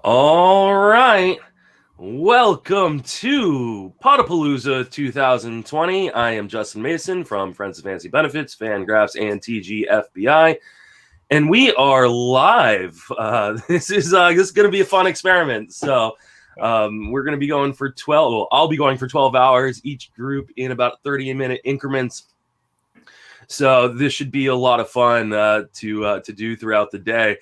All right. Welcome to Podopalooza 2020. I am Justin Mason from Friends of Fantasy Benefits, Fangraphs, and TGFBI. And we are live. This is going to be a fun experiment. So we're going to be going for 12. Well, I'll be going for 12 hours, each group in about 30-minute increments. So this should be a lot of fun to do throughout the day.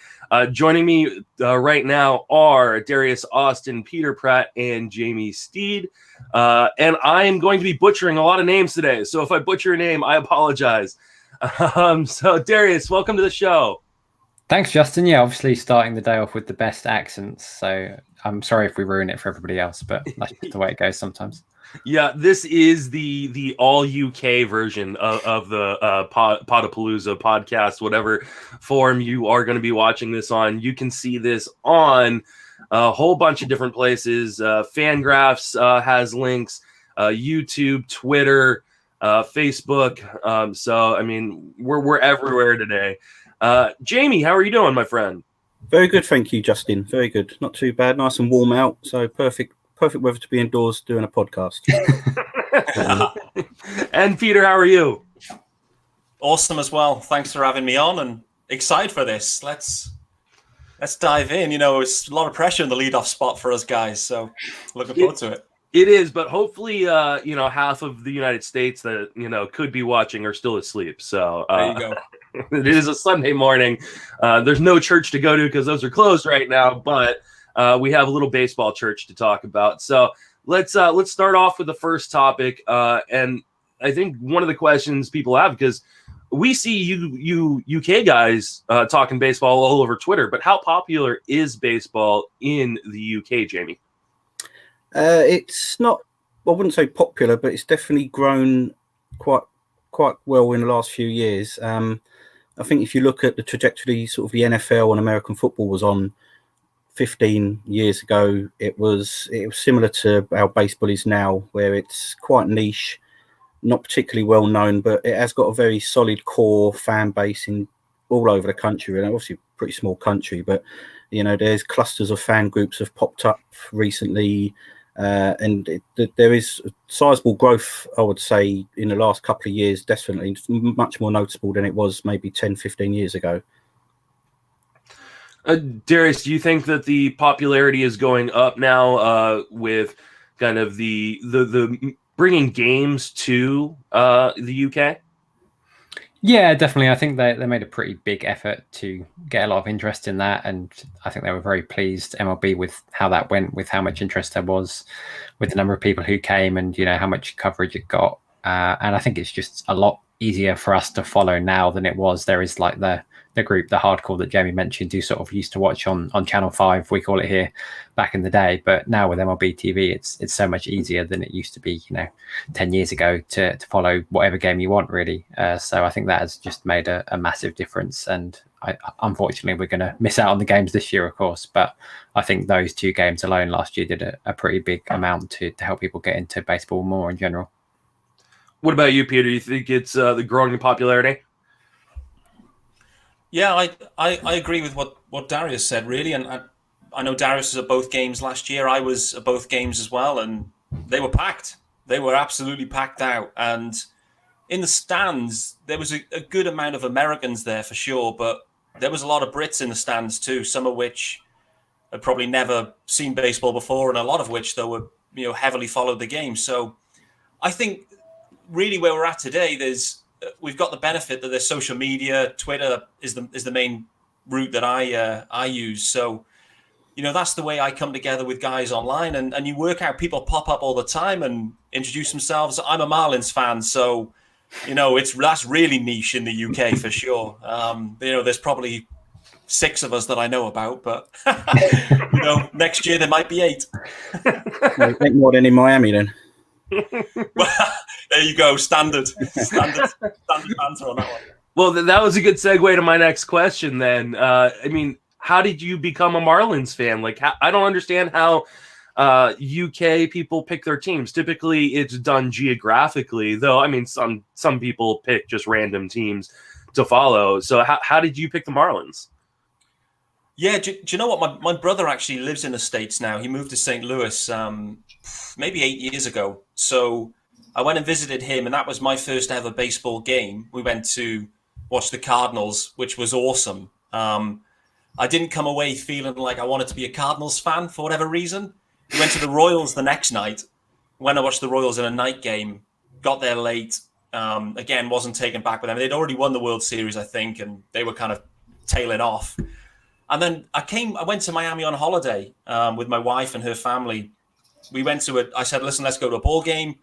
Joining me right now are Darius Austin, Peter Pratt, and Jamie Steed. And I am going to be butchering a lot of names today. So if I butcher a name, I apologize. So Darius, welcome to the show. Thanks, Justin. Yeah, obviously starting the day off with the best accents. So I'm sorry if we ruin it for everybody else, but that's the way it goes sometimes. Yeah, this is the all UK version of the Podopalooza podcast, whatever form you are going to be watching this on. You can see this on a whole bunch of different places. Fangraphs has links, YouTube, Twitter, Facebook. So, I mean, we're everywhere today. Jamie, how are you doing, my friend? Very good, thank you, Justin. Very good. Not too bad. Nice and warm out, so perfect weather to be indoors doing a podcast. And Peter, how are you? Awesome as well. Thanks for having me on and excited for this. Let's dive in. You know, it's a lot of pressure in the leadoff spot for us guys, so looking forward to it. It is, but hopefully, half of the United States that, could be watching are still asleep. So there you go. It is a Sunday morning. There's no church to go to because those are closed right now, but we have a little baseball church to talk about. So let's start off with the first topic. And I think one of the questions people have, because we see you UK guys talking baseball all over Twitter, but how popular is baseball in the UK, Jamie? It's not, I wouldn't say popular, but it's definitely grown quite well in the last few years. I think if you look at the trajectory sort of the NFL and American football was on 15 years ago, it was similar to how baseball is now, where it's quite niche, not particularly well known, but it has got a very solid core fan base in all over the country. And obviously a pretty small country, but there's clusters of fan groups have popped up recently, and there is sizable growth, I would say, in the last couple of years. Definitely much more noticeable than it was maybe 10-15 years ago. Darius, do you think that the popularity is going up now with kind of the bringing games to the UK? Yeah, definitely. I think they made a pretty big effort to get a lot of interest in that, and I think they were very pleased, MLB, with how that went, with how much interest there was, with the number of people who came, and how much coverage it got. And I think it's just a lot easier for us to follow now than it was. There is like the group, the hardcore that Jamie mentioned, who sort of used to watch on Channel 5, we call it here, back in the day. But now with MLB TV, it's so much easier than it used to be, 10 years ago to follow whatever game you want, really. So I think that has just made a massive difference. And unfortunately, we're going to miss out on the games this year, of course. But I think those two games alone last year did a pretty big amount to help people get into baseball more in general. What about you, Peter? You think it's the growing in popularity? Yeah, I agree with what Darius said, really. And I know Darius was at both games last year. I was at both games as well, and they were packed. They were absolutely packed out. And in the stands, there was a good amount of Americans there for sure, but there was a lot of Brits in the stands too, some of which had probably never seen baseball before, and a lot of which, though, were heavily followed the game. So I think really where we're at today, we've got the benefit that there's social media. Twitter is the main route that I use. So, that's the way I come together with guys online, and you work out, people pop up all the time and introduce themselves. I'm a Marlins fan, so that's really niche in the UK for sure. There's probably 6 of us that I know about, but next year there might be 8. I think more than in Miami then. Well, there you go. Standard answer on that one. Well, that was a good segue to my next question then. How did you become a Marlins fan? I don't understand how UK people pick their teams. Typically, it's done geographically, though. Some people pick just random teams to follow. So how did you pick the Marlins? Yeah, do you know what? My brother actually lives in the States now. He moved to St. Louis maybe 8 years ago. So I went and visited him, and that was my first ever baseball game. We went to watch the Cardinals, which was awesome. I didn't come away feeling like I wanted to be a Cardinals fan for whatever reason. We went to the Royals the next night. When I watched the Royals in a night game, got there late. Again, wasn't taken back with them. They'd already won the World Series, I think, and they were kind of tailing off. And then I went to Miami on holiday with my wife and her family. We went to I said, listen, let's go to a ball game.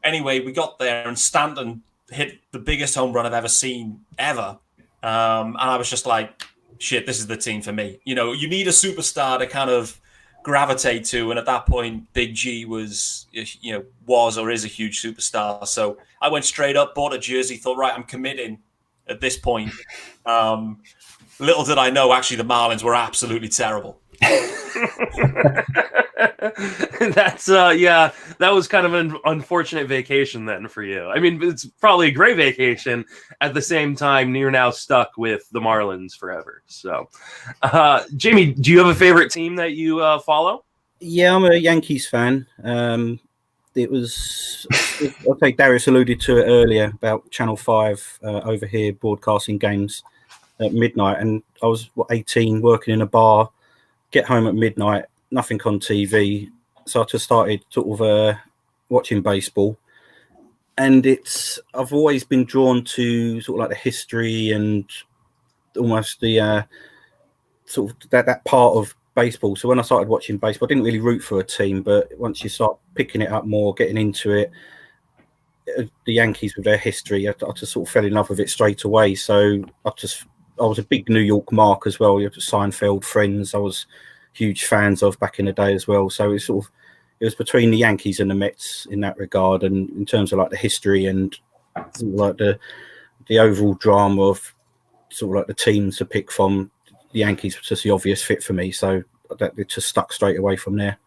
Anyway, we got there and Stanton hit the biggest home run I've ever seen, ever. And I was just like, shit, this is the team for me. You know, you need a superstar to kind of gravitate to. And at that point, Big G was or is a huge superstar. So I went straight up, bought a jersey, thought, right, I'm committing at this point. Little did I know, actually, the Marlins were absolutely terrible. That's that was kind of an unfortunate vacation then for you. I mean, it's probably a great vacation. At the same time, you're now stuck with the Marlins forever. So, Jamie, do you have a favorite team that you follow? Yeah, I'm a Yankees fan. It was, I think Darius alluded to it earlier about Channel 5 over here broadcasting games at midnight, and I was 18, working in a bar, get home at midnight, nothing on TV, so I just started sort of watching baseball. And I've always been drawn to sort of like the history and almost the sort of that part of baseball. So when I started watching baseball, I didn't really root for a team, but once you start picking it up more, getting into it, the Yankees with their history, I just sort of fell in love with it straight away. So I was a big New York mark as well. Seinfeld, Friends, I was huge fans of back in the day as well. So it was between the Yankees and the Mets in that regard, and in terms of like the history and like the overall drama of sort of like the teams to pick from, the Yankees was just the obvious fit for me. So that it just stuck straight away from there.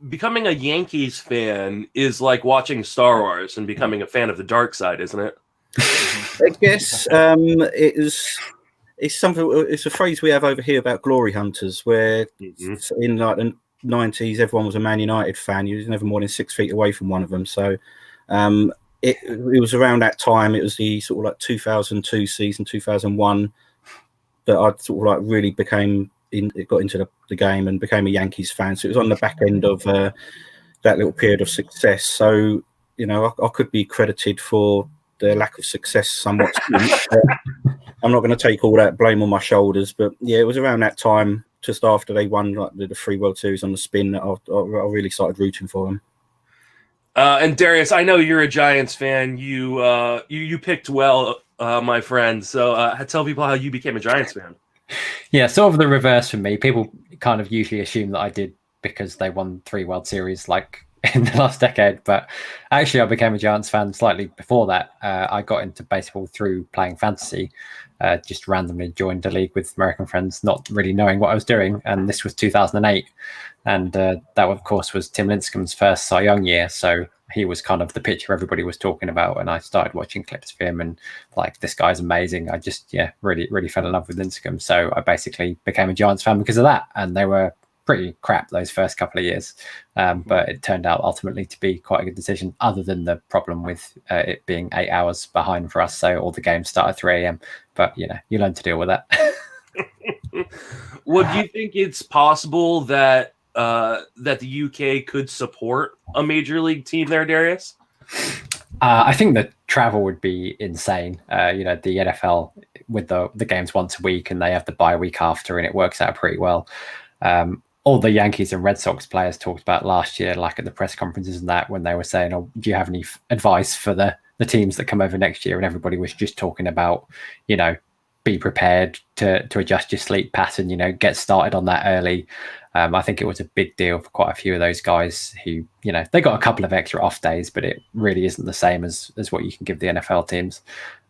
Becoming a Yankees fan is like watching Star Wars and becoming a fan of the dark side, isn't it? I guess it's something. It's a phrase we have over here about glory hunters, where in like the 90s, everyone was a Man United fan. You was never more than 6 feet away from one of them. So it was around that time. It was the sort of like 2002 season, 2001, that I sort of like really got into the game and became a Yankees fan. So it was on the back end of that little period of success. So I could be credited for the lack of success somewhat. I'm not going to take all that blame on my shoulders, but yeah, it was around that time, just after they won like the 3 World Series on the spin, that I really started rooting for them. And Darius, I know you're a Giants fan. You picked well, my friend. So tell people how you became a Giants fan. Yeah, sort of the reverse for me. People kind of usually assume that I did because they won 3 World Series like in the last decade, but actually I became a Giants fan slightly before that. I got into baseball through playing fantasy, just randomly joined a league with American friends, not really knowing what I was doing, and this was 2008, and that of course was Tim Lincecum's first Cy Young year, so he was kind of the pitcher everybody was talking about, and I started watching clips of him and like, this guy's amazing. I just really fell in love with Lincecum, so I basically became a Giants fan because of that, and they were pretty crap those first couple of years, but it turned out ultimately to be quite a good decision, other than the problem with it being 8 hours behind for us, so all the games start at 3 a.m, but you learn to deal with that. Well, do you think it's possible that the UK could support a major league team there, Darius? I think the travel would be insane. The NFL with the games once a week, and they have the bye week after, and it works out pretty well. All the Yankees and Red Sox players talked about last year, like at the press conferences and that, when they were saying, "Oh, do you have any advice for the teams that come over next year?" And everybody was just talking about, be prepared to adjust your sleep pattern, get started on that early. I think it was a big deal for quite a few of those guys who, they got a couple of extra off days, but it really isn't the same as what you can give the NFL teams.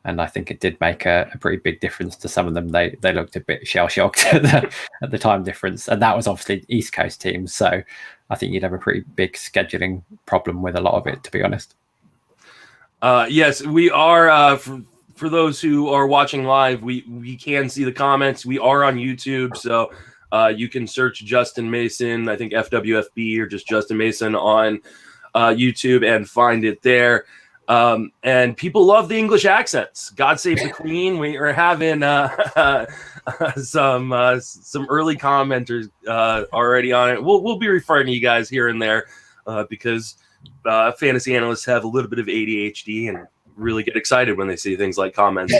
And I think it did make a pretty big difference to some of them. They looked a bit shell-shocked at the time difference. And that was obviously East Coast teams. So I think you'd have a pretty big scheduling problem with a lot of it, to be honest. Yes, we are, for those who are watching live, we can see the comments. We are on YouTube, so you can search Justin Mason, I think FWFB, or just Justin Mason on YouTube and find it there. And people love the English accents. God save the Queen. We are having some early commenters already on it. We'll be referring to you guys here and there because fantasy analysts have a little bit of ADHD and really get excited when they see things like comments.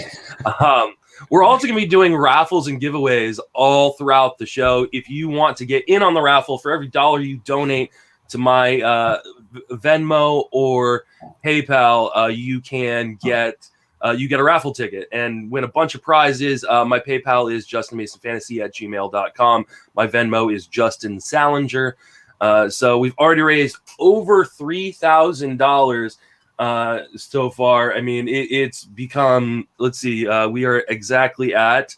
We're also going to be doing raffles and giveaways all throughout the show. If you want to get in on the raffle, for every $1 you donate to my Venmo or PayPal, you can get a raffle ticket and win a bunch of prizes. My PayPal is justinmasonfantasy@gmail.com. My Venmo is Justin Salinger. So we've already raised over $3,000 so far. I mean, it's become, let's see, we are exactly at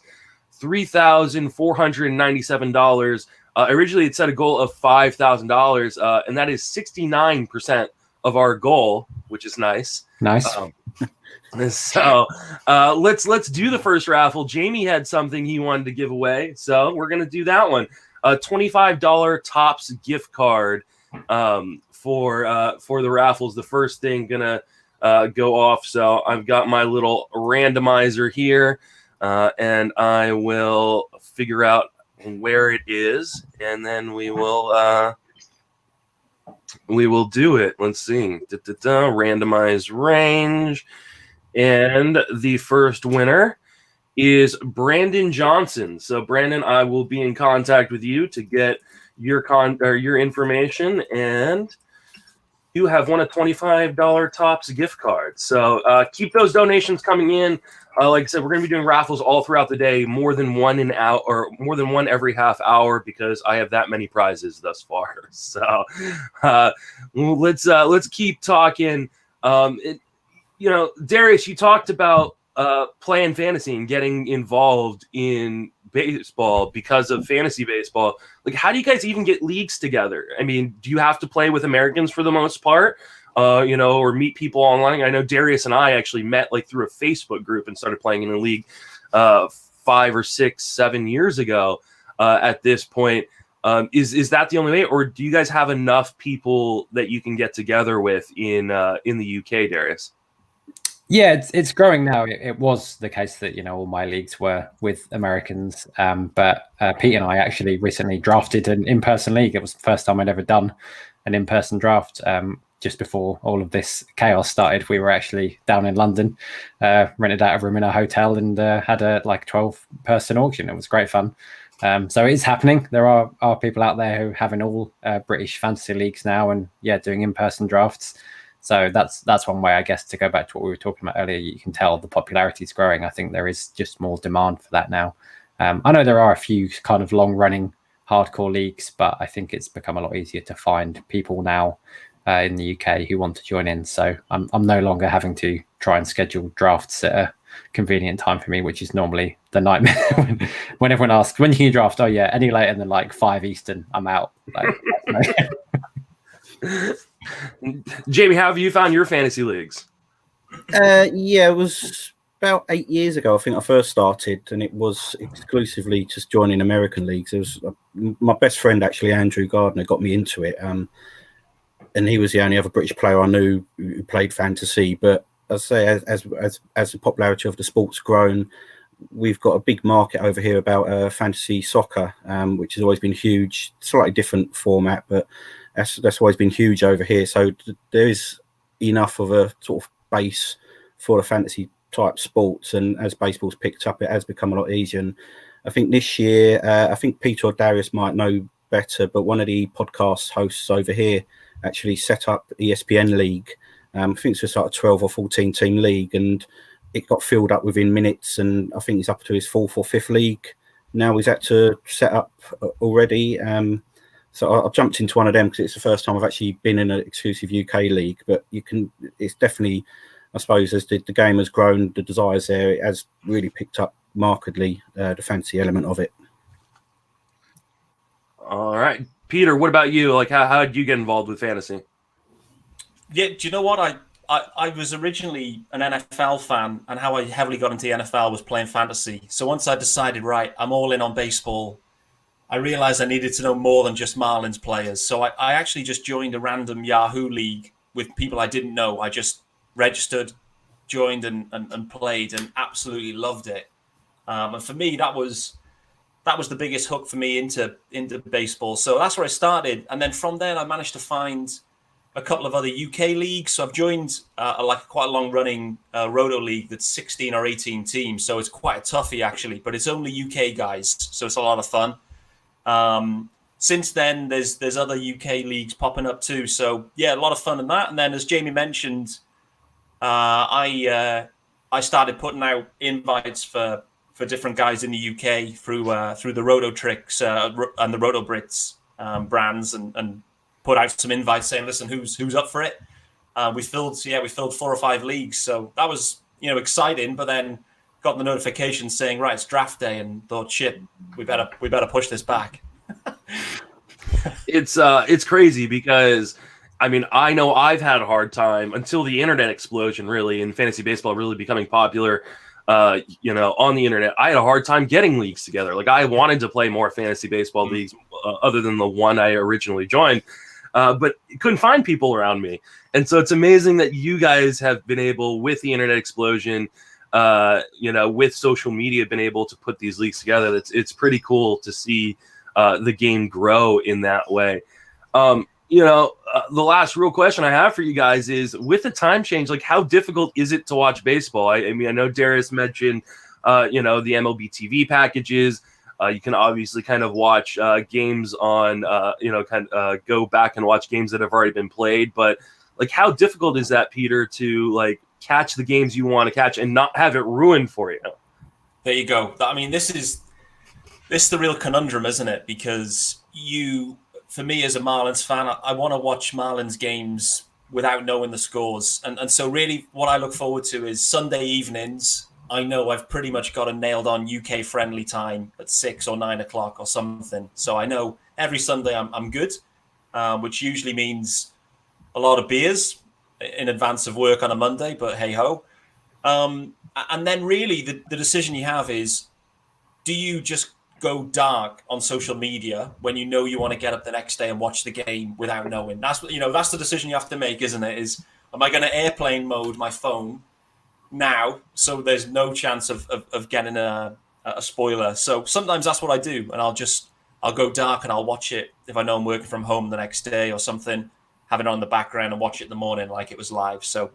$3,497. Originally, it set a goal of $5,000, and that is 69% of our goal, which is nice. Nice. So let's do the first raffle. Jamie had something he wanted to give away, so we're gonna do that one. A $25 Tops gift card for the raffles. The first thing gonna go off. So I've got my little randomizer here, and I will figure out where it is, and then we will do it. Let's see. Randomize range, and the first winner is Brandon Johnson. So Brandon, I will be in contact with you to get your information, and you have won a $25 Tops gift card. So keep those donations coming in. Like I said, we're going to be doing raffles all throughout the day, more than one every half hour, because I have that many prizes thus far. So let's keep talking. Darius, you talked about playing fantasy and getting involved in baseball because of fantasy baseball. Like, how do you guys even get leagues together? I mean, do you have to play with Americans for the most part? Or meet people online? I know Darius and I actually met like through a Facebook group and started playing in a league 5 or 6, 7 years ago. At this point, is that the only way, or do you guys have enough people that you can get together with in the UK, Darius? Yeah, it's growing now. It was the case that all my leagues were with Americans, but Pete and I actually recently drafted an in-person league. It was the first time I'd ever done an in-person draft. Just before all of this chaos started, we were actually down in London, rented out a room in a hotel, and had a 12-person auction. It was great fun. So it's happening. There are people out there who have in all British fantasy leagues now, and doing in-person drafts. So that's one way, I guess, to go back to what we were talking about earlier. You can tell the popularity is growing. I think there is just more demand for that now. I know there are a few kind of long-running hardcore leagues, but I think it's become a lot easier to find people now in the UK who want to join in. So I'm no longer having to try and schedule drafts at a convenient time for me, which is normally the nightmare when everyone asks, when can you draft? Oh yeah, any later than 5 Eastern, I'm out. Jamie, how have you found your fantasy leagues? It was about 8 years ago, I think I first started, and it was exclusively just joining American leagues. It was my best friend, actually, Andrew Gardner, got me into it. And he was the only other British player I knew who played fantasy. But I say, as the popularity of the sport's grown, we've got a big market over here about fantasy soccer, which has always been huge. Slightly different format, but that's always been huge over here. So there is enough of a sort of base for the fantasy type sports. And as baseball's picked up, it has become a lot easier. And I think this year, I think Peter or Darius might know better, but one of the podcast hosts over here actually set up ESPN League. I think it's just like a 12 or 14 team league, and it got filled up within minutes. And I think he's up to his 4th or 5th league now. He's had to set up already. So I jumped into one of them because it's the first time I've actually been in an exclusive UK league. But it's definitely, I suppose, as the game has grown, the desires there, it has really picked up markedly, the fantasy element of it. All right, Peter, what about you? Like, how did you get involved with fantasy? Yeah, do you know what? I was originally an NFL fan, and how I heavily got into the NFL was playing fantasy. So once I decided, right, I'm all in on baseball, I realized I needed to know more than just Marlins players. So I actually just joined a random Yahoo league with people I didn't know. I just registered, joined, and played, and absolutely loved it. And for me, that was the biggest hook for me into baseball. So that's where I started, and then from there, I managed to find a couple of other UK leagues. So I've joined quite a long running Roto league that's 16 or 18 teams. So it's quite a toughie actually, but it's only UK guys. So it's a lot of fun. Since then, there's other UK leagues popping up too. So yeah, a lot of fun in that. And then as Jamie mentioned, I started putting out invites for different guys in the UK through the Roto Tricks and the Roto Brits brands and put out some invites saying, listen, who's up for it? We filled 4 or 5 leagues. So that was, exciting, but then got the notification saying, right, it's draft day, and thought, shit, we better push this back. It's crazy because I know I've had a hard time until the internet explosion really and fantasy baseball really becoming popular. On the internet, I had a hard time getting leagues together. Like I wanted to play more fantasy baseball leagues other than the one I originally joined. But couldn't find people around me. And so it's amazing that you guys have been able, with the internet explosion, with social media, been able to put these leagues together. It's pretty cool to see the game grow in that way. The last real question I have for you guys is, with the time change, like how difficult is it to watch baseball? I know Darius mentioned, the MLB TV packages. You can obviously kind of watch games on, go back and watch games that have already been played. But like, how difficult is that, Peter, to like catch the games you want to catch and not have it ruined for you? There you go. I mean, this is the real conundrum, isn't it? Because for me as a Marlins fan, I want to watch Marlins games without knowing the scores. And so really what I look forward to is Sunday evenings. I know I've pretty much got a nailed on UK friendly time at 6 or 9 o'clock or something. So I know every Sunday I'm good, which usually means a lot of beers in advance of work on a Monday, but hey ho. And then really the decision you have is, do you just go dark on social media when you know you want to get up the next day and watch the game without knowing? That's the decision you have to make, isn't it? Is, am I going to airplane mode my phone now so there's no chance of getting a spoiler? So sometimes that's what I do, and I'll go dark and I'll watch it if I know I'm working from home the next day or something, have it on the background and watch it in the morning like it was live. So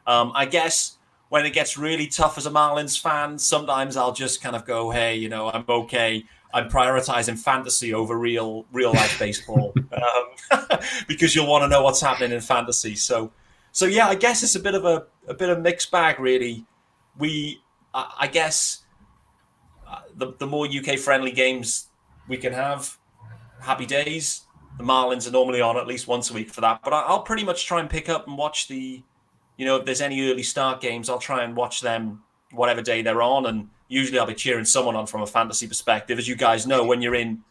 I guess when it gets really tough as a Marlins fan, sometimes I'll just kind of go, hey, I'm okay. I'm prioritizing fantasy over real life baseball because you'll want to know what's happening in fantasy. So yeah, I guess it's a bit of mixed bag, really. I guess the more UK friendly games we can have, happy days. The Marlins are normally on at least once a week for that, but I'll pretty much try and pick up and watch if there's any early start games, I'll try and watch them whatever day they're on, and usually I'll be cheering someone on from a fantasy perspective. As you guys know, when you're in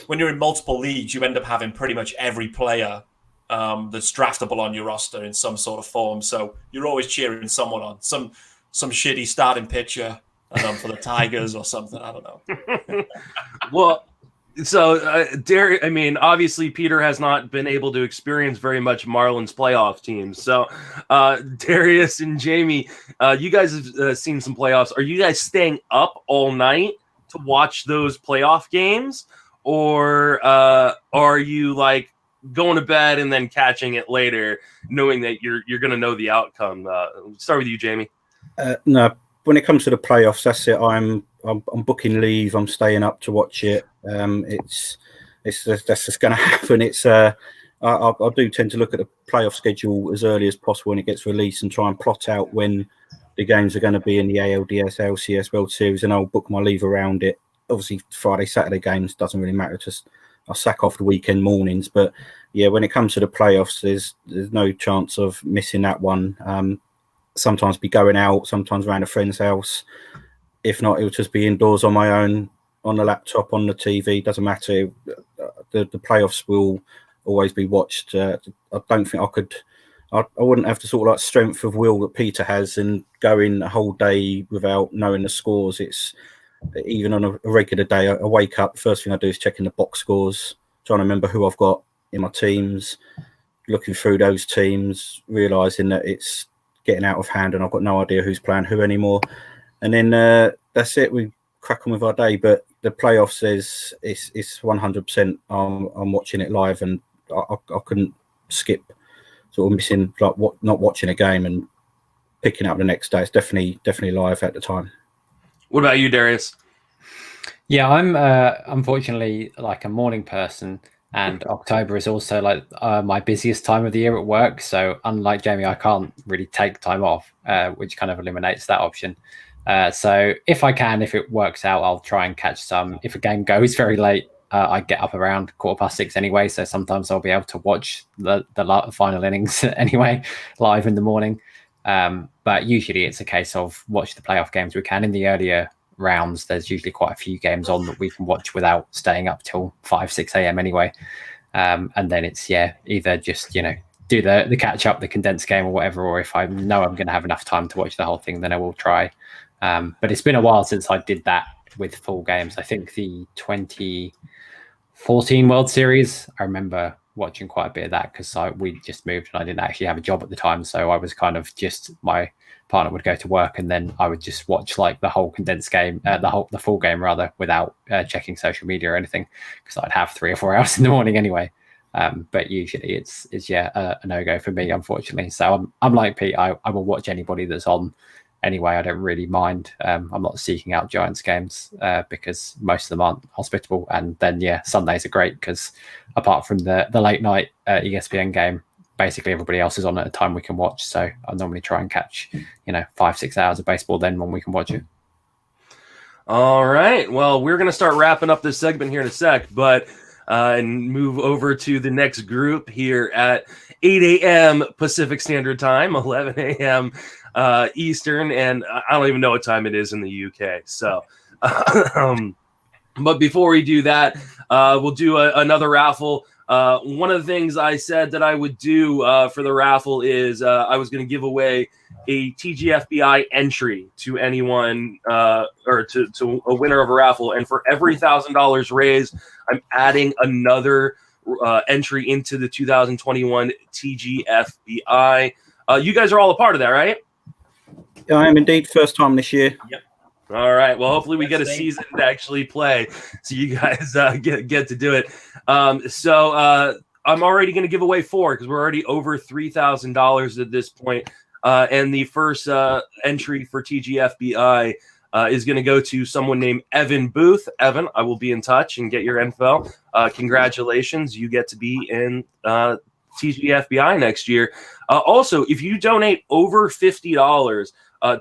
multiple leagues, you end up having pretty much every player that's draftable on your roster in some sort of form. So you're always cheering someone on, some shitty starting pitcher for the Tigers or something. I don't know. Well, so obviously Peter has not been able to experience very much Marlins playoff teams. So Darius and Jamie, you guys have seen some playoffs. Are you guys staying up all night to watch those playoff games, or are you like going to bed and then catching it later, knowing that you're going to know the outcome? Start with you, Jamie. No, when it comes to the playoffs, that's it. I'm booking leave. I'm staying up to watch it. That's just going to happen. I do tend to look at the playoff schedule as early as possible when it gets released and try and plot out when the games are going to be in the ALDS, LCS, World Series, and I'll book my leave around it. Obviously, Friday, Saturday games doesn't really matter. I'll sack off the weekend mornings. But yeah, when it comes to the playoffs, there's no chance of missing that one. Sometimes be going out, sometimes around a friend's house. If not, it'll just be indoors on my own, on the laptop, on the TV. Doesn't matter. The playoffs will always be watched. I don't think I could I wouldn't have the sort of like strength of will that Peter has and going a whole day without knowing the scores. It's even on a regular day, I wake up, first thing I do is checking the box scores, trying to remember who I've got in my teams, looking through those teams, realising that it's getting out of hand and I've got no idea who's playing who anymore. And then that's it. We crack on with our day. But the playoffs is it's 100%. I'm watching it live, and I couldn't skip sort of missing not watching a game and picking up the next day. It's definitely live at the time. What about you, Darius? Yeah, I'm unfortunately like a morning person, and October is also like my busiest time of the year at work. So unlike Jamie, I can't really take time off, which kind of eliminates that option. So if I can, if it works out, I'll try and catch some. If a game goes very late, I get up around 6:15 anyway. So sometimes I'll be able to watch the final innings anyway, live in the morning. But usually it's a case of watch the playoff games we can. In the earlier rounds, there's usually quite a few games on that we can watch without staying up till 5-6 a.m. anyway. And then it's either just do the catch up, the condensed game or whatever, or if I know I'm going to have enough time to watch the whole thing, then I will try. But it's been a while since I did that with full games. I think the 2014 World Series, I remember watching quite a bit of that because we just moved and I didn't actually have a job at the time, so I was kind of just, my partner would go to work and then I would just watch like the whole condensed game, the full game rather, without checking social media or anything, because I'd have 3 or 4 hours in the morning anyway. But usually it's a no-go for me, unfortunately. So I'm like Pete, I will watch anybody that's on anyway. I don't really mind. I'm not seeking out Giants games because most of them aren't hospitable. And then Sundays are great because apart from the late night ESPN game, basically everybody else is on at a time we can watch. So I normally try and catch 5-6 hours of baseball then when we can watch it. All right. Well, we're going to start wrapping up this segment here in a sec, but and move over to the next group here at 8 a.m. Pacific Standard Time, 11 a.m. Eastern, and I don't even know what time it is in the UK. So, but before we do that, we'll do another raffle. One of the things I said that I would do for the raffle is I was going to give away a TGFBI entry to anyone or to a winner of a raffle. And for every $1,000 raised, I'm adding another entry into the 2021 TGFBI. You guys are all a part of that, right? I am indeed. First time this year. Yep. All right. Well, hopefully we get a season to actually play, so you guys get to do it. So I'm already going to give away 4 because we're already over $3,000 at this point. And the first entry for TGFBI is going to go to someone named Evan Booth. Evan, I will be in touch and get your info. Congratulations. You get to be in TGFBI next year. Also, if you donate over $50,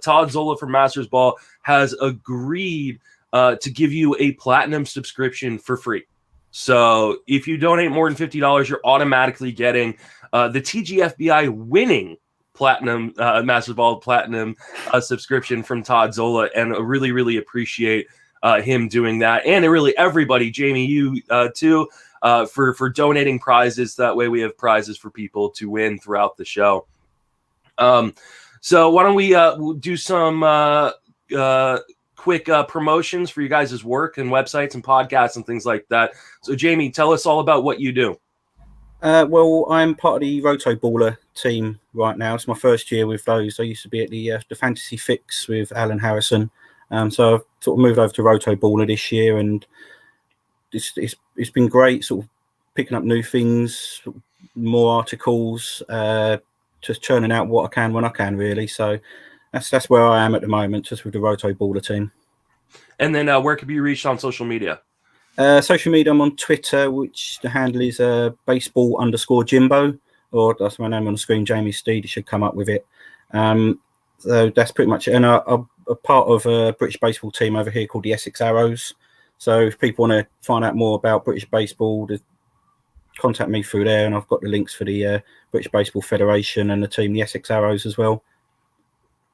Todd Zola from Masters Ball has agreed to give you a platinum subscription for free. So if you donate more than $50, you're automatically getting the TGFBI winning platinum Masters Ball platinum subscription from Todd Zola, and I really, really appreciate him doing that. And really everybody, Jamie, you too, for donating prizes. That way we have prizes for people to win throughout the show. So why don't we do some quick promotions for you guys' work and websites and podcasts and things like that. So Jamie, tell us all about what you do. Well, I'm part of the Roto Baller team right now. It's my first year with those. I used to be at the Fantasy Fix with Alan Harrison. So I've sort of moved over to Roto Baller this year, and it's been great, sort of picking up new things, more articles, just churning out what I can when I can, really. So that's where I am at the moment, just with the Roto Baller team. And then where can be reached on social media? Social media, I'm on Twitter, which the handle is baseball_Jimbo, or that's my name on the screen, Jamie Steed. You should come up with it. So that's pretty much it. And I'm a part of a British baseball team over here called the Essex Arrows. So if people want to find out more about British baseball, contact me through there, and I've got the links for the British Baseball Federation and the team, the Essex Arrows, as well.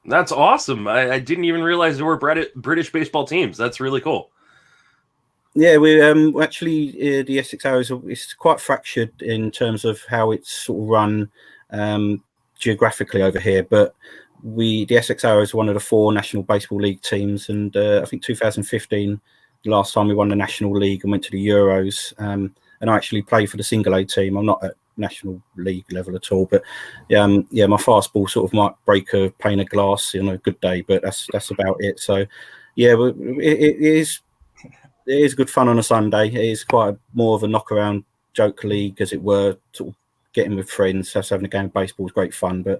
That's awesome. I didn't even realize there were British baseball teams. That's really cool. Yeah, we actually the Essex Arrows is quite fractured in terms of how it's sort of run. geographically over here, but the Essex Arrows are one of the 4 National Baseball League teams, and I think 2015, the last time we won the National League and went to the Euros, and I actually play for the single A team. I'm not at National League level at all, but yeah, my fastball sort of might break a pane of glass on a good day, but that's about it. So yeah, it is good fun on a Sunday. It is quite more of a knock around joke league, as it were, sort of getting with friends, us having a game of baseball is great fun. But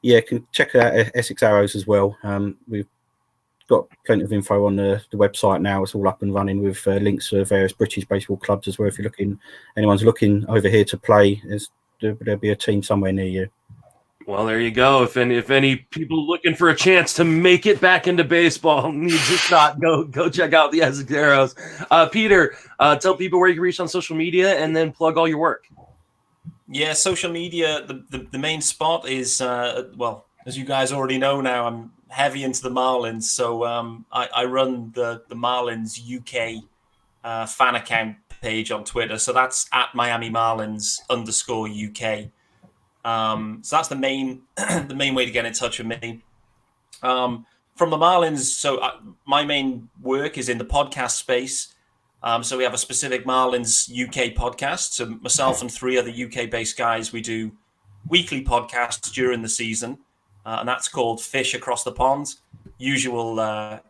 yeah, you can check out Essex Arrows as well. We've got plenty of info on the website now. It's all up and running with links to various British baseball clubs as well. If you're anyone's looking over here to play, there'll be a team somewhere near you. Well, there you go. If any people looking for a chance to make it back into baseball needs a shot, go check out the Essex Arrows. Peter, tell people where you can reach on social media, and then plug all your work. Yeah, social media. The main spot is well, as you guys already know now, I'm heavy into the Marlins, so I run the Marlins UK fan account page on Twitter. So that's at Miami Marlins _UK. So that's the main way to get in touch with me. From the Marlins, so my main work is in the podcast space. So we have a specific Marlins UK podcast. So myself and 3 other UK-based guys, we do weekly podcasts during the season, and that's called Fish Across the Pond. Usual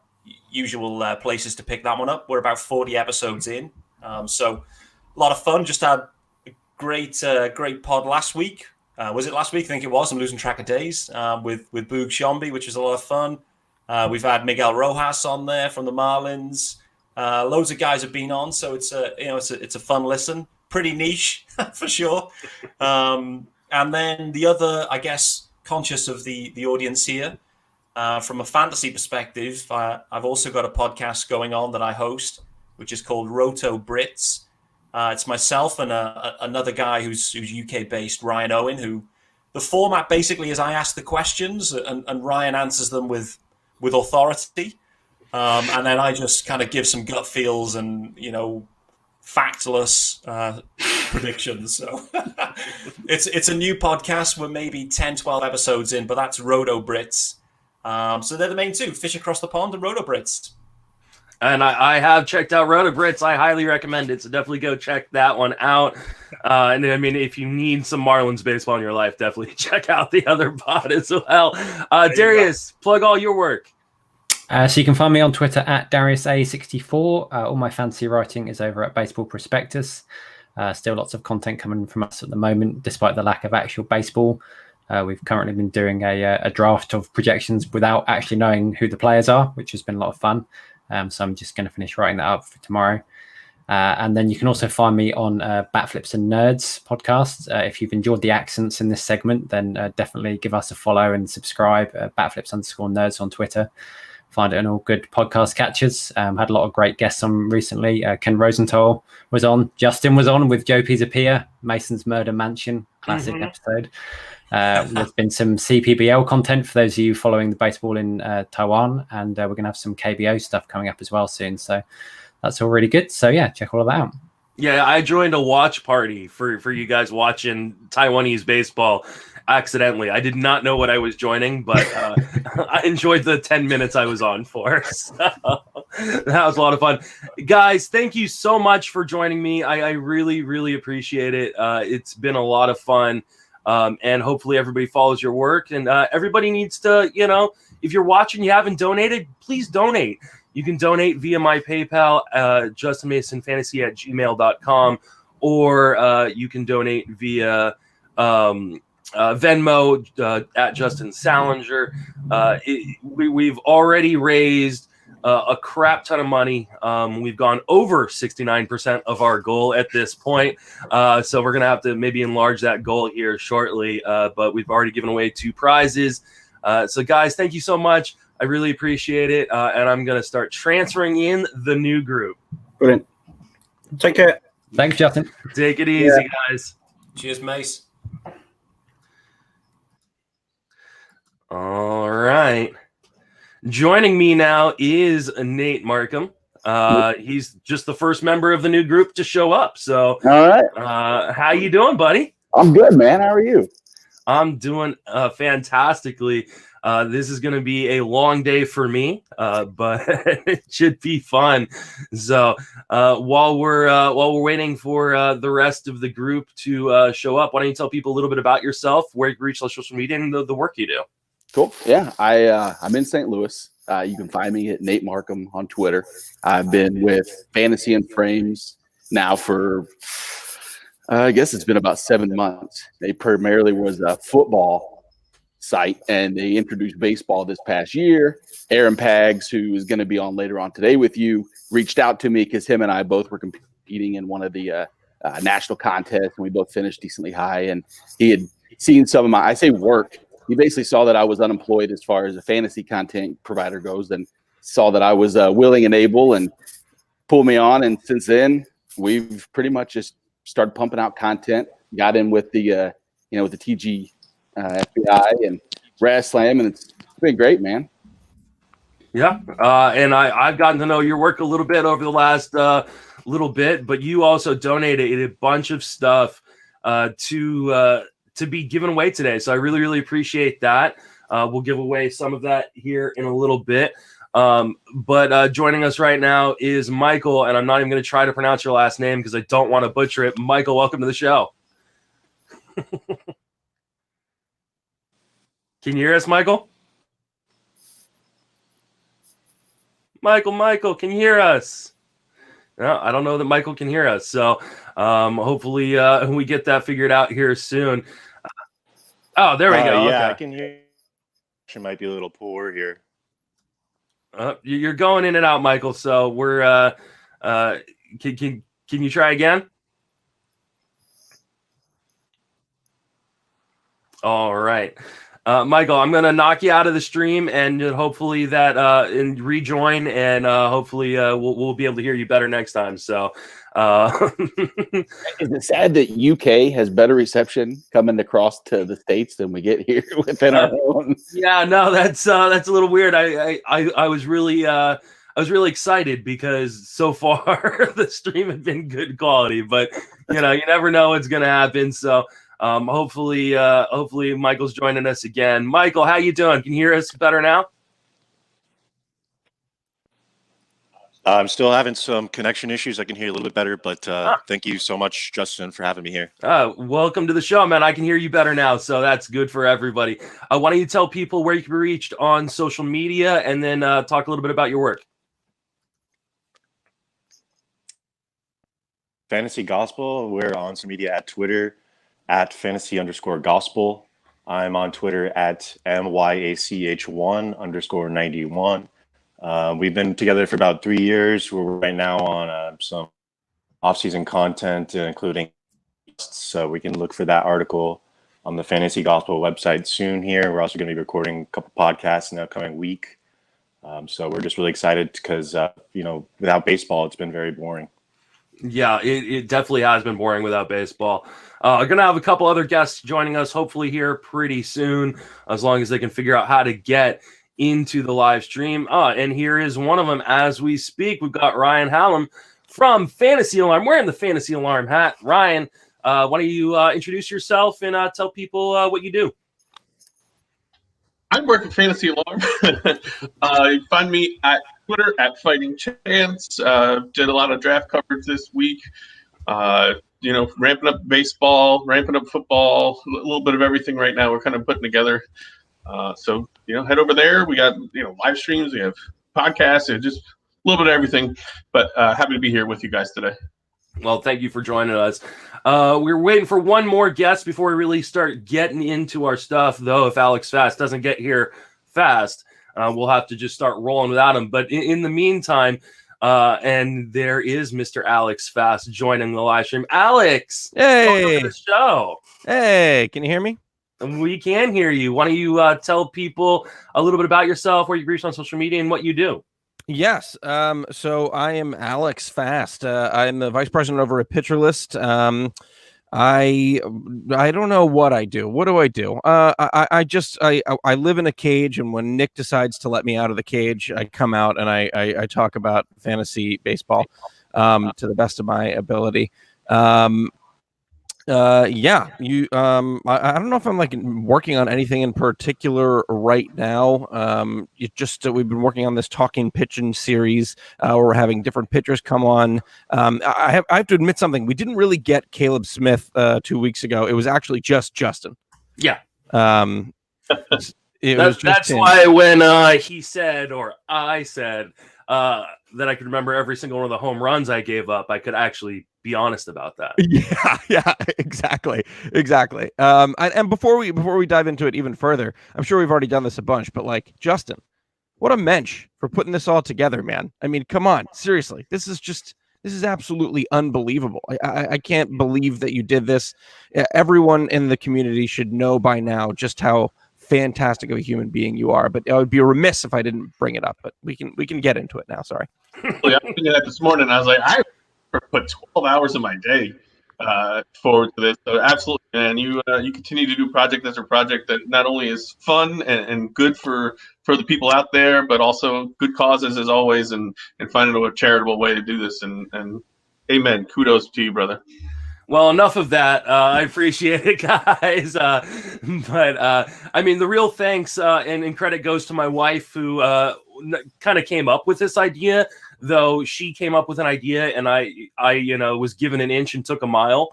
places to pick that one up. We're about 40 episodes in, so a lot of fun. Just had a great pod last week. Was it last week? I think it was. I'm losing track of days. With Boog Shombi, which was a lot of fun. We've had Miguel Rojas on there from the Marlins. Loads of guys have been on, so it's a fun listen. Pretty niche for sure. And then the other, I guess, conscious of the audience here, from a fantasy perspective, I've also got a podcast going on that I host, which is called Roto Brits. It's myself and another guy who's UK based, Ryan Owen. Who the format basically is I ask the questions and Ryan answers them with authority. And then I just kind of give some gut feels and, factless predictions. So it's a new podcast. We're maybe 10, 12 episodes in, but that's Roto Brits. So they're the main 2, Fish Across the Pond and Roto Brits. And I have checked out Roto Brits. I highly recommend it. So definitely go check that one out. And I mean, if you need some Marlins baseball in your life, definitely check out the other pod as well. Darius, plug all your work. So you can find me on Twitter at DariusA64. All my fantasy writing is over at Baseball Prospectus. Still lots of content coming from us at the moment, despite the lack of actual baseball. We've currently been doing a draft of projections without actually knowing who the players are, which has been a lot of fun. So I'm just going to finish writing that up for tomorrow. And then you can also find me on Batflips and Nerds podcast. If you've enjoyed the accents in this segment, then definitely give us a follow and subscribe. Batflips _Nerds on Twitter. Find it on all good podcast catchers. Had a lot of great guests on recently. Ken Rosenthal was on. Justin was on with Joe Pisapia, Mason's Murder Mansion, classic episode. There's been some CPBL content for those of you following the baseball in Taiwan, and we're going to have some KBO stuff coming up as well soon. So that's all really good. So yeah, check all of that out. Yeah, I joined a watch party for you guys watching Taiwanese baseball accidentally. I did not know what I was joining, but I enjoyed the 10 minutes I was on for. So that was a lot of fun. Guys, thank you so much for joining me. I really, really appreciate it. It's been a lot of fun. And hopefully everybody follows your work. And everybody needs to, if you're watching, you haven't donated, please donate. You can donate via my PayPal, justinmasonfantasy@gmail.com, or you can donate via Venmo at Justin Salinger. We've already raised a crap ton of money. We've gone over 69% of our goal at this point. So we're going to have to maybe enlarge that goal here shortly. But we've already given away 2 prizes. So guys, thank you so much. I really appreciate it. And I'm going to start transferring in the new group. Brilliant. Take care. Thanks, Justin. Take it easy, guys. Cheers, Mace. All right. Joining me now is Nate Markham. He's just the first member of the new group to show up. So, all right. How you doing, buddy? I'm good, man. How are you? I'm doing fantastically. This is going to be a long day for me, but it should be fun. So while we're waiting for the rest of the group to show up, why don't you tell people a little bit about yourself, where you can reach on social media, and the work you do? Cool. Yeah, I'm in St. Louis. You can find me at Nate Markham on Twitter. I've been with Fantasy and Frames now for I guess it's been about 7 months. They primarily was a football site, and they introduced baseball this past year. Aaron Pags, who is going to be on later on today with you, reached out to me because him and I both were competing in one of the national contests, and we both finished decently high. And he had seen some of I say work. He basically saw that I was unemployed as far as a fantasy content provider goes, and saw that I was willing and able, and pulled me on. And since then, we've pretty much just started pumping out content. Got in with the with the TG FBI and Slam, and it's been great, man. Yeah, and I've gotten to know your work a little bit over the last little bit, but you also donated a bunch of stuff to be given away today. So I really, really appreciate that. We'll give away some of that here in a little bit. But joining us right now is Michael, and I'm not even going to try to pronounce your last name because I don't want to butcher it. Michael, welcome to the show. Can you hear us, Michael? Michael, can you hear us? No, I don't know that Michael can hear us. So hopefully we get that figured out here soon. Oh, there we go. Yeah, okay. I can hear. She might be a little poor here. You're going in and out, Michael. So we're can you try again? All right. Michael, I'm going to knock you out of the stream, and hopefully that and rejoin, and hopefully we'll be able to hear you better next time. So Is it sad that UK has better reception coming across to the States than we get here within our own? Yeah, no, that's a little weird. I was really excited because so far the stream had been good quality, but you never know what's going to happen. So hopefully Michael's joining us again. Michael, how you doing? Can you hear us better now? I'm still having some connection issues. I can hear you a little bit better, but thank you so much, Justin, for having me here. Welcome to the show, man. I can hear you better now, so that's good for everybody. Why don't you tell people where you can be reached on social media, and then talk a little bit about your work? Fantasy Gospel. We're on social media at Twitter at fantasy_gospel. I'm on Twitter at MYACH1_91. We've been together for about 3 years. We're right now on some off-season content, including so we can look for that article on the Fantasy Gospel website soon here. We're also going to be recording a couple podcasts in the upcoming week. So we're just really excited because, without baseball, it's been very boring. Yeah, it definitely has been boring without baseball. I'm going to have a couple other guests joining us, hopefully here pretty soon, as long as they can figure out how to get into the live stream. And here is one of them as we speak. We've got Ryan Hallam from Fantasy Alarm, wearing the Fantasy Alarm hat. Ryan, why don't you introduce yourself and tell people what you do? I work at Fantasy Alarm. You find me at Twitter at Fighting Chance. Did a lot of draft coverage this week. Ramping up baseball, ramping up football, a little bit of everything right now. We're kind of putting together. So head over there. We got live streams. We have podcasts. Just a little bit of everything. But happy to be here with you guys today. Well, thank you for joining us. We're waiting for one more guest before we really start getting into our stuff, though. If Alex Fast doesn't get here fast, we'll have to just start rolling without him. But in the meantime, and there is Mr. Alex Fast joining the live stream. Alex, welcome to the show. Hey, can you hear me? We can hear you. Why don't you tell people a little bit about yourself, where you reach on social media, and what you do? Yes. So I am Alex Fast. I'm the vice president over at Pitcher List. I don't know what I do. What do I do? I live in a cage, and when Nick decides to let me out of the cage, I come out and I talk about fantasy baseball to the best of my ability. Yeah, you I don't know if I'm like working on anything in particular right now. We've been working on this talking pigeon series where we're having different pitchers come on. I have to admit something. We didn't really get Caleb Smith 2 weeks ago. It was actually just Justin. Yeah. That's why when he said, or I said, that I could remember every single one of the home runs I gave up, I could actually be honest about that. Yeah, exactly. And before we dive into it even further, I'm sure we've already done this a bunch, but like, Justin, what a mensch for putting this all together, man. I mean, come on, seriously, this is absolutely unbelievable. I can't believe that you did this. Everyone in the community should know by now just how fantastic of a human being you are, but I would be remiss if I didn't bring it up. But we can get into it now. Sorry. I was thinking that this morning. I was like, I put 12 hours of my day forward to this. So absolutely, man. You continue to do project after project that not only is fun and good for the people out there, but also good causes as always, and finding a charitable way to do this. And amen. Kudos to you, brother. Well, enough of that. I appreciate it, guys. But I mean, the real thanks and credit goes to my wife, who kind of came up with this idea. Though she came up with an idea, and I was given an inch and took a mile,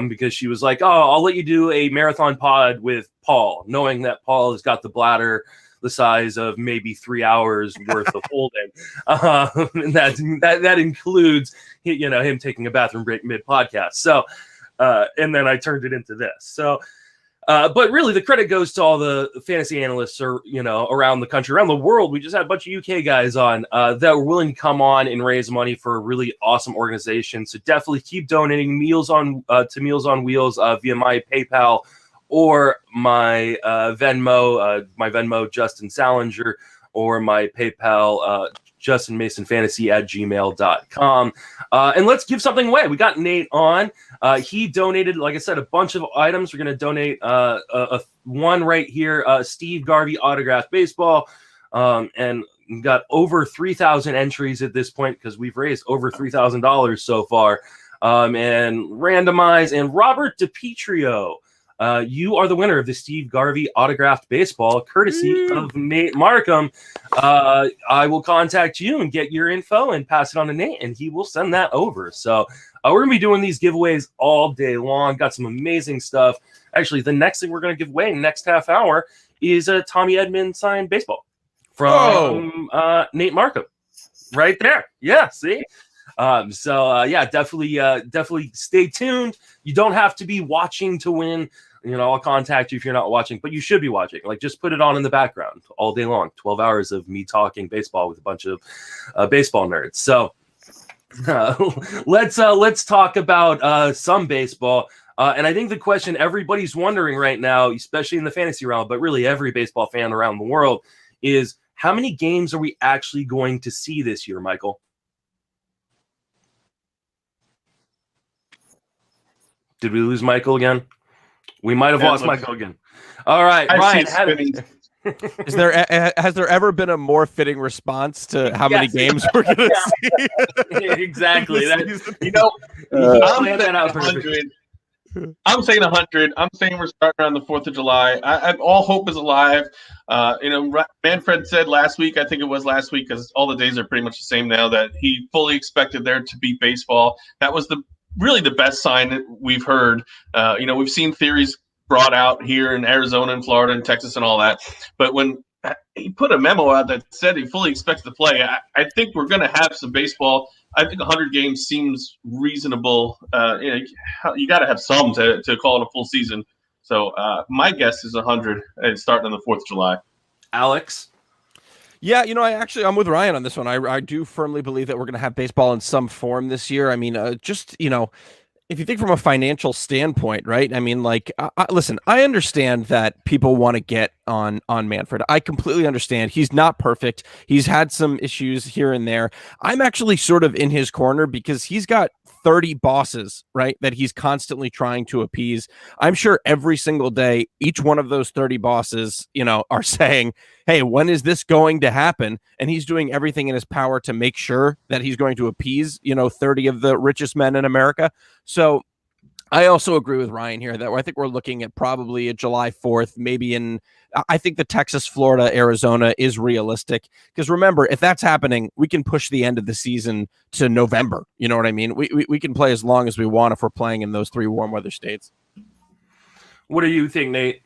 because she was like, "Oh, I'll let you do a marathon pod with Paul," knowing that Paul has got the bladder the size of maybe 3 hours worth of holding, and that includes him taking a bathroom break mid podcast. So, and then I turned it into this. So, but really, the credit goes to all the fantasy analysts, around the country, around the world. We just had a bunch of UK guys on that were willing to come on and raise money for a really awesome organization. So definitely keep donating to Meals on Wheels via my PayPal or my Venmo, Justin Salinger, or my PayPal, justinmasonfantasy@gmail.com. And let's give something away. We got Nate on. He donated, like I said, a bunch of items. We're going to donate one right here, Steve Garvey autographed baseball. And got over 3,000 entries at this point because we've raised over $3,000 so far. And randomize. And Robert DiPietro, you are the winner of the Steve Garvey autographed baseball, courtesy of Nate Markham. I will contact you and get your info and pass it on to Nate, and he will send that over. So we're going to be doing these giveaways all day long. Got some amazing stuff. Actually, the next thing we're going to give away next half hour is a Tommy Edman signed baseball from Nate Markham. Right there. Yeah, see? Definitely stay tuned. You don't have to be watching to win. I'll contact you if you're not watching, but you should be watching. Like, just put it on in the background all day long. 12 hours of me talking baseball with a bunch of baseball nerds. So let's talk about some baseball. And I think the question everybody's wondering right now, especially in the fantasy realm, but really every baseball fan around the world, is how many games are we actually going to see this year, Michael? Did we lose Michael again? We might have lost Michael again. All right, Ryan. Has there ever been a more fitting response to how many games we're going to see? Exactly. I'm saying 100. I'm saying we're starting on the 4th of July. All hope is alive. Manfred said last week, I think it was last week, because all the days are pretty much the same now, that he fully expected there to be baseball. That was really the best sign that we've heard. We've seen theories brought out here in Arizona and Florida and Texas and all that. But when he put a memo out that said he fully expects to play, I think we're going to have some baseball. I think 100 games seems reasonable. You got to have some to call it a full season. So my guess is 100 and starting on the 4th of July. Alex? Yeah, I'm with Ryan on this one. I do firmly believe that we're going to have baseball in some form this year. I mean, if you think from a financial standpoint, right? I mean, listen, I understand that people want to get on Manfred. I completely understand. He's not perfect. He's had some issues here and there. I'm actually sort of in his corner because he's got 30 bosses, right, that he's constantly trying to appease. I'm sure every single day, each one of those 30 bosses, are saying, hey, when is this going to happen? And he's doing everything in his power to make sure that he's going to appease, 30 of the richest men in America. So I also agree with Ryan here that I think we're looking at probably a July 4th, maybe I think the Texas, Florida, Arizona is realistic. Because remember, if that's happening, we can push the end of the season to November. You know what I mean? We can play as long as we want if we're playing in those 3 warm weather states. What do you think, Nate?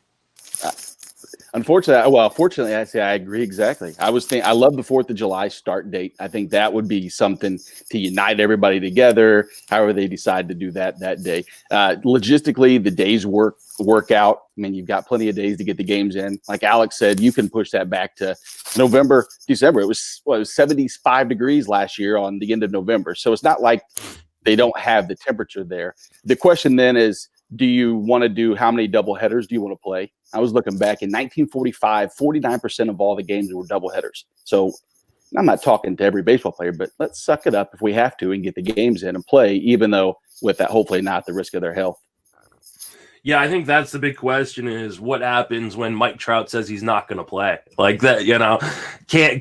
Fortunately, I say I agree exactly. I love the 4th of July start date. I think that would be something to unite everybody together, however they decide to do that day. Logistically, the days work out. I mean, you've got plenty of days to get the games in. Like Alex said, you can push that back to November, December. It was 75 degrees last year on the end of November. So it's not like they don't have the temperature there. The question then is, do you want to do how many double headers do you want to play? I was looking back in 1945, 49% of all the games were double headers. So I'm not talking to every baseball player, but let's suck it up if we have to and get the games in and play, even though with that, hopefully not the risk of their health. Yeah, I think that's the big question is what happens when Mike Trout says he's not going to play like that.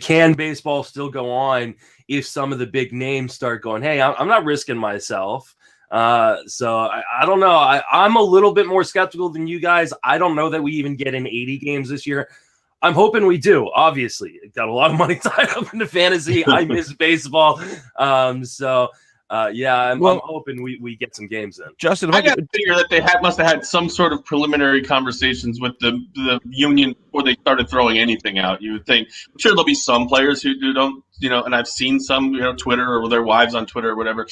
Can baseball still go on if some of the big names start going, hey, I'm not risking myself. So I don't know. I'm a little bit more skeptical than you guys. I don't know that we even get in 80 games this year. I'm hoping we do. Obviously, got a lot of money tied up into fantasy. I miss baseball. I'm hoping we get some games in. Justin, I got to figure that they must have had some sort of preliminary conversations with the union before they started throwing anything out. You would think. I'm sure there'll be some players who don't, and I've seen some, Twitter or their wives on Twitter or whatever,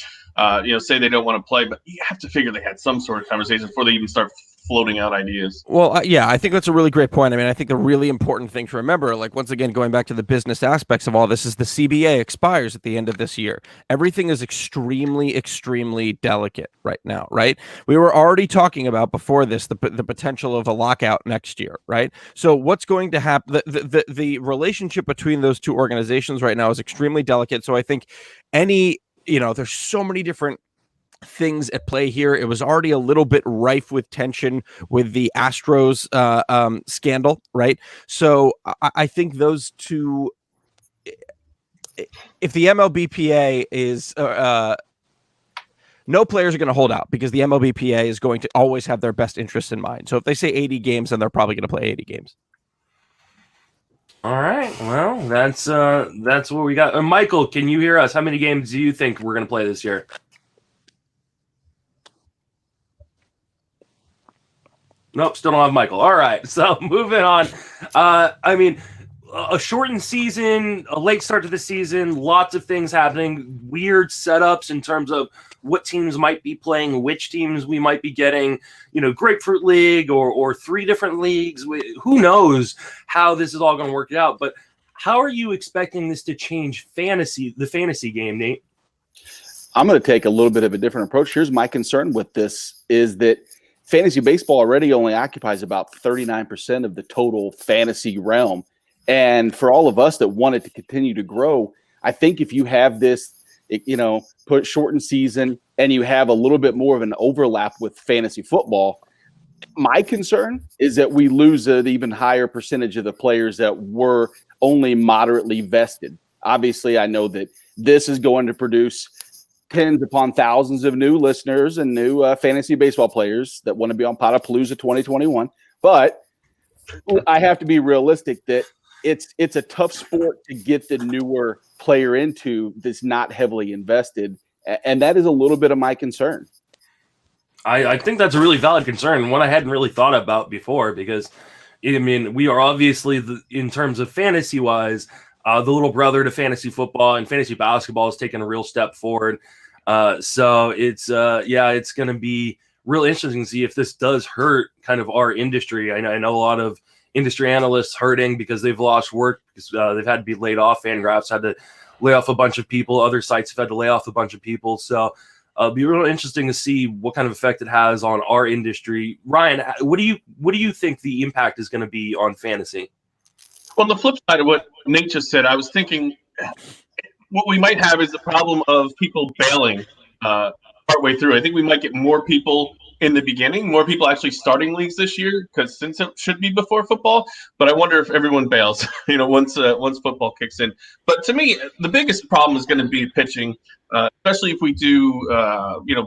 say they don't want to play. But you have to figure they had some sort of conversation before they even start floating out ideas. Well, I think that's a really great point. I mean, I think the really important thing to remember, like once again, going back to the business aspects of all this, is the CBA expires at the end of this year. Everything is extremely, extremely delicate right now, right? We were already talking about before this, the potential of a lockout next year, right? So what's going to happen? The relationship between those two organizations right now is extremely delicate. So I think there's so many different things at play here. It was already a little bit rife with tension with the Astros scandal, right? So I think those two, if the MLBPA is no players are going to hold out because the MLBPA is going to always have their best interest in mind. So if they say 80 games, then they're probably going to play 80 games. All right. Well, that's what we got. Michael, can you hear us? How many games do you think we're going to play this year? Nope, still don't have Michael. All right, so moving on. A shortened season, a late start to the season, lots of things happening, weird setups in terms of what teams might be playing, which teams we might be getting, Grapefruit League or 3 different leagues. Who knows how this is all going to work out, but how are you expecting this to change the fantasy game, Nate? I'm going to take a little bit of a different approach. Here's my concern with this is that fantasy baseball already only occupies about 39% of the total fantasy realm. And for all of us that want it to continue to grow, I think if you have this, put shortened season and you have a little bit more of an overlap with fantasy football, my concern is that we lose an even higher percentage of the players that were only moderately vested. Obviously, I know that this is going to produce tens upon thousands of new listeners and new fantasy baseball players that want to be on Podopalooza 2021. But I have to be realistic that it's a tough sport to get the newer player into that's not heavily invested. And that is a little bit of my concern. I think that's a really valid concern, and one I hadn't really thought about before because, we are obviously, in terms of fantasy-wise, the little brother to fantasy football, and fantasy basketball has taken a real step forward. So it's going to be real interesting to see if this does hurt kind of our industry. I know a lot of industry analysts hurting because they've lost work because they've had to be laid off. Fangraphs had to lay off a bunch of people. Other sites have had to lay off a bunch of people. So it'll be real interesting to see what kind of effect it has on our industry. Ryan, what do you think the impact is going to be on fantasy? Well, on the flip side of what Nate just said, I was thinking what we might have is the problem of people bailing partway through. I think we might get more people in the beginning, more people actually starting leagues this year, because since it should be before football. But I wonder if everyone bails, once football kicks in. But to me, the biggest problem is going to be pitching, especially if we do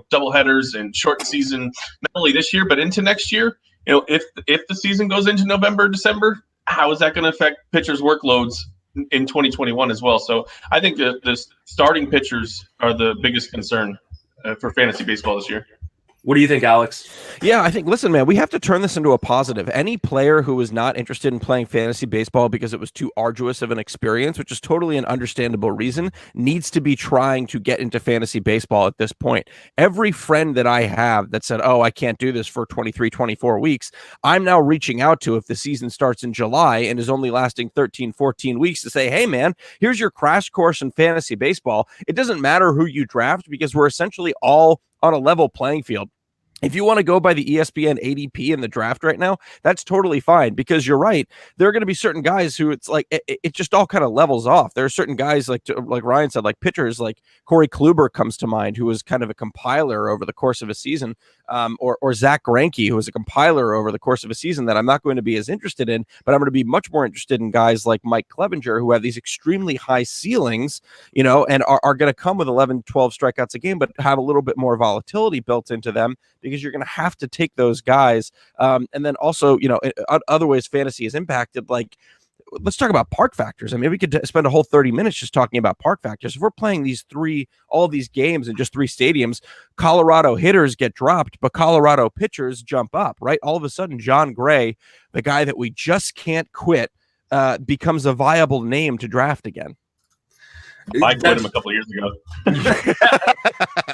double headers and short season, not only this year but into next year. If the season goes into November, December, how is that going to affect pitchers' workloads in 2021 as well? So I think the starting pitchers are the biggest concern for fantasy baseball this year. What do you think, Alex? Yeah, I think, listen, man, we have to turn this into a positive. Any player who is not interested in playing fantasy baseball because it was too arduous of an experience, which is totally an understandable reason, needs to be trying to get into fantasy baseball at this point. Every friend that I have that said, oh, I can't do this for 23, 24 weeks, I'm now reaching out to, if the season starts in July and is only lasting 13, 14 weeks, to say, hey, man, here's your crash course in fantasy baseball. It doesn't matter who you draft because we're essentially all on a level playing field. If you want to go by the ESPN ADP in the draft right now, that's totally fine, because you're right. There are going to be certain guys who it's like it just all kind of levels off. There are certain guys like Ryan said, like pitchers, like Corey Kluber comes to mind, who was kind of a compiler over the course of a season, or Zach Greinke, who was a compiler over the course of a season, that I'm not going to be as interested in, but I'm going to be much more interested in guys like Mike Clevenger, who have these extremely high ceilings, and are going to come with 11, 12 strikeouts a game, but have a little bit more volatility built into them, because you're going to have to take those guys. And then also, other ways fantasy is impacted, like, let's talk about park factors. I mean, we could spend a whole 30 minutes just talking about park factors. If we're playing all these games in just 3 stadiums, Colorado hitters get dropped, but Colorado pitchers jump up, right? All of a sudden, John Gray, the guy that we just can't quit, becomes a viable name to draft again. I quit him a couple of years ago.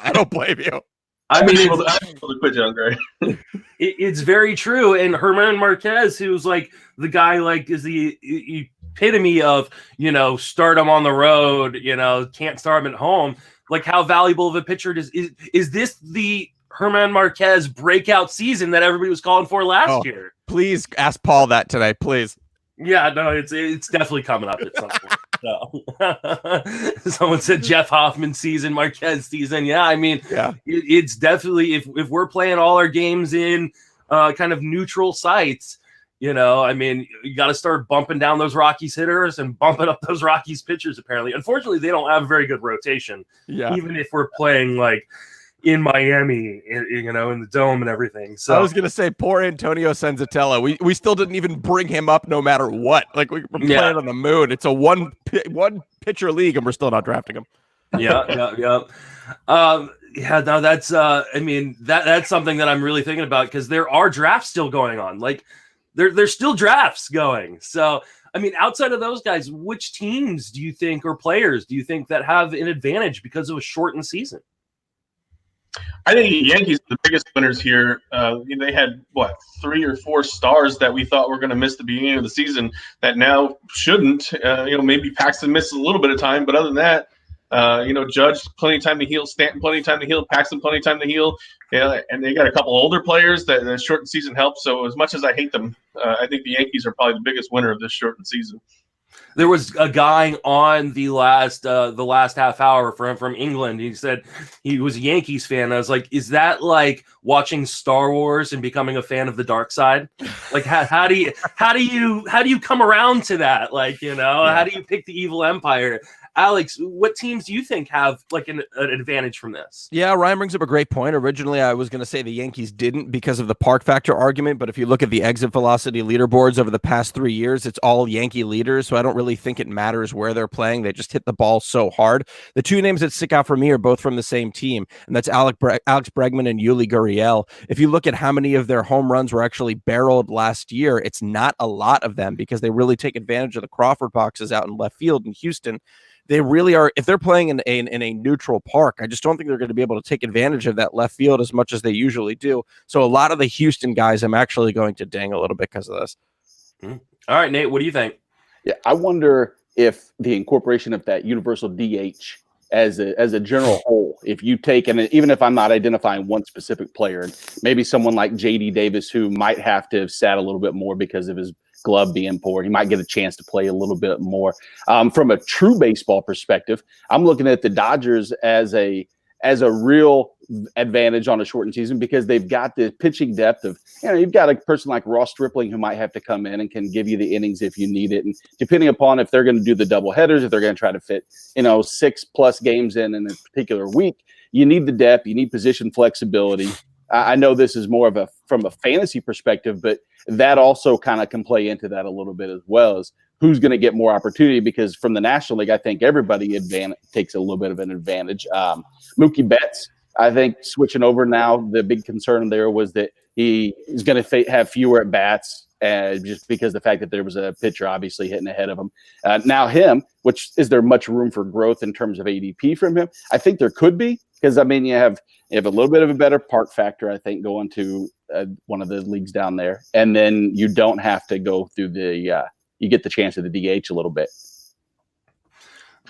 I don't blame you. I mean, I'm able to quit John Gray. It's very true. And Herman Marquez, who's like the guy, like, is the epitome of, start him on the road, can't start him at home. Like, how valuable of a pitcher is this the Herman Marquez breakout season that everybody was calling for last year? Please ask Paul that today, please. Yeah, no, it's definitely coming up at some point. So. Someone said Jeff Hoffman season, Marquez season. Yeah, I mean, it's definitely, if we're playing all our games in kind of neutral sites, I mean, you got to start bumping down those Rockies hitters and bumping up those Rockies pitchers. Apparently, unfortunately, they don't have a very good rotation. Yeah, even if we're playing like in Miami, in the dome and everything. So I was gonna say, poor Antonio Senzatella. We still didn't even bring him up, no matter what. Like, we're playing on the moon. It's a one pitcher league, and we're still not drafting him. Yeah. No, that's I mean, that's something that I'm really thinking about, because there are drafts still going on. Like, there's still drafts going. So I mean, outside of those guys, which teams do you think, or players do you think, that have an advantage because of a shortened season? I think the Yankees are the biggest winners here. They had, 3 or 4 stars that we thought were going to miss the beginning of the season that now shouldn't. Maybe Paxton missed a little bit of time, but other than that, Judge, plenty of time to heal. Stanton, plenty of time to heal. Paxton, plenty of time to heal. Yeah, and they got a couple older players that the shortened season helps. So as much as I hate them, I think the Yankees are probably the biggest winner of this shortened season. There was a guy on the last half hour from England. He said he was a Yankees fan. I was like, is that like watching Star Wars and becoming a fan of the dark side? Like, how do you come around to that? Like, how do you pick the evil empire? Alex, what teams do you think have like an advantage from this? Yeah, Ryan brings up a great point. Originally, I was going to say the Yankees didn't because of the park factor argument, but if you look at the exit velocity leaderboards over the past 3 years, it's all Yankee leaders, so I don't really think it matters where they're playing. They just hit the ball so hard. The 2 names that stick out for me are both from the same team, and that's Alex Bregman and Yuli Gurriel. If you look at how many of their home runs were actually barreled last year, it's not a lot of them, because they really take advantage of the Crawford boxes out in left field in Houston. They really are. If they're playing in a neutral park, I just don't think they're going to be able to take advantage of that left field as much as they usually do. So a lot of the Houston guys, I'm actually going to ding a little bit because of this. All right, Nate, what do you think? Yeah, I wonder if the incorporation of that universal DH as a general whole, if you take, and even if I'm not identifying one specific player, and maybe someone like J.D. Davis, who might have to have sat a little bit more because of his glove being poor, he might get a chance to play a little bit more. From a true baseball perspective, I'm looking at the Dodgers as a as a real advantage on a shortened season because they've got the pitching depth of, you've got a person like Ross Stripling who might have to come in and can give you the innings if you need it. And depending upon if they're going to do the double headers, if they're going to try to fit, 6+ games in a particular week, you need the depth, you need position flexibility. I know this is more of from a fantasy perspective, but that also kind of can play into that a little bit as well as who's going to get more opportunity because from the National League, I think everybody takes a little bit of an advantage. Mookie Betts, I think switching over now, the big concern there was that he is going to have fewer at bats just because the fact that there was a pitcher obviously hitting ahead of him. Now him, which is there much room for growth in terms of ADP from him? I think there could be because, you have a little bit of a better park factor, I think, going to one of the leagues down there. And then you don't have to go through you get the chance of the DH a little bit.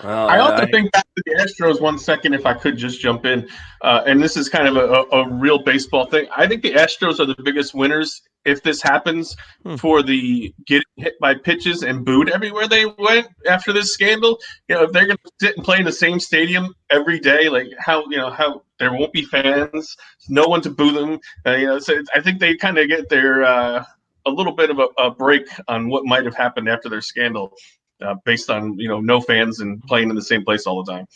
I also think back to the Astros 1 second, if I could just jump in. And this is kind of a real baseball thing. I think the Astros are the biggest winners if this happens for the getting hit by pitches and booed everywhere they went after this scandal. If they're going to sit and play in the same stadium every day, like how there won't be fans, no one to boo them. So I think they kind of get their a little bit of a break on what might have happened after their scandal. Based on no fans and playing in the same place all the time.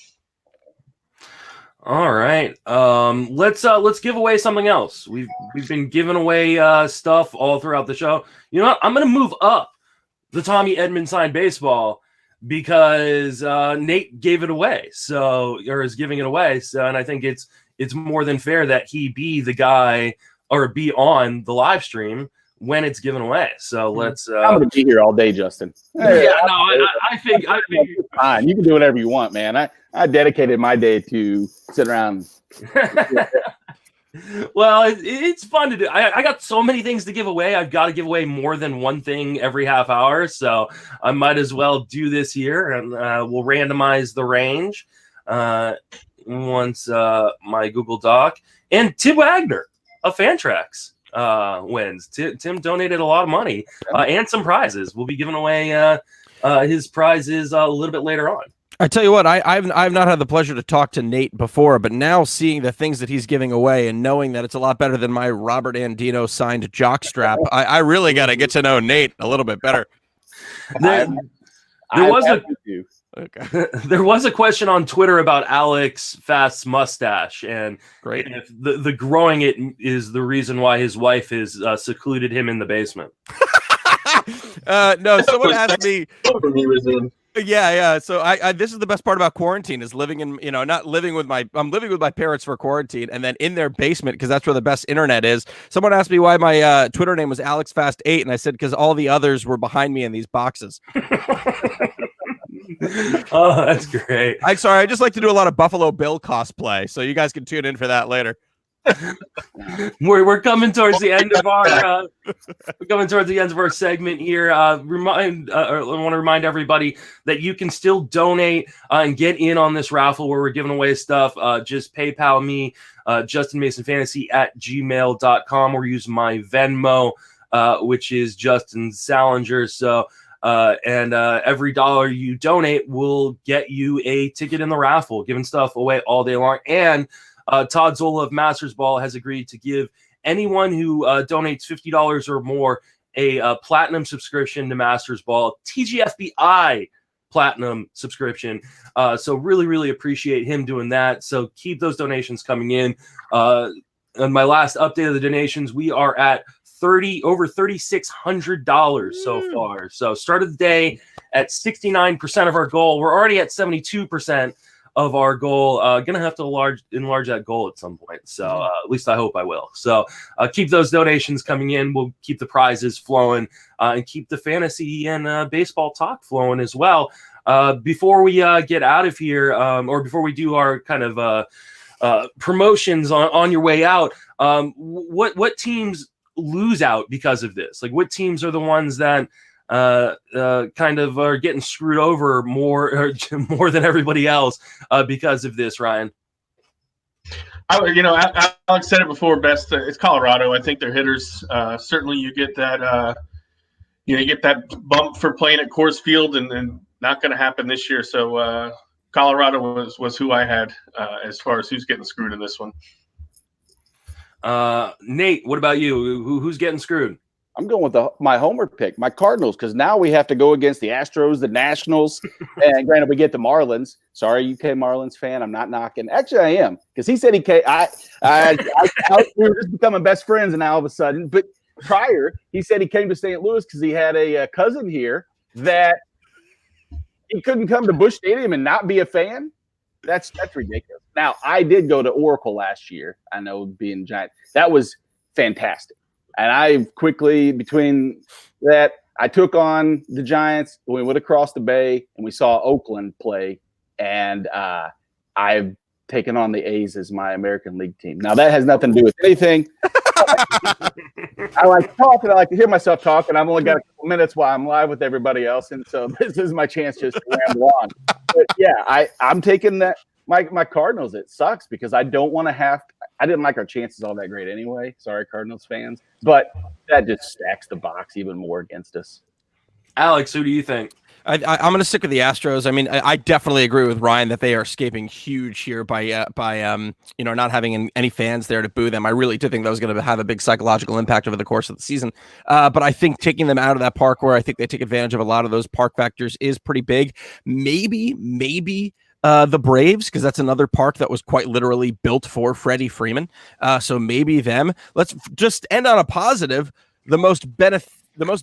All right, let's give away something else. We've been giving away stuff all throughout the show. You know what? I'm gonna move up the Tommy Edman signed baseball because Nate gave it away, or is giving it away. So, and I think it's more than fair that he be the guy or be on the live stream when it's given away. So let's I'm gonna be here all day, Justin. I think fine. You can do whatever you want, man. I dedicated my day to sit around. Well, it's fun to do. I got so many things to give away. I've got to give away more than one thing every half hour, so I might as well do this here, and we'll randomize the range once my Google Doc and Tim Wagner of Fantrax wins. Tim donated a lot of money and some prizes. We'll be giving away his prizes a little bit later on. I tell you what, I've not had the pleasure to talk to Nate before, but now seeing the things that he's giving away and knowing that it's a lot better than my Robert Andino signed jockstrap, I really got to get to know Nate a little bit better. There was a question on Twitter about Alex Fast's mustache, and great. If the growing it is the reason why his wife has secluded him in the basement. No, someone asked me. Yeah. So I this is the best part about quarantine is living in, not living with I'm living with my parents for quarantine and then in their basement because that's where the best internet is. Someone asked me why my Twitter name was AlexFast8 and I said because all the others were behind me in these boxes. Oh, that's great. I'm sorry. I just like to do a lot of Buffalo Bill cosplay, so you guys can tune in for that later. We're coming towards the end of our segment here. I want to remind everybody that you can still donate and get in on this raffle where we're giving away stuff. Just PayPal me, justinmasonfantasy@gmail.com, or use my Venmo, which is Justin Salinger. So every dollar you donate will get you a ticket in the raffle, giving stuff away all day long. And Todd Zola of Masters Ball has agreed to give anyone who donates $50 or more a platinum subscription to Masters Ball, TGFBI platinum subscription. So really, really appreciate him doing that. So keep those donations coming in. On my last update of the donations, we are at over $3,600 so far. So started the day at 69% of our goal. We're already at 72% of our goal. Gonna have to enlarge that goal at some point. So at least I hope I will. So keep those donations coming in. We'll keep the prizes flowing and keep the fantasy and baseball talk flowing as well. Before we get out of here, or before we do our kind of promotions on your way out, what teams lose out because of this? Like, what teams are the ones that kind of are getting screwed over more than everybody else because of this, Ryan? Alex said it before best. It's Colorado. I think their hitters, certainly you get that, you get that bump for playing at Coors Field and not going to happen this year. So Colorado was who I had as far as who's getting screwed in this one. Nate, what about you? Who's getting screwed? I'm going with my homer pick, my Cardinals, because now we have to go against the Astros, the Nationals, and granted, we get the Marlins. Sorry, UK Marlins fan, I'm not knocking. Actually, I am, because he said he came. We were just becoming best friends, and now all of a sudden, but prior, he said he came to St. Louis because he had a cousin here that he couldn't come to Busch Stadium and not be a fan. That's ridiculous. Now, I did go to Oracle last year. I know, being Giant, that was fantastic. And I quickly, between that, I took on the Giants. We went across the bay and we saw Oakland play. And I've taken on the A's as my American League team. Now, that has nothing to do with anything. I like to talk and I like to hear myself talk. And I've only got a couple minutes while I'm live with everybody else. And so this is my chance just to ramble on. But yeah, I'm taking that. My Cardinals, it sucks because I don't want to have – I didn't like our chances all that great anyway. Sorry, Cardinals fans. But that just stacks the box even more against us. Alex, who do you think? I'm going to stick with the Astros. I mean, I definitely agree with Ryan that they are escaping huge here by not having any fans there to boo them. I really do think that was going to have a big psychological impact over the course of the season. But I think taking them out of that park where I think they take advantage of a lot of those park factors is pretty big. Maybe the Braves, because that's another park that was quite literally built for Freddie Freeman. So maybe them. Let's just end on a positive. The most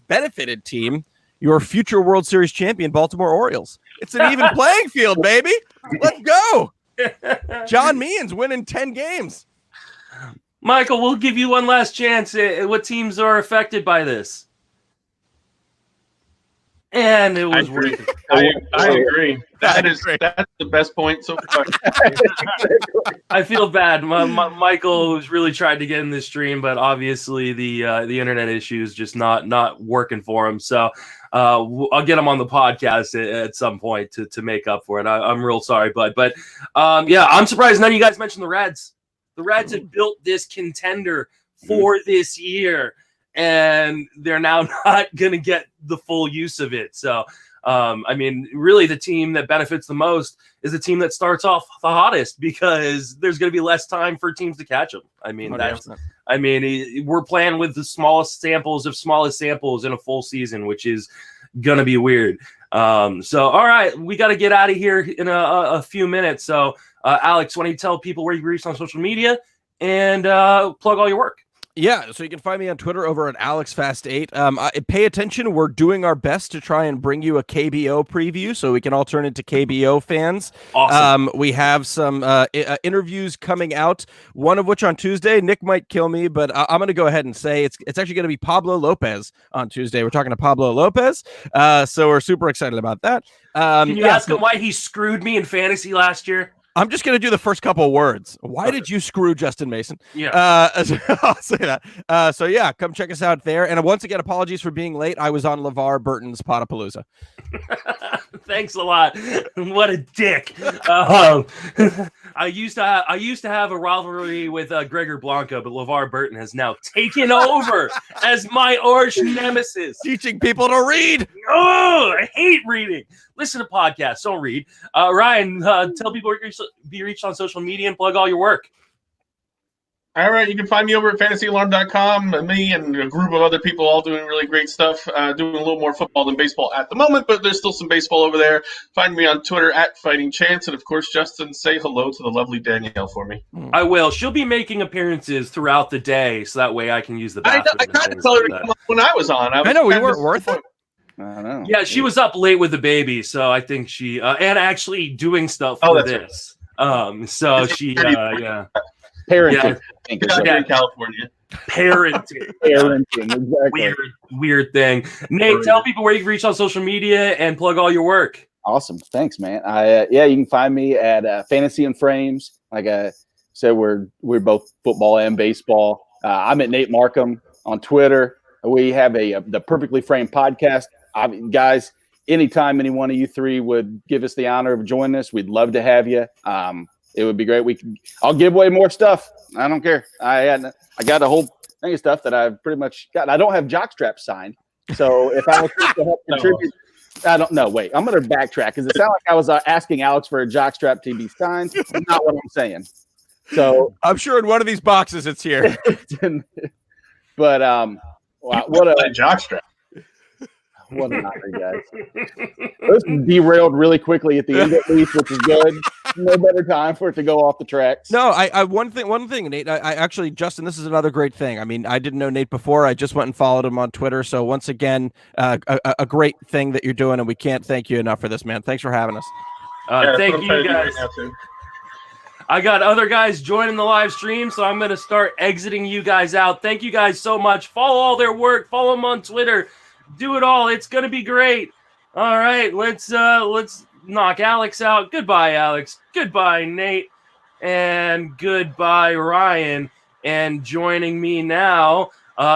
benefited team, your future World Series champion, Baltimore Orioles. It's an even playing field, baby. Let's go. John Meehan's winning 10 games. Michael, we'll give you one last chance. What teams are affected by this? And it was worth it. I agree. That's the best point so far. I feel bad. Michael has really tried to get in this stream, but obviously the internet issue is just not working for him. So I'll get him on the podcast at some point to make up for it. I'm real sorry, bud. But yeah, I'm surprised none of you guys mentioned the Reds. The Reds have built this contender for this year, and they're now not going to get the full use of it. So, I mean, really the team that benefits the most is the team that starts off the hottest, because there's going to be less time for teams to catch them. I mean, we're playing with the smallest samples in a full season, which is going to be weird. So, all right, we got to get out of here in a few minutes. So, Alex, why don't you tell people where you reach on social media and plug all your work? Yeah, so you can find me on Twitter over at AlexFast8. Pay attention. We're doing our best to try and bring you a KBO preview so we can all turn into KBO fans. Awesome. We have some interviews coming out, one of which on Tuesday. Nick might kill me, but I'm going to go ahead and say it's actually going to be Pablo Lopez on Tuesday. We're talking to Pablo Lopez, so we're super excited about that. Can you ask him why he screwed me in fantasy last year? I'm just going to do the first couple of words. Why did you screw Justin Mason? Yeah. I'll say that. So, yeah, come check us out there. And once again, apologies for being late. I was on LeVar Burton's Podopalooza. Thanks a lot. What a dick. I used to have a rivalry with Gregor Blanca, but LeVar Burton has now taken over as my arch nemesis. Teaching people to read. Oh, I hate reading. Listen to podcasts, don't read. Ryan, tell people where you can be reached on social media and plug all your work. All right, you can find me over at fantasyalarm.com. Me and a group of other people all doing really great stuff, doing a little more football than baseball at the moment, but there's still some baseball over there. Find me on Twitter at Fighting Chance. And, of course, Justin, say hello to the lovely Danielle for me. I will. She'll be making appearances throughout the day, so that way I can use the bathroom. I tried to tell her to come up when I was on. I know, we weren't worth it. I don't know. Yeah, she was up late with the baby, so I think she and actually doing stuff for this. Right. So she, yeah. Parenting. Yeah, California. Parenting. Exactly. Weird thing. Nate, tell people where you can reach on social media and plug all your work. Awesome. Thanks, man. You can find me at Fantasy and Frames. Like I said, we're both football and baseball. I'm at Nate Markham on Twitter. We have the Perfectly Framed podcast. Guys, anytime any one of you three would give us the honor of joining us, we'd love to have you. It would be great. I'll give away more stuff. I don't care. I got a whole thing of stuff that I've pretty much got. I don't have jockstraps signed, so if I was to help contribute I don't know. Wait, I'm going to backtrack because it sounded like I was asking Alex for a jockstrap to be signed. That's not what I'm saying. So I'm sure in one of these boxes it's here. But wow, what a jockstrap. what an honor, guys. This derailed really quickly at the end, at least, which is good. No better time for it to go off the tracks. No, I one thing, Nate. I actually, Justin, this is another great thing. I mean, I didn't know Nate before. I just went and followed him on Twitter. So once again, a great thing that you're doing, and we can't thank you enough for this, man. Thanks for having us. Thank you, guys. I got other guys joining the live stream, so I'm going to start exiting you guys out. Thank you guys so much. Follow all their work. Follow them on Twitter. Do it all. It's going to be great. All right, let's knock Alex out. Goodbye, Alex. Goodbye, Nate. And goodbye, Ryan. And joining me now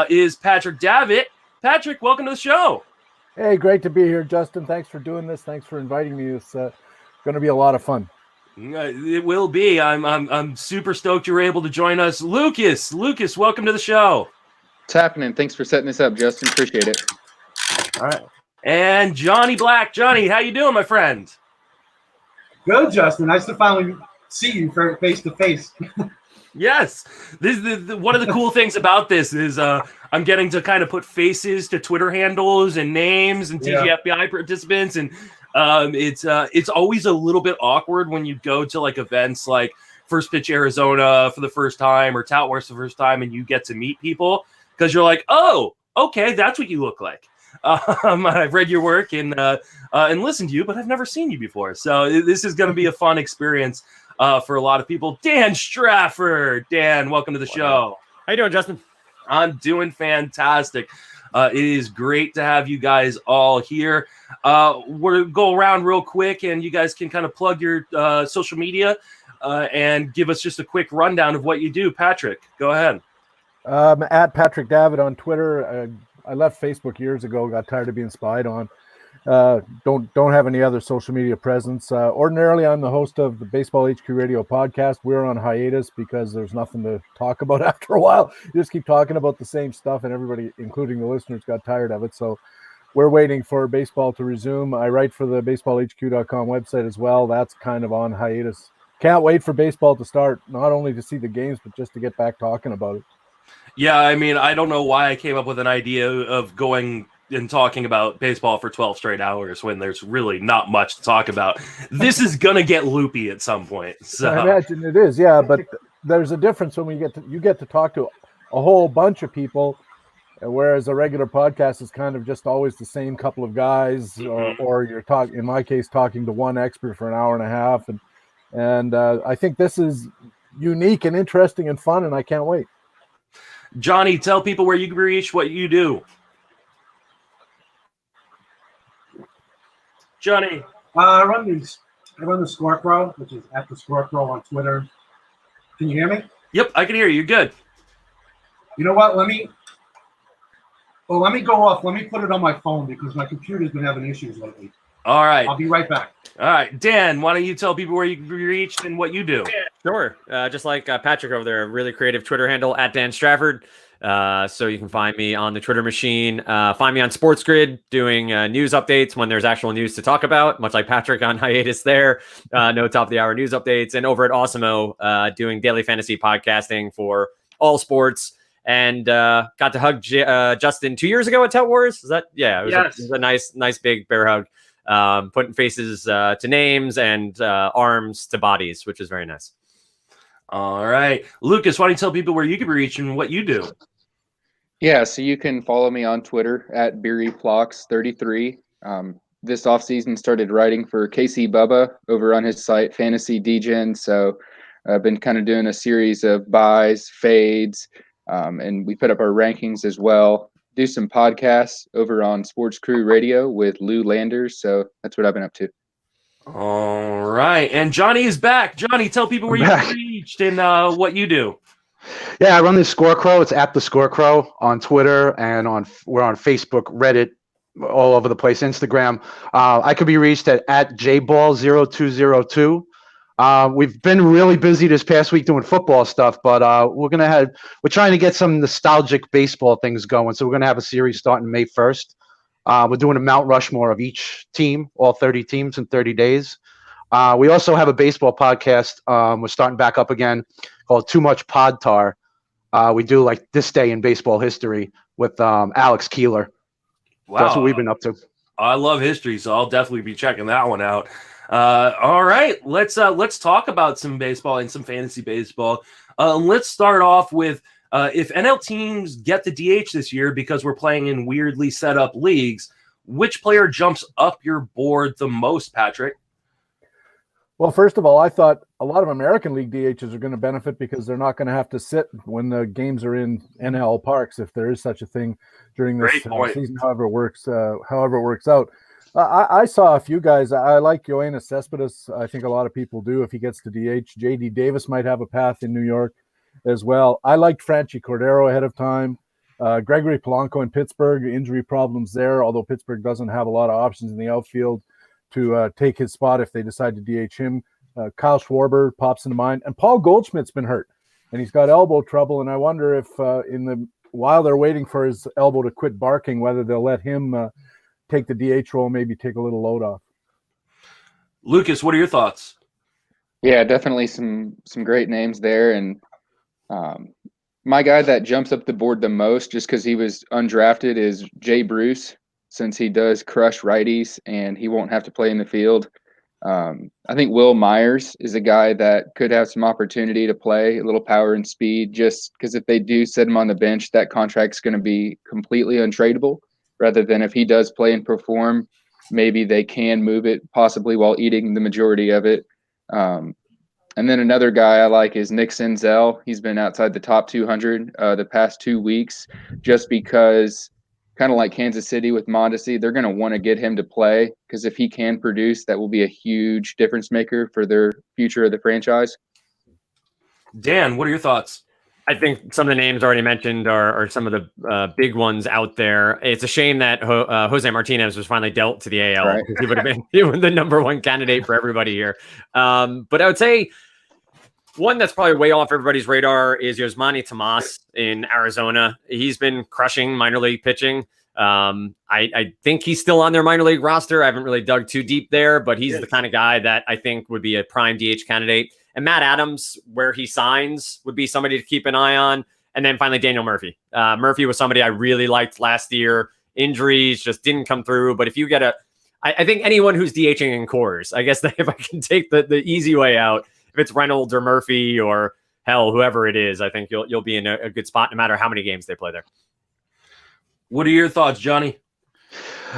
is Patrick Davitt. Patrick, welcome to the show. Hey, great to be here, Justin. Thanks for doing this. Thanks for inviting me. It's going to be a lot of fun. It will be. I'm super stoked you were able to join us. Lucas, welcome to the show. What's happening? Thanks for setting this up, Justin. Appreciate it. All right. And Johnny Black. Johnny, how you doing, my friend? Good, Justin. Nice to finally see you face to face. Yes. This is one of the cool things about this is I'm getting to kind of put faces to Twitter handles and names and TGFBI participants, and it's always a little bit awkward when you go to like events like First Pitch Arizona for the first time or Tout Wars for the first time, and you get to meet people because you're like, oh, okay, that's what you look like. I've read your work and listened to you, but I've never seen you before. So this is going to be a fun experience for a lot of people. Dan Strafford. Dan, welcome to the show. How you doing, Justin? I'm doing fantastic. It is great to have you guys all here. We'll go around real quick, and you guys can kind of plug your social media and give us just a quick rundown of what you do. Patrick, go ahead. At Patrick Davitt on Twitter. I left Facebook years ago. Got tired of being spied on. Don't have any other social media presence. Ordinarily, I'm the host of the Baseball HQ Radio podcast. We're on hiatus because there's nothing to talk about after a while. You just keep talking about the same stuff, and everybody, including the listeners, got tired of it. So we're waiting for baseball to resume. I write for the baseballhq.com website as well. That's kind of on hiatus. Can't wait for baseball to start, not only to see the games, but just to get back talking about it. Yeah, I mean, I don't know why I came up with an idea of going and talking about baseball for 12 straight hours when there's really not much to talk about. This is going to get loopy at some point. So I imagine it is, yeah, but there's a difference when you get to talk to a whole bunch of people, whereas a regular podcast is kind of just always the same couple of guys, or you're talking, in my case, talking to one expert for an hour and a half. And I think this is unique and interesting and fun, and I can't wait. Johnny, tell people where you can reach what you do. Johnny. I run the Scorecrow, which is at the Scorecrow on Twitter. Can you hear me? Yep, I can hear you. You're good. You know what? Let me go off. Let me put it on my phone because my computer's been having issues lately. All right. I'll be right back. All right. Dan, why don't you tell people where you can be reached and what you do? Sure. Just like Patrick over there, a really creative Twitter handle at Dan Strafford. So you can find me on the Twitter machine. Find me on Sports Grid doing news updates when there's actual news to talk about, much like Patrick on hiatus there. No top of the hour news updates. And over at Awesemo, doing daily fantasy podcasting for all sports. And got to hug Justin 2 years ago at Tout Wars. Is that? Yeah, it was a nice big bear hug. Putting faces to names and arms to bodies, which is very nice. All right. Lucas, why don't you tell people where you can be reached and what you do? Yeah, so you can follow me on Twitter at BeeryPlox33. This offseason started writing for KC Bubba over on his site, Fantasy Degen. So I've been kind of doing a series of buys, fades, and we put up our rankings as well. Do some podcasts over on Sports Crew Radio with Lou Landers. So that's what I've been up to. All right. And Johnny is back. Johnny, tell people where you can be reached and what you do. Yeah, I run the Scorecrow. It's at the Scorecrow on Twitter, and we're on Facebook, Reddit, all over the place, Instagram. I could be reached at jball0202. We've been really busy this past week doing football stuff, but we're trying to get some nostalgic baseball things going. So we're gonna have a series starting May 1st We're doing a Mount Rushmore of each team, all 30 teams in 30 days. We also have a baseball podcast. We're starting back up again called Too Much Pod Tar. We do like this day in baseball history with Alex Keeler. Wow. That's what we've been up to. I love history, so I'll definitely be checking that one out. All right, let's talk about some baseball and some fantasy baseball. Let's start off with if NL teams get the DH this year because we're playing in weirdly set up leagues, which player jumps up your board the most, Patrick? Well, first of all, I thought a lot of American League DHs are going to benefit because they're not going to have to sit when the games are in NL parks, if there is such a thing during this season. However it works out. I saw a few guys. I like Yoenis Cespedes. I think a lot of people do if he gets to DH. J.D. Davis might have a path in New York as well. I liked Franchi Cordero ahead of time. Gregory Polanco in Pittsburgh, injury problems there, although Pittsburgh doesn't have a lot of options in the outfield to take his spot if they decide to DH him. Kyle Schwarber pops into mind. And Paul Goldschmidt's been hurt, and he's got elbow trouble, and I wonder if while they're waiting for his elbow to quit barking, whether they'll let him take the DH role, maybe take a little load off. Lucas, what are your thoughts? Yeah, definitely some great names there. And my guy that jumps up the board the most, just because he was undrafted, is Jay Bruce, since he does crush righties and he won't have to play in the field. I think Will Myers is a guy that could have some opportunity to play, a little power and speed, just because if they do set him on the bench, that contract's going to be completely untradeable, rather than if he does play and perform, maybe they can move it possibly while eating the majority of it. And then another guy I like is Nick Senzel. He's been outside the top 200 the past 2 weeks, just because kind of like Kansas City with Mondesi, they're going to want to get him to play, because if he can produce, that will be a huge difference maker for their future of the franchise. Dan, what are your thoughts? I think some of the names already mentioned are some of the big ones out there. It's a shame that Jose Martinez was finally dealt to the AL. Right. He would have been the number one candidate for everybody here. But I would say one that's probably way off everybody's radar is Yasmani Tomas in Arizona. He's been crushing minor league pitching. I think he's still on their minor league roster. I haven't really dug too deep there, but he's the kind of guy that I think would be a prime DH candidate. And Matt Adams, where he signs, would be somebody to keep an eye on. And then finally, Daniel Murphy. Murphy was somebody I really liked last year. Injuries just didn't come through. But if you get I think anyone who's DHing in cores, I guess that if I can take the easy way out, if it's Reynolds or Murphy or hell, whoever it is, I think you'll be in a good spot no matter how many games they play there. What are your thoughts, Johnny?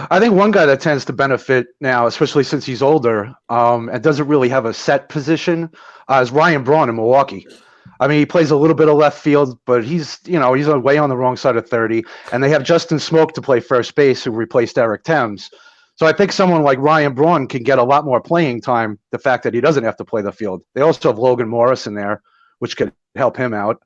I think one guy that tends to benefit now, especially since he's older and doesn't really have a set position, is Ryan Braun in Milwaukee. I mean, he plays a little bit of left field, but he's way on the wrong side of 30. And they have Justin Smoke to play first base, who replaced Eric Thames. So I think someone like Ryan Braun can get a lot more playing time, the fact that he doesn't have to play the field. They also have Logan Morris in there, which could help him out.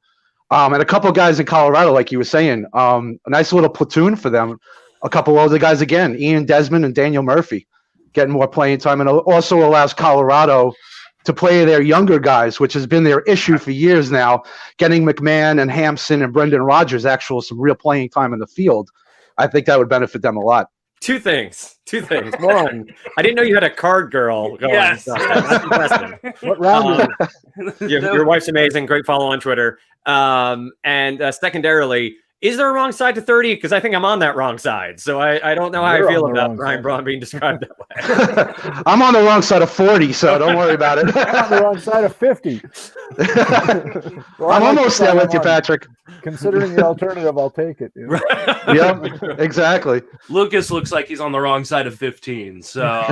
And a couple of guys in Colorado, like you were saying, a nice little platoon for them. A couple older guys again, Ian Desmond and Daniel Murphy, getting more playing time, and also allows Colorado to play their younger guys, which has been their issue for years now, getting McMahon and Hampson and Brendan Rodgers some real playing time in the field. I think that would benefit them a lot. Two things. One, I didn't know you had a card girl going. Yes. That's impressive. What round your wife's amazing. Great follow on Twitter. And secondarily, is there a wrong side to 30? Because I think I'm on that wrong side. So I don't know how I feel about Ryan Braun being described that way. I'm on the wrong side of 40, so don't worry about it. I'm on the wrong side of 50. Well, I'm almost there with you, Patrick. Considering the alternative, I'll take it. You know? Yep, exactly. Lucas looks like he's on the wrong side of 15, so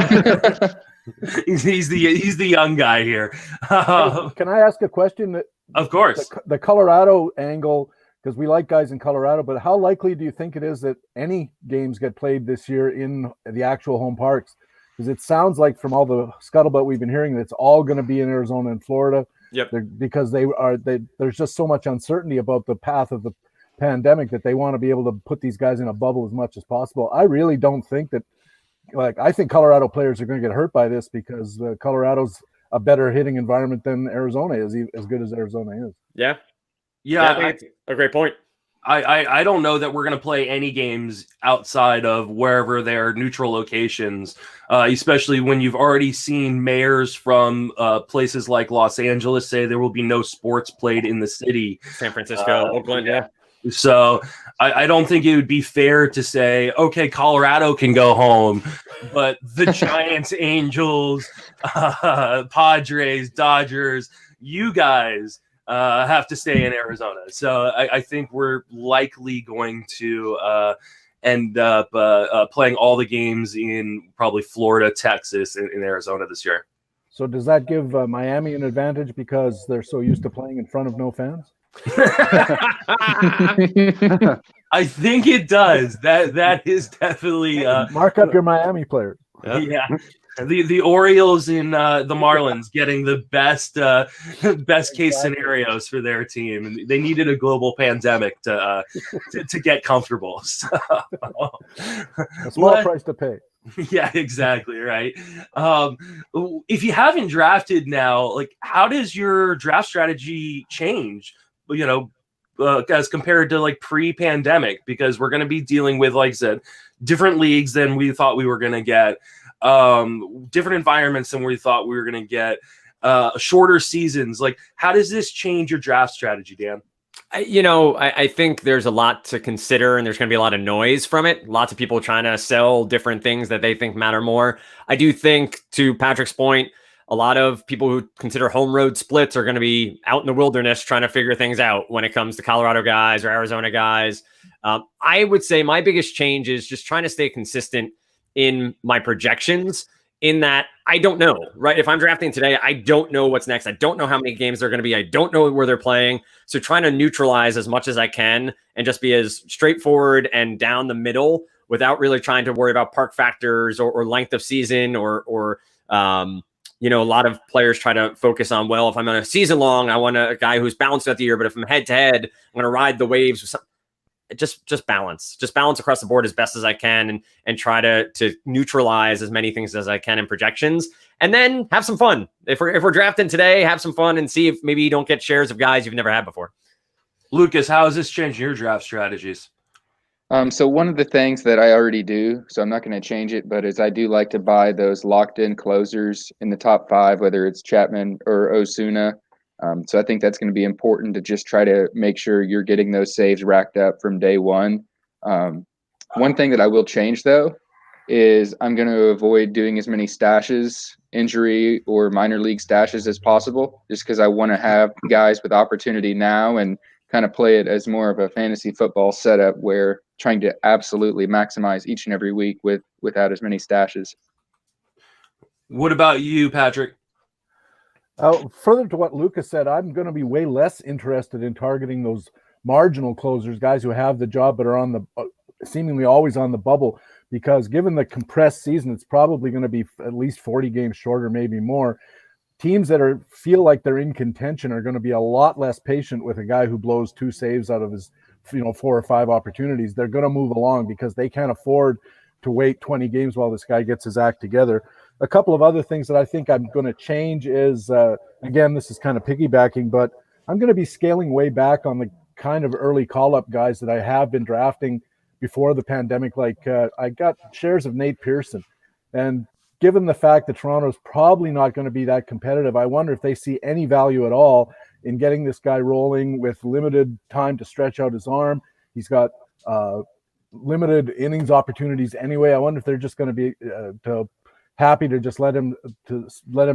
he's the young guy here. Can I ask a question? Of course. The Colorado angle, because we like guys in Colorado, but how likely do you think it is that any games get played this year in the actual home parks? Because it sounds like from all the scuttlebutt we've been hearing that it's all going to be in Arizona and Florida. Yep. Because there's just so much uncertainty about the path of the pandemic that they want to be able to put these guys in a bubble as much as possible. I really don't think that, I think Colorado players are going to get hurt by this because Colorado's a better hitting environment than Arizona is, as good as Arizona is. Yeah. Yeah, that's a great point. I don't know that we're going to play any games outside of wherever their neutral locations, especially when you've already seen mayors from places like Los Angeles say there will be no sports played in the city. San Francisco, Oakland, yeah. So I don't think it would be fair to say, okay, Colorado can go home, but the Giants, Angels, Padres, Dodgers, you guys have to stay in Arizona. So I think we're likely going to end up playing all the games in probably Florida, Texas, and in Arizona this year. So does that give Miami an advantage because they're so used to playing in front of no fans? I think it does. That is definitely mark up your Miami players. Yeah. The Orioles and the Marlins getting the best case scenarios for their team, and they needed a global pandemic to get comfortable. So, a small price to pay. Yeah, exactly right. If you haven't drafted now, like, how does your draft strategy change? As compared to like pre-pandemic, because we're going to be dealing with, like I said, different leagues than we thought we were going to get. Different environments than we thought we were going to get, shorter seasons. Like, how does this change your draft strategy, Dan? I think there's a lot to consider, and there's going to be a lot of noise from it. Lots of people trying to sell different things that they think matter more. I do think, to Patrick's point, a lot of people who consider home road splits are going to be out in the wilderness trying to figure things out when it comes to Colorado guys or Arizona guys. I would say my biggest change is just trying to stay consistent in my projections, in that I don't know, right? If I'm drafting today, I don't know what's next. I don't know how many games they're going to be. I don't know where they're playing. So trying to neutralize as much as I can and just be as straightforward and down the middle without really trying to worry about park factors or length of season or a lot of players try to focus on, well, if I'm on a season long, I want a guy who's balanced throughout the year, but if I'm head to head, I'm going to ride the waves with something. Just balance across the board as best as I can and try to neutralize as many things as I can in projections, and then have some fun. If we're drafting today, have some fun and see if maybe you don't get shares of guys you've never had before. Lucas, how is this changing your draft strategies? So one of the things that I already do, so I'm not going to change it, but is I do like to buy those locked in closers in the top 5, whether it's Chapman or Osuna. So I think that's going to be important to just try to make sure you're getting those saves racked up from day one. One thing that I will change, though, is I'm going to avoid doing as many stashes, injury or minor league stashes as possible, just because I want to have guys with opportunity now and kind of play it as more of a fantasy football setup where trying to absolutely maximize each and every week without as many stashes. What about you, Patrick? Further to what Lucas said, I'm going to be way less interested in targeting those marginal closers, guys who have the job but are on the seemingly always on the bubble, because given the compressed season, it's probably going to be at least 40 games shorter, maybe more. Teams that feel like they're in contention are going to be a lot less patient with a guy who blows 2 saves out of his 4 or 5 opportunities. They're going to move along because they can't afford to wait 20 games while this guy gets his act together. A couple of other things that I think I'm going to change is, again, this is kind of piggybacking, but I'm going to be scaling way back on the kind of early call-up guys that I have been drafting before the pandemic. Like I got shares of Nate Pearson, and given the fact that Toronto's probably not going to be that competitive, I wonder if they see any value at all in getting this guy rolling with limited time to stretch out his arm. He's got limited innings opportunities anyway. I wonder if they're just going to be happy to just let him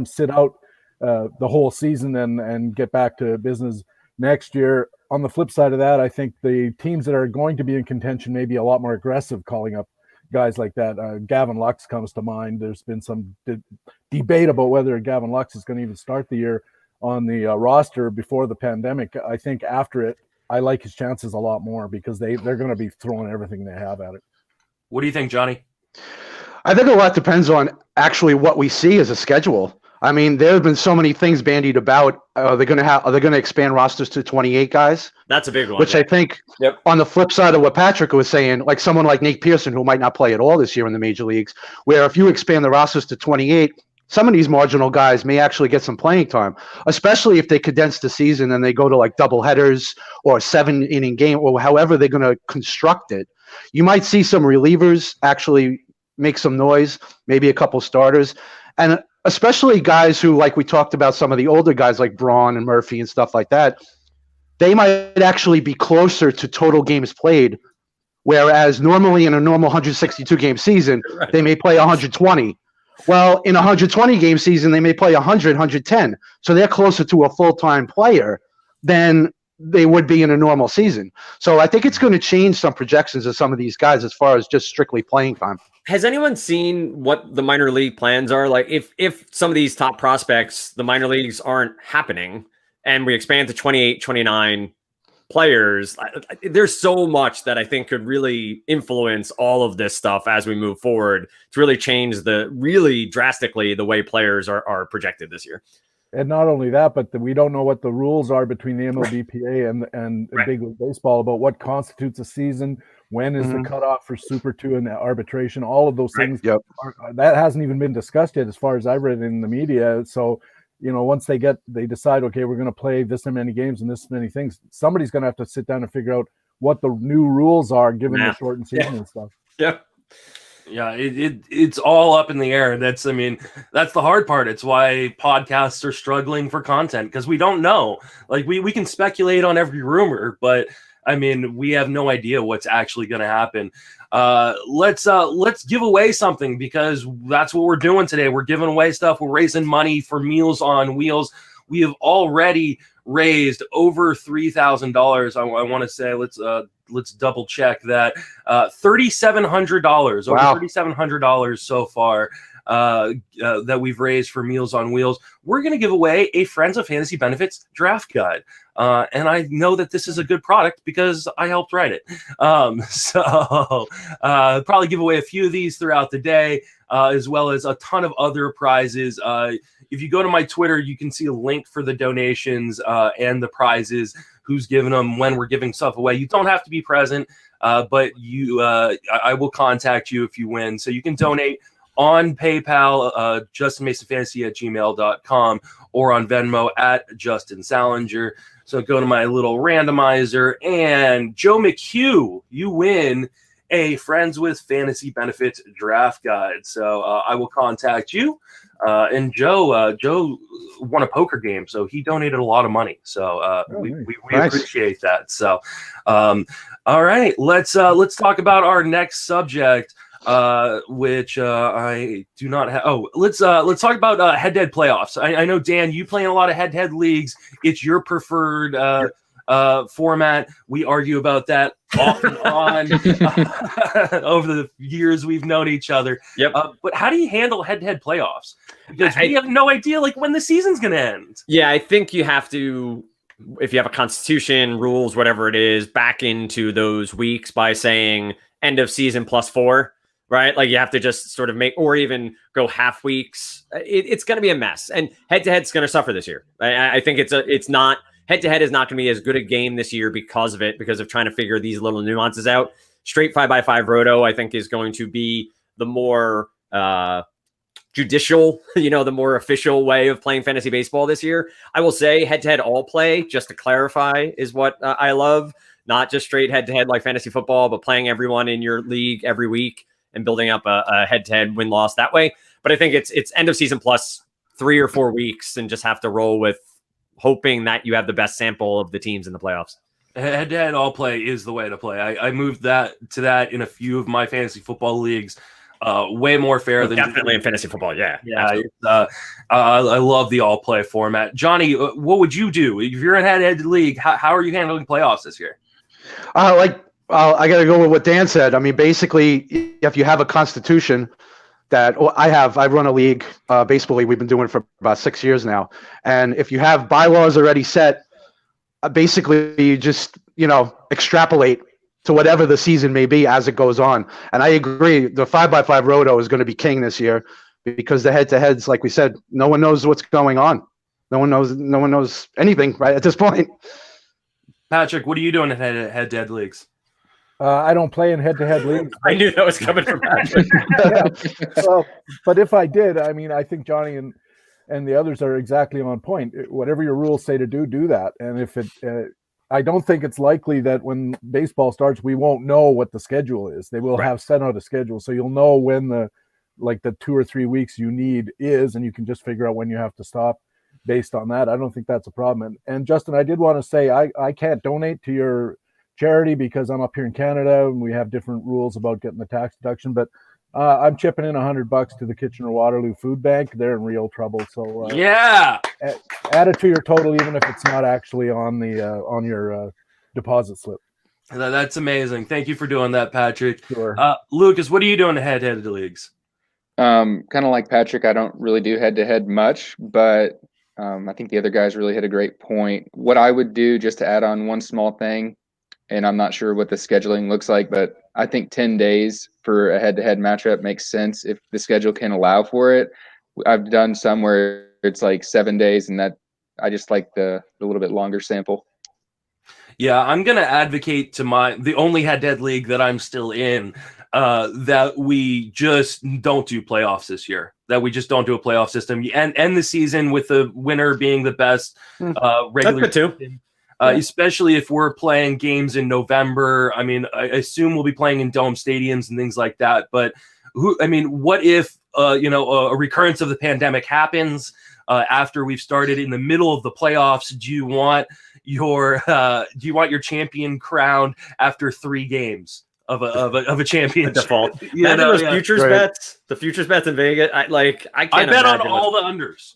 sit out the whole season and get back to business next year. On the flip side of that, I think the teams that are going to be in contention may be a lot more aggressive calling up guys like that. Gavin Lux comes to mind. There's been some debate about whether Gavin Lux is going to even start the year on the roster before the pandemic. I think after it, I like his chances a lot more because they're going to be throwing everything they have at it. What do you think, Johnny? I think a lot depends on actually what we see as a schedule. I mean, there have been so many things bandied about. Are they going to expand rosters to 28 guys? That's a big one. Which I think, on the flip side of what Patrick was saying, like someone like Nate Pearson, who might not play at all this year in the major leagues, where if you expand the rosters to 28, some of these marginal guys may actually get some playing time, especially if they condense the season and they go to like double headers or a 7-inning game or however they're going to construct it. You might see some relievers actually make some noise, maybe a couple starters, and especially guys who, like we talked about, some of the older guys like Braun and Murphy and stuff like that, they might actually be closer to total games played, whereas normally in a normal 162 game season, they may play 120. Well, in a 120 game season, they may play 100, 110. So they're closer to a full-time player than they would be in a normal season. So I think it's going to change some projections of some of these guys as far as just strictly playing time. Has anyone seen what the minor league plans are? Like if some of these top prospects, the minor leagues aren't happening and we expand to 28, 29 players, there's so much that I think could really influence all of this stuff as we move forward to really change really drastically the way players are projected this year. And not only that, but we don't know what the rules are between the MLBPA and Big League Baseball about what constitutes a season, when is the cutoff for Super 2 and arbitration, all of those things. Yep. That hasn't even been discussed yet as far as I've read in the media. So, once they decide, okay, we're going to play this many games and this many things, somebody's going to have to sit down and figure out what the new rules are given the shortened season and stuff. Yeah. Yeah, it's all up in the air. That's the hard part. It's why podcasts are struggling for content, because we don't know. Like we can speculate on every rumor, but I mean, we have no idea what's actually going to happen. Let's give away something, because that's what we're doing today. We're giving away stuff. We're raising money for Meals on Wheels. We have already raised over $3,000. I want to say let's double check that. $3,700, over $3,700 so far that we've raised for Meals on Wheels. We're going to give away a Friends of Fantasy Benefits draft guide. And I know that this is a good product because I helped write it. So probably give away a few of these throughout the day, as well as a ton of other prizes. If you go to my Twitter, you can see a link for the donations and the prizes, who's giving them, when we're giving stuff away. You don't have to be present, but I will contact you if you win. So you can donate on PayPal, justinmasonfantasy@gmail.com, or on Venmo @Justin Salinger. So go to my little randomizer, and Joe McHugh, you win a Friends with Fantasy Benefits draft guide. So I will contact you. And Joe won a poker game, so he donated a lot of money. So we nice. Appreciate that. So all right, let's talk about our next subject, which I do not have. Oh, let's talk about head-to-head playoffs. I know, Dan, you play in a lot of head-to-head leagues. It's your preferred format. We argue about that off and on over the years we've known each other. Yep. But how do you handle head-to-head playoffs? Because we have no idea when the season's going to end. Yeah, I think you have to, if you have a constitution, rules, whatever it is, back into those weeks by saying end of season +4. Right? Like you have to just sort of make, or even go half weeks. It's going to be a mess, and head-to-head is going to suffer this year. I think it's not. Head-to-head is not going to be as good a game this year because of it, because of trying to figure these little nuances out. Straight 5x5 roto, I think, is going to be the more judicial, the more official way of playing fantasy baseball this year. I will say head-to-head all play, just to clarify, is what I love. Not just straight head-to-head like fantasy football, but playing everyone in your league every week and building up a head-to-head win-loss that way. But I think it's end of season plus 3 or 4 weeks, and just have to roll with hoping that you have the best sample of the teams in the playoffs. Head-to-head all play is the way to play. I moved that in a few of my fantasy football leagues. Way more fair than definitely in fantasy football. Yeah. I love the all play format. Johnny, what would you do if you're in head-to-head league? How are you handling playoffs this year? I got to go with what Dan said. I mean, basically, if you have a constitution that I run a league, baseball league. We've been doing it for about 6 years now. And if you have bylaws already set, basically you just, extrapolate to whatever the season may be as it goes on. And I agree, the 5x5 roto is going to be king this year, because the head-to-heads, like we said, no one knows what's going on. No one knows anything right at this point. Patrick, what are you doing in head-to-head leagues? I don't play in head-to-head leagues. I knew that was coming from Patrick. Well, but if I did, I mean, I think Johnny and the others are exactly on point. Whatever your rules say to do that. And if I don't think it's likely that when baseball starts, we won't know what the schedule is. They will have sent out a schedule, so you'll know when the 2 or 3 weeks you need is, and you can just figure out when you have to stop based on that. I don't think that's a problem. And Justin, I did want to say I can't donate to your charity because I'm up here in Canada and we have different rules about getting the tax deduction, but I'm chipping in $100 to the Kitchener-Waterloo Food Bank. They're in real trouble, so add it to your total, even if it's not actually on the on your deposit slip. That's amazing. Thank you for doing that, Patrick. Sure. Lucas, what are you doing to head-to-head leagues? Kind of like Patrick, I don't really do head-to-head much, but I think the other guys really hit a great point. What I would do, just to add on one small thing, and I'm not sure what the scheduling looks like, but I think 10 days for a head-to-head matchup makes sense if the schedule can allow for it. I've done some where it's like 7 days, and that I just like the little bit longer sample. Yeah, I'm going to advocate to the only head-to-head league that I'm still in, that we just don't do playoffs this year, that we just don't do a playoff system and end the season with the winner being the best regular season. Especially if we're playing games in November. I mean, I assume we'll be playing in dome stadiums and things like that. But what if a recurrence of the pandemic happens after we've started in the middle of the playoffs? Do you want your champion crowned after 3 games of a championship? Default. Those futures bets. The futures bets in Vegas. I bet on all the unders.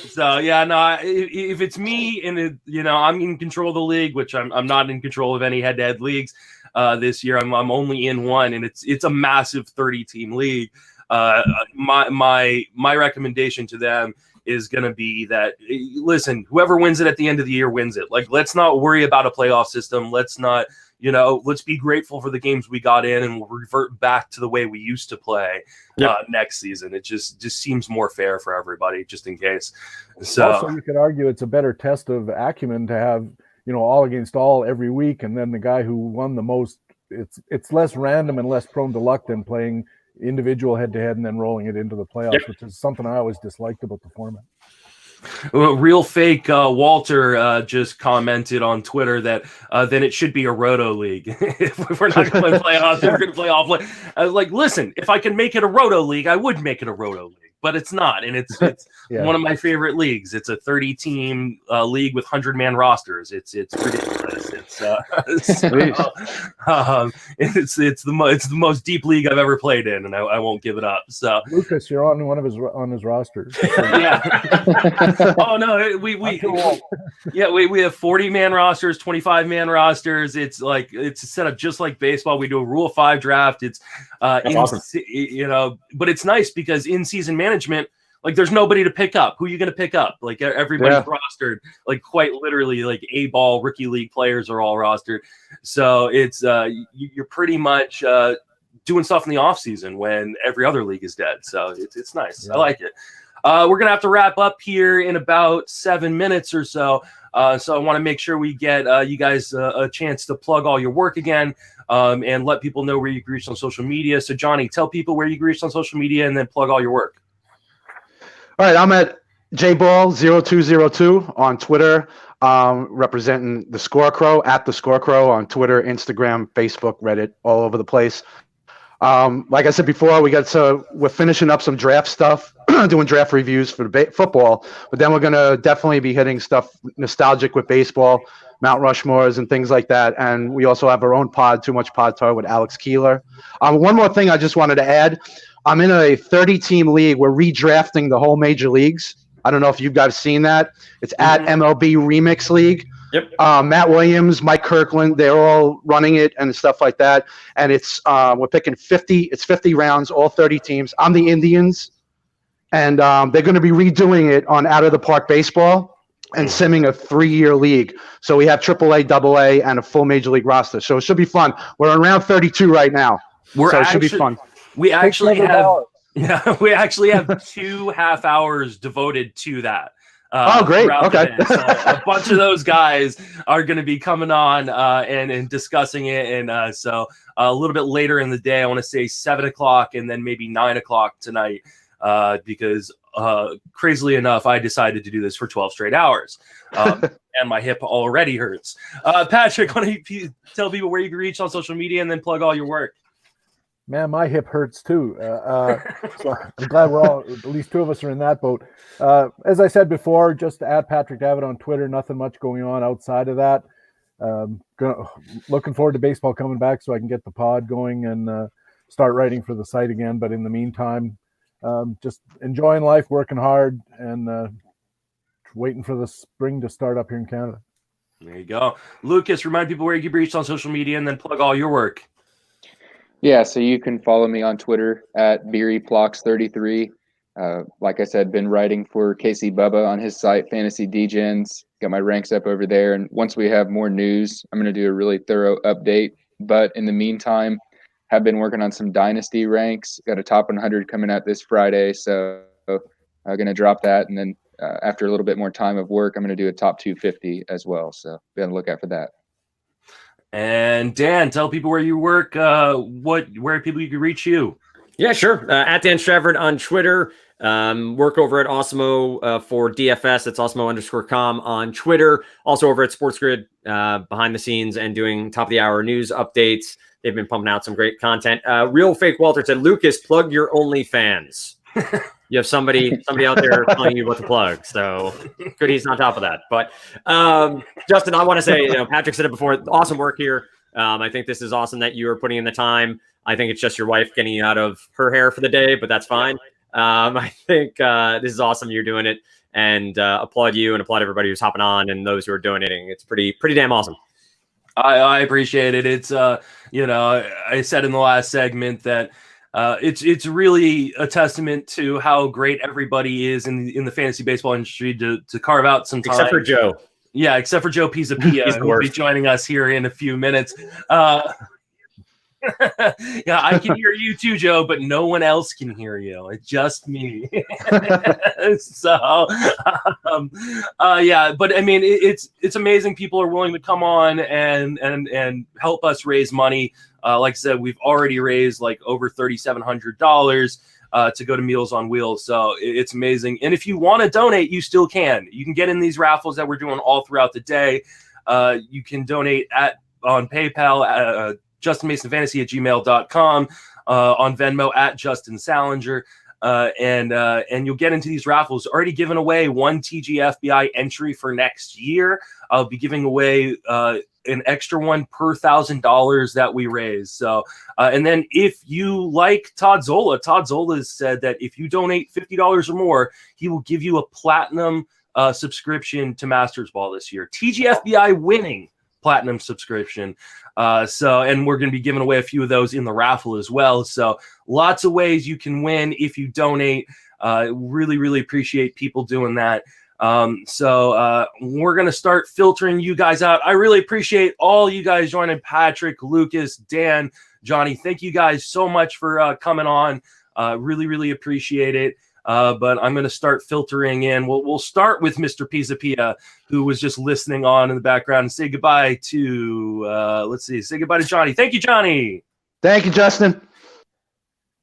So if it's me and I'm in control of the league, which I'm not in control of any head-to-head leagues this year. I'm only in one, and it's a massive 30-team league. My recommendation to them is going to be that, listen, whoever wins it at the end of the year wins it. Like, let's not worry about a playoff system. Let's not. Let's be grateful for the games we got in, and we'll revert back to the way we used to play next season. It just seems more fair for everybody, just in case. So also, you could argue it's a better test of acumen to have all against all every week, and then the guy who won the most. It's less random and less prone to luck than playing individual head-to-head and then rolling it into the playoffs, which is something I always disliked about the format. Real fake Walter just commented on Twitter that then it should be a roto league. If we're not going to play playoffs, we're going to play off. I was like, listen, if I can make it a roto league, I would make it a roto league, but it's not, and it's one of my favorite leagues. It's a 30-team league with 100-man rosters. It's ridiculous. It's the most deep league I've ever played in, and I won't give it up. So Lucas, you're on his rosters. Oh no, we have 40-man rosters, 25-man rosters. It's set up just like baseball. We do a Rule of 5 draft. It's awesome. But it's nice because in season management, like, there's nobody to pick up. Who are you going to pick up? Like, everybody's rostered. Like, quite literally, like A-ball rookie league players are all rostered. So it's you're pretty much doing stuff in the off season when every other league is dead. So it's nice. Yeah. I like it. We're going to have to wrap up here in about 7 minutes or so. So I want to make sure we get you guys a chance to plug all your work again, and let people know where you can reach on social media. So Johnny, tell people where you can reach on social media and then plug all your work. All right, I'm at jball0202 on Twitter, representing the Scorecrow, at the Scorecrow on Twitter, Instagram, Facebook, Reddit, all over the place. Like I said before, we're finishing up some draft stuff, doing draft reviews for the football, but then we're going to definitely be hitting stuff nostalgic with baseball, Mount Rushmores and things like that. And we also have our own pod, Too Much Pod Talk with Alex Keeler. One more thing I just wanted to add. I'm in a 30-team league. We're redrafting the whole major leagues. I don't know if you guys seen that. It's at MLB Remix League. Yep. Matt Williams, Mike Kirkland, they're all running it and stuff like that. And it's we're picking 50. It's 50 rounds, all 30 teams. I'm the Indians, and they're going to be redoing it on Out of the Park Baseball and simming a 3-year league. So we have AAA, AA, and a full major league roster. So it should be fun. We're in round 32 right now. It should be fun. We actually have 2 half hours devoted to that. Oh, great. throughout the Okay. day. So a bunch of those guys are going to be coming on and discussing it. And so a little bit later in the day, I want to say 7 o'clock and then maybe 9 o'clock tonight because crazily enough, I decided to do this for 12 straight hours. And my hip already hurts. Patrick, why don't you tell people where you can reach on social media and then plug all your work? Man, my hip hurts too. So I'm glad we're all, at least two of us are in that boat. As I said before, just at Patrick Davitt on Twitter, nothing much going on outside of that. Looking forward to baseball coming back so I can get the pod going and start writing for the site again. But in the meantime, just enjoying life, working hard, and waiting for the spring to start up here in Canada. There you go. Lucas, remind people where you can be reached on social media and then plug all your work. Yeah, so you can follow me on Twitter at BeeryPlox33. Like I said, been writing for Casey Bubba on his site, Fantasy Degens. Got my ranks up over there. And once we have more news, I'm going to do a really thorough update. But in the meantime, have been working on some Dynasty ranks. Got a top 100 coming out this Friday. So I'm going to drop that. And then after a little bit more time of work, I'm going to do a top 250 as well. So be on the lookout for that. And Dan, tell people where you work, where people you can reach you. Yeah, sure. At Dan Stratford on Twitter. Work over at Osmo for DFS. It's Osmo_com on Twitter. Also over at SportsGrid behind the scenes and doing top of the hour news updates. They've been pumping out some great content. Real Fake Walter said, Lucas, plug your OnlyFans. You have somebody out there telling you what to plug. So good, he's on top of that. But Justin, I want to say, Patrick said it before, awesome work here. I think this is awesome that you are putting in the time. I think it's just your wife getting you out of her hair for the day, but that's fine. I think this is awesome. You're doing it, and applaud you and applaud everybody who's hopping on and those who are donating. It's pretty damn awesome. I appreciate it. It's I said in the last segment that it's really a testament to how great everybody is in the fantasy baseball industry to carve out some time. Except for Joe. Yeah, except for Joe Pisapia, who will be joining us here in a few minutes. Yeah, I can hear you too, Joe, but no one else can hear you. It's just me. So, yeah, but I mean, it's amazing. People are willing to come on and help us raise money. Like I said, we've already raised like over $3,700 to go to Meals on Wheels. So it's amazing. And if you want to donate, you still can. You can get in these raffles that we're doing all throughout the day. You can donate on PayPal JustinMasonFantasy@gmail.com, on Venmo @Justin Salinger, and you'll get into these raffles. Already given away one TGFBI entry for next year. I'll be giving away an extra one per $1,000 that we raise. So, and then if you like Todd Zola has said that if you donate $50 or more, he will give you a platinum subscription to Masters Ball this year. TGFBI winning platinum subscription. And we're going to be giving away a few of those in the raffle as well. So lots of ways you can win if you donate. Really, really appreciate people doing that. So we're going to start filtering you guys out. I really appreciate all you guys joining. Patrick, Lucas, Dan, Johnny. Thank you guys so much for coming on. Really, really appreciate it. But I'm going to start filtering in. We'll start with Mr. Pisapia, who was just listening on in the background, and say goodbye to, say goodbye to Johnny. Thank you, Johnny. Thank you, Justin.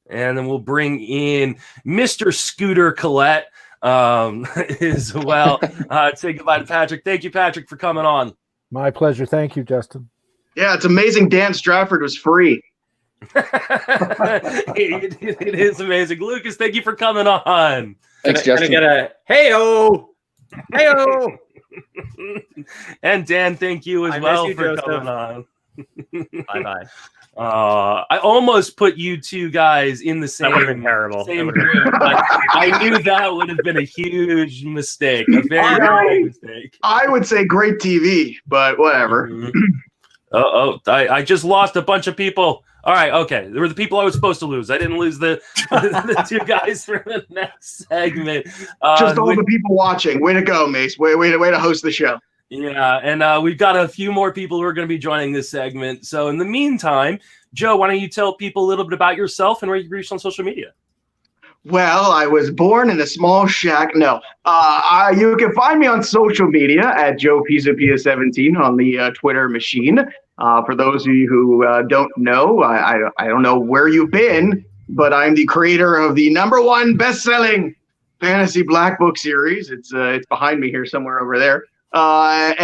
And then we'll bring in Mr. Scooter Collette as well. Say goodbye to Patrick. Thank you, Patrick, for coming on. My pleasure. Thank you, Justin. Yeah, it's amazing Dan Stratford was free. It is amazing. Lucas, thank you for coming on. Thanks, Justin. Get a hey-o. And Dan, thank you as well for Joseph. coming on. Bye-bye. I almost put you two guys in the same, same group, but I knew that would have been a huge mistake. A very big mistake. I would say great TV, but whatever. Mm-hmm. I just lost a bunch of people. All right, okay. They were the people I was supposed to lose. I didn't lose the two guys for the next segment. Just all the people watching. Way to go, Mace. Way to host the show. Yeah, and we've got a few more people who are going to be joining this segment. So in the meantime, Joe, why don't you tell people a little bit about yourself and where you reach on social media? Well, I was born in a small shack. No, you can find me on social media at Joe Pisapia17 on the Twitter machine. For those of you who don't know, I don't know where you've been, but I'm the creator of the #1 best-selling fantasy black book series. It's behind me here somewhere over there. That's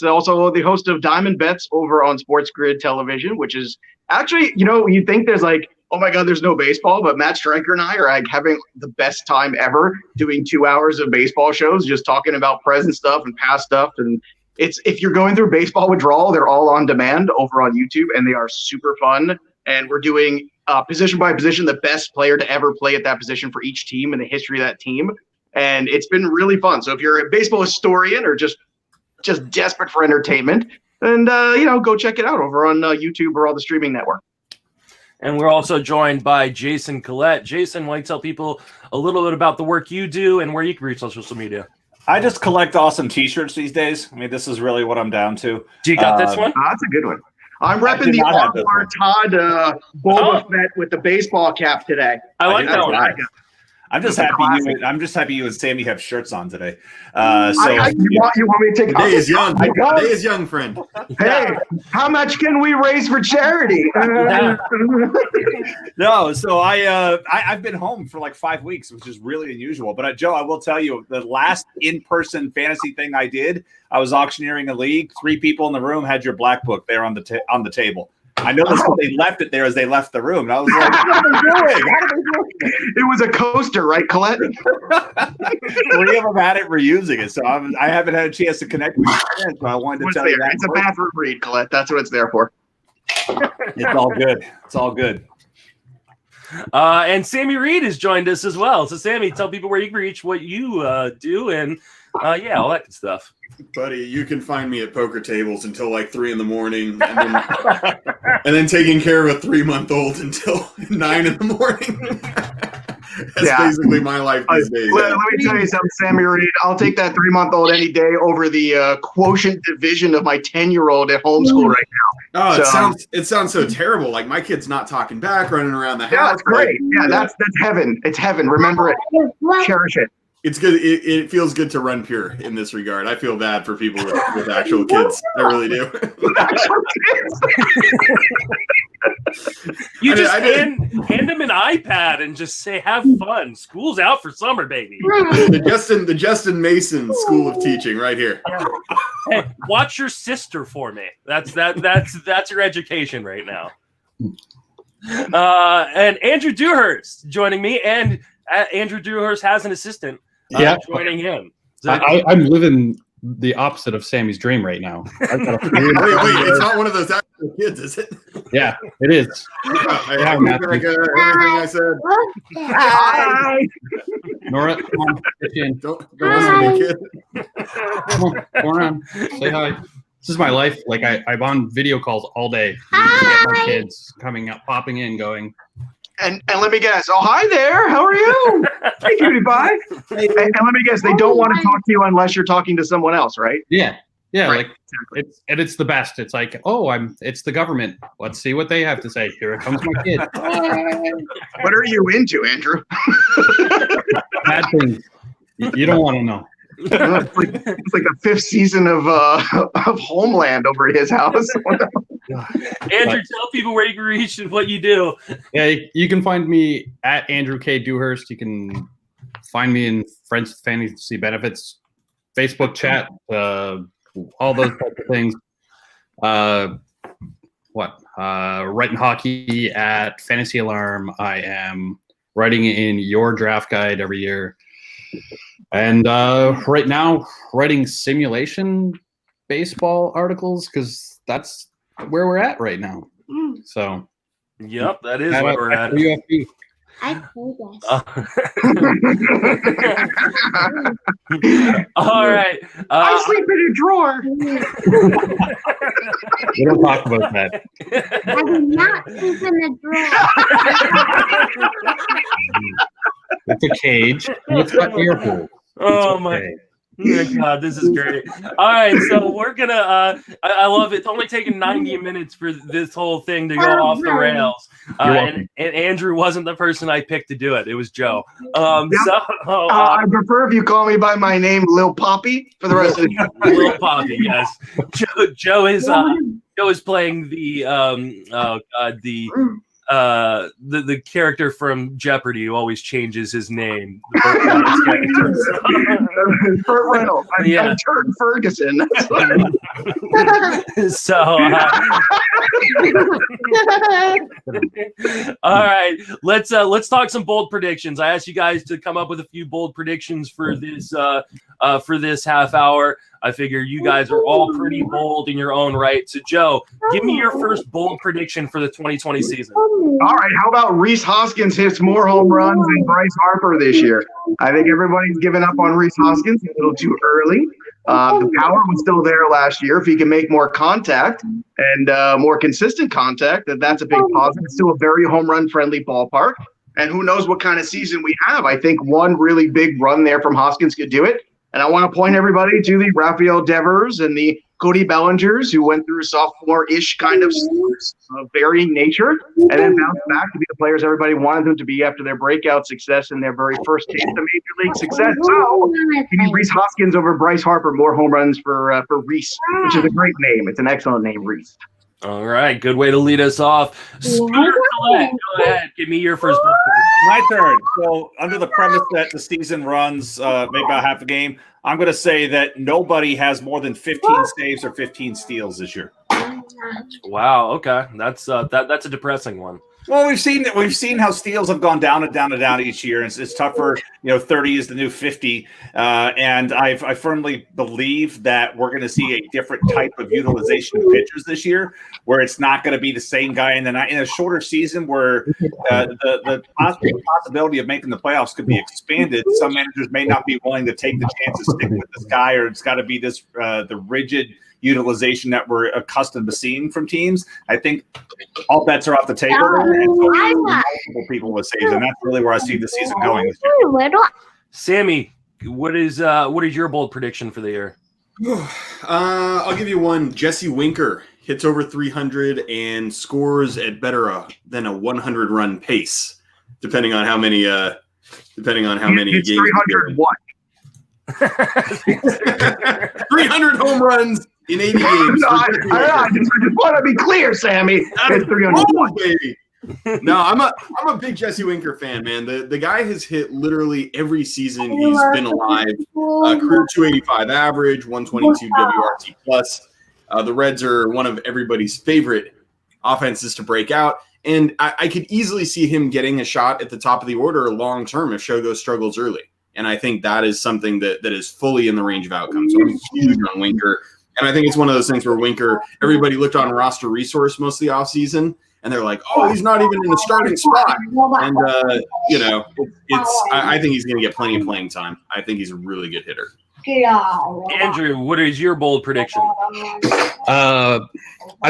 also the host of Diamond Bets over on Sports Grid Television, which is actually, you'd think there's like, oh my God, there's no baseball, but Matt Stryker and I are like having the best time ever doing 2 hours of baseball shows, just talking about present stuff and past stuff. And if you're going through baseball withdrawal, they're all on demand over on YouTube, and they are super fun. And we're doing position by position, the best player to ever play at that position for each team in the history of that team. And it's been really fun. So if you're a baseball historian or just desperate for entertainment, then go check it out over on YouTube or all the streaming network. And we're also joined by Jason Collette. Jason, why don't you tell people a little bit about the work you do and where you can reach on social media? I just collect awesome T-shirts these days. I mean, this is really what I'm down to. Do you got this one? That's a good one. I'm repping the Armor Todd Boba Fett with the baseball cap today. I like that one. I'm just happy you and Sammy have shirts on today. You want me to take Today is young. Today is young, friend. Hey, how much can we raise for charity? No, so I've been home for like 5 weeks, which is really unusual. But Joe, I will tell you, the last in-person fantasy thing I did, I was auctioneering a league. 3 people in the room had your black book there on the table. I noticed that they left it there as they left the room. And I was like, what are they doing? It was a coaster, right, Colette? 3 of them had it, were using it. So I haven't had a chance to connect with you. So I wanted to tell you that. It's a bathroom read, Colette. That's what it's there for. It's all good. It's all good. And Sammy Reed has joined us as well. So, Sammy, tell people where you can reach, what you do, and all that good stuff. Buddy, you can find me at poker tables until like 3 a.m, and then taking care of a 3-month-old until 9 a.m. That's basically my life these days. Let me tell you something, Sammy Reed. I'll take that 3-month-old any day over the quotient division of my 10-year-old at homeschool right now. Oh, it sounds so terrible. Like my kid's not talking back, running around the house. Yeah, that's great. Yeah, that's heaven. It's heaven. Remember it. Cherish it. It's good. It feels good to run pure in this regard. I feel bad for people with actual kids. I really do. You just hand them an iPad and just say, "Have fun. School's out for summer, baby." The Justin Mason School of Teaching, right here. Hey, watch your sister for me. That's your education right now. And Andrew Dewhurst joining me, and Andrew Dewhurst has an assistant. Joining him. I'm living the opposite of Sammy's dream right now. Wait, it's not one of those actual kids, is it? Yeah, it is. Everything I said. Hi. Nora, come on, don't listen to me, kid. Come on, say hi. This is my life. Like I'm on video calls all day. Get my kids coming up, popping in, going. And let me guess. Oh, hi there. How are you? Hey, cutie pie. And let me guess. They don't want to talk to you unless you're talking to someone else, right? Yeah. Right. Like it's the best. It's like, it's the government. Let's see what they have to say. Here comes my kid. What are you into, Andrew? Bad things. You don't want to know. It's like the 5th season of Homeland over at his house. Andrew, tell people where you can reach and what you do. Yeah, you can find me at Andrew K. Dewhurst. You can find me in Friends with Fantasy Benefits, Facebook chat, all those types of things. Writing hockey at Fantasy Alarm. I am writing in your draft guide every year. And right now, writing simulation baseball articles because that's where we're at right now. So, yep, that is where we're at. UFB. I know All right. I sleep in a drawer. We don't talk about that. I do not sleep in the drawer. It's a cage. And it's got air holes. Oh my! Oh God, this is great. All right, so we're gonna. I love it. It's only taken 90 minutes for this whole thing to go off the rails. And Andrew wasn't the person I picked to do it. It was Joe. I prefer if you call me by my name, Lil Poppy, for the rest of the Lil Poppy. Yes, Joe is playing the character from Jeopardy who always changes his name. Burt Reynolds. I'm Turd Ferguson. So, all right, let's talk some bold predictions. I asked you guys to come up with a few bold predictions for this half hour. I figure you guys are all pretty bold in your own right. So, Joe, give me your first bold prediction for the 2020 season. All right, how about Rhys Hoskins hits more home runs than Bryce Harper this year? I think everybody's given up on Rhys Hoskins a little too early. The power was still there last year. If he can make more contact and more consistent contact, that's a big positive. It's still a very home run friendly ballpark. And who knows what kind of season we have. I think one really big run there from Hoskins could do it. And I want to point everybody to the Rafael Devers and the Cody Bellingers, who went through sophomore-ish kind of varying nature and then bounced back to be the players everybody wanted them to be after their breakout success and their very first taste of Major League success. So, give me Rhys Hoskins over Bryce Harper, more home runs for Rhys, which is a great name. It's an excellent name, Rhys. All right, good way to lead us off. Scooter Collette, go ahead. Give me your first bold prediction. My turn. So, under the premise that the season runs maybe about half a game, I'm going to say that nobody has more than 15 saves or 15 steals this year. Wow. Okay, that's a depressing one. Well, we've seen how steals have gone down and down and down each year. It's tougher. 30 is the new 50, and I firmly believe that we're going to see a different type of utilization of pitchers this year, where it's not going to be the same guy in a shorter season where the possibility of making the playoffs could be expanded. Some managers may not be willing to take the chance to stick with this guy, or it's got to be this the rigid utilization that we're accustomed to seeing from teams. I think all bets are off the table, and so multiple people with saves, and that's really where I see the season going this year. Sammy, what is your bold prediction for the year? I'll give you one. Jesse Winker hits over 300 and scores at better than a 100-run pace, depending on how many games. It's 300 what? 300 home runs in 80 games. I just want to be clear, Sammy. It's 301. Baby. No, I'm a big Jesse Winker fan, man. The guy has hit literally every season he's been alive. Career 285 average, 122 WRT plus. The Reds are one of everybody's favorite offenses to break out, and I could easily see him getting a shot at the top of the order long term if Shogo struggles early. And I think that is something that is fully in the range of outcomes. So I'm huge on Winker. And I think it's one of those things where Winker, everybody looked on roster resource most of the offseason, and they're like, oh, he's not even in the starting spot. And, I think he's going to get plenty of playing time. I think he's a really good hitter. Andrew, what is your bold prediction? I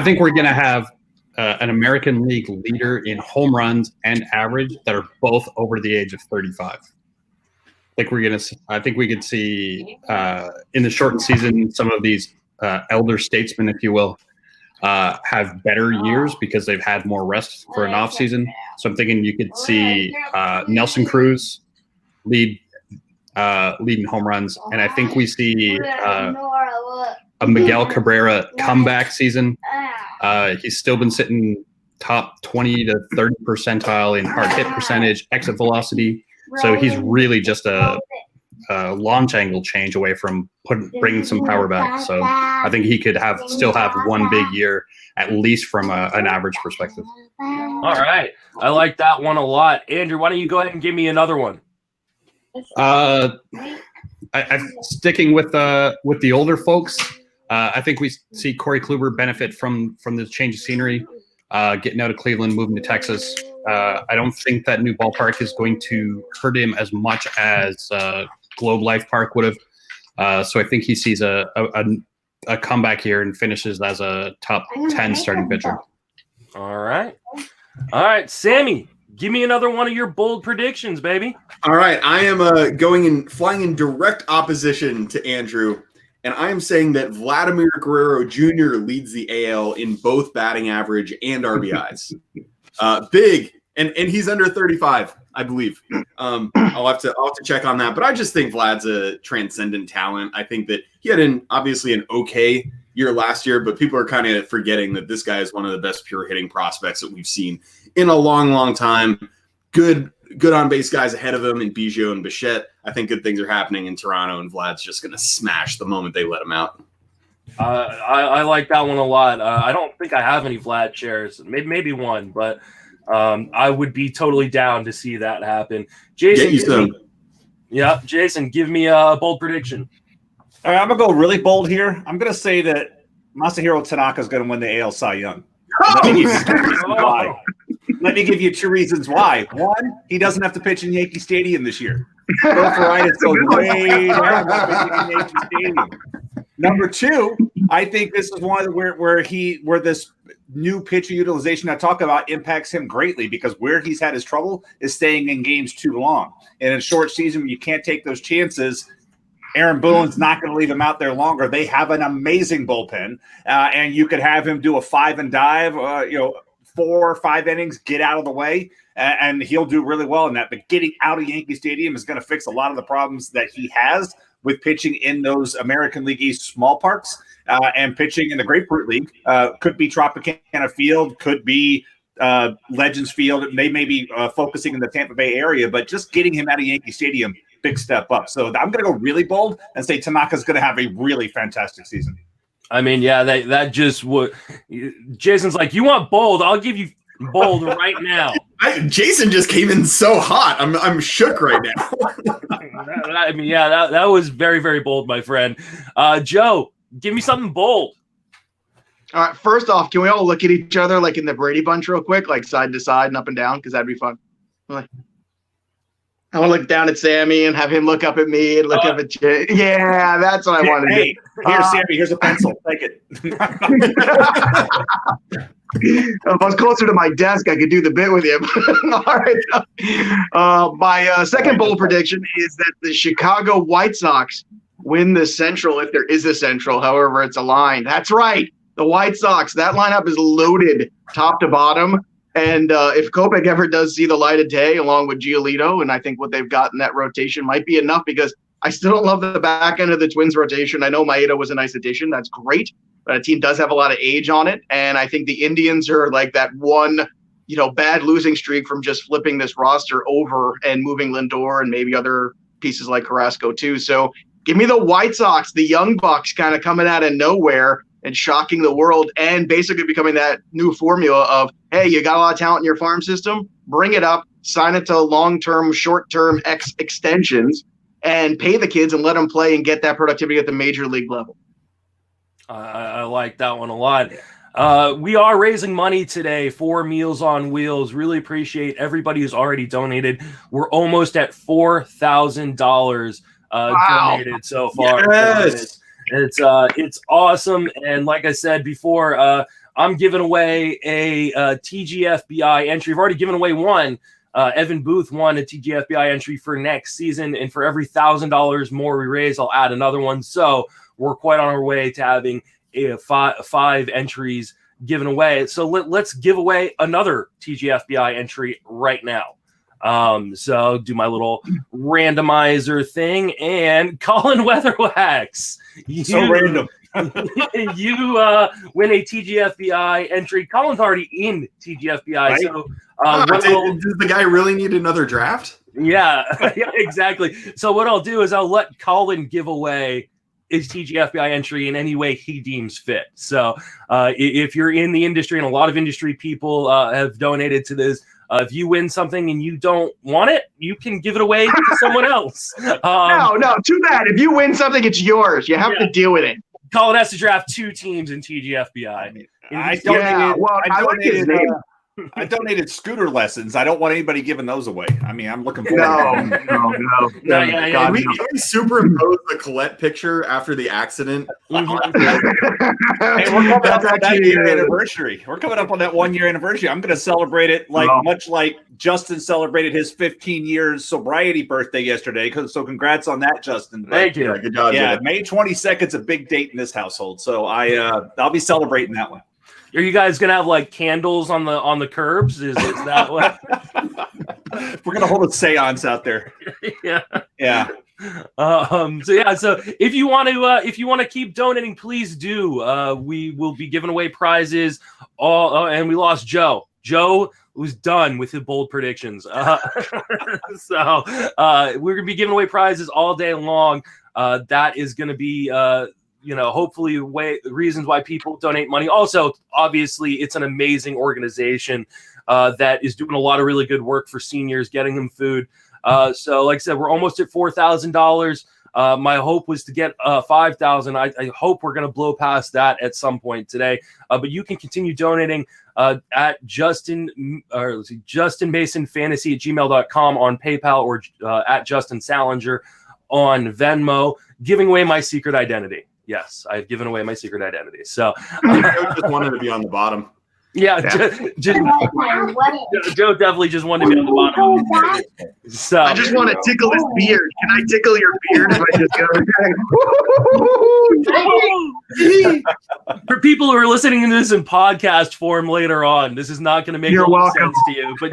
think we're going to have an American League leader in home runs and average that are both over the age of 35. I think we could see in the shortened season some of these elder statesmen, if you will, have better years because they've had more rest for an off season. So I'm thinking you could see Nelson Cruz leading home runs, and I think we see a Miguel Cabrera comeback season. He's still been sitting top 20 to 30 percentile in hard hit percentage, exit velocity. So he's really just a launch angle change away from bringing some power back. So I think he could still have one big year, at least from an average perspective. All right. I like that one a lot. Andrew, why don't you go ahead and give me another one? I'm sticking with the older folks. I think we see Corey Kluber benefit from the change of scenery, getting out of Cleveland, moving to Texas. I don't think that new ballpark is going to hurt him as much as Globe Life Park would have. So I think he sees a comeback here and finishes as a top 10 starting pitcher. All right. Sammy, give me another one of your bold predictions, baby. All right, I am flying in direct opposition to Andrew, and I am saying that Vladimir Guerrero Jr. leads the AL in both batting average and RBIs. Big, and he's under 35, I believe. I'll have to check on that, but I just think Vlad's a transcendent talent. I think that he had obviously an okay year last year, but people are kind of forgetting that this guy is one of the best pure hitting prospects that we've seen in a long, long time. Good on base guys ahead of him in Biggio and Bichette. I think good things are happening in Toronto, and Vlad's just going to smash the moment they let him out. I like that one a lot. I don't think I have any Vlad shares, maybe one, but I would be totally down to see that happen. Jason, Jason, give me a bold prediction. All right, I'm going to go really bold here. I'm going to say that Masahiro Tanaka is going to win the AL Cy Young. Why? Let me give you 2 reasons why. One, he doesn't have to pitch in Yankee Stadium this year. Arthritis goes way down in Yankee Stadium. Number 2, I think this is one where this new pitcher utilization I talk about impacts him greatly, because where he's had his trouble is staying in games too long. And in a short season, when you can't take those chances, Aaron Boone's not going to leave him out there longer. They have an amazing bullpen, and you could have him do a 5 and dive, 4 or 5 innings, get out of the way, and he'll do really well in that. But getting out of Yankee Stadium is going to fix a lot of the problems that he has with pitching in those American League East small parks, and pitching in the Grapefruit League. Could be Tropicana Field, could be Legends Field. They may be focusing in the Tampa Bay area, but just getting him out of Yankee Stadium, big step up. So I'm going to go really bold and say Tanaka's going to have a really fantastic season. I mean, yeah, that just would. Jason's like, you want bold? I'll give you bold right now. Jason just came in so hot. I'm shook right now. I mean, yeah, that was very, very bold, my friend. Joe, give me something bold. All right, first off, can we all look at each other like in the Brady Bunch real quick, like side to side and up and down, because that'd be fun. I want to look down at Sammy and have him look up at me and look up at Jay. Yeah, that's what I want to do. Here, Sammy, here's a pencil. Take it. If I was closer to my desk, I could do the bit with him. All right. My second bold prediction is that the Chicago White Sox win the Central, if there is a Central, however it's aligned. That's right. The White Sox, that lineup is loaded top to bottom. And if Kopech ever does see the light of day along with Giolito, and I think what they've got in that rotation might be enough, because I still don't love the back end of the Twins rotation. I know Maeda was a nice addition. That's great. But a team does have a lot of age on it. And I think the Indians are like that one, bad losing streak from just flipping this roster over and moving Lindor and maybe other pieces like Carrasco too. So give me the White Sox, the young bucks kind of coming out of nowhere and shocking the world, and basically becoming that new formula of, hey, you got a lot of talent in your farm system, bring it up, sign it to long-term, short-term extensions, and pay the kids and let them play and get that productivity at the major league level. I like that one a lot. We are raising money today for Meals on Wheels. Really appreciate everybody who's already donated. We're almost at $4,000 donated so far. Yes. It's awesome, and like I said before, I'm giving away a TGFBI entry. I've already given away one. Evan Booth won a TGFBI entry for next season, and for every $1,000 more we raise, I'll add another one. So we're quite on our way to having five entries given away. So let's give away another TGFBI entry right now. So do my little randomizer thing, and Colin Weatherwax. So random. You win a TGFBI entry. Colin's already in TGFBI. Right? So does the guy really need another draft? Yeah, yeah, exactly. So what I'll do is I'll let Colin give away his TGFBI entry in any way he deems fit. So if you're in the industry, and a lot of industry people have donated to this, if you win something and you don't want it, you can give it away to someone else. No, too bad. If you win something, it's yours. You have to deal with it. Colin has to draft 2 teams in TGFBI. I like his name. I donated scooter lessons. I don't want anybody giving those away. I mean, I'm looking forward. No. Yeah. Can we superimpose the Colette picture after the accident? Hey, we're coming up on that year anniversary. We're coming up on that 1 year anniversary. I'm going to celebrate it much like Justin celebrated his 15 years sobriety birthday yesterday. So congrats on that, Justin. Thank you. Good job. Yeah, May 22nd is a big date in this household, so I'll be celebrating that one. Are you guys gonna have like candles on the curbs? Is that what? We're gonna hold a seance out there. Yeah. So if you want to keep donating, please do. We will be giving away prizes. And we lost Joe. Joe was done with his bold predictions. So we're gonna be giving away prizes all day long. That is gonna be hopefully reasons why people donate money. Also, obviously, it's an amazing organization that is doing a lot of really good work for seniors, getting them food. So like I said, we're almost at $4,000. My hope was to get $5,000. I hope we're going to blow past that at some point today. But you can continue donating at justinmasonfantasy@gmail.com on PayPal or at Justin Salinger on Venmo, giving away my secret identity. Yes, I've given away my secret identity. So I just wanted to be on the bottom. Yeah. Joe definitely just wanted to be on the bottom. So I just want to tickle his beard. Can I tickle your beard if I just go? For people who are listening to this in podcast form later on, this is not going to make sense to you. But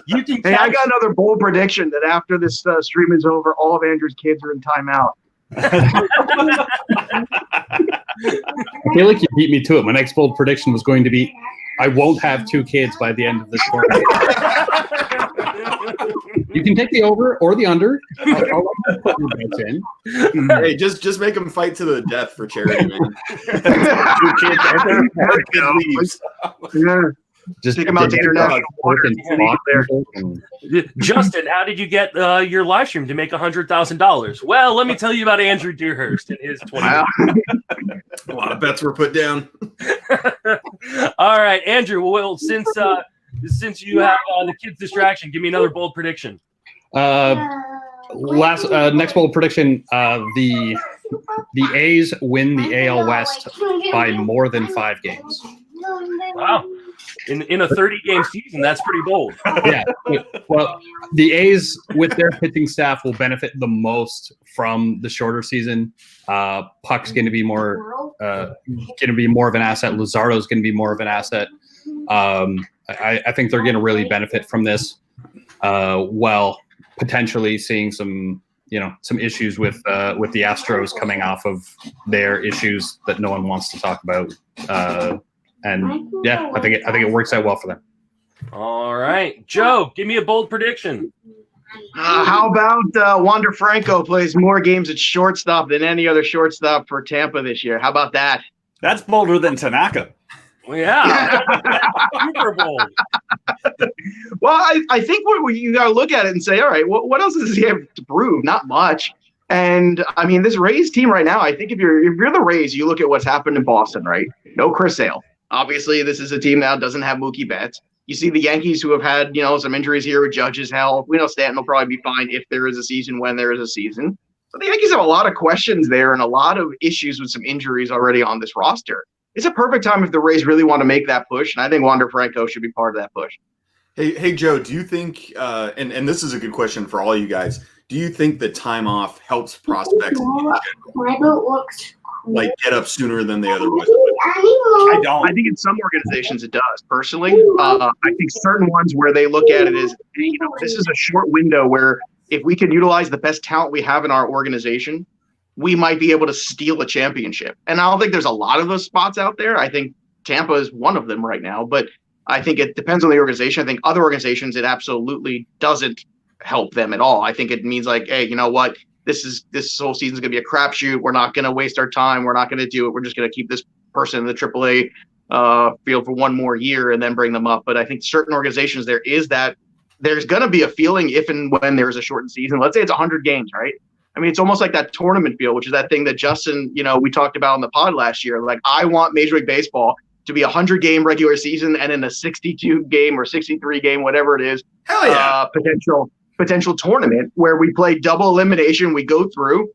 you can. Hey, I got another bold prediction that after this stream is over, all of Andrew's kids are in timeout. I feel like you beat me to it. My next bold prediction was going to be, I won't have 2 kids by the end of this tournament. You can take the over or the under. I'll put your bets in. Hey, just make them fight to the death for charity, man. 2 kids. Yeah. Just take them out to international water. Justin, how did you get your live stream to make $100,000? Well, let me tell you about Andrew Deerhurst and his 20. A lot of bets were put down. All right, Andrew. Well, since you have the kids' distraction, give me another bold prediction. Next bold prediction: the A's win the AL West by more than 5 games. Wow. In a 30-game season, that's pretty bold. Yeah. Well, the A's with their pitching staff will benefit the most from the shorter season. Puck's going to be more of an asset. Luzardo's going to be more of an asset. I think they're going to really benefit from this. While potentially seeing some issues with the Astros coming off of their issues that no one wants to talk about. And yeah, I think it works out well for them. All right, Joe, give me a bold prediction. How about Wander Franco plays more games at shortstop than any other shortstop for Tampa this year? How about that? That's bolder than Tanaka. Yeah, super bold. Well, I think what you got to look at it and say, all right, what else does he have to prove? Not much. And I mean, this Rays team right now, I think if you're the Rays, you look at what's happened in Boston, right? No Chris Sale. Obviously, this is a team now doesn't have Mookie Betts. You see the Yankees who have had, some injuries here with Judge's health. We know Stanton will probably be fine if there is a season, when there is a season. But the Yankees have a lot of questions there and a lot of issues with some injuries already on this roster. It's a perfect time if the Rays really want to make that push, and I think Wander Franco should be part of that push. Hey, Joe, do you think, and this is a good question for all you guys, do you think the time off helps prospects My boat looks like get up sooner than they otherwise would? I don't. I think in some organizations it does. Personally, I think certain ones where they look at it as, this is a short window where if we can utilize the best talent we have in our organization, we might be able to steal a championship. And I don't think there's a lot of those spots out there. I think Tampa is one of them right now, but I think it depends on the organization. I think other organizations, it absolutely doesn't help them at all. I think it means like, hey, you know what? This whole season is going to be a crapshoot. We're not going to waste our time. We're not going to do it. We're just going to keep this person in the AAA field for one more year and then bring them up. But I think certain organizations, there's going to be a feeling if and when there's a shortened season. Let's say it's 100 games, right? I mean, it's almost like that tournament feel, which is that thing that Justin, we talked about on the pod last year. Like, I want Major League Baseball to be a 100-game regular season and then a 62 game or 63 game, whatever it is, Hell yeah. Potential tournament where we play double elimination, we go through,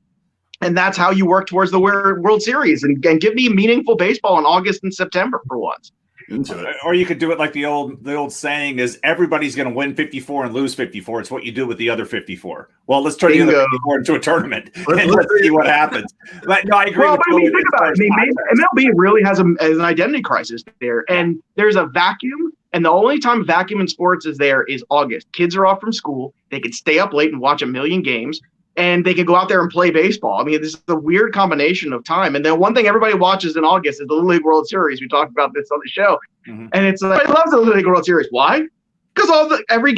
and that's how you work towards the World Series and give me meaningful baseball in August and September for once. Into it. Or you could do it like the old saying is everybody's going to win 54 and lose 54. It's what you do with the other 54. Well, let's turn the other 54 into a tournament and let's see what happens. But no, I agree. Well, with but I mean, think about it. I mean, MLB really has an identity crisis there, and there's a vacuum. And the only time vacuum in sports is there is August. Kids are off from school. They can stay up late and watch a million games, and they can go out there and play baseball. I mean, this is a weird combination of time. And then one thing everybody watches in August is the Little League World Series. We talked about this on the show. And it's everybody loves the Little League World Series. Why? Because every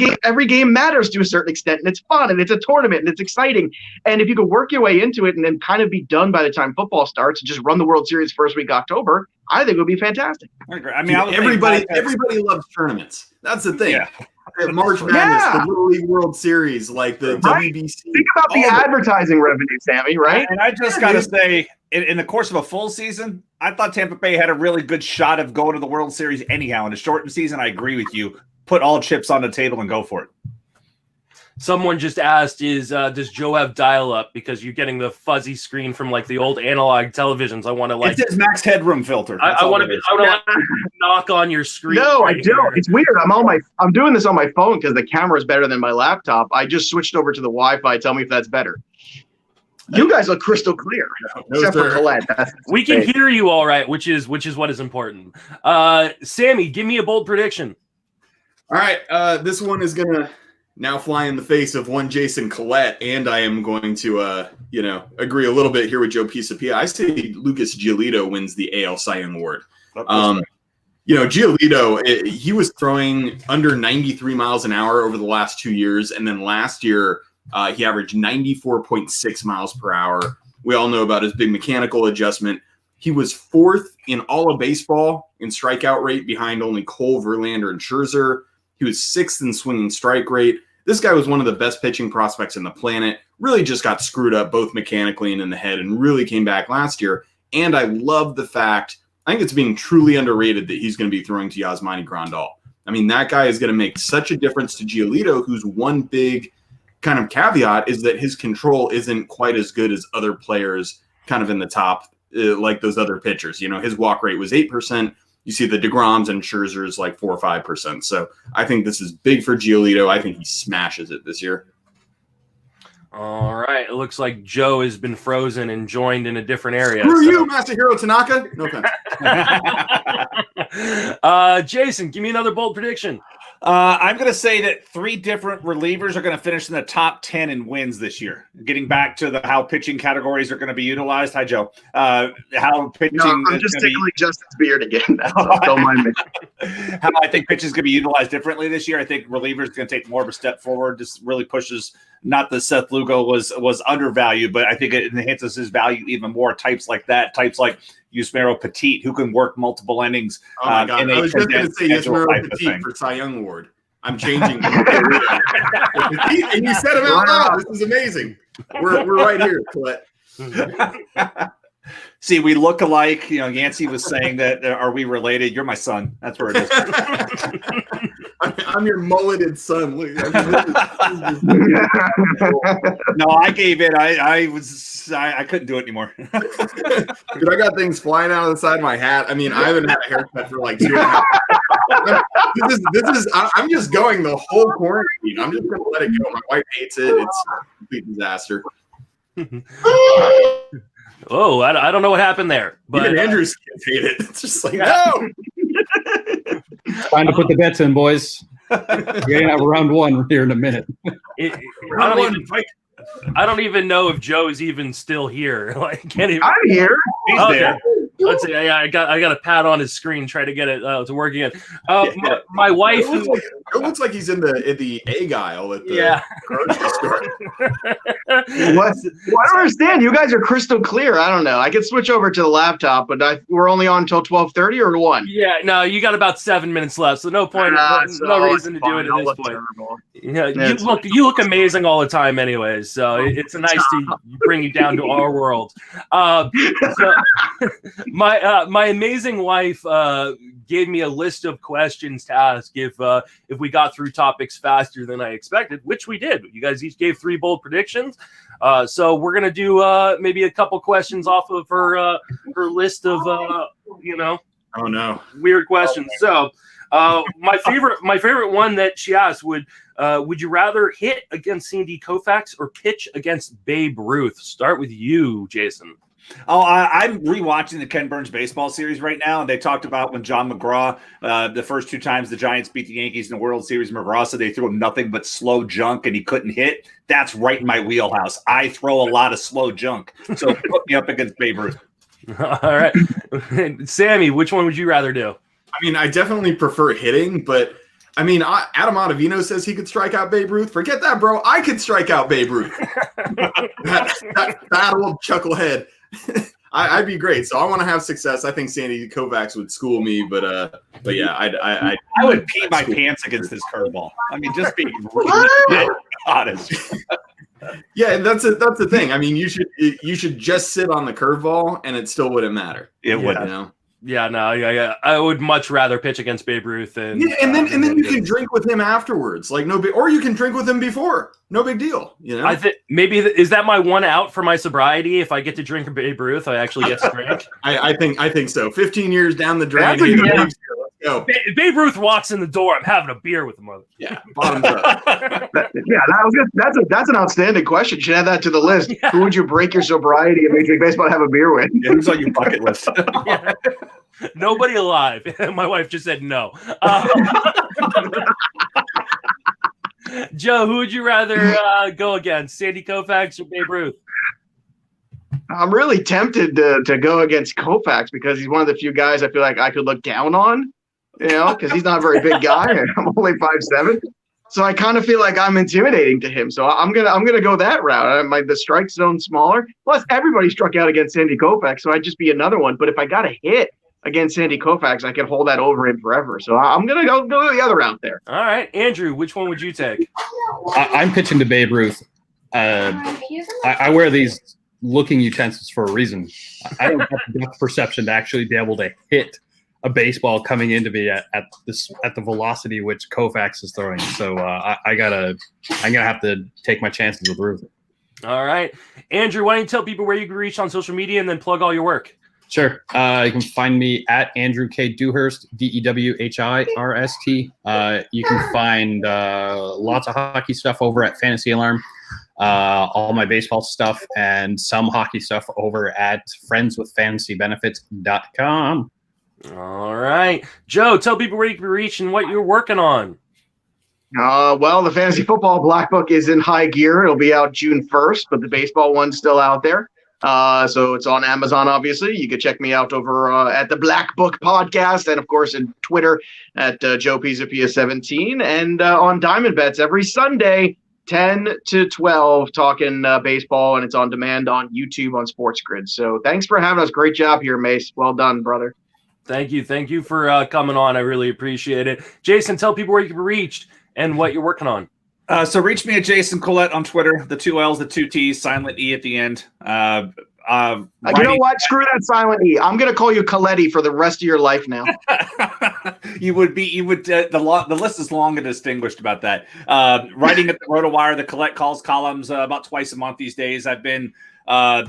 game matters to a certain extent, and it's fun, and it's a tournament, and it's exciting. And if you could work your way into it and then kind of be done by the time football starts and just run the World Series first week October, I think it would be fantastic. I mean, everybody loves tournaments. That's the thing. March Madness, the Little League World Series, like the WBC. Think about the advertising revenue, Sammy, right? And I just got to say, in the course of a full season, I thought Tampa Bay had a really good shot of going to the World Series anyhow. In a shortened season, I agree with you. Put all chips on the table and go for it. Someone just asked, does Joe have dial-up? Because you're getting the fuzzy screen from like the old analog televisions. I want to like. It says max headroom filter. I want to knock on your screen. No, I don't. It's weird. I'm doing this on my phone because the camera is better than my laptop. I just switched over to the Wi-Fi. Tell me if that's better. You guys look crystal clear, except for Colette. We can hear you all right, which is what is important. Sammy, give me a bold prediction. All right, this one is gonna now fly in the face of one Jason Collette, and I am going to agree a little bit here with Joe Pisapia. I say Lucas Giolito wins the AL Cy Young Award. Giolito, he was throwing under 93 miles an hour over the last 2 years, and then last year he averaged 94.6 miles per hour. We all know about his big mechanical adjustment. He was fourth in all of baseball in strikeout rate behind only Cole, Verlander, and Scherzer. He was sixth in swinging strike rate. This guy was one of the best pitching prospects in the planet. Really just got screwed up both mechanically and in the head and really came back last year. And I love the fact, I think it's being truly underrated that he's going to be throwing to Yasmani Grandal. I mean, that guy is going to make such a difference to Giolito, whose one big kind of caveat is that his control isn't quite as good as other players kind of in the top, like those other pitchers. His walk rate was 8%. You see the DeGroms and Scherzer's like 4 or 5%. So I think this is big for Giolito. I think he smashes it this year. All right. It looks like Joe has been frozen and joined in a different area. Screw you, Masahiro Tanaka. No offense. Jason, give me another bold prediction. I'm going to say that 3 different relievers are going to finish in the top 10 in wins this year. Getting back to how pitching categories are going to be utilized. Hi, Joe. How pitching? No, I'm just tickling Justin's beard again. Don't mind me. How I think pitching is going to be utilized differently this year. I think relievers are going to take more of a step forward. This really pushes. Not that Seth Lugo was undervalued, but I think it enhances his value even more. Types like that, types like Yusmeiro Petit, who can work multiple innings. Oh my God. I was just going to say Yusmeiro Petit for Cy Young Award. I'm changing. And you said him out loud. This is amazing. We're right here, Colette. See, we look alike. Yancey was saying that. Are we related? You're my son. That's where it is. I'm your mulleted son. No, I gave it. I couldn't do it anymore. Dude, I got things flying out of the side of my hat. I mean, I haven't had a haircut for like 2.5 years. I'm just going the whole quarantine. I'm just going to let it go. My wife hates it. It's a complete disaster. Oh, I don't know what happened there. But even Andrew's kids hate it. It's just like, no. Time to put the bets in, boys. We're going to have round 1 here in a minute. I don't even know if Joe's even still here. I'm here. He's there. Let's see. I got a pad on his screen, try to get it to work again. My wife. It looks like he's in the egg aisle at the grocery store. What? Well, I don't understand. You guys are crystal clear. I don't know. I could switch over to the laptop, but we're only on until 12:30 or 1. Yeah, no, you got about 7 minutes left, so no point. No reason to do it at this point. Yeah, you look amazing all the time, anyways. So it's nice to bring you down to our world. So my amazing wife gave me a list of questions to ask if we got through topics faster than I expected, which we did. You guys each gave 3 bold predictions. So we're gonna do maybe a couple questions off of her list of Oh no, weird questions. So my favorite one that she asked would you rather hit against Sandy Koufax or pitch against Babe Ruth? Start with you, Jason. Oh, I'm rewatching the Ken Burns baseball series right now, and they talked about when John McGraw, the first 2 times the Giants beat the Yankees in the World Series, McGraw said they threw him nothing but slow junk and he couldn't hit. That's right in my wheelhouse. I throw a lot of slow junk, so put me up against Babe Ruth. All right, Sammy, which one would you rather do? I mean, I definitely prefer hitting, but I mean, Adam Ottavino says he could strike out Babe Ruth. Forget that, bro. I could strike out Babe Ruth. that old chucklehead. I'd be great. So I want to have success. I think Sandy Koufax would school me, but yeah, I would pee my pants against this curveball. I mean, just being really honest. Yeah, that's the thing. I mean, you should just sit on the curveball, and it still wouldn't matter. It would, you know. Yeah, no, yeah. I would much rather pitch against Babe Ruth and then you can drink with him afterwards, like or you can drink with him before, no big deal. You know, I think maybe is that my one out for my sobriety? If I get to drink Babe Ruth, I actually get to drink. I think so. 15 years down the drain, let's go. Babe Ruth walks in the door. I'm having a beer with him. Yeah, bottoms up. That's an outstanding question. You should add that to the list. Yeah. Who would you break your sobriety and Major League Baseball have a beer with? Yeah, who's on your bucket list? Yeah. Nobody alive. My wife just said no. Joe, who would you rather go against, Sandy Koufax or Babe Ruth? I'm really tempted to go against Koufax because he's one of the few guys I feel like I could look down on, because he's not a very big guy and I'm only 5'7". So I kind of feel like I'm intimidating to him. So I'm gonna go that route. The strike zone's smaller. Plus, everybody struck out against Sandy Koufax, so I'd just be another one. But if I got a hit against Sandy Koufax, I can hold that over him forever. So I'm gonna go the other route there. All right, Andrew, which one would you take? I'm pitching to Babe Ruth. I wear these looking utensils for a reason. I don't have the depth perception to actually be able to hit a baseball coming into me at the velocity which Koufax is throwing. So I'm gonna have to take my chances with Ruth. All right, Andrew, why don't you tell people where you can reach on social media and then plug all your work? Sure. You can find me at Andrew K. Dewhurst, DEWHIRST. You can find lots of hockey stuff over at Fantasy Alarm, all my baseball stuff, and some hockey stuff over at friendswithfantasybenefits.com. All right. Joe, tell people where you can reach and what you're working on. Well, the Fantasy Football Black Book is in high gear. It'll be out June 1st, but the baseball one's still out there. So it's on Amazon, obviously. You can check me out over at the Black Book Podcast and, of course, in Twitter at Joe Pizapia17 and on Diamond Bets every Sunday, 10 to 12, talking baseball, and it's on demand on YouTube on Sports Grid. So thanks for having us. Great job here, Mace. Well done, brother. Thank you for coming on. I really appreciate it. Jason, tell people where you can be reached and what you're working on. So reach me at Jason Collette on Twitter. The 2 L's, the 2 T's, silent E at the end. You know what? Screw that silent E. I'm going to call you Coletti for the rest of your life now. The list is long and distinguished about that. Writing at the RotoWire, the Collette Calls columns about twice a month these days. I've been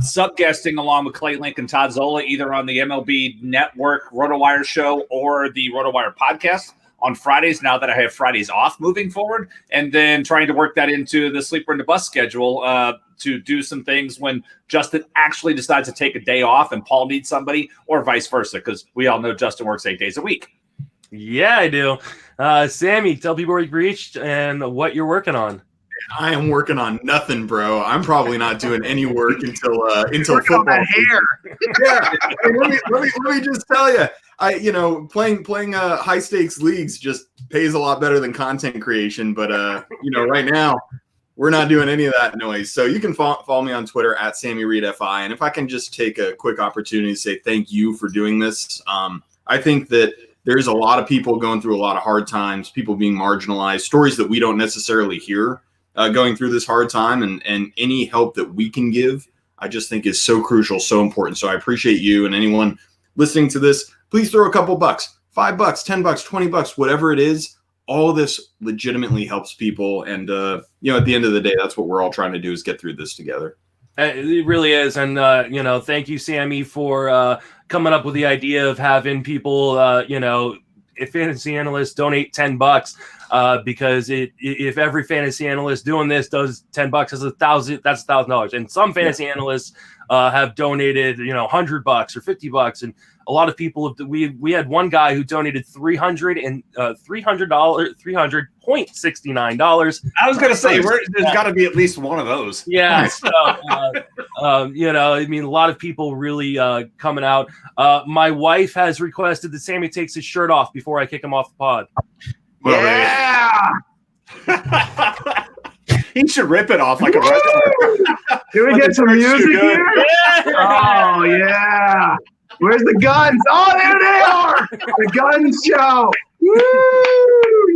sub-guesting along with Clay Link and Todd Zola, either on the MLB Network RotoWire show or the RotoWire podcast on Fridays, now that I have Fridays off moving forward, and then trying to work that into the Sleeper in the Bus schedule to do some things when Justin actually decides to take a day off and Paul needs somebody, or vice versa, because we all know Justin works 8 days a week. Yeah, I do. Sammy, tell people where you've reached and what you're working on. I am working on nothing, bro. I'm probably not doing any work until football. That hair. Yeah. Let me just tell you, playing high stakes leagues just pays a lot better than content creation. But right now we're not doing any of that noise. So you can follow me on Twitter at SammyReedFI. And if I can just take a quick opportunity to say thank you for doing this. I think that there's a lot of people going through a lot of hard times, people being marginalized, stories that we don't necessarily hear going through this hard time, and any help that we can give, I just think is so crucial, so important. So I appreciate you and anyone listening to this. Please throw a couple bucks, $5, $10, $20, whatever it is. All of this legitimately helps people. And, at the end of the day, that's what we're all trying to do, is get through this together. It really is. And, thank you, Sammy, for coming up with the idea of having people, if fantasy analysts donate $10, because if every fantasy analyst doing this does $10, that's $1,000. And some fantasy analysts have donated, $100 or $50, and a lot of people we had one guy who donated $300.69. I was gonna say there's got to be at least one of those. Yeah. So, a lot of people really coming out. My wife has requested that Sammy takes his shirt off before I kick him off the pod. Yeah. He should rip it off like a wrestler. Can we get some music here? Yeah. Oh yeah. Where's the guns? Oh, there they are! The guns show. Woo!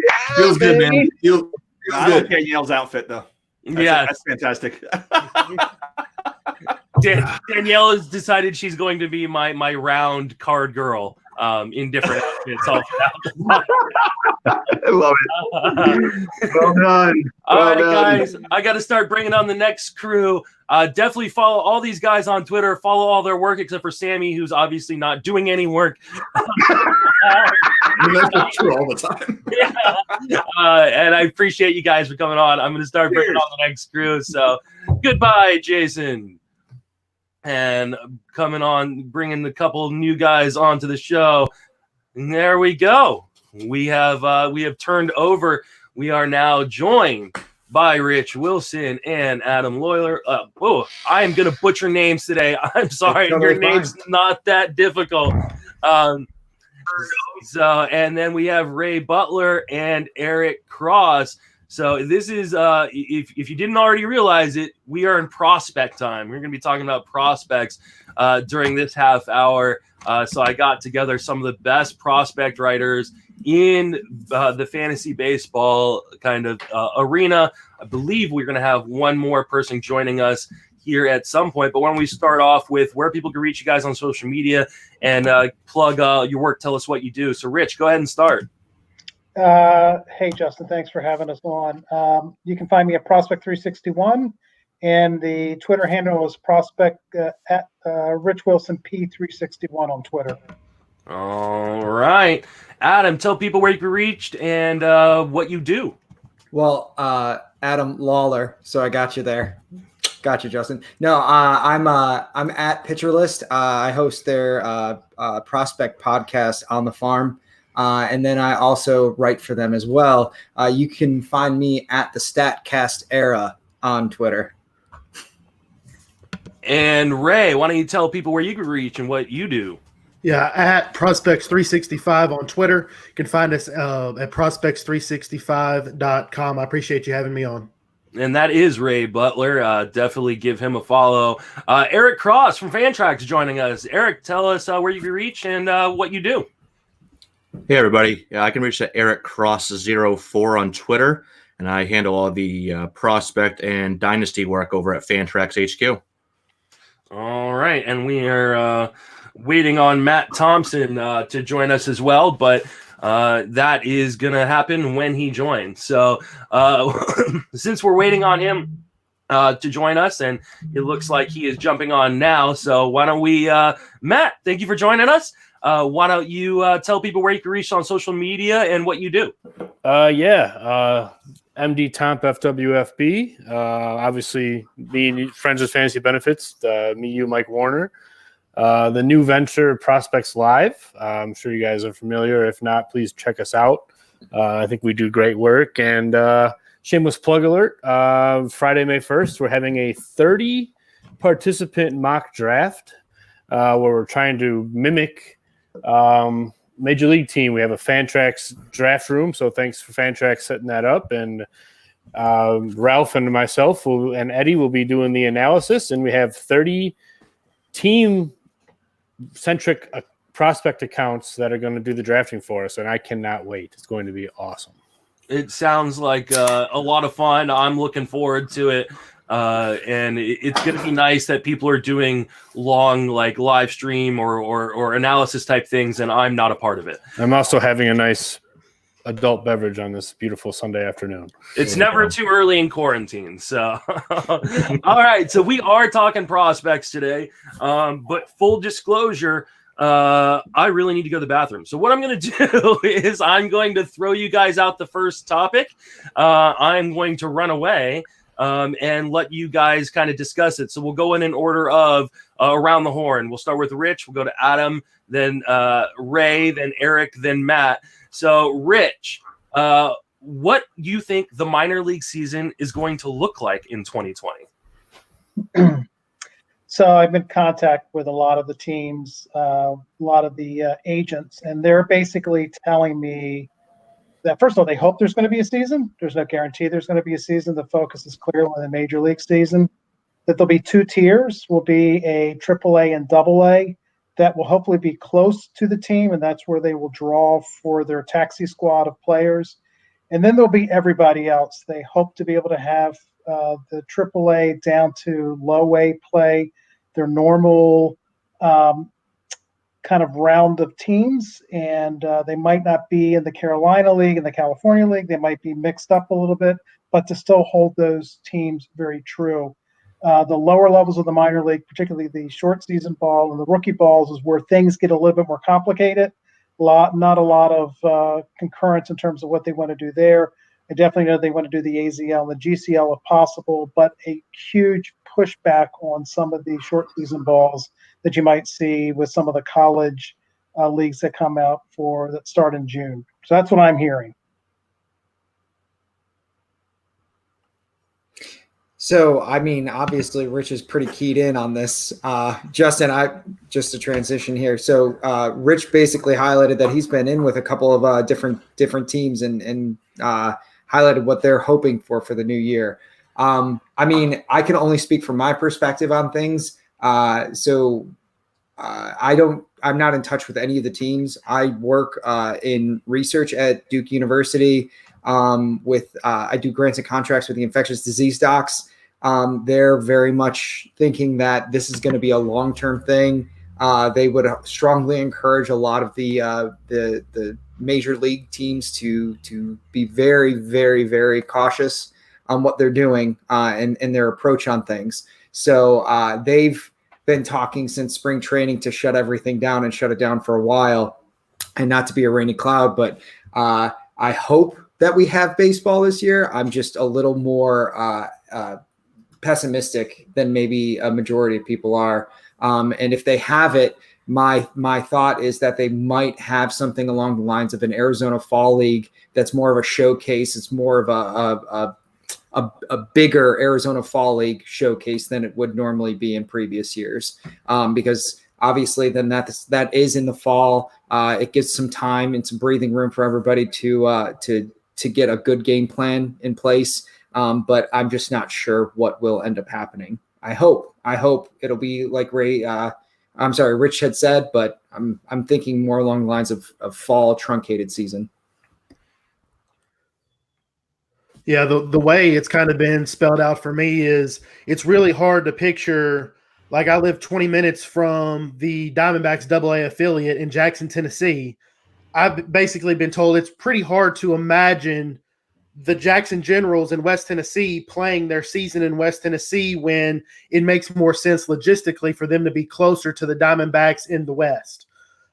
Yeah, Feels good, man. Feels I like Danielle's outfit though. That's fantastic. Danielle has decided she's going to be my round card girl in different outfits. I love it. Well done. All right, guys. I got to start bringing on the next crew. Definitely follow all these guys on Twitter. Follow all their work, except for Sammy, who's obviously not doing any work. That's true all the time. And I appreciate you guys for coming on. I'm going to start bringing on the next crew. So goodbye, Jason. And coming on, bringing a couple new guys onto the show. And there we go. We have turned over. We are now joined by Rich Wilson and Adam Loyler. I am going to butcher names today. I'm sorry. Totally Your name's not that difficult. And then we have Ray Butler and Eric Cross. So this is, if you didn't already realize it, we are in prospect time. We're going to be talking about prospects during this half hour. So I got together some of the best prospect writers in the fantasy baseball kind of arena. I believe we're going to have one more person joining us here at some point. But why don't we start off with where people can reach you guys on social media and plug your work. Tell us what you do. So, Rich, go ahead and start. Hey, Justin, thanks for having us on. You can find me at Prospect 361, and the Twitter handle is Prospect at Rich Wilson P361 on Twitter. All right. Adam, tell people where you can be reached and what you do. Well, Adam Lawler, so I got you there. Got you, Justin. No, I'm at Pitcher List. I host their prospect podcast On the Farm. And then I also write for them as well. You can find me at the StatCast Era on Twitter. And Ray, why don't you tell people where you can reach and what you do? Yeah, at Prospects365 on Twitter. You can find us at prospects365.com. I appreciate you having me on. And that is Ray Butler. Definitely give him a follow. Eric Cross from Fantrax joining us. Eric, tell us where you can reach and what you do. Hey, everybody. I can reach at Eric Cross04 on Twitter, and I handle all the prospect and dynasty work over at Fantrax HQ. All right. And we are waiting on Matt Thompson to join us as well, but that is going to happen when he joins. So since we're waiting on him to join us, and it looks like he is jumping on now, so why don't we, Matt, thank you for joining us. Why don't you tell people where you can reach on social media and what you do? MD Tomp FWFB. Obviously, me friends with Fantasy Benefits. Me, you, Mike Warner. The new venture, Prospects Live. I'm sure you guys are familiar. If not, please check us out. I think we do great work. And shameless plug alert, Friday, May 1st, we're having a 30-participant mock draft where we're trying to mimic Major League team. We have a Fantrax draft room, so thanks for Fantrax setting that up. And Ralph and myself and Eddie will be doing the analysis, and we have 30 team-centric prospect accounts that are going to do the drafting for us, and I cannot wait. It's going to be awesome. It sounds like a lot of fun. I'm looking forward to it. And it's going to be nice that people are doing long, like live stream or analysis type things, and I'm not a part of it. I'm also having a nice adult beverage on this beautiful Sunday afternoon. It's never too early in quarantine. So, all right. So we are talking prospects today. But full disclosure, I really need to go to the bathroom. So what I'm going to do is I'm going to throw you guys out the first topic. I'm going to run away and let you guys kind of discuss it. So we'll go in order of around the horn. We'll start with Rich. We'll go to Adam, then Ray, then Eric, then Matt. So Rich, what do you think the minor league season is going to look like in 2020? So I've been in contact with a lot of the teams, a lot of the agents, and they're basically telling me that, first of all, they hope there's going to be a season. There's no guarantee there's going to be a season. The focus is clearly on the major league season. That there'll be 2 tiers, will be a AAA and AA that will hopefully be close to the team, and that's where they will draw for their taxi squad of players. And then there'll be everybody else. They hope to be able to have the AAA down to low A play, their normal kind of round of teams, and they might not be in the Carolina League and the California League. They might be mixed up a little bit, but to still hold those teams very true. The lower levels of the minor league, particularly the short season ball and the rookie balls, is where things get a little bit more complicated. Not a lot of concurrence in terms of what they want to do there. I definitely know they want to do the AZL and the GCL if possible, but a huge pushback on some of the short season balls that you might see with some of the college leagues that come out that start in June. So that's what I'm hearing. So, I mean, obviously, Rich is pretty keyed in on this. Justin, just to transition here. So, Rich basically highlighted that he's been in with a couple of different teams and highlighted what they're hoping for the new year. I mean, I can only speak from my perspective on things. I'm not in touch with any of the teams. I work in research at Duke University. I do grants and contracts with the infectious disease docs. They're very much thinking that this is going to be a long-term thing. They would strongly encourage a lot of the major league teams to be very, very, very cautious on what they're doing and their approach on things. So they've been talking since spring training to shut everything down and shut it down for a while and not to be a rainy cloud. But I hope that we have baseball this year. I'm just a little more pessimistic than maybe a majority of people are. And if they have it, my thought is that they might have something along the lines of an Arizona Fall League that's more of a showcase. It's more of a bigger Arizona Fall League showcase than it would normally be in previous years, because obviously then that is in the fall. It gives some time and some breathing room for everybody to get a good game plan in place. But I'm just not sure what will end up happening. I hope it'll be like Rich had said, but I'm thinking more along the lines of fall truncated season. Yeah, the way it's kind of been spelled out for me is it's really hard to picture. Like, I live 20 minutes from the Diamondbacks AA affiliate in Jackson, Tennessee. I've basically been told it's pretty hard to imagine the Jackson Generals in West Tennessee playing their season in West Tennessee when it makes more sense logistically for them to be closer to the Diamondbacks in the West.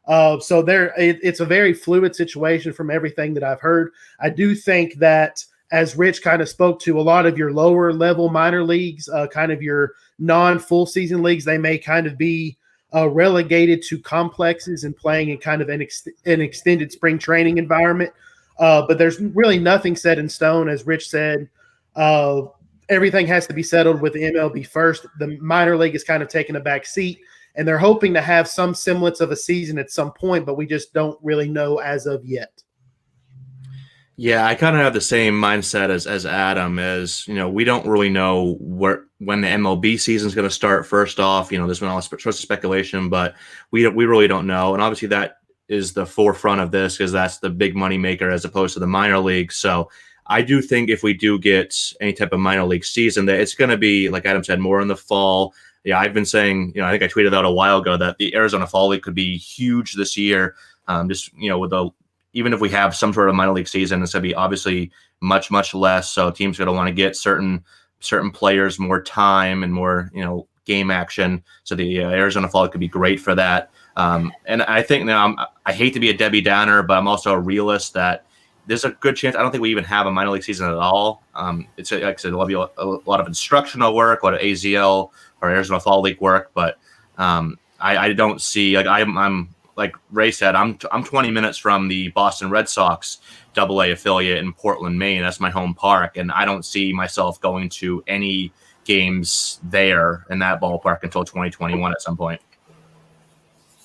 So it's a very fluid situation from everything that I've heard. I do think that, as Rich kind of spoke to, a lot of your lower level minor leagues, kind of your non-full season leagues, they may kind of be relegated to complexes and playing in kind of an extended spring training environment. But there's really nothing set in stone, as Rich said. Everything has to be settled with the MLB first. The minor league is kind of taking a back seat, and they're hoping to have some semblance of a season at some point, but we just don't really know as of yet. Yeah, I kind of have the same mindset as Adam. As you know, we don't really know when the MLB season is going to start. First off, there's been all sorts of speculation, but we really don't know. And obviously, that is the forefront of this because that's the big money maker as opposed to the minor league. So I do think if we do get any type of minor league season, that it's going to be, like Adam said, more in the fall. Yeah, I've been saying, I think I tweeted out a while ago that the Arizona Fall League could be huge this year. With even if we have some sort of minor league season, it's going to be obviously much, much less. So teams are going to want to get certain players more time and more, game action. So the Arizona Fall League could be great for that. And I think now I hate to be a Debbie Downer, but I'm also a realist that there's a good chance. I don't think we even have a minor league season at all. It's like I said, there'll be a lot of instructional work, a lot of AZL or Arizona Fall League work, but I don't see I'm like Ray said, I'm 20 minutes from the Boston Red Sox AA affiliate in Portland, Maine. That's my home park, and I don't see myself going to any games there in that ballpark until 2021 at some point.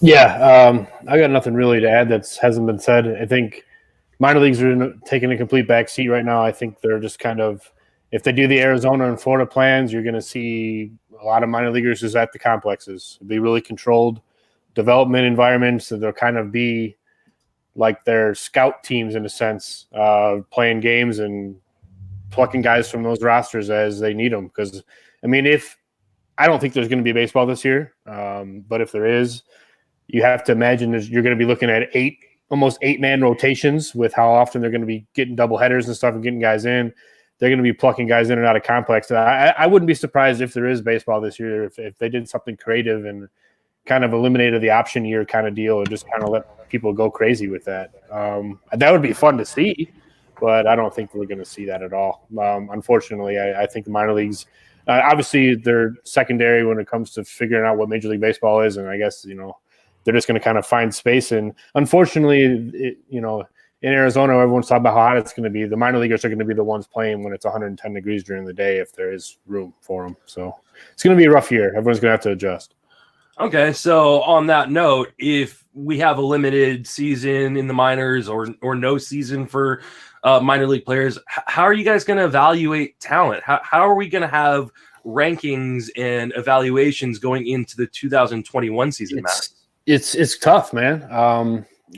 Yeah, I got nothing really to add that hasn't been said. I think minor leagues are taking a complete back seat right now. I think they're just kind of, if they do the Arizona and Florida plans, you're going to see a lot of minor leaguers just at the complexes. It'll be really controlled development environments. So they'll kind of be like their scout teams in a sense, playing games and plucking guys from those rosters as they need them. Because, I don't think there's going to be baseball this year, but if there is, you have to imagine you're going to be looking at almost 8-man rotations with how often they're going to be getting double headers and stuff and getting guys in. They're going to be plucking guys in and out of complex. I wouldn't be surprised if there is baseball this year, if they did something creative and kind of eliminated the option year kind of deal and just kind of let people go crazy with that. That would be fun to see, but I don't think we're going to see that at all. Unfortunately, I think the minor leagues, obviously they're secondary when it comes to figuring out what Major League Baseball is. And I guess, they're just going to kind of find space. And unfortunately, in Arizona, everyone's talking about how hot it's going to be. The minor leaguers are going to be the ones playing when it's 110 degrees during the day if there is room for them. So it's going to be a rough year. Everyone's going to have to adjust. Okay, so on that note, if we have a limited season in the minors or no season for minor league players, how are you guys going to evaluate talent? How are we going to have rankings and evaluations going into the 2021 season, Matt? It's tough, man.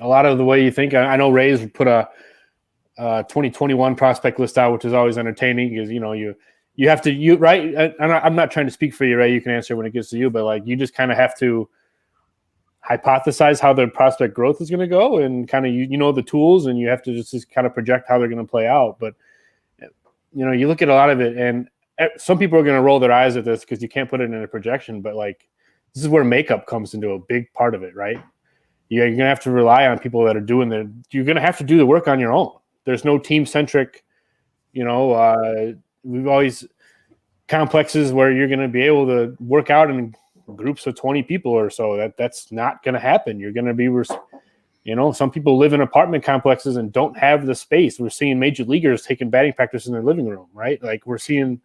A lot of the way you think. I know Ray's put a 2021 prospect list out, which is always entertaining because you have to right. I'm not trying to speak for you, Ray. You can answer when it gets to you, but you just kind of have to hypothesize how their prospect growth is going to go, and kind of the tools, and you have to just kind of project how they're going to play out. But you look at a lot of it, and some people are going to roll their eyes at this because you can't put it in a projection, but this is where makeup comes into a big part of it, right? You're going to have to rely on people that are doing you're going to have to do the work on your own. There's no team-centric, we've always complexes where you're going to be able to work out in groups of 20 people or so. That's not going to happen. You're going to be, some people live in apartment complexes and don't have the space. We're seeing major leaguers taking batting practice in their living room, right? We're seeing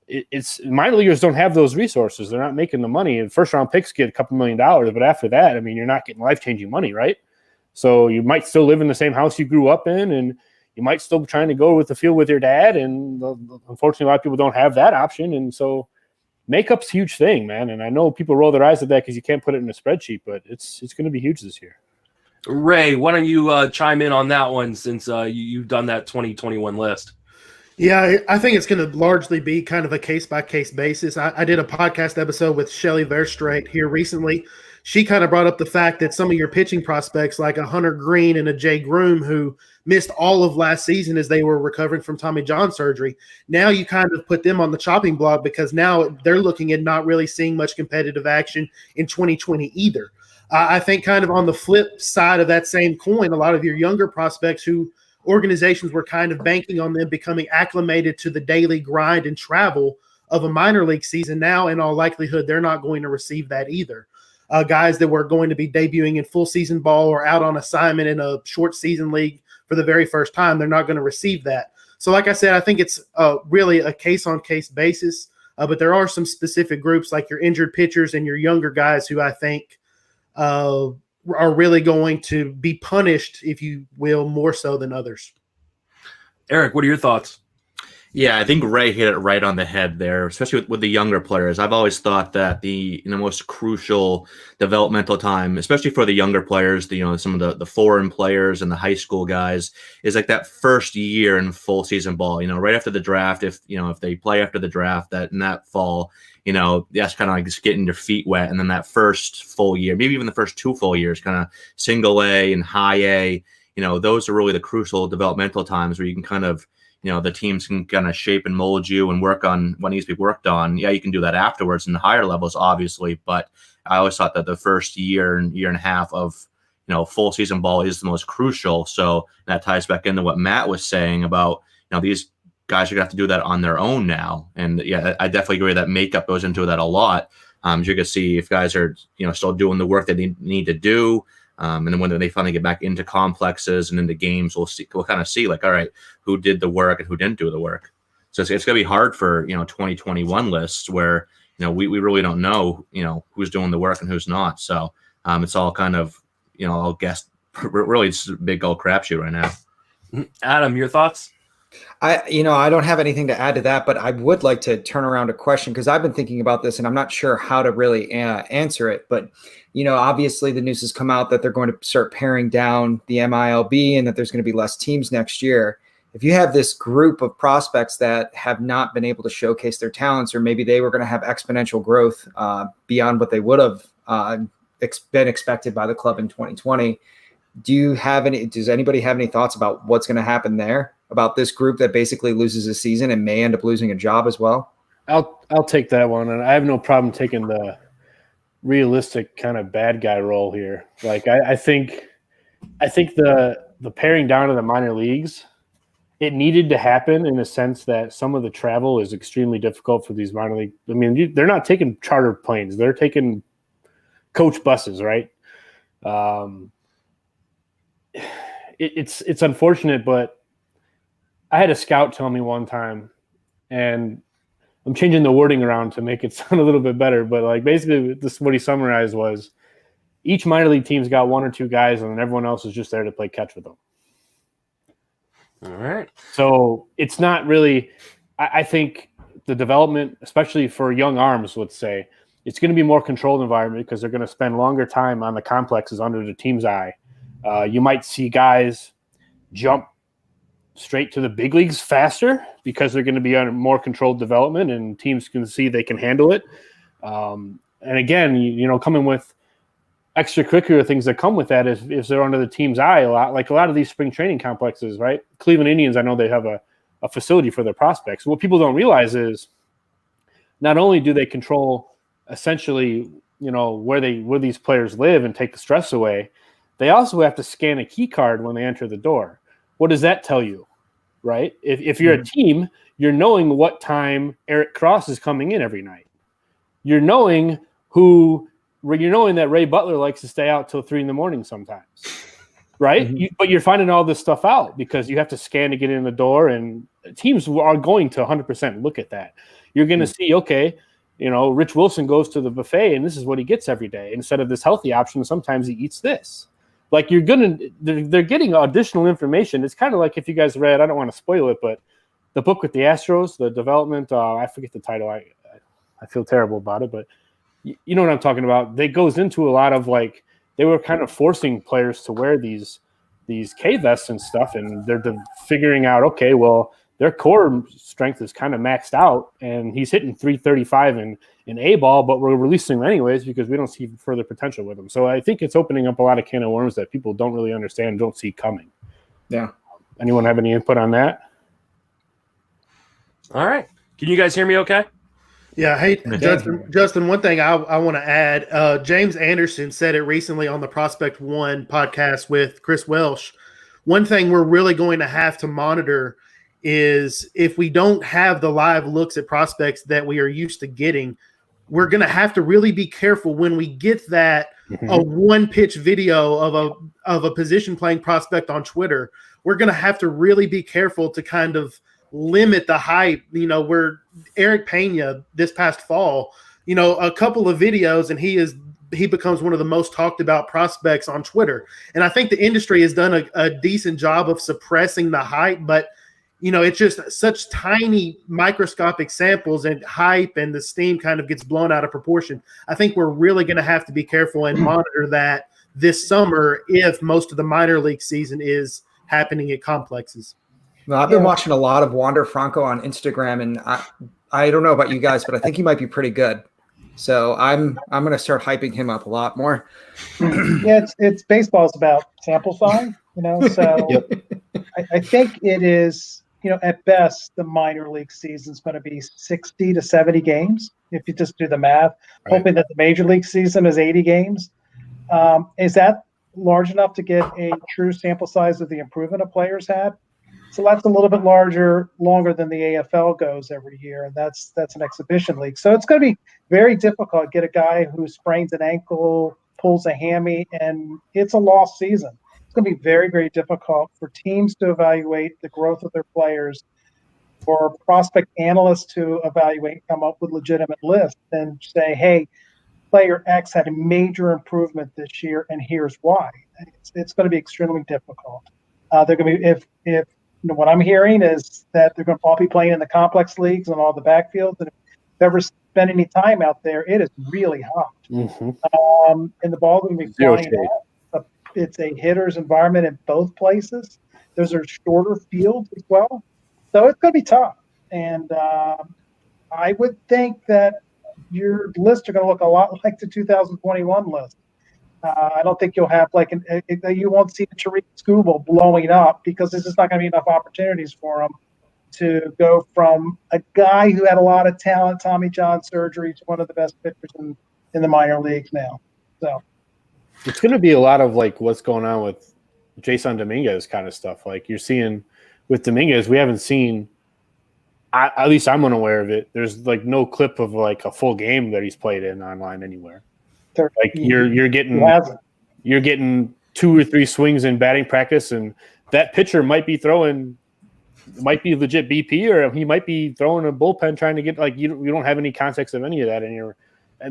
it's minor leaguers don't have those resources. They're not making the money. And first round picks get a couple $1 million, but after that, you're not getting life-changing money, right? So you might still live in the same house you grew up in, and you might still be trying to go with the field with your dad. And unfortunately, a lot of people don't have that option. And so makeup's a huge thing, man. And I know people roll their eyes at that because you can't put it in a spreadsheet, but it's going to be huge this year. Ray, why don't you chime in on that one since you've done that 2021 list? Yeah, I think it's going to largely be kind of a case-by-case basis. I did a podcast episode with Shelly Verstraete here recently. She kind of brought up the fact that some of your pitching prospects like a Hunter Green and a Jay Groom who missed all of last season as they were recovering from Tommy John surgery. Now you kind of put them on the chopping block because now they're looking at not really seeing much competitive action in 2020 either. I think kind of on the flip side of that same coin, a lot of your younger prospects who organizations were kind of banking on them becoming acclimated to the daily grind and travel of a minor league season. Now, in all likelihood, they're not going to receive that either. Guys that were going to be debuting in full season ball or out on assignment in a short season league for the very first time, they're not going to receive that. So like I said, I think it's really a case-on-case basis, but there are some specific groups like your injured pitchers and your younger guys who I think are really going to be punished, if you will, more so than others. Eric, what are your thoughts? Yeah, I think Ray hit it right on the head there, especially with the younger players. I've always thought that the most crucial developmental time, especially for the younger players, some of the foreign players and the high school guys, is like that first year in full season ball. Right after the draft, if they play after the draft, that in that fall, that's kind of like just getting your feet wet, and then that first full year, maybe even the first 2 full years, kind of single A and high A. Those are really the crucial developmental times where you can kind of the teams can kind of shape and mold you and work on what needs to be worked on. Yeah, you can do that afterwards in the higher levels, obviously. But I always thought that the first year and a half of, full season ball is the most crucial. So that ties back into what Matt was saying about, these guys are going to have to do that on their own now. And yeah, I definitely agree that makeup goes into that a lot. You can see if guys are, still doing the work that they need to do. And then when they finally get back into complexes and into games, we'll kind of see like, all right, who did the work and who didn't do the work. So it's going to be hard for, 2021 lists where, we really don't know, who's doing the work and who's not. So it's all kind of, I'll guess really just a big old crapshoot right now. Adam, your thoughts? I don't have anything to add to that, but I would like to turn around a question because I've been thinking about this and I'm not sure how to really answer it. But, obviously the news has come out that they're going to start paring down the MILB and that there's going to be less teams next year. If you have this group of prospects that have not been able to showcase their talents, or maybe they were going to have exponential growth beyond what they would have been expected by the club in 2020, does anybody have any thoughts about what's going to happen there? About this group that basically loses a season and may end up losing a job as well? I'll take that one, and I have no problem taking the realistic kind of bad guy role here. Like I think the paring down of the minor leagues, it needed to happen in a sense that some of the travel is extremely difficult for these minor league. I mean, they're not taking charter planes; they're taking coach buses, right? It's unfortunate, but I had a scout tell me one time, and I'm changing the wording around to make it sound a little bit better, but like basically what he summarized was each minor league team's got 1 or 2 guys and then everyone else is just there to play catch with them. All right. So it's not really, I think the development, especially for young arms, let's say, it's going to be more controlled environment because they're going to spend longer time on the complexes under the team's eye. You might see guys jump straight to the big leagues faster because they're going to be on a more controlled development and teams can see they can handle it. And again, coming with extracurricular things that come with that is they're under the team's eye a lot. Like a lot of these spring training complexes, right? Cleveland Indians, I know they have a facility for their prospects. What people don't realize is not only do they control essentially, where these players live and take the stress away, they also have to scan a key card when they enter the door. What does that tell you, right? If you're a team, you're knowing what time Eric Cross is coming in every night. You're knowing that Ray Butler likes to stay out till 3 a.m. sometimes, right? Mm-hmm. But you're finding all this stuff out because you have to scan to get in the door, and teams are going to 100% look at that. You're going to see, okay, Rich Wilson goes to the buffet, and this is what he gets every day. Instead of this healthy option, sometimes he eats this. Like they're getting additional information. It's kind of like if you guys read, I don't want to spoil it, but the book with the Astros, the development, I forget the title. I feel terrible about it, but you know what I'm talking about. They goes into a lot of like, they were kind of forcing players to wear these K vests and stuff. And they're figuring out, okay, well, their core strength is kind of maxed out and he's hitting 335 in A ball, but we're releasing him anyways because we don't see further potential with him. So I think it's opening up a lot of can of worms that people don't really understand, don't see coming. Yeah. Anyone have any input on that? All right. Can you guys hear me okay? Yeah. Hey, Justin, one thing I want to add, James Anderson said it recently on the Prospect One podcast with Chris Welsh. One thing we're really going to have to monitor is if we don't have the live looks at prospects that we are used to getting, we're going to have to really be careful when we get that a one pitch video of a position playing prospect on Twitter. We're going to have to really be careful to kind of limit the hype. Where Eric Pena this past fall, a couple of videos and he becomes one of the most talked about prospects on Twitter. And I think the industry has done a decent job of suppressing the hype, but it's just such tiny microscopic samples, and hype and the steam kind of gets blown out of proportion. I think we're really going to have to be careful and monitor that this summer if most of the minor league season is happening at complexes. Well, I've been watching a lot of Wander Franco on Instagram, and I don't know about you guys, but I think he might be pretty good. So I'm going to start hyping him up a lot more. Yeah, it's baseball is about sample size, So Yep. I think it is, at best, the minor league season is going to be 60 to 70 games if you just do the math. Right. Hoping that the major league season is 80 games. Is that large enough to get a true sample size of the improvement a player's had? So that's a little bit longer than the AFL goes every year, and that's an exhibition league. So it's going to be very difficult to get a guy who sprains an ankle, pulls a hammy, and it's a lost season. It's going to be very, very difficult for teams to evaluate the growth of their players, for prospect analysts to evaluate, come up with legitimate lists, and say, hey, player X had a major improvement this year, and here's why. It's going to be extremely difficult. They're going to be if what I'm hearing is that they're going to all be playing in the complex leagues and all the backfields. And if you've ever spent any time out there, it is really hot. Mm-hmm. And the ball's going to be flying out. It's a hitter's environment in both places. Those are shorter fields as well. So it's going to be tough. And I would think that your lists are going to look a lot like the 2021 list. I don't think you'll have you won't see the Tariq Skubal blowing up, because there's just not going to be enough opportunities for him to go from a guy who had a lot of talent, Tommy John surgery, to one of the best pitchers in the minor leagues now. So it's going to be a lot of what's going on with Jason Dominguez kind of stuff. Like you're seeing with Dominguez, we haven't seen. At least I'm unaware of it. There's no clip of a full game that he's played in online anywhere. You're getting 2 or 3 swings in batting practice, and that pitcher might be legit BP, or he might be throwing a bullpen trying to get you don't have any context of any of that. And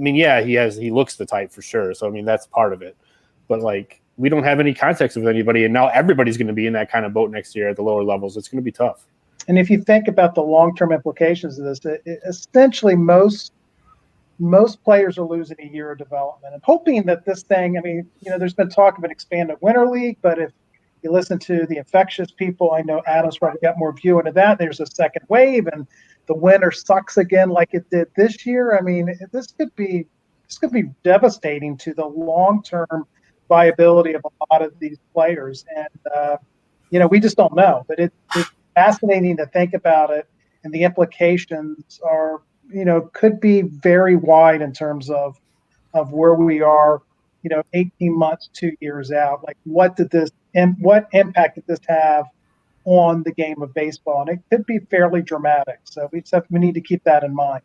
he looks the type for sure. So that's part of it. But we don't have any context of anybody, and now everybody's going to be in that kind of boat next year at the lower levels. It's going to be tough. And if you think about the long-term implications of this, essentially most players are losing a year of development. I'm hoping that this thing, there's been talk of an expanded winter league, but if you listen to the infectious people, I know Adam's probably got more view into that. There's a second wave, and the winter sucks again like it did this year. This could be devastating to the long-term viability of a lot of these players. And, we just don't know. But it's fascinating to think about it, and the implications are, could be very wide in terms of where we are, 18 months, 2 years out. What impact did this have on the game of baseball? And it could be fairly dramatic. So we need to keep that in mind.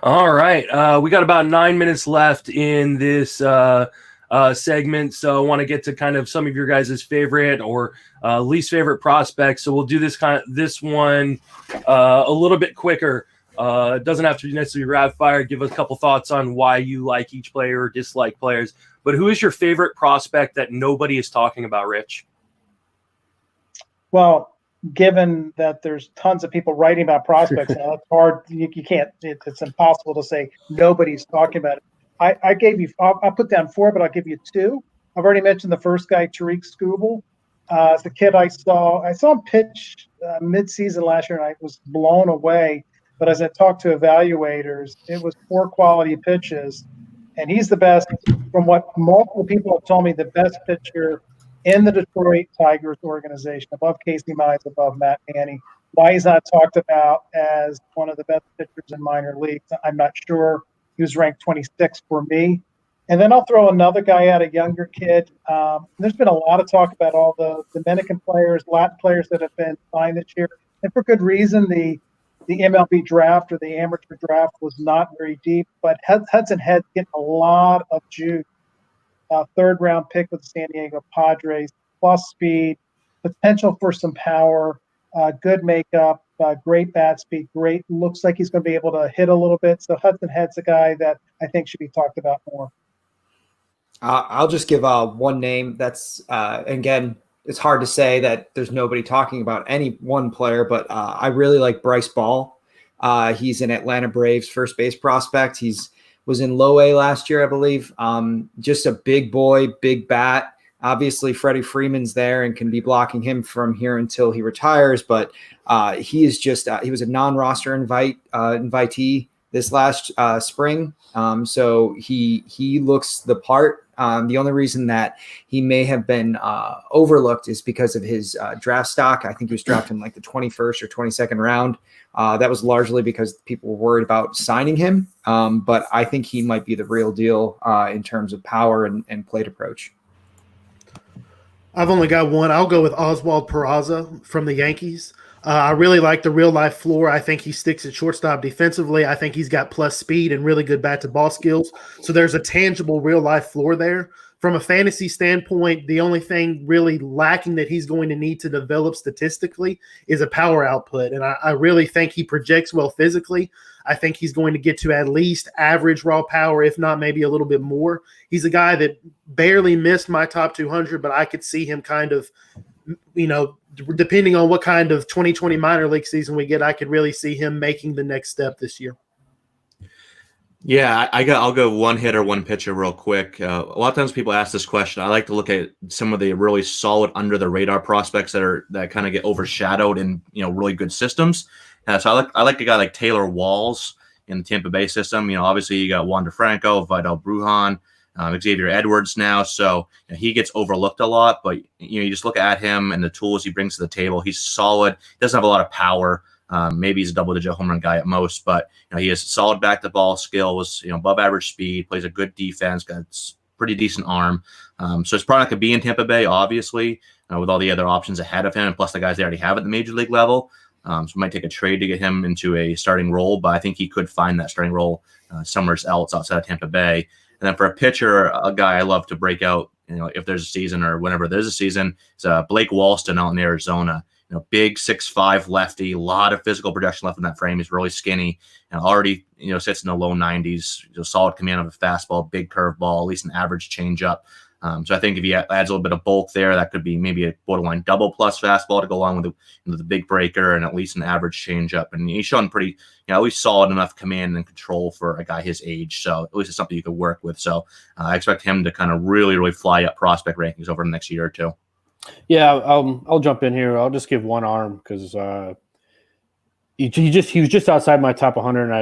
All right. We got about 9 minutes left in this segment. So I want to get to kind of some of your guys' favorite or least favorite prospects. So we'll do this one a little bit quicker. It doesn't have to be necessarily rapid fire. Give us a couple thoughts on why you like each player or dislike players. But who is your favorite prospect that nobody is talking about, Rich? Well, given that there's tons of people writing about prospects now, it's hard. You can't. It's impossible to say nobody's talking about it. I gave you. I'll put down 4, but I'll give you 2. I've already mentioned the first guy, Tariq Skubal. As a kid, I saw him pitch mid-season last year, and I was blown away. But as I talked to evaluators, it was poor quality pitches, and he's the best. From what multiple people have told me, the best pitcher in the Detroit Tigers organization, above Casey Mize, above Matt Manning. Why he's not talked about as one of the best pitchers in minor leagues, I'm not sure. He was ranked 26 for me. And then I'll throw another guy out, a younger kid. There's been a lot of talk about all the Dominican players, Latin players that have been signed this year. And for good reason, the MLB draft or the amateur draft was not very deep, but Hudson Head's getting a lot of juice. Third-round pick with the San Diego Padres, plus speed, potential for some power, good makeup, great bat speed, great. Looks like he's going to be able to hit a little bit. So Hudson Head's a guy that I think should be talked about more. I'll just give one name. That's again, it's hard to say that there's nobody talking about any one player, but I really like Bryce Ball. He's an Atlanta Braves first base prospect. Was in low A last year, I believe. Just a big boy, big bat. Obviously, Freddie Freeman's there and can be blocking him from here until he retires. But he is just he was a non-roster invitee this last spring. So he looks the part. The only reason that he may have been overlooked is because of his draft stock. I think he was drafted in like the 21st or 22nd round. That was largely because people were worried about signing him. But I think he might be the real deal in terms of power and plate approach. I've only got one. I'll go with Oswald Peraza from the Yankees. I really like the real-life floor. I think he sticks at shortstop defensively. I think he's got plus speed and really good bat-to-ball skills. So there's a tangible real-life floor there. From a fantasy standpoint, the only thing really lacking that he's going to need to develop statistically is a power output. And I really think he projects well physically. I think he's going to get to at least average raw power, if not maybe a little bit more. He's a guy that barely missed my top 200, but I could see him kind of, depending on what kind of 2020 minor league season we get, I could really see him making the next step this year. Yeah, I'll go one hitter, one pitcher real quick. A lot of times people ask this question. I like to look at some of the really solid under the radar prospects that kind of get overshadowed in really good systems. So I like a guy like Taylor Walls in the Tampa Bay system. Obviously you got Wander Franco, Vidal Brujan, Xavier Edwards now. So he gets overlooked a lot, but you just look at him and the tools he brings to the table. He's solid. He doesn't have a lot of power. Maybe he's a double-digit home run guy at most, but he has solid back-to-ball skills, above average speed, plays a good defense, got pretty decent arm. So it's probably not going to be in Tampa Bay, obviously, with all the other options ahead of him, and plus the guys they already have at the major league level. So it might take a trade to get him into a starting role, but I think he could find that starting role somewhere else outside of Tampa Bay. And then for a pitcher, a guy I love to break out, if there's a season or whenever there's a season, is Blake Walston out in Arizona. Big 6'5" lefty, a lot of physical production left in that frame. He's really skinny and already, sits in the low 90s. Solid command of a fastball, big curveball, at least an average changeup. So I think if he adds a little bit of bulk there, that could be maybe a borderline double plus fastball to go along with the big breaker and at least an average changeup. And he's shown pretty, at least solid enough command and control for a guy his age. So at least it's something you could work with. So I expect him to kind of really, really fly up prospect rankings over the next year or two. Yeah, I'll jump in here. I'll just give one arm because he was just outside my top 100. And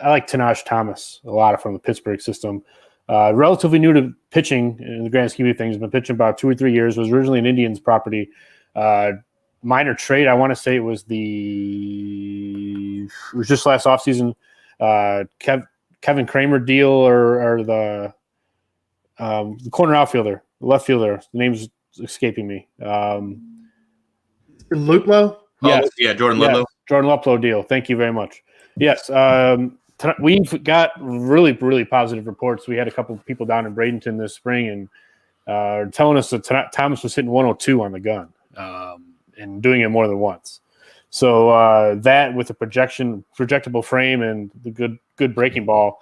I like Tanash Thomas a lot from the Pittsburgh system. Relatively new to pitching in the grand scheme of things. Been pitching about 2 or 3 years. Was originally an Indians property. Minor trade. I want to say it was just last offseason. Kevin Kramer deal or the corner outfielder, the left fielder. The name's escaping me. Luplow? Yes. Yeah, Jordan Luplow. Jordan Luplow deal. Thank you very much. Yes. We've got really, really positive reports. We had a couple of people down in Bradenton this spring and telling us that Thomas was hitting 102 on the gun and doing it more than once. So that with the projectable frame and the good breaking ball,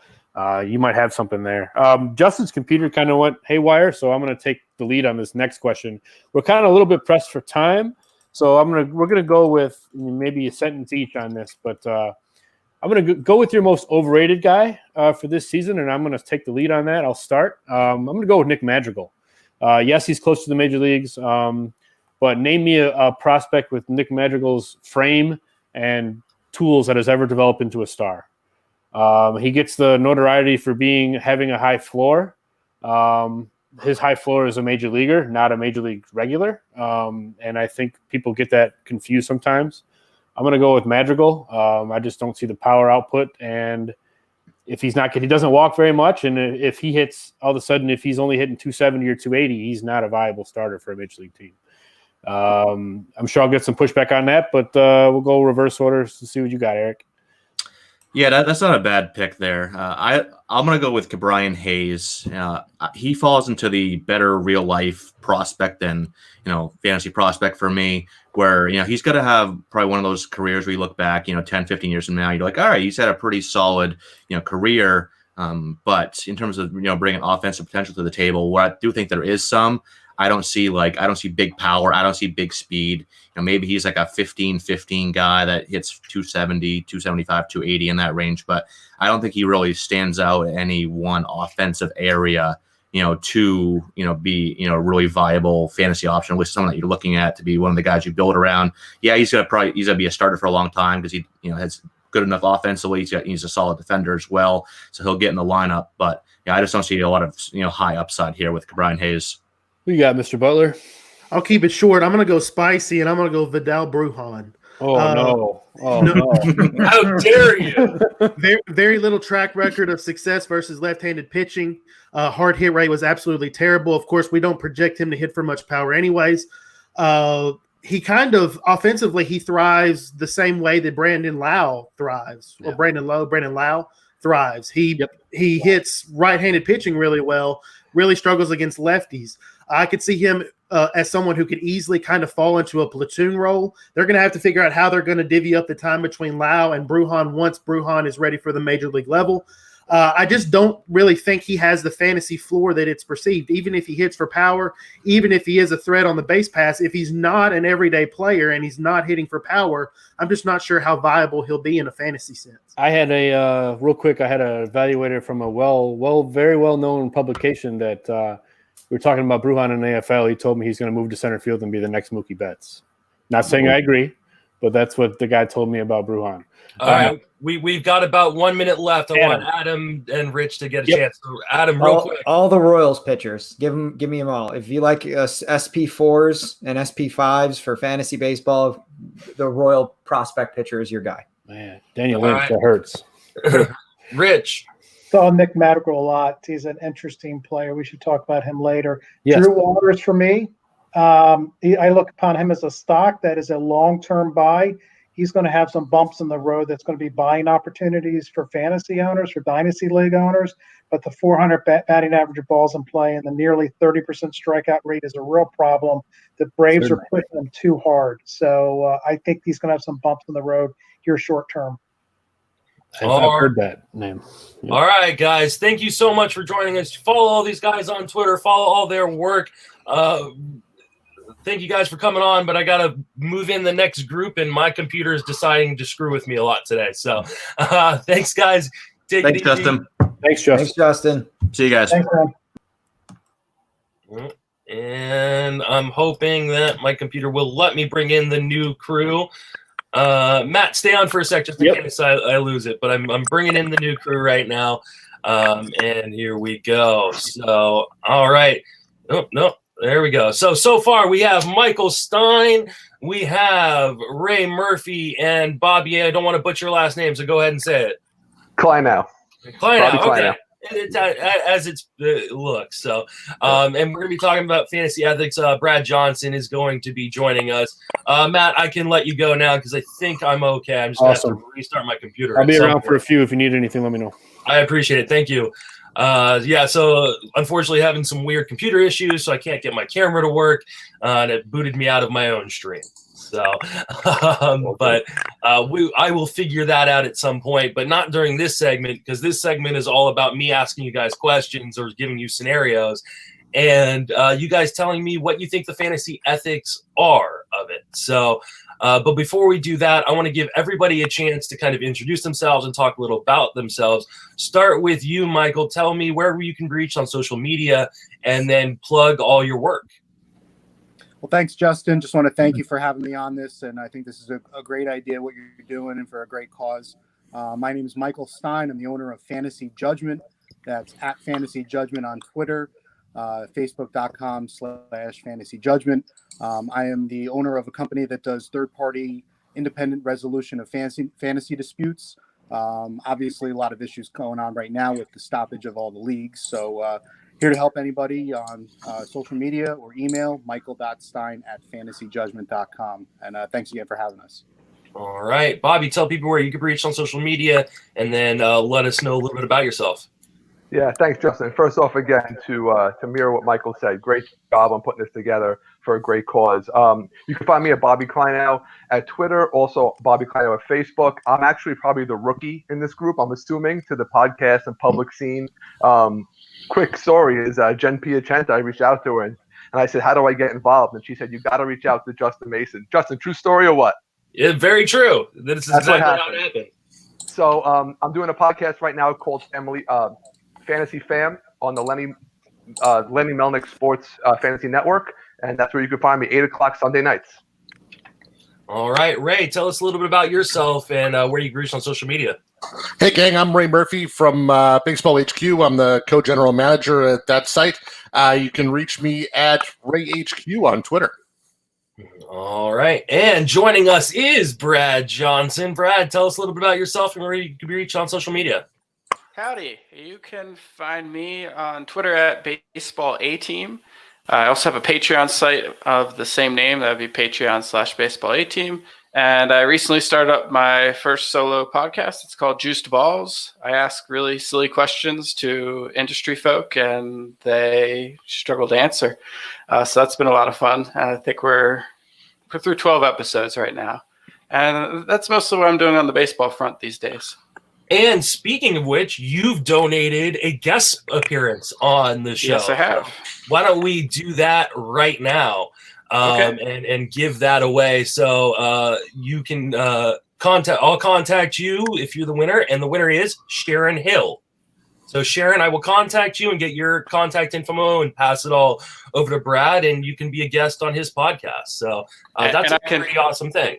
you might have something there. Justin's computer kind of went haywire, so I'm going to take the lead on this next question. We're kind of a little bit pressed for time, so we're going to go with maybe a sentence each on this. But I'm going to go with your most overrated guy for this season, and I'm going to take the lead on that. I'll start. I'm going to go with Nick Madrigal. Yes, he's close to the major leagues, but name me a prospect with Nick Madrigal's frame and tools that has ever developed into a star. He gets the notoriety for having a high floor. His high floor is a major leaguer, not a major league regular. And I think people get that confused sometimes. I'm going to go with Madrigal. I just don't see the power output. And if he doesn't walk very much. And if he hits all of a sudden, if he's only hitting 270 or 280, he's not a viable starter for a major league team. I'm sure I'll get some pushback on that, but we'll go reverse order to see what you got, Eric. Yeah, that's not a bad pick there. I'm going to go with Ke'Bryan Hayes. He falls into the better real life prospect than, fantasy prospect for me, where, he's going to have probably one of those careers where you look back, 10, 15 years from now, you're like, all right, he's had a pretty solid, career. But in terms of, bringing offensive potential to the table, where I do think there is some, I don't see big power. I don't see big speed. Maybe he's like a 15-15 guy that hits 270, 275, 280 in that range, but I don't think he really stands out in any one offensive area, to, be, a really viable fantasy option, at least someone that you're looking at to be one of the guys you build around. Yeah, he's gonna be a starter for a long time because he, has good enough offensively. He's a solid defender as well, so he'll get in the lineup. But yeah, I just don't see a lot of high upside here with Brian Hayes. Who you got, Mr. Butler? I'll keep it short. I'm going to go spicy, and I'm going to go Vidal Brujan. No. How dare you? Very, very little track record of success versus left-handed pitching. Hard hit rate was absolutely terrible. Of course, we don't project him to hit for much power anyways. He kind of offensively, he thrives the same way that Brandon Lau thrives, or Brandon Lau thrives. He hits right-handed pitching really well, really struggles against lefties. I could see him as someone who could easily kind of fall into a platoon role. They're going to have to figure out how they're going to divvy up the time between Lau and Brujan once Brujan is ready for the major league level. I just don't really think he has the fantasy floor that it's perceived. Even if he hits for power, even if he is a threat on the base pass, if he's not an everyday player and he's not hitting for power, I'm just not sure how viable he'll be in a fantasy sense. I had an evaluator from a very well-known publication that we were talking about Brujan in the AFL. He told me he's going to move to center field and be the next Mookie Betts. Not saying I agree, but that's what the guy told me about Brujan. All right, we've got about 1 minute left. I want Adam and Rich to get a chance. So Adam, real quick. All the Royals pitchers, give me them all. If you like SP4s and SP5s for fantasy baseball, the Royal prospect pitcher is your guy. Man, Daniel Lynch, that hurts. Rich. Saw Nick Madrigal a lot. He's an interesting player. We should talk about him later. Yes. Drew Waters for me. I look upon him as a stock that is a long-term buy. He's going to have some bumps in the road. That's going to be buying opportunities for fantasy owners, for dynasty league owners. But the 400 batting average of balls in play and the nearly 30% strikeout rate is a real problem. The Braves are pushing him too hard. So I think he's going to have some bumps in the road here short term. I've heard that name. Yeah. All right, guys. Thank you so much for joining us. Follow all these guys on Twitter. Follow all their work. Thank you guys for coming on, but I got to move in the next group, and my computer is deciding to screw with me a lot today. So thanks, guys. Thanks, Justin. Thanks, Justin. Thanks, Justin. See you guys. Thanks, man. And I'm hoping that my computer will let me bring in the new crew. Matt, stay on for a sec just in case I lose it, but I'm bringing in the new crew right now. And here we go. So, all right. Oh, no. There we go. So far we have Michael Stein, we have Ray Murphy, and Bobby. I don't want to butcher your last name, so go ahead and say it. Kleinow. Okay. It's as it looks. So, and we're going to be talking about fantasy ethics. Brad Johnson is going to be joining us. Matt, I can let you go now because I think I'm okay. I'm just going to have to restart my computer. I'll be around for a few. If you need anything, let me know. I appreciate it. Thank you. So unfortunately having some weird computer issues, so I can't get my camera to work, and it booted me out of my own stream. So, but I will figure that out at some point, but not during this segment, because this segment is all about me asking you guys questions or giving you scenarios, and you guys telling me what you think the fantasy ethics are of it. So, but before we do that, I want to give everybody a chance to kind of introduce themselves and talk a little about themselves. Start with you, Michael. Tell me where you can reach on social media, and then plug all your work. Well, thanks, Justin. Just want to thank you for having me on this, and I think this is a great idea, what you're doing, and for a great cause. My name is Michael Stein. I'm the owner of Fantasy Judgment. That's at Fantasy Judgment on Twitter, Facebook.com/Fantasy Judgment. I am the owner of a company that does third-party independent resolution of fantasy disputes. Obviously, a lot of issues going on right now with the stoppage of all the leagues. So here to help anybody on social media or email, michael.stein@fantasyjudgment.com. And thanks again for having us. All right. Bobby, tell people where you can reach on social media, and then let us know a little bit about yourself. Yeah, thanks, Justin. First off, again, to mirror what Michael said, great job on putting this together for a great cause. You can find me at Bobby Kleinow at Twitter, also Bobby Kleinow at Facebook. I'm actually probably the rookie in this group, I'm assuming, to the podcast and public scene. Quick story is Jen Piacenta, I reached out to her, and And I said, how do I get involved? And she said, you got to reach out to Justin Mason. Justin, true story or what? Yeah, very true. This is That's what exactly how it happened. happened. So I'm doing a podcast right now called Fantasy Fam on the Lenny Melnick Sports Fantasy Network, and that's where you can find me 8 o'clock Sunday nights. All right, Ray, tell us a little bit about yourself and where you reach on social media. Hey, gang, I'm Ray Murphy from Baseball HQ. I'm the co-general manager at that site. You can reach me at RayHQ on Twitter. All right, and joining us is Brad Johnson. Brad, tell us a little bit about yourself and where you can be reached on social media. Howdy. You can find me on Twitter at Baseball A Team. I also have a Patreon site of the same name. That would be Patreon/Baseball A Team. And I recently started up my first solo podcast. It's called Juiced Balls. I ask really silly questions to industry folk, and they struggle to answer. So that's been a lot of fun. I think we're through 12 episodes right now. And that's mostly what I'm doing on the baseball front these days. And speaking of which, you've donated a guest appearance on the show. Yes, I have. Why don't we do that right now and give that away? So you can I'll contact you if you're the winner, and the winner is Sharon Hill. So Sharon, I will contact you and get your contact info and pass it all over to Brad, and you can be a guest on his podcast. So that's a pretty awesome thing.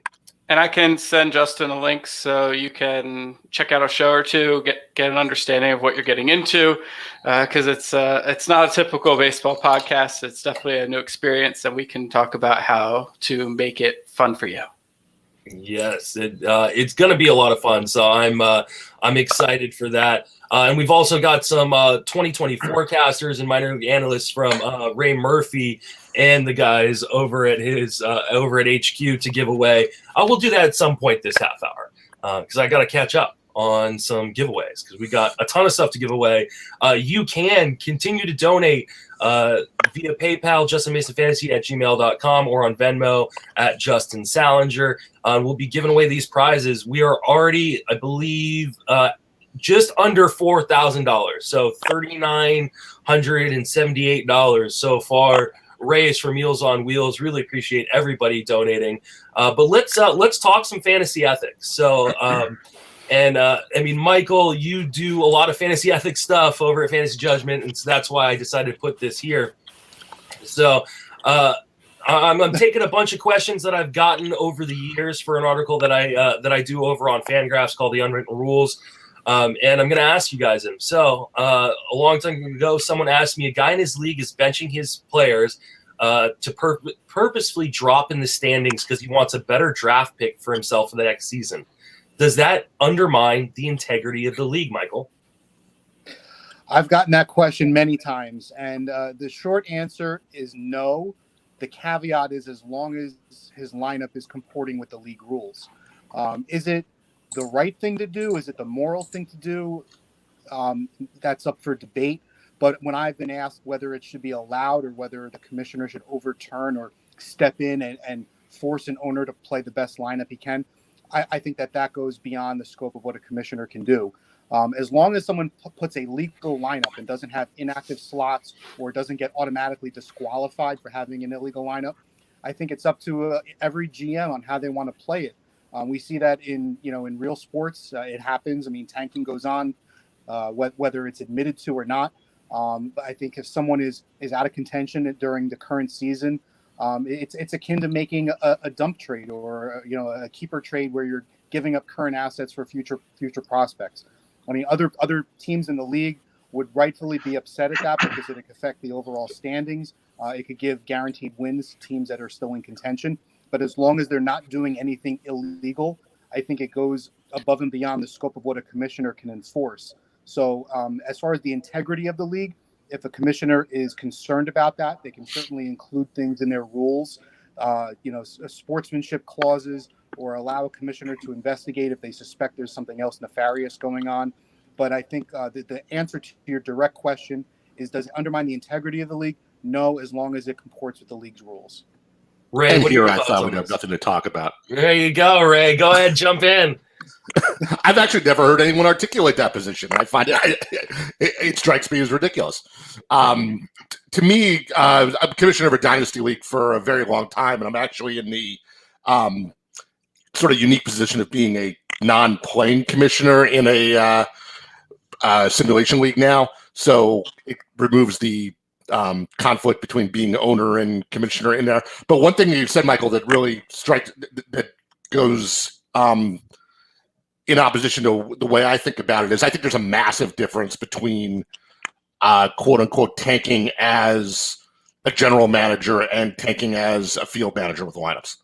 And I can send Justin a link so you can check out a show or two, get an understanding of what you're getting into, because it's not a typical baseball podcast. It's definitely a new experience, and we can talk about how to make it fun for you. Yes, it's going to be a lot of fun. So I'm excited for that. And we've also got some 2020 forecasters and minor league analysts from Ray Murphy and the guys over at HQ to give away. We'll do that at some point this half hour because I got to catch up on some giveaways because we got a ton of stuff to give away. You can continue to donate via PayPal, justinmasonfantasy@gmail.com, or on Venmo at Justin Salinger. We'll be giving away these prizes. We are already, I believe, just under $4,000, so $3,978 so far raised for Meals on Wheels. Really appreciate everybody donating. But let's talk some fantasy ethics. So, I mean, Michael, you do a lot of fantasy ethics stuff over at Fantasy Judgment, and so that's why I decided to put this here. So, I'm taking a bunch of questions that I've gotten over the years for an article that I do over on Fangraphs called The Unwritten Rules. And I'm going to ask you guys them. So a long time ago, someone asked me, a guy in his league is benching his players to purposefully drop in the standings because he wants a better draft pick for himself for the next season. Does that undermine the integrity of the league, Michael? I've gotten that question many times, and the short answer is no. The caveat is as long as his lineup is comporting with the league rules. Is it the right thing to do? Is it the moral thing to do? That's up for debate. But when I've been asked whether it should be allowed or whether the commissioner should overturn or step in and force an owner to play the best lineup he can, I think that goes beyond the scope of what a commissioner can do. As long as someone puts a legal lineup and doesn't have inactive slots or doesn't get automatically disqualified for having an illegal lineup, I think it's up to every GM on how they want to play it. We see that in real sports. It happens. I mean, tanking goes on, whether it's admitted to or not. But I think if someone is out of contention during the current season, it's akin to making a dump trade or a keeper trade where you're giving up current assets for future prospects. I mean, other teams in the league would rightfully be upset at that because it could affect the overall standings. It could give guaranteed wins to teams that are still in contention. But as long as they're not doing anything illegal, I think it goes above and beyond the scope of what a commissioner can enforce. So as far as the integrity of the league, if a commissioner is concerned about that, they can certainly include things in their rules, sportsmanship clauses, or allow a commissioner to investigate if they suspect there's something else nefarious going on. But I think the answer to your direct question is, does it undermine the integrity of the league? No, as long as it comports with the league's rules. Ray, and what here are your I thoughts thought on we'd have this? nothing to talk about. There you go, Ray. Go ahead, jump in. I've actually never heard anyone articulate that position. I find it strikes me as ridiculous. To me, I'm commissioner of a dynasty league for a very long time, and I'm actually in the sort of unique position of being a non-playing commissioner in a simulation league now. So it removes the conflict between being owner and commissioner in there. But one thing that you said, Michael, that really strikes that goes in opposition to the way I think about it is I think there's a massive difference between quote unquote tanking as a general manager and tanking as a field manager with lineups.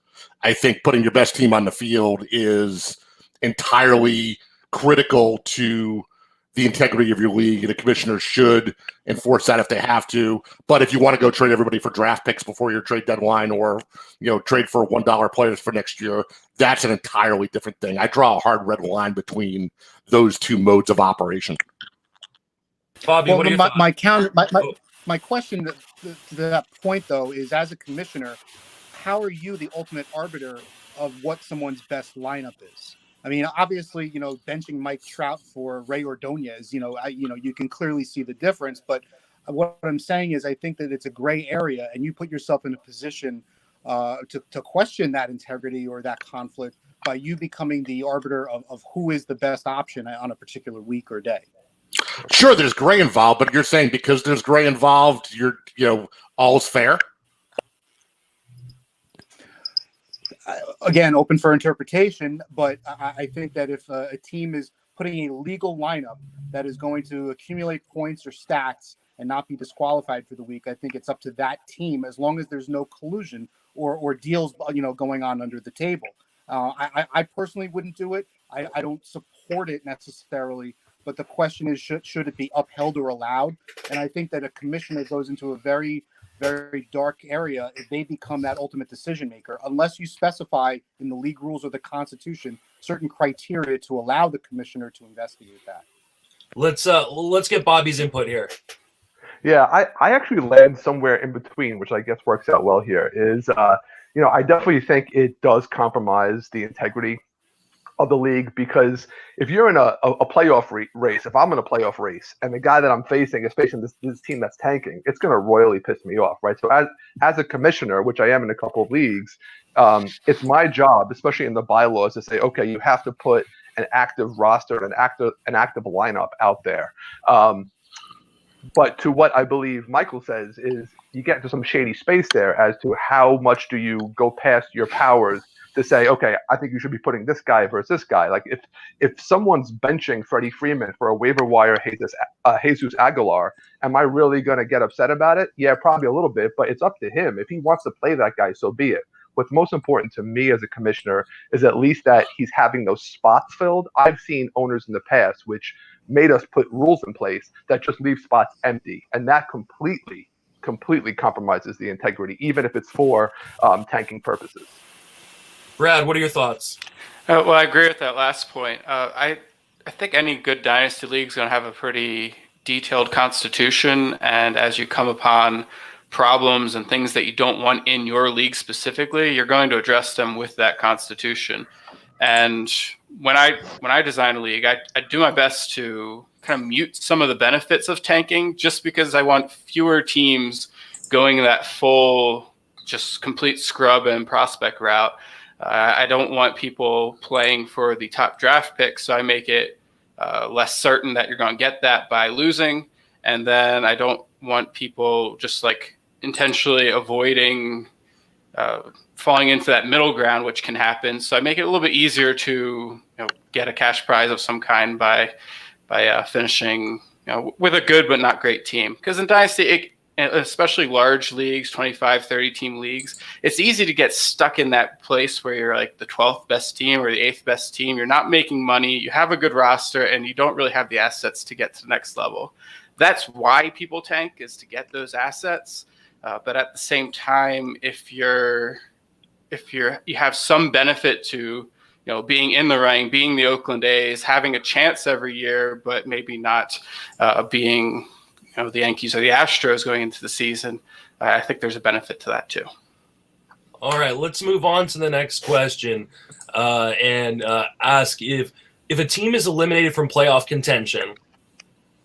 I think putting your best team on the field is entirely critical to the integrity of your league, and the commissioner should enforce that if they have to. But if you want to go trade everybody for draft picks before your trade deadline, or trade for $1 players for next year, that's an entirely different thing. I draw a hard red line between those two modes of operation. Bobby, well, what are your my question to that point, though, is as a commissioner, how are you the ultimate arbiter of what someone's best lineup is? I mean, obviously, benching Mike Trout for Ray Ordonez, you can clearly see the difference. But what I'm saying is, I think that it's a gray area, and you put yourself in a position to question that integrity or that conflict by you becoming the arbiter of who is the best option on a particular week or day. Sure, there's gray involved, but you're saying because there's gray involved, all's fair. Again, open for interpretation, but I think that if a team is putting a legal lineup that is going to accumulate points or stats and not be disqualified for the week, I think it's up to that team, as long as there's no collusion or deals going on under the table. I personally wouldn't do it. I don't support it necessarily, but the question is, should it be upheld or allowed? And I think that a commissioner goes into a very, very dark area if they become that ultimate decision maker, unless you specify in the league rules or the Constitution certain criteria to allow the commissioner to investigate that. Let's get Bobby's input here. Yeah, I actually land somewhere in between, which I guess works out well here. Is I definitely think it does compromise the integrity of the league, because if you're in a playoff race, if I'm in a playoff race and the guy that I'm facing is facing this team that's tanking, it's going to royally piss me off, right? So as a commissioner, which I am in a couple of leagues, it's my job, especially in the bylaws, to say, okay, you have to put an active roster and an active lineup out there. But to what I believe Michael says is you get into some shady space there as to how much do you go past your powers to say, okay, I think you should be putting this guy versus this guy. Like if someone's benching Freddie Freeman for a waiver wire Jesus Aguilar, am I really going to get upset about it? Yeah, probably a little bit, but it's up to him. If he wants to play that guy, so be it. What's most important to me as a commissioner is at least that he's having those spots filled. I've seen owners in the past which made us put rules in place that just leave spots empty, and that completely compromises the integrity, even if it's for tanking purposes. Brad, what are your thoughts? Well, I agree with that last point. I think any good dynasty league is going to have a pretty detailed constitution, and as you come upon problems and things that you don't want in your league specifically, you're going to address them with that constitution. And when I design a league, I do my best to kind of mute some of the benefits of tanking, just because I want fewer teams going that full, just complete scrub and prospect route. I don't want people playing for the top draft pick, so I make it less certain that you're going to get that by losing. And then I don't want people just like intentionally avoiding falling into that middle ground, which can happen. So I make it a little bit easier to get a cash prize of some kind by finishing with a good but not great team. Because in Dynasty, especially large leagues, 25, 30 team leagues, it's easy to get stuck in that place where you're like the 12th best team or the 8th best team. You're not making money, you have a good roster, and you don't really have the assets to get to the next level. That's why people tank, is to get those assets. But at the same time, if you have some benefit to being in the running, being the Oakland A's, having a chance every year, but maybe not being the Yankees or the Astros going into the season, I think there's a benefit to that too. All right, let's move on to the next question and ask if if a team is eliminated from playoff contention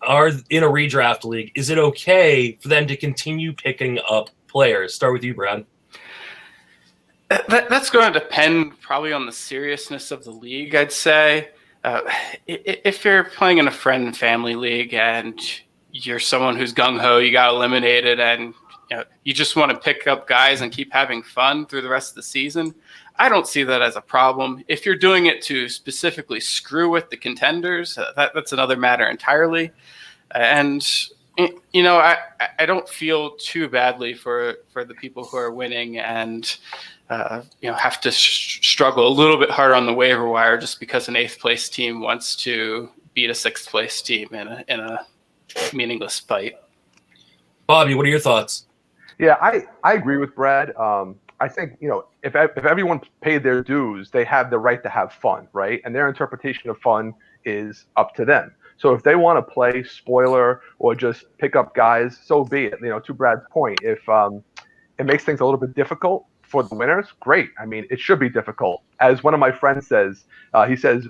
or in a redraft league, is it okay for them to continue picking up players? Start with you, Brad. That's going to depend probably on the seriousness of the league, I'd say. If you're playing in a friend and family league and you're someone who's gung-ho, you got eliminated, and you just want to pick up guys and keep having fun through the rest of the season, I don't see that as a problem. If you're doing it to specifically screw with the contenders, that's another matter entirely. And I don't feel too badly for the people who are winning and have to struggle a little bit harder on the waiver wire just because an 8th place team wants to beat a 6th place team in a meaningless fight. Bobby, what are your thoughts? Yeah, I agree with Brad. I think, if everyone paid their dues, they have the right to have fun, right? And their interpretation of fun is up to them. So if they want to play spoiler or just pick up guys, so be it. To Brad's point, if it makes things a little bit difficult for the winners, great. I mean, it should be difficult. As one of my friends says, he says,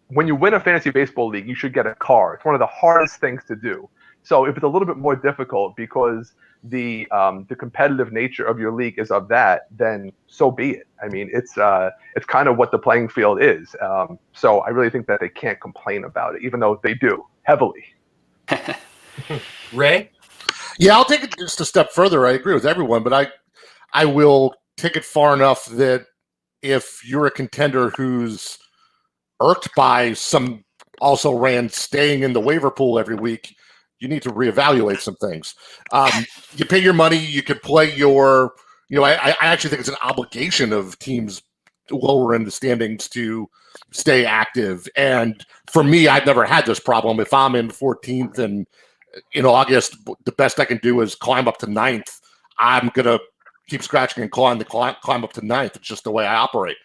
when you win a fantasy baseball league, you should get a car. It's one of the hardest things to do. So if it's a little bit more difficult because the competitive nature of your league is of that, then so be it. I mean, it's kind of what the playing field is. So I really think that they can't complain about it, even though they do heavily. Ray? Yeah, I'll take it just a step further. I agree with everyone, but I will take it far enough that if you're a contender who's irked by some also ran staying in the waiver pool every week, you need to reevaluate some things. You pay your money, you could play your, I actually think it's an obligation of teams lower in the standings to stay active. And for me, I've never had this problem. If I'm in 14th and in August, the best I can do is climb up to 9th. I'm going to keep scratching and clawing to climb up to 9th. It's just the way I operate.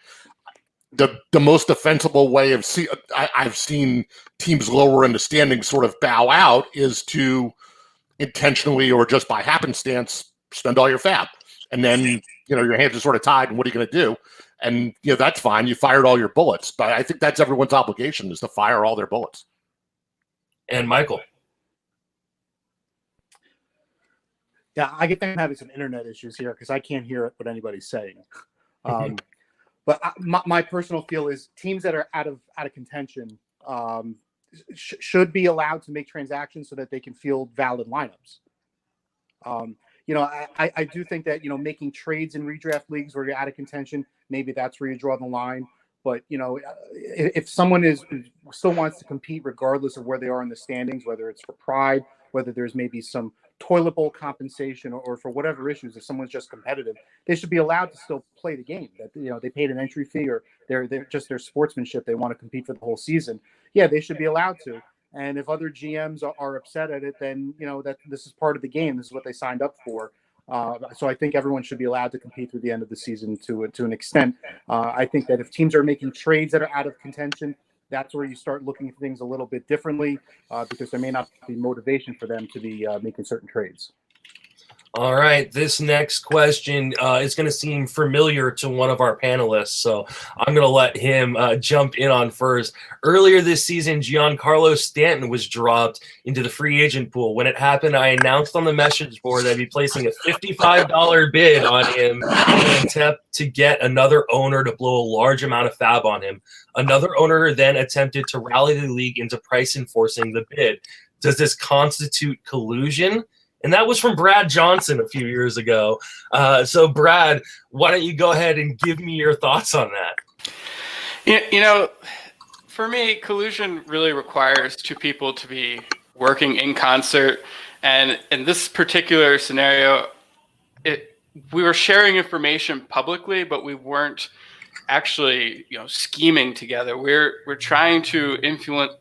The most defensible way I've seen teams lower in the standings sort of bow out is to intentionally or just by happenstance spend all your fab, and then your hands are sort of tied. And what are you going to do? And that's fine. You fired all your bullets, but I think that's everyone's obligation is to fire all their bullets. And Michael. Yeah, I get them having some internet issues here because I can't hear what anybody's saying. But my personal feel is teams that are out of contention should be allowed to make transactions so that they can field valid lineups. I do think that making trades in redraft leagues where you're out of contention, maybe that's where you draw the line. But if someone still wants to compete regardless of where they are in the standings, whether it's for pride, whether there's maybe some toilet bowl compensation or for whatever issues, if someone's just competitive, they should be allowed to still play the game. That they paid an entry fee or they're just their sportsmanship, they want to compete for the whole season. Yeah, they should be allowed to. And if other GMs are upset at it, then that this is part of the game. This is what they signed up for. So I think everyone should be allowed to compete through the end of the season to an extent. I think that if teams are making trades that are out of contention, that's where you start looking at things a little bit differently because there may not be motivation for them to be making certain trades. All right, this next question is going to seem familiar to one of our panelists, so I'm going to let him jump in on first. Earlier this season, Giancarlo Stanton was dropped into the free agent pool. When it happened, I announced on the message board that I'd be placing a $55 bid on him in an attempt to get another owner to blow a large amount of fab on him. Another owner then attempted to rally the league into price enforcing the bid. Does this constitute collusion? And that was from Brad Johnson a few years ago. So, Brad, why don't you go ahead and give me your thoughts on that? For me, collusion really requires two people to be working in concert. And in this particular scenario, we were sharing information publicly, but we weren't actually scheming together. We're trying to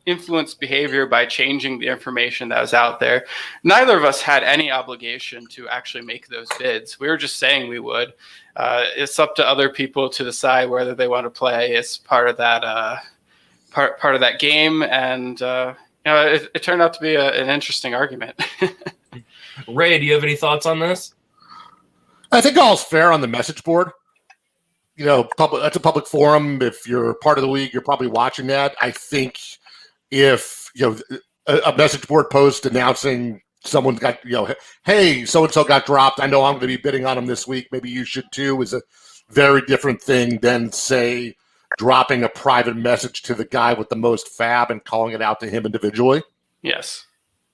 influence behavior by changing the information that was out there. Neither of us had any obligation to actually make those bids. We were just saying we would. It's up to other people to decide whether they want to play as part of that part of that game. And it turned out to be an interesting argument. Ray, do you have any thoughts on this? I think all's fair on the message board. that's a public forum. If you're part of the league, you're probably watching that. I think if a message board post announcing someone got hey, so and so got dropped, I know I'm going to be bidding on him this week, maybe you should too, is a very different thing than say dropping a private message to the guy with the most fab and calling it out to him individually. Yes.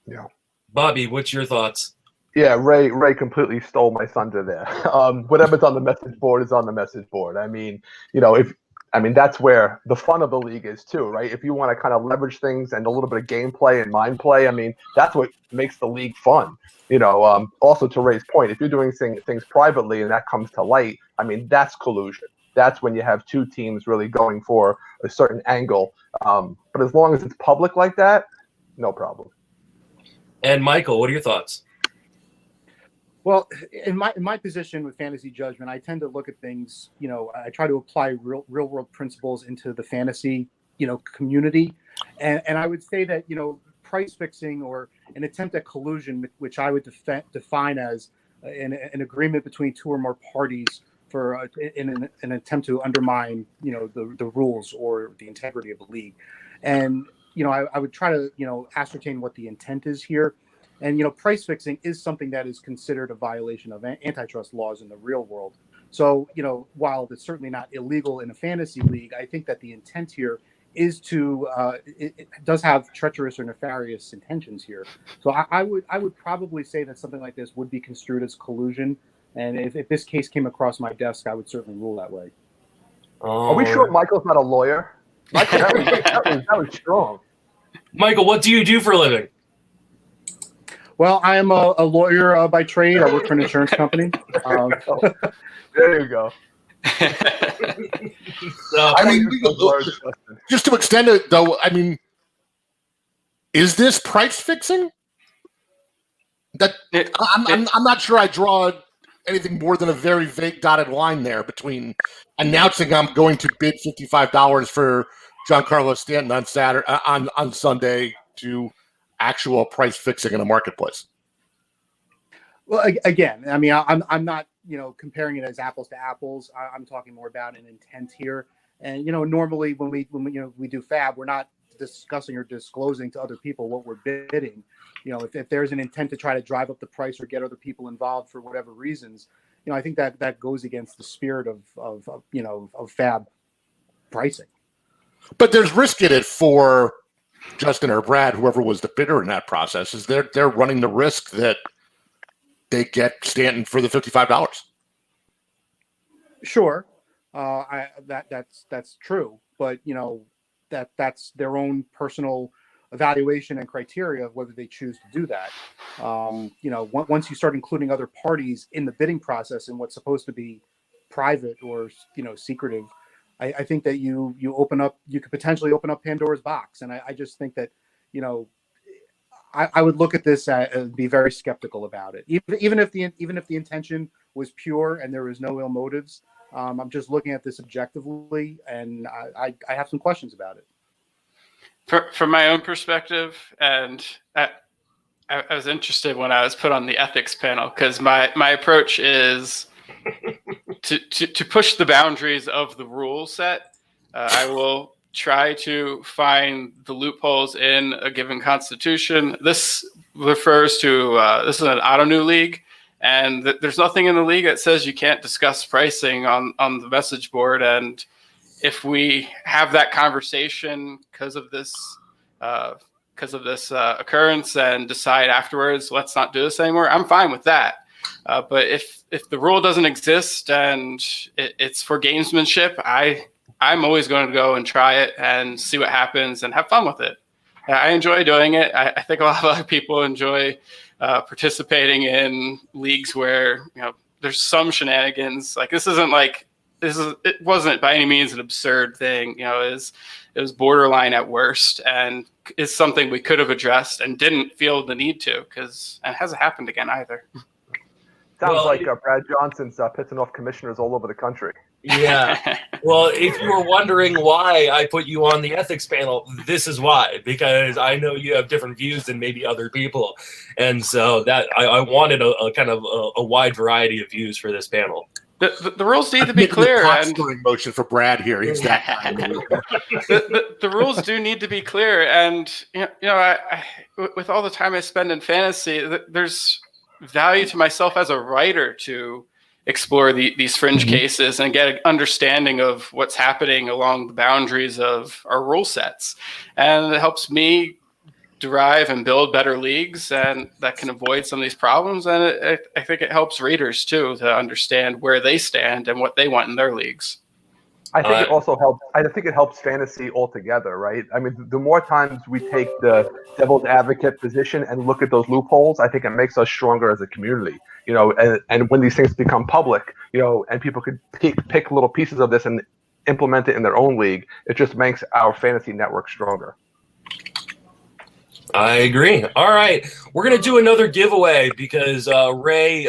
Yeah. Bobby, what's your thoughts? Yeah, Ray completely stole my thunder there. Whatever's on the message board is on the message board. I mean, that's where the fun of the league is too, right? If you want to kind of leverage things and a little bit of gameplay and mind play, I mean, that's what makes the league fun. Also to Ray's point, if you're doing things privately and that comes to light, I mean, that's collusion. That's when you have two teams really going for a certain angle. But as long as it's public like that, no problem. And Michael, what are your thoughts? Well, in my position with fantasy judgment, I tend to look at things, I try to apply real world principles into the fantasy, community. And I would say that, price fixing or an attempt at collusion, which I would define as an agreement between two or more parties for in an attempt to undermine, the rules or the integrity of the league. And, I would try to, ascertain what the intent is here. And, price fixing is something that is considered a violation of antitrust laws in the real world. So, while it's certainly not illegal in a fantasy league, I think that the intent here is to, it does have treacherous or nefarious intentions here. So I would probably say that something like this would be construed as collusion. And if this case came across my desk, I would certainly rule that way. Are we sure Michael's not a lawyer? Michael, that was strong. Michael, what do you do for a living? Well, I am a lawyer by trade. I work for an insurance company. There you go. Just to extend it, though, I mean, is this price fixing? I'm not sure I draw anything more than a very vague dotted line there between announcing I'm going to bid $55 for Giancarlo Stanton on Saturday on Sunday to actual price fixing in a marketplace. Well, again, I mean, I'm not, comparing it as apples to apples. I'm talking more about an intent here. And, normally when we do fab, we're not discussing or disclosing to other people what we're bidding. If there's an intent to try to drive up the price or get other people involved for whatever reasons, I think that goes against the spirit of fab pricing. But there's risk in it for Justin or Brad, whoever was the bidder in that process, is they're running the risk that they get Stanton for the $55. Sure, that's true, but that's their own personal evaluation and criteria of whether they choose to do that. Once you start including other parties in the bidding process in what's supposed to be private or secretive, I think that you could potentially open up Pandora's box. And I just think that, I would look at this and be very skeptical about it. Even if the intention was pure and there was no ill motives, I'm just looking at this objectively, and I have some questions about it. From my own perspective, and I was interested when I was put on the ethics panel, because my approach is to push the boundaries of the rule set. I will try to find the loopholes in a given constitution. This refers to this is an auto new league, and there's nothing in the league that says you can't discuss pricing on the message board. And if we have that conversation because of this occurrence and decide afterwards, let's not do this anymore, I'm fine with that. But if the rule doesn't exist and it's for gamesmanship, I'm always going to go and try it and see what happens and have fun with it. I enjoy doing it. I think a lot of other people enjoy participating in leagues where there's some shenanigans. Like it wasn't by any means an absurd thing. It was borderline at worst, and is something we could have addressed and didn't feel the need to, because it hasn't happened again either. Sounds like Brad Johnson's pissing off commissioners all over the country. Yeah. Well, if you were wondering why I put you on the ethics panel, this is why, because I know you have different views than maybe other people. And so that I wanted a kind of a wide variety of views for this panel. The rules need to be clear. And motion for Brad here. He's that. the rules do need to be clear. And I, with all the time I spend in fantasy, there's value to myself as a writer to explore these fringe cases and get an understanding of what's happening along the boundaries of our rule sets. And it helps me derive and build better leagues and that can avoid some of these problems. And I think it helps readers too to understand where they stand and what they want in their leagues. I think it also helps. I think it helps fantasy altogether, right? I mean, the more times we take the devil's advocate position and look at those loopholes, I think it makes us stronger as a community. And when these things become public, and people could pick little pieces of this and implement it in their own league, it just makes our fantasy network stronger. I agree. All right. We're going to do another giveaway because Ray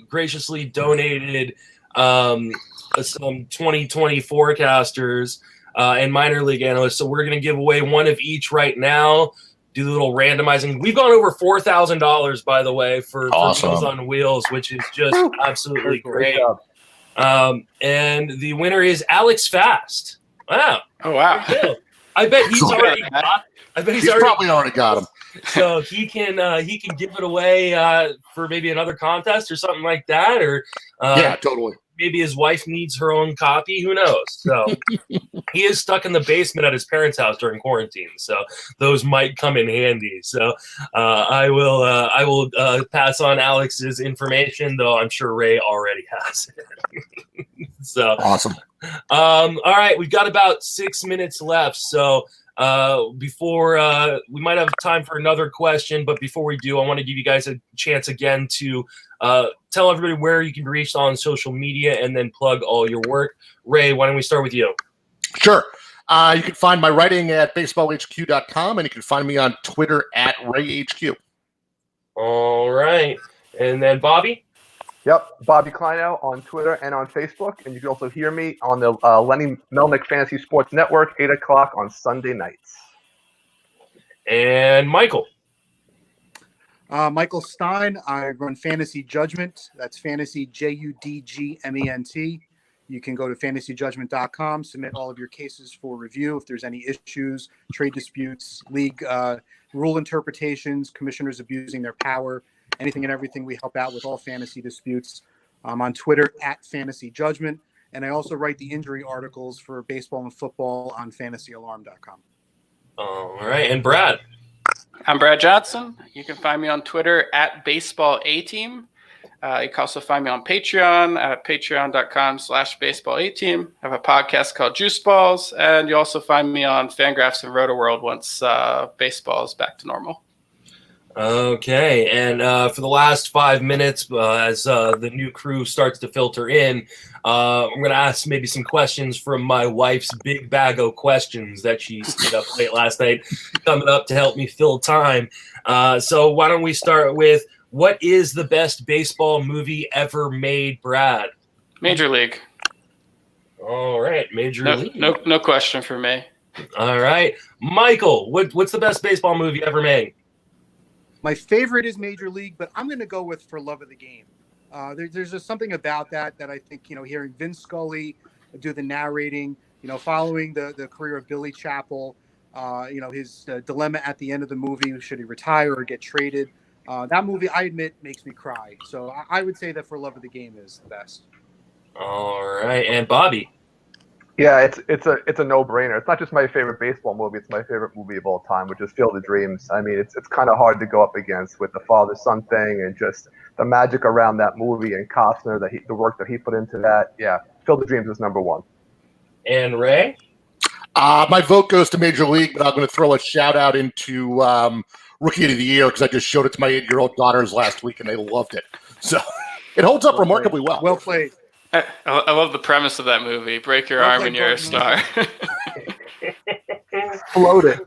graciously donated some 2020 forecasters and minor league analysts. So we're going to give away one of each right now. Do the little randomizing. We've gone over $4,000, by the way, for Meals on Wheels, which is just absolutely great. And the winner is Alex Fast. Wow. Oh, wow. I bet he's already got. He's probably already got him. So he can give it away for maybe another contest or something like that, or yeah, totally. Maybe his wife needs her own copy. Who knows? So he is stuck in the basement at his parents' house during quarantine, so those might come in handy. So I will pass on Alex's information, though I'm sure Ray already has it. So awesome. All right, we've got about 6 minutes left, so. Before we might have time for another question, but before we do, I want to give you guys a chance again to tell everybody where you can be reached on social media and then plug all your work. Ray, why don't we start with you? Sure. You can find my writing at baseballhq.com, and you can find me on Twitter at RayHQ. All right. And then Bobby? Yep, Bobby Kleinow on Twitter and on Facebook. And you can also hear me on the Lenny Melnick Fantasy Sports Network, 8 o'clock on Sunday nights. And Michael? Michael Stein. I run Fantasy Judgment. That's Fantasy JUDGMENT. You can go to fantasyjudgment.com, submit all of your cases for review. If there's any issues, trade disputes, league rule interpretations, commissioners abusing their power, anything and everything, we help out with all fantasy disputes. I'm on Twitter at Fantasy Judgment, and I also write the injury articles for baseball and football on fantasyalarm.com. All right, and Brad? I'm Brad Johnson. You can find me on Twitter at BaseballAteam. You can also find me on Patreon at patreon.com/baseballateam. I have a podcast called Juice Balls, and you also find me on Fangraphs and Roto-World once baseball is back to normal. Okay, and for the last 5 minutes, as the new crew starts to filter in, I'm going to ask maybe some questions from my wife's big bag of questions that she stayed up late last night, coming up to help me fill time. So why don't we start with, what is the best baseball movie ever made, Brad? Major League. All right, Major League. No question for me. All right, Michael, what's the best baseball movie ever made? My favorite is Major League, but I'm going to go with For Love of the Game. There's just something about that I think, hearing Vince Scully do the narrating, following the career of Billy Chappell, his dilemma at the end of the movie, should he retire or get traded? That movie, I admit, makes me cry. So I would say that For Love of the Game is the best. All right, and Bobby? Yeah, it's a no-brainer. It's not just my favorite baseball movie; it's my favorite movie of all time, which is Field of Dreams. I mean, it's kind of hard to go up against with the father-son thing and just the magic around that movie and Costner, the work that he put into that. Yeah, Field of Dreams is number one. And Ray? My vote goes to Major League, but I'm going to throw a shout-out into Rookie of the Year because I just showed it to my 8-year-old daughters last week, and they loved it. So it holds up remarkably well. Well played. I love the premise of that movie. Break your arm and you're a star. Float it.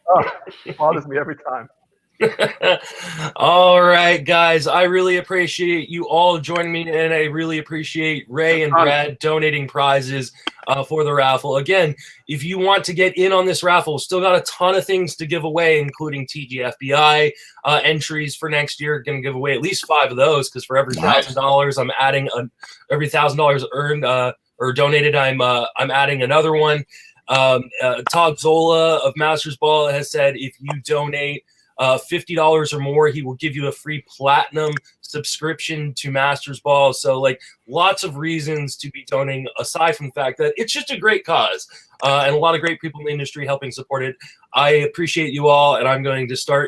Oh, it bothers me every time. All right, guys. I really appreciate you all joining me, and I really appreciate Ray and Brad donating prizes for the raffle. Again, if you want to get in on this raffle, still got a ton of things to give away, including TGFBI entries for next year. Going to give away at least 5 of those, because for every $1,000 I'm adding every $1,000 earned or donated, I'm adding another one. Todd Zola of Masters Ball has said if you donate $50 or more, he will give you a free platinum subscription to Masters Ball. So, like, lots of reasons to be donating, aside from the fact that it's just a great cause and a lot of great people in the industry helping support it. I appreciate you all, and I'm going to start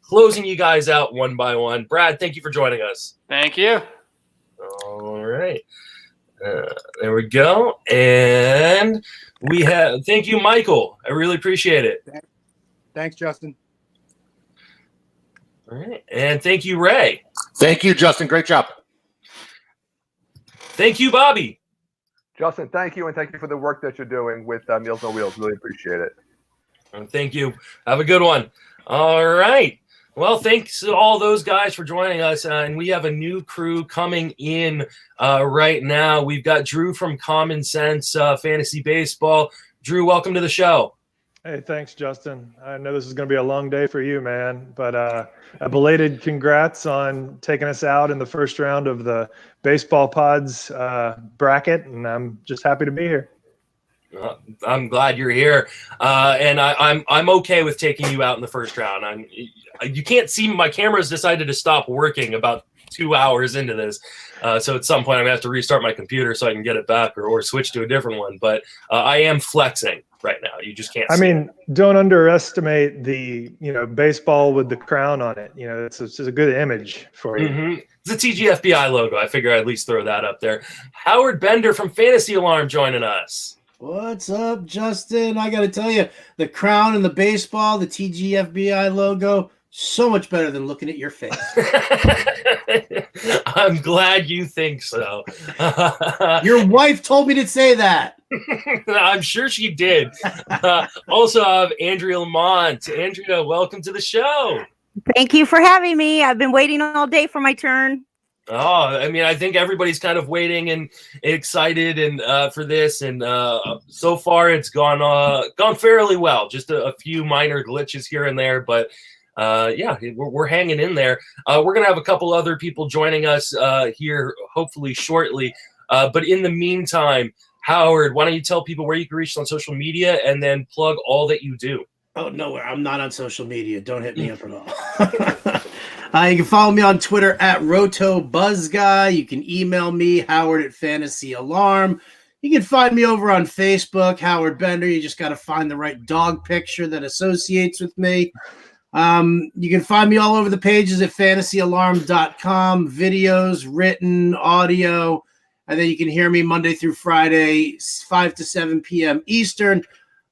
closing you guys out one by one. Brad, thank you for joining us. Thank you. All right. There we go. And we have, thank you, Michael. I really appreciate it. Thanks, Justin. All right. And thank you, Ray. Thank you, Justin. Great job. Thank you, Bobby. Justin, thank you, and thank you for the work that you're doing with Meals on Wheels. Really appreciate it. And thank you. Have a good one. All right. Well, thanks to all those guys for joining us. And we have a new crew coming in right now. We've got Drew from Common Sense Fantasy Baseball. Drew, welcome to the show. Hey, thanks, Justin. I know this is going to be a long day for you, man, but a belated congrats on taking us out in the first round of the Baseball Pods bracket, and I'm just happy to be here. I'm glad you're here, and I'm okay with taking you out in the first round. You can't see my camera's decided to stop working about 2 hours into this, so at some point I'm gonna have to restart my computer so I can get it back or switch to a different one. But I am flexing right now. You just can't. I mean, don't underestimate the baseball with the crown on it. It's a good image for you. Mm-hmm. It's a TGFBI logo. I figure I'd at least throw that up there. Howard Bender from Fantasy Alarm joining us. What's up, Justin? I got to tell you, the crown and the baseball, the TGFBI logo, so much better than looking at your face. I'm glad you think so. Your wife told me to say that. I'm sure she did. Also, I have Andrea Lamont. Andrea, welcome to the show. Thank you for having me. I've been waiting all day for my turn. Oh, I mean, I think everybody's kind of waiting and excited and for this, and so far it's gone fairly well. Just a few minor glitches here and there, but yeah, we're hanging in there. We're gonna have a couple other people joining us here, hopefully shortly. But in the meantime, Howard, why don't you tell people where you can reach on social media and then plug all that you do? Oh, nowhere. I'm not on social media. Don't hit me up at all. You can follow me on Twitter at RotoBuzzGuy. You can email me, Howard@FantasyAlarm. You can find me over on Facebook, Howard Bender. You just got to find the right dog picture that associates with me. You can find me all over the pages at fantasyalarm.com, videos, written, audio, and then you can hear me Monday through Friday, 5 to 7 p.m. Eastern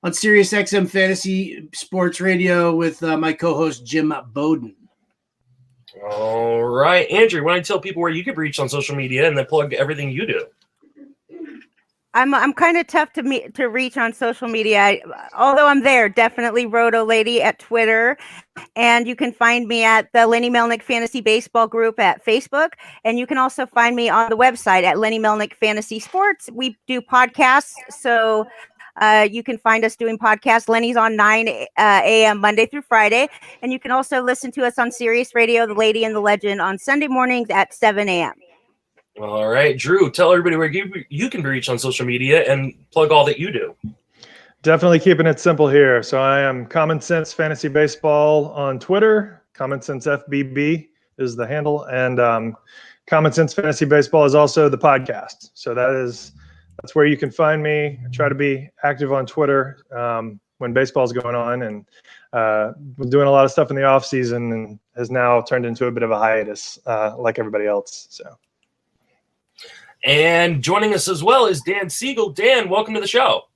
on Sirius XM Fantasy Sports Radio with my co-host Jim Bowden. All right, Andrew, why don't you tell people where you can reach on social media and then plug everything you do? I'm kind of tough to reach on social media. Although I'm there, definitely Roto Lady at Twitter, and you can find me at the Lenny Melnick Fantasy Baseball Group at Facebook, and you can also find me on the website at Lenny Melnick Fantasy Sports. We do podcasts, so you can find us doing podcasts. Lenny's on 9 a.m. Monday through Friday, and you can also listen to us on Sirius Radio, The Lady and the Legend, on Sunday mornings at 7 a.m. All right, Drew, tell everybody where you can reach on social media and plug all that you do. Definitely keeping it simple here. So I am Common Sense Fantasy Baseball on Twitter. Common Sense FBB is the handle, and Common Sense Fantasy Baseball is also the podcast. So that's where you can find me. I try to be active on Twitter when baseball's going on, and we're doing a lot of stuff in the off season, and has now turned into a bit of a hiatus, like everybody else. So. And joining us as well is Dan Siegel. Dan, welcome to the show.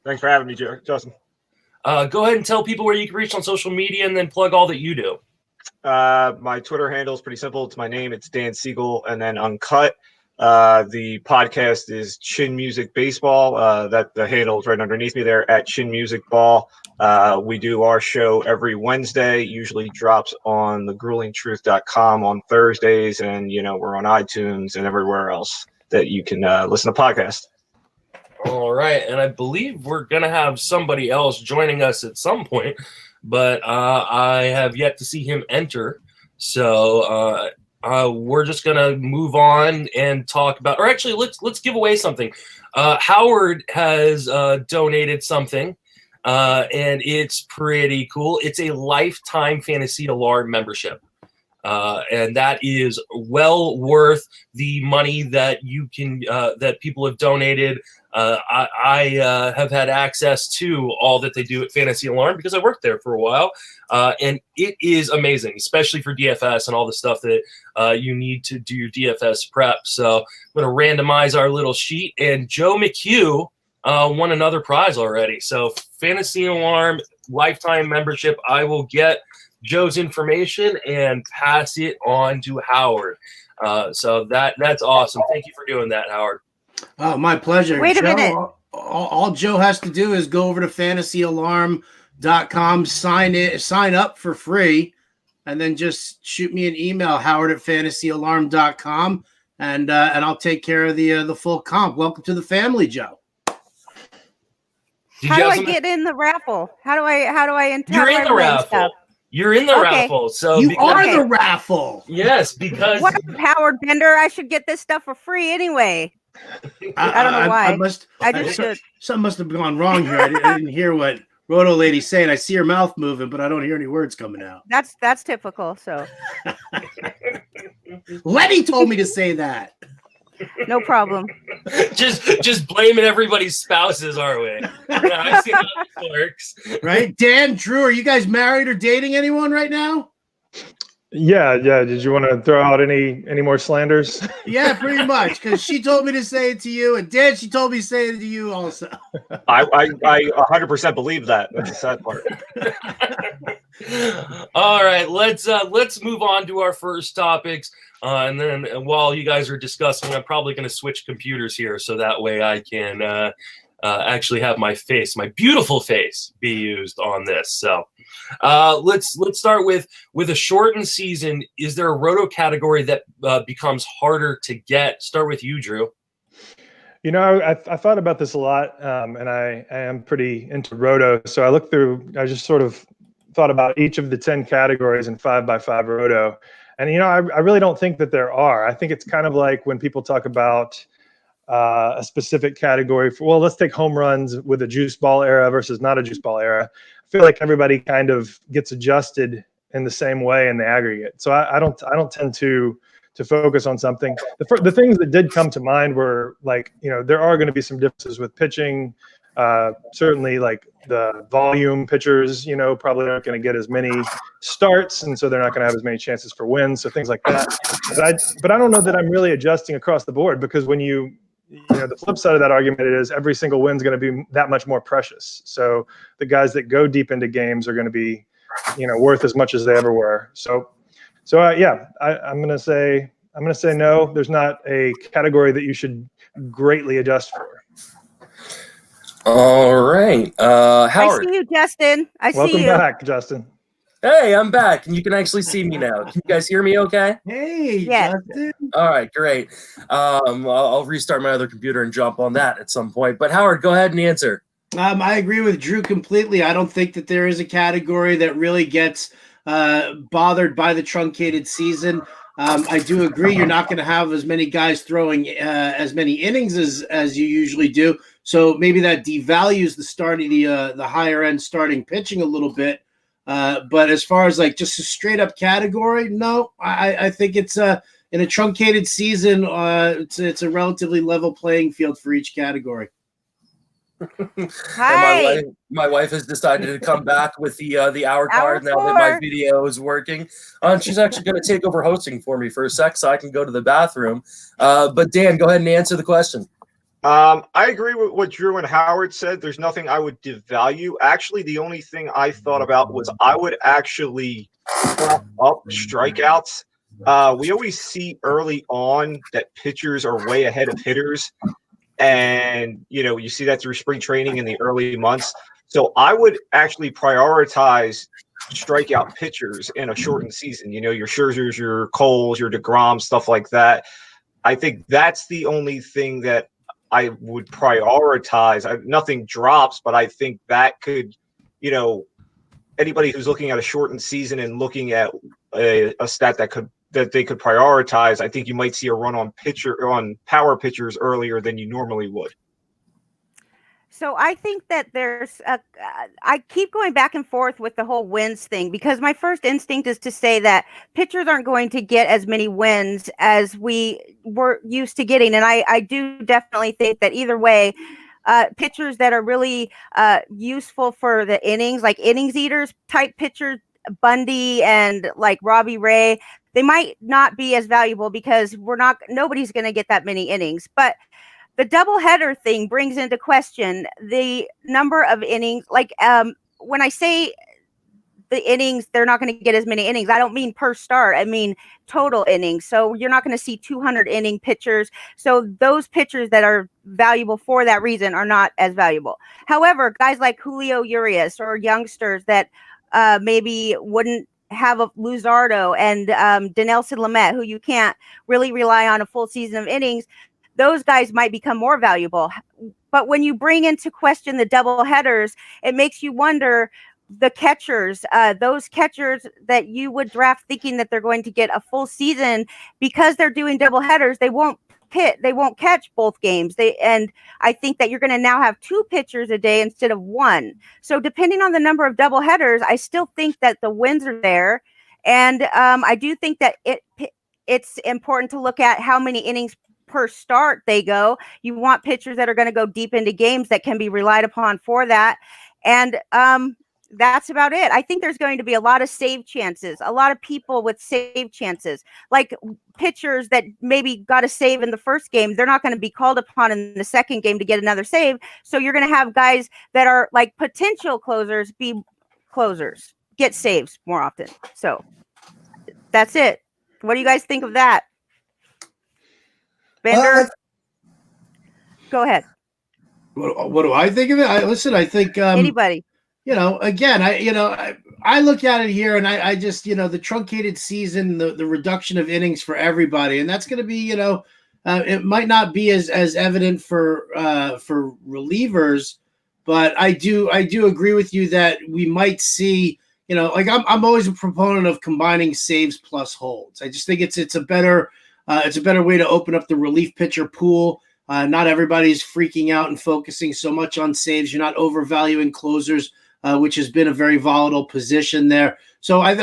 Thanks for having me, Justin. Go ahead and tell people where you can reach on social media and then plug all that you do. My Twitter handle is pretty simple. It's my name. It's Dan Siegel, and then Uncut. The podcast is Chin Music Baseball. That the handle is right underneath me there at Chin Music Ball We do our show every Wednesday, usually drops on thegruelingtruth.com on Thursdays, and we're on iTunes and everywhere else that you can listen to podcasts. All right, and I believe we're gonna have somebody else joining us at some point, but I have yet to see him enter. So we're just gonna move on and talk about, or actually, let's give away something. Howard has donated something, and it's pretty cool. It's a lifetime Fantasy Alarm membership. And that is well worth the money that you can that people have donated. I have had access to all that they do at Fantasy Alarm because I worked there for a while, and it is amazing, especially for DFS and all the stuff that you need to do your DFS prep. So I'm going to randomize our little sheet, and Joe McHugh won another prize already. So Fantasy Alarm lifetime membership. I will get Joe's information and pass it on to Howard. So that's awesome. Thank you for doing that, Howard. Oh, my pleasure. Wait a minute. All Joe has to do is go over to fantasyalarm.com, sign up for free, and then just shoot me an email, howard@fantasyalarm.com, and I'll take care of the full comp. Welcome to the family, Joe. How do I get in the raffle? How do I enter? You're in the raffle. You're in the raffle. So you are the raffle. Yes, because what up, Howard Bender? I should get this stuff for free anyway. I don't know why. Something must have gone wrong here. I didn't hear what Roto Lady's saying. I see her mouth moving, but I don't hear any words coming out. That's typical. So Letty told me to say that. No problem. just blaming everybody's spouses, are we? Yeah, I see how this works. Right? Dan, Drew, are you guys married or dating anyone right now? Yeah. Did you want to throw out any more slanders? Yeah, pretty much. Because she told me to say it to you, and Dan, she told me to say it to you also. I 100% believe that. That's the sad part. All right, let's move on to our first topics. And then while you guys are discussing, I'm probably going to switch computers here so that way I can actually have my beautiful face, be used on this. So let's start with a shortened season. Is there a roto category that becomes harder to get? Start with you, Drew. I thought about this a lot, and I am pretty into roto. So I looked through. I just sort of thought about each of the 10 categories in 5x5 roto. And, I really don't think that there are. I think it's kind of like when people talk about a specific category for, let's take home runs with a juice ball era versus not a juice ball era. I feel like everybody kind of gets adjusted in the same way in the aggregate. So I don't tend to focus on something. The things that did come to mind were like, there are going to be some differences with pitching. Certainly like the volume pitchers, probably aren't going to get as many starts, and so they're not going to have as many chances for wins. So things like that. But I don't know that I'm really adjusting across the board, because when the flip side of that argument is every single win is going to be that much more precious. So the guys that go deep into games are going to be, worth as much as they ever were. So I'm going to say no. There's not a category that you should greatly adjust for. All right, Howard. I see you, Justin. Welcome back, Justin. Hey, I'm back, and you can actually see me now. Can you guys hear me okay? Hey, yes. Justin. All right, great. I'll restart my other computer and jump on that at some point. But Howard, go ahead and answer. I agree with Drew completely. I don't think that there is a category that really gets bothered by the truncated season. I do agree you're not going to have as many guys throwing as many innings as you usually do. So maybe that devalues the higher end starting pitching a little bit. But as far as like just a straight up category, no, I think it's in a truncated season. It's a relatively level playing field for each category. Hi. My wife has decided to come back with the hour card now that my video is working. She's actually going to take over hosting for me for a sec so I can go to the bathroom. But Dan, go ahead and answer the question. I agree with what Drew and Howard said. There's nothing I would devalue. Actually, the only thing I thought about was I would actually bump up strikeouts. We always see early on that pitchers are way ahead of hitters. And, you see that through spring training in the early months. So I would actually prioritize strikeout pitchers in a shortened season. You know, your Scherzers, your Coles, your DeGrom, stuff like that. I think that's the only thing that I would prioritize. Nothing drops, but I think that could, you know, anybody who's looking at a shortened season and looking at a stat that they could prioritize, I think you might see a run on power pitchers earlier than you normally would. So I think that I keep going back and forth with the whole wins thing, because my first instinct is to say that pitchers aren't going to get as many wins as we were used to getting. And I do definitely think that either way, pitchers that are really useful for the innings, like innings eaters type pitchers, Bundy and like Robbie Ray, they might not be as valuable because nobody's going to get that many innings. But the doubleheader thing brings into question the number of innings. Like when I say the innings, they're not going to get as many innings, I don't mean per start. I mean total innings. So you're not going to see 200 inning pitchers. So those pitchers that are valuable for that reason are not as valuable. However, guys like Julio Urias or youngsters that maybe wouldn't have a Luzardo and Dinelson Lamet, who you can't really rely on a full season of innings, those guys might become more valuable. But when you bring into question the double headers, it makes you wonder the catchers, those catchers that you would draft thinking that they're going to get a full season, because they're doing double headers, they won't catch both games. And I think that you're going to now have 2 pitchers a day instead of 1. So depending on the number of double headers, I still think that the wins are there. And I do think that it's important to look at how many innings per start they go. You want pitchers that are going to go deep into games that can be relied upon for that. And that's about it. I think there's going to be a lot of save chances, a lot of people with save chances, like pitchers that maybe got a save in the first game. They're not going to be called upon in the second game to get another save. So you're going to have guys that are like potential closers be closers, get saves more often. So that's it. What do you guys think of that? Bender? Go ahead. What do I think of it? I think anybody. Again, I look at it here, and I just, the truncated season, the reduction of innings for everybody, and that's going to be, it might not be as evident for relievers, but I do agree with you that we might see, I'm always a proponent of combining saves plus holds. I just think it's a better way to open up the relief pitcher pool. Not everybody's freaking out and focusing so much on saves. You're not overvaluing closers, which has been a very volatile position there. So I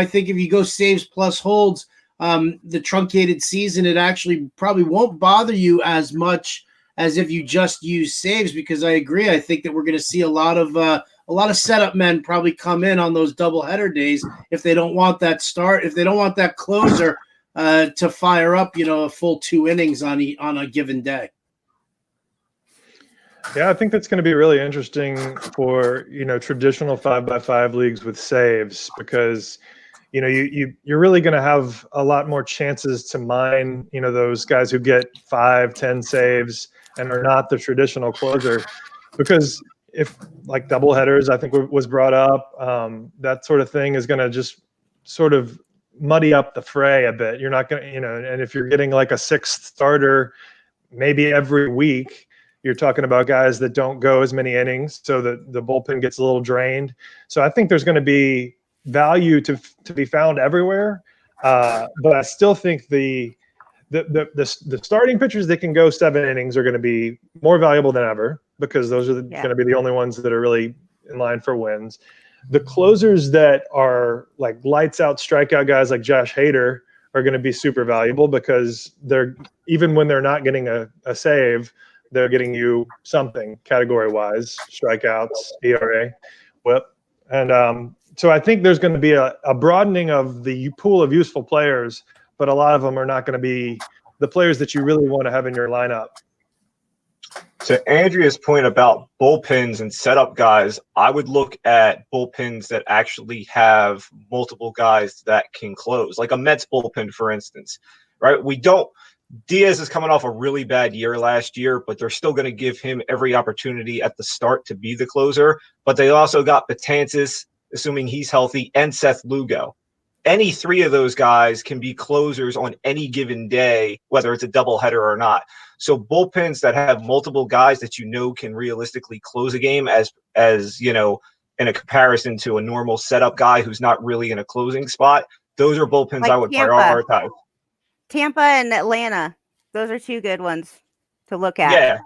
think if you go saves plus holds, the truncated season, it actually probably won't bother you as much as if you just use saves, because I agree. I think that we're going to see a lot of setup men probably come in on those doubleheader days if they don't want that start, if they don't want that closer to fire up, a full 2 innings on a given day. Yeah, I think that's going to be really interesting for, traditional 5x5 leagues with saves, because, you're really going to have a lot more chances to mine, those guys who get 5-10 saves and are not the traditional closer. Because if like doubleheaders, I think was brought up, that sort of thing is going to just sort of muddy up the fray a bit. You're not going to, and if you're getting like a 6th starter, maybe every week, you're talking about guys that don't go as many innings, so that the bullpen gets a little drained. So I think there's going to be value to be found everywhere, but I still think the starting pitchers that can go 7 innings are going to be more valuable than ever, because those are going to be the only ones that are really in line for wins. The closers that are like lights out strikeout guys like Josh Hader are going to be super valuable, because they're, even when they're not getting a save, they're getting you something category-wise, strikeouts, ERA, whip. And so I think there's going to be a broadening of the pool of useful players, but a lot of them are not going to be the players that you really want to have in your lineup. To Andrea's point about bullpens and setup guys, I would look at bullpens that actually have multiple guys that can close, like a Mets bullpen, for instance, right? Diaz is coming off a really bad year last year, but they're still going to give him every opportunity at the start to be the closer. But they also got Betances, assuming he's healthy, and Seth Lugo. Any three of those guys can be closers on any given day, whether it's a doubleheader or not. So bullpens that have multiple guys that can realistically close a game as you know, in a comparison to a normal setup guy who's not really in a closing spot, those are bullpens Like I would Tampa. prioritize. Tampa and Atlanta. Those are two good ones to look at. Yeah.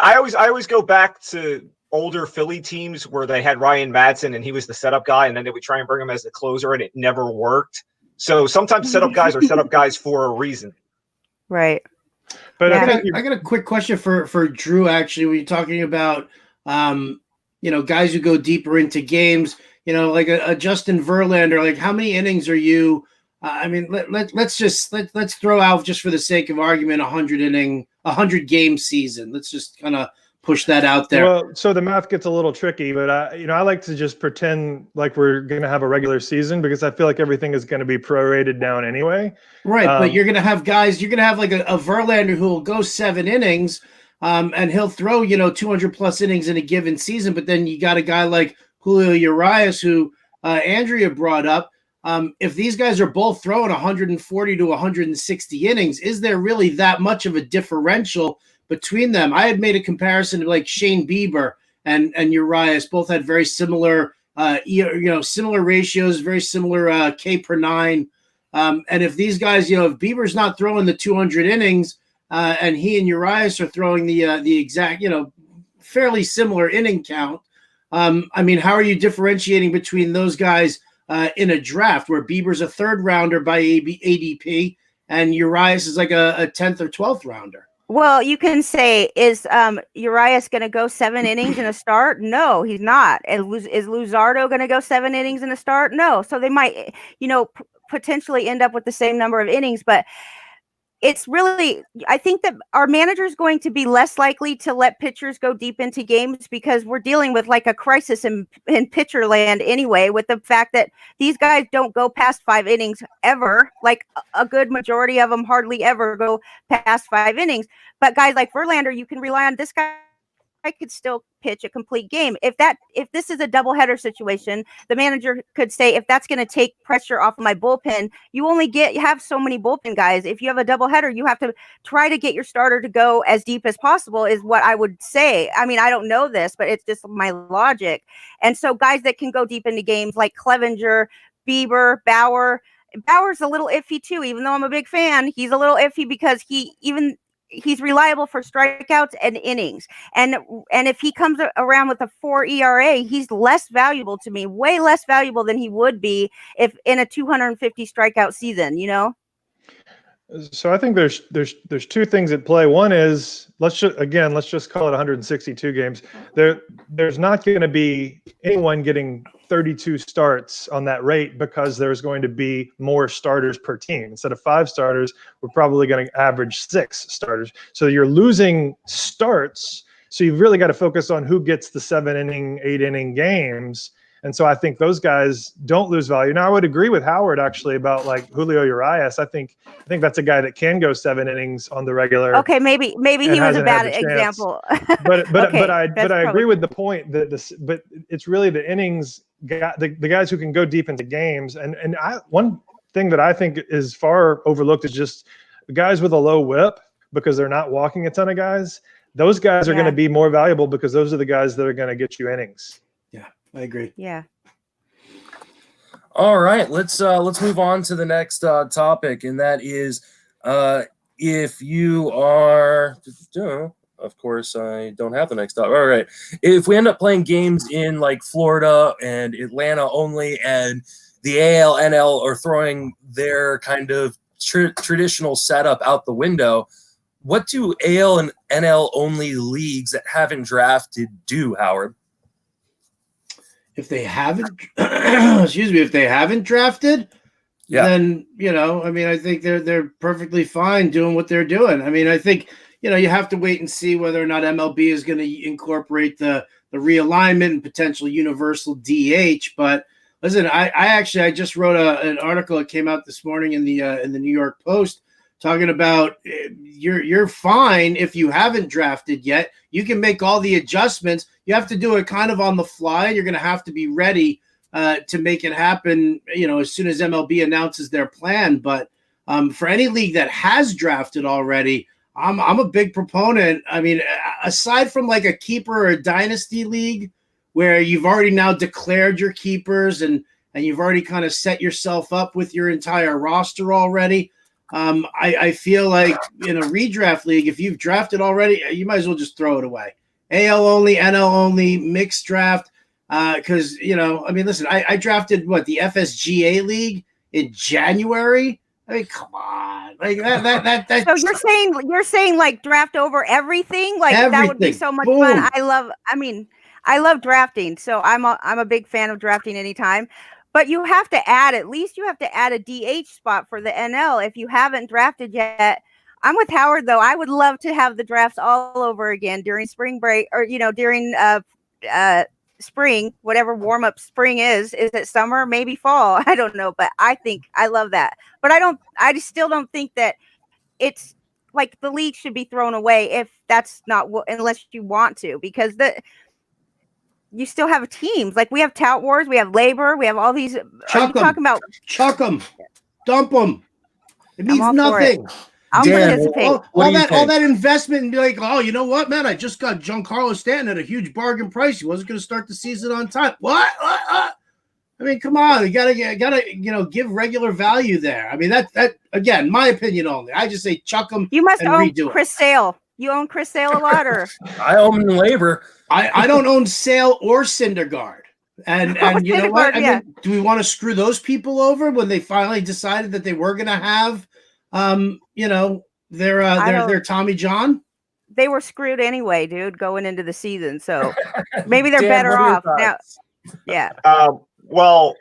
I always go back to older Philly teams where they had Ryan Madsen and he was the setup guy, and then they would try and bring him as the closer, and it never worked. So sometimes setup guys are setup guys for a reason. Right. But I got a quick question for Drew. Actually, when you're talking about guys who go deeper into games, like a Justin Verlander, like how many innings are you? Let's throw out, just for the sake of argument, 100 game season. Let's just kind of push that out there. Well, so the math gets a little tricky, but I like to just pretend like we're going to have a regular season, because I feel like everything is going to be prorated down anyway. Right, but you're going to have guys. You're going to have like a Verlander who will go 7 innings, and he'll throw 200 plus innings in a given season. But then you got a guy like Julio Urias, who Andrea brought up. If these guys are both throwing 140 to 160 innings, is there really that much of a differential between them? I had made a comparison to like Shane Bieber and Urias. Both had very similar, similar ratios, very similar K per 9. And if these guys, if Bieber's not throwing the 200 innings, and he and Urias are throwing the exact, fairly similar inning count, how are you differentiating between those guys in a draft where Bieber's a 3rd rounder by ADP and Urias is like a 10th or 12th rounder? Well, you can say, is Urias going to go 7 innings in a start? No, he's not. Is Luzardo going to go 7 innings in a start? No. So they might, potentially end up with the same number of innings, but it's really, I think that our manager is going to be less likely to let pitchers go deep into games, because we're dealing with like a crisis in pitcher land anyway, with the fact that these guys don't go past 5 innings ever. Like a good majority of them hardly ever go past 5 innings. But guys like Verlander, you can rely on this guy. I could still pitch a complete game. If this is a doubleheader situation, the manager could say, if that's going to take pressure off of my bullpen, you have so many bullpen guys. If you have a doubleheader, you have to try to get your starter to go as deep as possible, is what I would say. I mean, I don't know this, but it's just my logic. And so guys that can go deep into games like Clevenger, Bieber, Bauer's a little iffy too, even though I'm a big fan. He's a little iffy because he's reliable for strikeouts and innings. And if he comes around with a 4 ERA, he's less valuable to me, way less valuable than he would be if in a 250 strikeout season, So I think there's 2 things at play. One is, let's just call it 162 games. There's not going to be anyone getting 32 starts on that rate, because there's going to be more starters per team. Instead of 5 starters, we're probably going to average 6 starters. So you're losing starts. So you've really got to focus on who gets the 7-inning, 8-inning games. And so I think those guys don't lose value. Now, I would agree with Howard actually about like Julio Urias. I think that's a guy that can go 7 innings on the regular. Okay, maybe he was a bad example. But I agree with the point that but it's really the innings, the guys who can go deep into games. And one thing that I think is far overlooked is just the guys with a low whip, because they're not walking a ton of guys. Those guys are going to be more valuable, because those are the guys that are going to get you innings. I agree. Yeah. All right, let's move on to the next topic, and that is if you are, of course, I don't have the next topic. All right, if we end up playing games in like Florida and Atlanta only, and the AL, NL are throwing their kind of traditional setup out the window, what do AL and NL only leagues that haven't drafted do, Howard? If they haven't, if they haven't drafted, then I think they're perfectly fine doing what they're doing. I mean, I think you have to wait and see whether or not MLB is going to incorporate the realignment and potential universal DH. But listen, I just wrote an article that came out this morning in the New York Post talking about you're fine if you haven't drafted yet. You can make all the adjustments. You have to do it kind of on the fly. You're going to have to be ready to make it happen, as soon as MLB announces their plan. But for any league that has drafted already, I'm a big proponent. I mean, aside from like a keeper or a dynasty league where you've already now declared your keepers and you've already kind of set yourself up with your entire roster already, I feel like in a redraft league, if you've drafted already, you might as well just throw it away. AL only, NL only, mixed draft. Because listen, I drafted the FSGA league in January. I mean, come on, like that. So you're saying like draft over everything? Like that would be so much fun. I love drafting, so I'm a big fan of drafting anytime. But you have to add a DH spot for the NL if you haven't drafted yet. I'm with Howard though. I would love to have the drafts all over again during spring break or during spring, whatever warm up spring is it summer, maybe fall? I don't know, but I love that. But I just still don't think that it's like the league should be thrown away if that's not unless you want to, because you still have teams. Like we have Tout Wars, we have Labor, we have all these. Chuck them, dump them. It means nothing. I'll participate. All that investment and be like, oh, you know what, man? I just got Giancarlo Stanton at a huge bargain price. He wasn't going to start the season on time. What? I mean, come on. You gotta give regular value there. I mean, that again, my opinion only. I just say chuck them. You must and own redo Chris Sale. You own Chris Sale a lot, or I own Labor. I don't own Sale or Syndergaard. And you know what? I mean, do we want to screw those people over when they finally decided that they were going to have, their Tommy John? They were screwed anyway, dude, going into the season. So maybe they're better off now. Yeah. Well,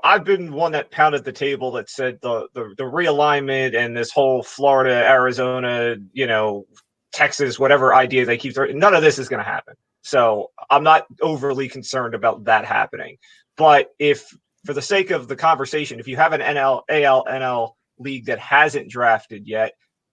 I've been one that pounded the table that said the realignment and this whole Florida, Arizona, Texas, whatever idea they keep throwing, none of this is going to happen. So I'm not overly concerned about that happening. But if, for the sake of the conversation, if you have an AL-NL league that hasn't drafted yet,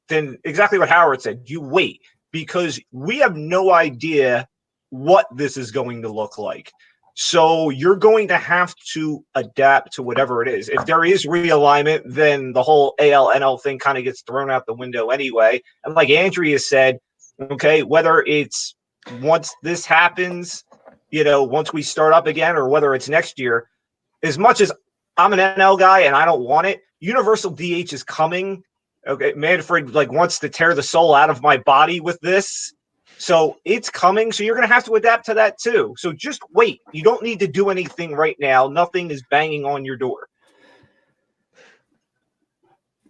then exactly what Howard said, you wait, because we have no idea what this is going to look like. So you're going to have to adapt to whatever it is. If there is realignment, then the whole AL-NL thing kind of gets thrown out the window anyway. And like Andrea said, okay, whether it's once this happens, once we start up again, or whether it's next year, as much as I'm an NL guy and I don't want it, universal DH is coming. Okay, Manfred wants to tear the soul out of my body with this. So it's coming. So you're going to have to adapt to that too. So just wait. You don't need to do anything right now. Nothing is banging on your door.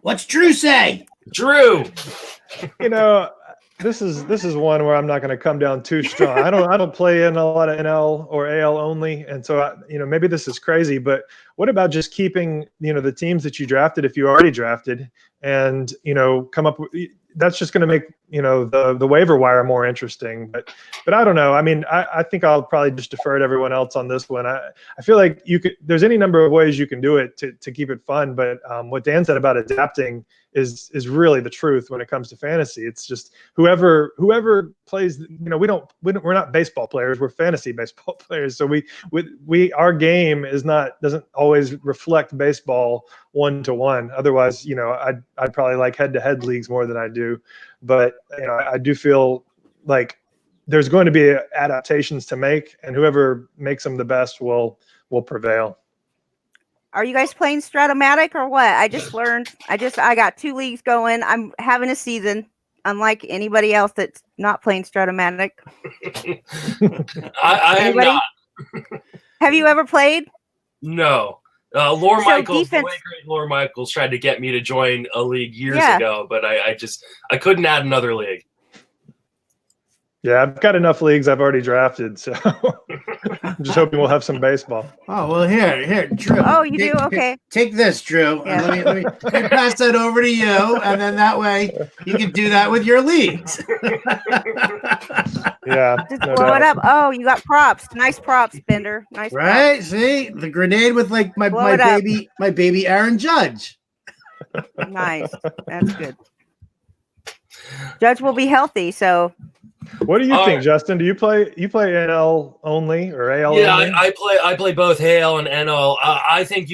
What's Drew say? Drew. This is one where I'm not going to come down too strong. I don't play in a lot of NL or AL only, and so maybe this is crazy, but what about just keeping the teams that you drafted if you already drafted, and come up with, that's just going to make the waiver wire more interesting. But I don't know. I mean, I think I'll probably just defer to everyone else on this one. I feel like there's any number of ways you can do it to keep it fun, but what Dan said about adapting is really the truth when it comes to fantasy. It's just whoever plays. We're not baseball players. We're fantasy baseball players. So our game doesn't always reflect baseball 1-to-1. Otherwise, I'd probably like head-to-head leagues more than I do. But I do feel like there's going to be adaptations to make, and whoever makes them the best will prevail. Are you guys playing Stratomatic or what? I just learned. I got 2 leagues going. I'm having a season, unlike anybody else that's not playing Stratomatic. I am not. Have you ever played? No. Laura Michaels, the late great Laura Michaels, tried to get me to join a league years ago, but I couldn't add another league. Yeah, I've got enough leagues I've already drafted, so I'm just hoping we'll have some baseball. Oh, well, here, Drew. Oh, you do? Okay. Take this, Drew. Yeah. And let me pass that over to you, and then that way you can do that with your leagues. Yeah. Just blow it up. Oh, you got props. Nice props, Bender. Nice Right? props. See? The grenade with my baby Aaron Judge. Nice. That's good. Judge will be healthy, so. What do you think, Justin? Do you play NL only or AL Yeah, only? I play both AL and NL. I think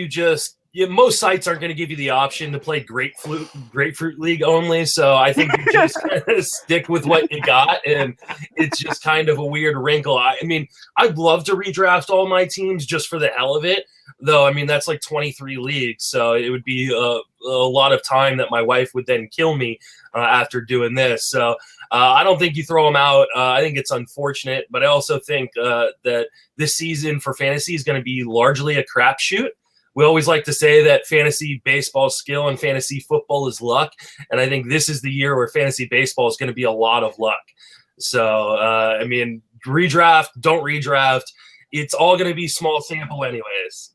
most sites aren't going to give you the option to play Grapefruit League only. So I think you just stick with what you got, and it's just kind of a weird wrinkle. I mean, I'd love to redraft all my teams just for the hell of it, though. I mean, that's like 23 leagues, so it would be a lot of time that my wife would then kill me after doing this. So I don't think you throw them out. I think it's unfortunate, but I also think that this season for fantasy is going to be largely a crapshoot. We always like to say that fantasy baseball is skill and fantasy football is luck. And I think this is the year where fantasy baseball is going to be a lot of luck. So, I mean, redraft, don't redraft. It's all going to be small sample anyways.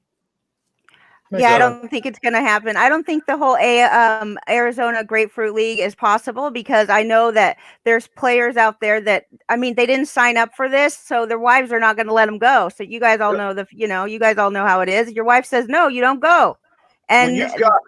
Yeah, I don't think it's going to happen. I don't think the whole Arizona Grapefruit League is possible because I know that there's players out there that, I mean, they didn't sign up for this, so their wives are not going to let them go. So you guys all know you guys all know how it is. Your wife says, no, you don't go. And you've got,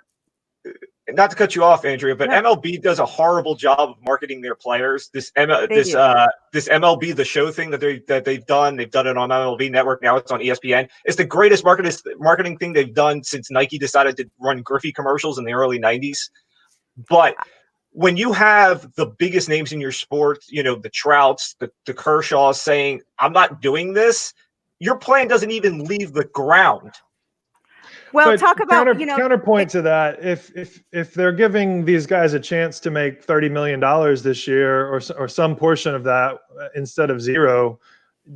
not to cut you off, Andrea, but MLB does a horrible job of marketing their players. This MLB The Show thing that they've done it on MLB Network. Now it's on ESPN. It's the greatest marketing thing they've done since Nike decided to run Griffey commercials in the early 90s. But when you have the biggest names in your sport, the Trouts, the Kershaws saying, "I'm not doing this," your plan doesn't even leave the ground. Well, but talk about counterpoint to that. If they're giving these guys a chance to make $30 million this year, or some portion of that instead of zero,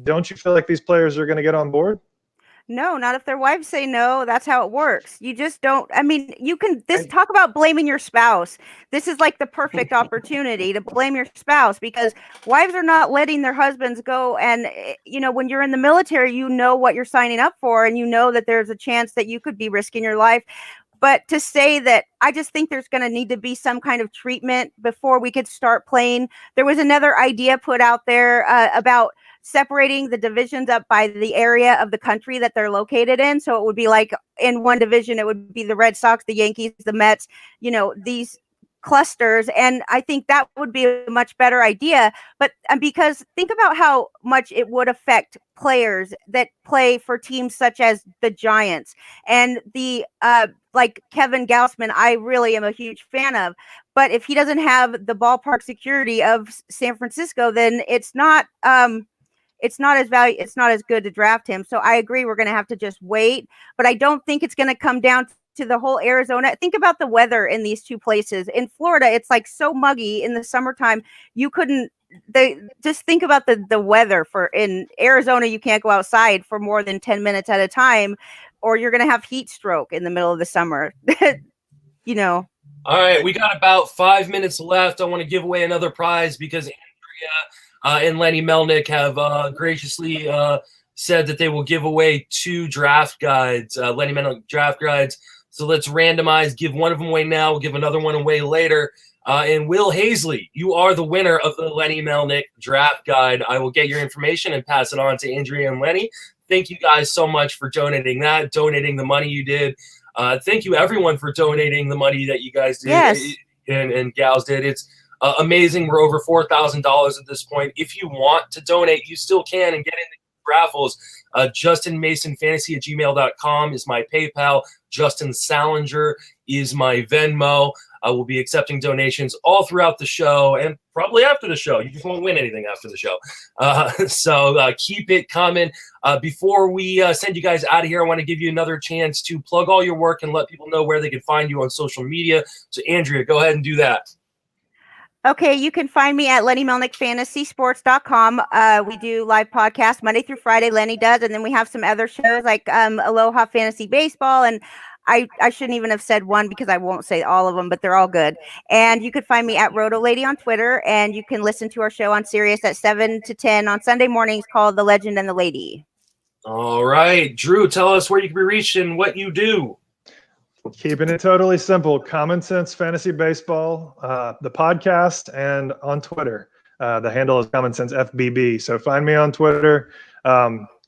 don't you feel like these players are going to get on board? No, not if their wives say no. That's how it works. You just don't. I mean, you can talk about blaming your spouse. This is like the perfect opportunity to blame your spouse because wives are not letting their husbands go. And, when you're in the military, you know what you're signing up for and you know that there's a chance that you could be risking your life. But to say that, I just think there's going to need to be some kind of treatment before we could start playing. There was another idea put out there about separating the divisions up by the area of the country that they're located in. So it would be like in one division, it would be the Red Sox, the Yankees, the Mets, these clusters. And I think that would be a much better idea. But because think about how much it would affect players that play for teams such as the Giants and the like Kevin Gausman, I really am a huge fan of. But if he doesn't have the ballpark security of San Francisco, then it's not as good to draft him. So I agree we're going to have to just wait, but I don't think it's going to come down to the whole Arizona. Think about the weather in these two places. In Florida, it's like so muggy in the summertime. Just think about the weather in Arizona. You can't go outside for more than 10 minutes at a time, or you're going to have heat stroke in the middle of the summer. All right. We got about 5 minutes left. I want to give away another prize because Andrea and Lenny Melnick have graciously said that they will give away 2 draft guides, Lenny Melnick draft guides. So let's randomize, give one of them away now. We'll give another one away later. And Will Hazley, you are the winner of the Lenny Melnick draft guide. I will get your information and pass it on to Andrea and Lenny. Thank you guys so much for donating the money you did. Thank you, everyone, for donating the money that you guys did and gals did. It's amazing. We're over $4,000 at this point. If you want to donate, you still can and get in the raffles. JustinMasonFantasy@gmail.com is my PayPal. Justin Salinger is my Venmo. I will be accepting donations all throughout the show and probably after the show. You just won't win anything after the show. So keep it coming. Before we send you guys out of here, I want to give you another chance to plug all your work and let people know where they can find you on social media. So Andrea, go ahead and do that. Okay, you can find me at LennyMelnickFantasySports.com. We do live podcasts Monday through Friday. Lenny does, and then we have some other shows like Aloha Fantasy Baseball, and I shouldn't even have said one because I won't say all of them, but they're all good. And you could find me at Roto Lady on Twitter, and you can listen to our show on Sirius at 7 to 10 on Sunday mornings called The Legend and the Lady. All right, Drew, tell us where you can be reached and what you do. Keeping it totally simple. Common Sense Fantasy Baseball, the podcast, and on Twitter. The handle is Common Sense FBB. So find me on Twitter.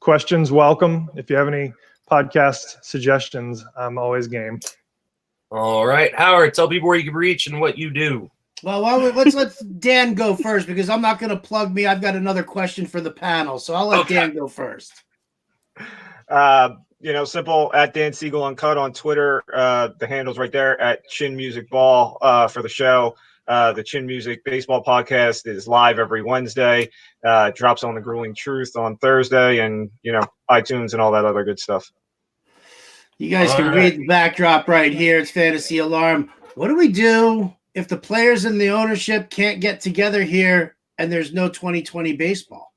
Questions welcome. If you have any podcast suggestions, I'm always game. All right, Howard, tell people where you can reach and what you do. Well, let's let Dan go first because I'm not going to plug me. I've got another question for the panel, so I'll let Dan go first. Simple at Dan Siegel Uncut on Twitter. The handle's right there at Chin Music Ball for the show. The Chin Music Baseball podcast is live every Wednesday. Drops on the Grueling Truth on Thursday, and iTunes and all that other good stuff. You guys can read the backdrop right here. It's Fantasy Alarm. What do we do if the players and the ownership can't get together here and there's no 2020 baseball?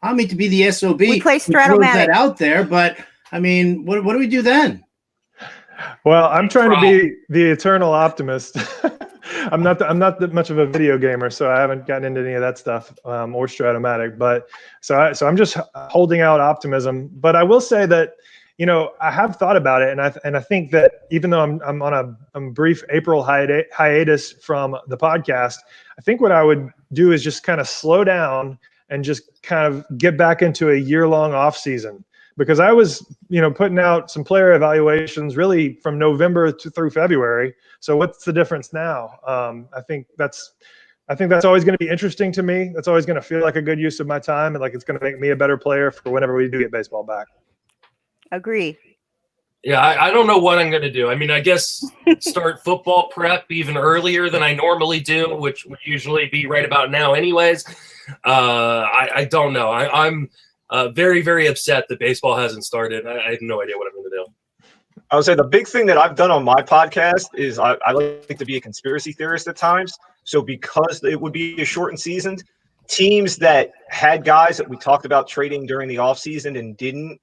I mean to be the SOB. We play throws Stratomatic. that out there, but I mean, what do we do then? Well, I'm trying to be the eternal optimist. I'm not that much of a video gamer, so I haven't gotten into any of that stuff or Stratomatic. But so I'm just holding out optimism. But I will say that I have thought about it, and I think that even though I'm on a brief April hiatus from the podcast, I think what I would do is just kind of slow down and just kind of get back into a year-long off season. Because I was, putting out some player evaluations really from November through February. So what's the difference now? I think that's always going to be interesting to me. That's always going to feel like a good use of my time, and like it's going to make me a better player for whenever we do get baseball back. Agree. Yeah, I don't know what I'm going to do. I mean, I guess start football prep even earlier than I normally do, which would usually be right about now anyways. I don't know. I'm very, very upset that baseball hasn't started. I have no idea what I'm going to do. I would say the big thing that I've done on my podcast is I like to be a conspiracy theorist at times. So because it would be a shortened season, teams that had guys that we talked about trading during the offseason and didn't,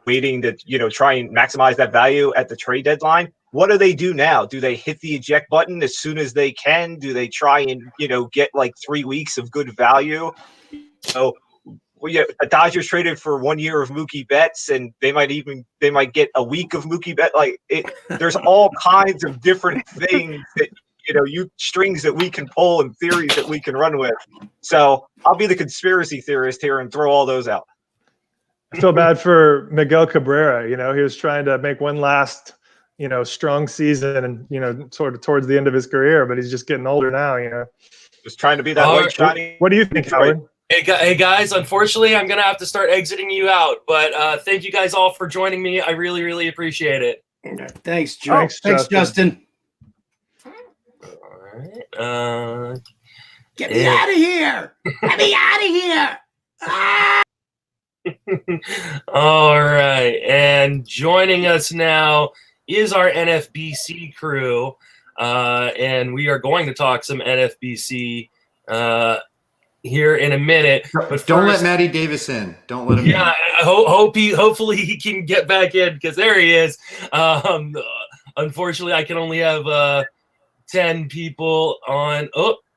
waiting to, try and maximize that value at the trade deadline, what do they do now? Do they hit the eject button as soon as they can? Do they try and, get like 3 weeks of good value? The Dodgers traded for 1 year of Mookie Betts, and they might get a week of Mookie Betts. There's all kinds of different things that strings that we can pull and theories that we can run with. So I'll be the conspiracy theorist here and throw all those out. I feel bad for Miguel Cabrera. He was trying to make one last, strong season, and sort of towards the end of his career, but he's just getting older now. Just trying to be that white shiny. What do you think, Howard? Hey guys, unfortunately, I'm going to have to start exiting you out. But thank you guys all for joining me. I really, really appreciate it. Thanks, Joe. Thanks, Justin. All right. Get me out of here. Get me out of here. All right. And joining us now is our NFBC crew. And we are going to talk some NFBC here in a minute. But don't first, let Matty Davis in. Don't let him in. Yeah, hopefully he can get back in because there he is. Unfortunately, I can only have 10 people on.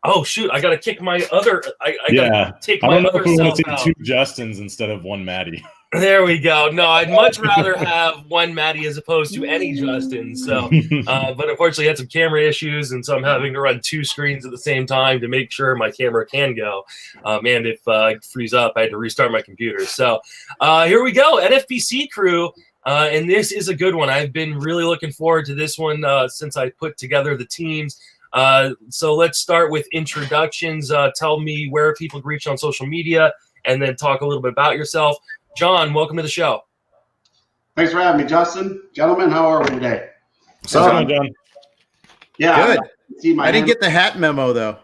Oh shoot! I gotta kick my other. I gotta take my other self out. Two Justins instead of one Matty. There we go. No, I'd much rather have one Matty as opposed to any Justin. So, but unfortunately, I had some camera issues, and so I'm having to run two screens at the same time to make sure my camera can go. And if it frees up, I had to restart my computer. So, here we go, NFBC crew, and this is a good one. I've been really looking forward to this one since I put together the teams. So let's start with introductions. Tell me where people can reach on social media, and then talk a little bit about yourself. John, welcome to the show. Thanks for having me, Justin. Gentlemen, how are we today? So, John. Yeah, good. I didn't get the hat memo though.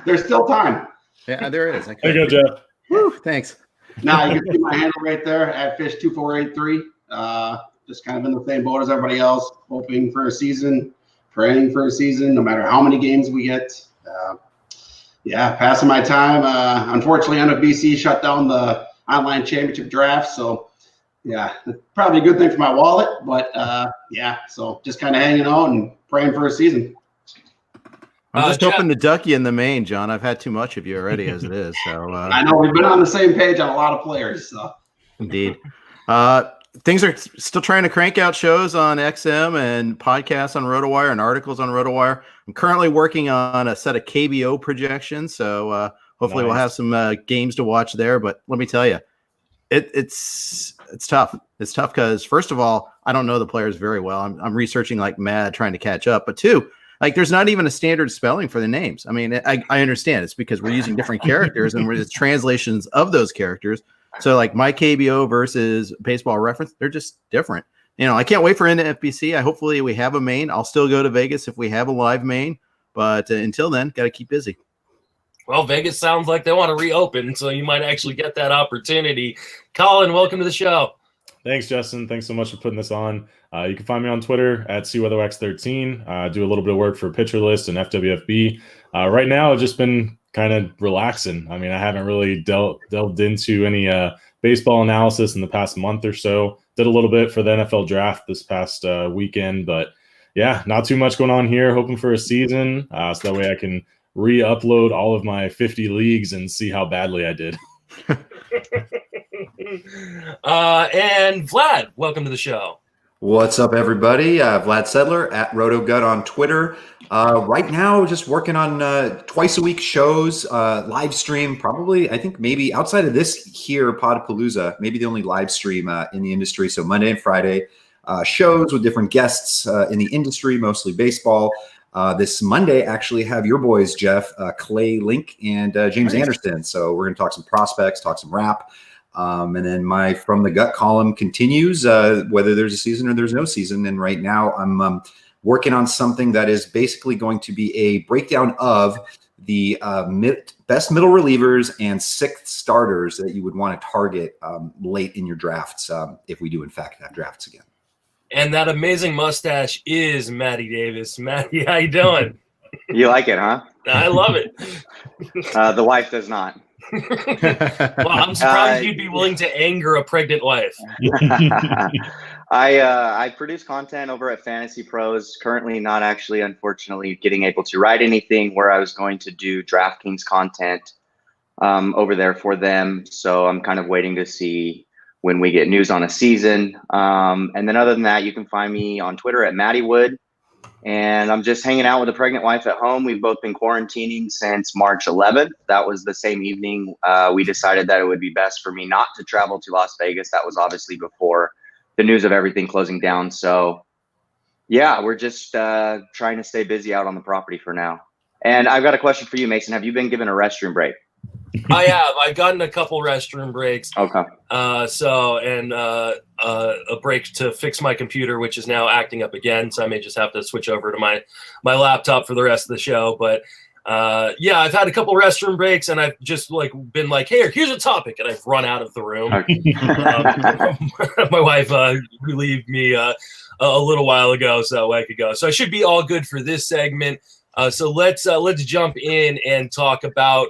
There's still time. Yeah, there is. There you go, Jeff. Woo, thanks. Now you can see my handle right there at Fish2483. Just kind of in the same boat as everybody else, hoping for a season, praying for a season, no matter how many games we get. Passing my time. Unfortunately, NFBC shut down the online championship draft, so probably a good thing for my wallet. But so just kind of hanging out and praying for a season. I'm just hoping to duck you in the main, John. I've had too much of you already as it is. So I know we've been on the same page on a lot of players. So indeed. Things are still trying to crank out shows on XM and podcasts on RotoWire and articles on RotoWire. I'm currently working on a set of KBO projections, so hopefully we'll have some games to watch there. But let me tell you, It's tough. It's tough because first of all, I don't know the players very well. I'm researching like mad, trying to catch up. But two, like there's not even a standard spelling for the names. I mean, I understand it's because we're using different characters and it's translations of those characters. So like my KBO versus Baseball Reference, they're just different. I can't wait for NFBC. Hopefully we have a main. I'll still go to Vegas if we have a live main. But until then, got to keep busy. Well, Vegas sounds like they want to reopen, so you might actually get that opportunity. Colin, welcome to the show. Thanks, Justin. Thanks so much for putting this on. You can find me on Twitter at CWeatherX13. I do a little bit of work for Pitcher List and FWFB. Right now, I've just been kind of relaxing. I mean, I haven't really delved into any baseball analysis in the past month or so. Did a little bit for the NFL draft this past weekend, but yeah, not too much going on here. Hoping for a season so that way I can re-upload all of my 50 leagues and see how badly I did. And Vlad, welcome to the show. What's up, everybody? Vlad Sedler at RotoGut on Twitter. Right now, just working on twice a week shows, live stream, probably, I think maybe outside of this here, Podopalooza, maybe the only live stream in the industry. So Monday and Friday shows with different guests in the industry, mostly baseball. This Monday, actually have your boys, Jeff, Clay Link, and James Anderson. So we're going to talk some prospects, talk some rap. And then my From the Gut column continues, whether there's a season or there's no season. And right now I'm working on something that is basically going to be a breakdown of the best middle relievers and sixth starters that you would want to target late in your drafts if we do, in fact, have drafts again. And that amazing mustache is Matty Davis. Matty, how you doing? You like it, huh? I love it. The wife does not. Well, I'm surprised you'd be willing to anger a pregnant wife. I produce content over at Fantasy Pros. Currently not actually, unfortunately, getting able to write anything where I was going to do DraftKings content over there for them. So I'm kind of waiting to see when we get news on a season. And then other than that, you can find me on Twitter at Matty Wood. And I'm just hanging out with a pregnant wife at home. We've both been quarantining since March 11th. That was the same evening we decided that it would be best for me not to travel to Las Vegas. That was obviously before the news of everything closing down. So yeah, we're just trying to stay busy out on the property for now. And I've got a question for you, Mason. Have you been given a restroom break? I have. I've gotten a couple restroom breaks. Okay. A break to fix my computer, which is now acting up again. So I may just have to switch over to my laptop for the rest of the show. But yeah, I've had a couple restroom breaks, and I've just been like, "Hey, here's a topic," and I've run out of the room. Okay. My wife relieved me a little while ago, so I could go. So I should be all good for this segment. So let's jump in and talk about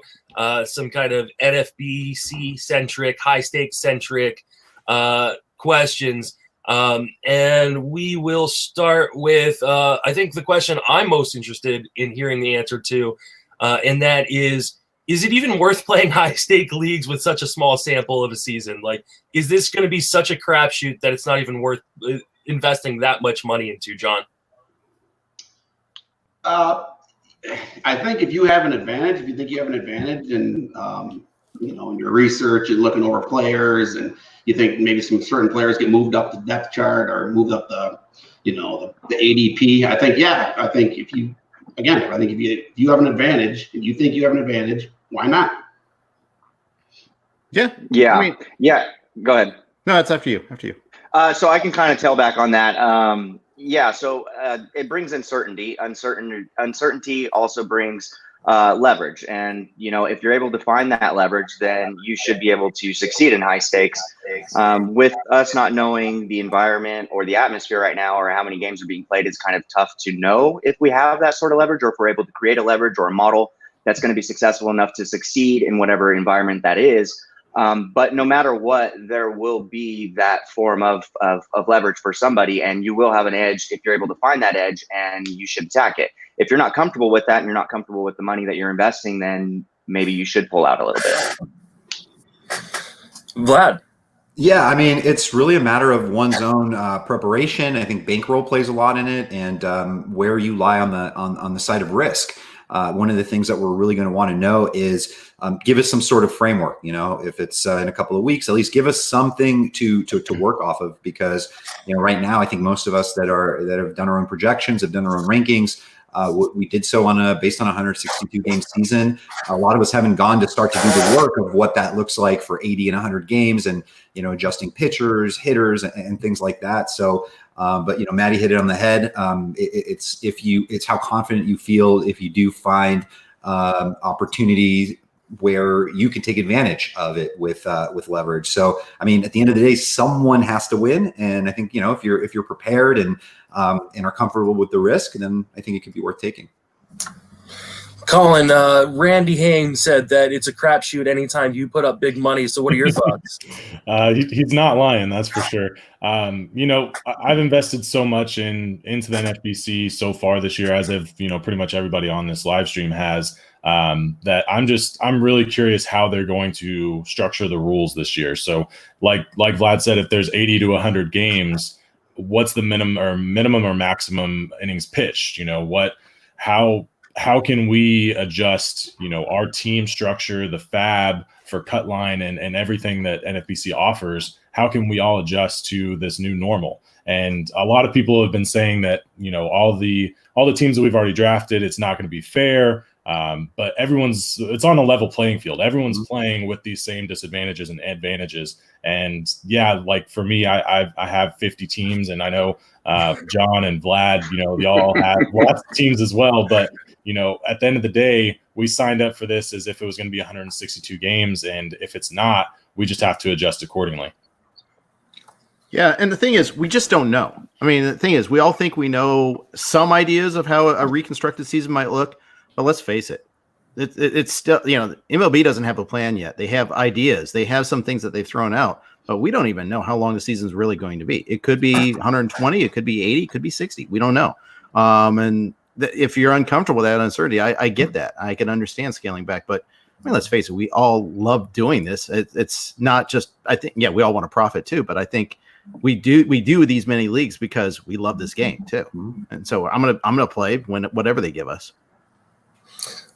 some kind of NFBC centric, high stakes centric questions. And we will start with, I think the question I'm most interested in hearing the answer to, and that is it even worth playing high stake leagues with such a small sample of a season? Like, is this going to be such a crapshoot that it's not even worth investing that much money into, John? I think if you have an advantage, if you think you have an advantage and, in your research and looking over players and you think maybe some certain players get moved up the depth chart or moved up the ADP, I think if you have an advantage and you think you have an advantage, why not? Yeah. Yeah. I mean, yeah. Go ahead. No, it's after you. After you. So I can kind of tell back on that. Yeah, so it brings uncertainty. Uncertainty also brings leverage. And, if you're able to find that leverage, then you should be able to succeed in high stakes. With us not knowing the environment or the atmosphere right now or how many games are being played, it's kind of tough to know if we have that sort of leverage or if we're able to create a leverage or a model that's going to be successful enough to succeed in whatever environment that is. But no matter what, there will be that form of leverage for somebody, and you will have an edge if you're able to find that edge, and you should attack it. If you're not comfortable with that and you're not comfortable with the money that you're investing, then maybe you should pull out a little bit. Vlad. Yeah, I mean, it's really a matter of one's own preparation. I think bankroll plays a lot in it, and where you lie on the side of risk. one of the things that we're really going to want to know is give us some sort of framework. If it's in a couple of weeks, at least give us something to work off of, because right now I think most of us that have done our own projections, have done our own rankings. We did so based on a 162 game season. A lot of us haven't gone to start to do the work of what that looks like for 80 and 100 games, and adjusting pitchers, hitters, and things like that. So, but Maddie hit it on the head. It's how confident you feel if you do find opportunities where you can take advantage of it with leverage. So, I mean, at the end of the day, someone has to win, and I think if you're prepared and are comfortable with the risk, then I think it could be worth taking. Colin, Randy Haynes said that it's a crapshoot anytime you put up big money. So what are your thoughts? He's not lying, that's for sure. I've invested so much into the NFBC so far this year, as have pretty much everybody on this live stream has. That I'm really curious how they're going to structure the rules this year. So like Vlad said, if there's 80 to 100 games, what's the minimum or maximum innings pitched? How can we adjust, our team structure, the fab for cut line and everything that NFBC offers? How can we all adjust to this new normal? And a lot of people have been saying that, all the teams that we've already drafted, it's not going to be fair. But it's on a level playing field. Everyone's playing with these same disadvantages and advantages. And yeah, like for me, I have 50 teams, and I know John and Vlad, they all have lots of teams as well. But at the end of the day, we signed up for this as if it was going to be 162 games, and if it's not, we just have to adjust accordingly. Yeah, and the thing is, we just don't know. I mean, the thing is, we all think we know some ideas of how a reconstructed season might look. But let's face it, it's still, MLB doesn't have a plan yet. They have ideas. They have some things that they've thrown out, but we don't even know how long the season's really going to be. It could be 120, it could be 80, it could be 60. We don't know. And if you're uncomfortable with that uncertainty, I get that. I can understand scaling back, but I mean, let's face it, we all love doing this. It's not just, I think, yeah, we all want to profit too, but I think we do these many leagues because we love this game too. And so I'm gonna play whatever they give us.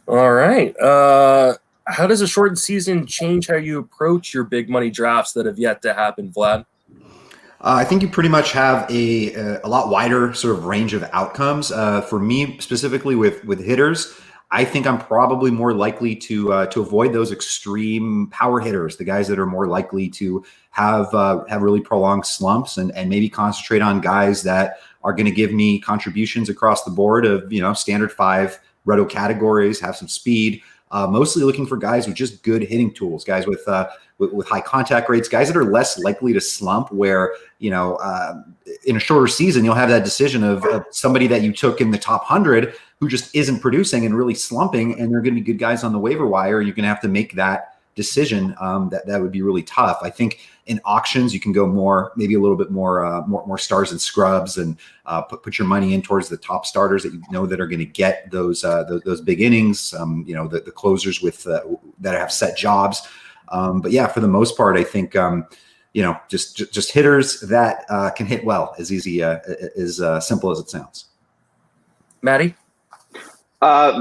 All right. How does a shortened season change how you approach your big money drafts that have yet to happen, Vlad? I think you pretty much have a lot wider sort of range of outcomes. For me specifically with hitters, I think I'm probably more likely to avoid those extreme power hitters, the guys that are more likely to have really prolonged slumps, and maybe concentrate on guys that are going to give me contributions across the board of standard 5 roto categories, have some speed, mostly looking for guys with just good hitting tools, guys with high contact rates, guys that are less likely to slump, where, in a shorter season, you'll have that decision of somebody that you took in the top 100 who just isn't producing and really slumping, and they're going to be good guys on the waiver wire. You're going to have to make that decision. That would be really tough. I think in auctions, you can go maybe a little bit more stars and scrubs, and put your money in towards the top starters that that are going to get those big innings. The closers that have set jobs. But yeah, for the most part, I think just hitters that can hit well, as simple as it sounds. Maddie?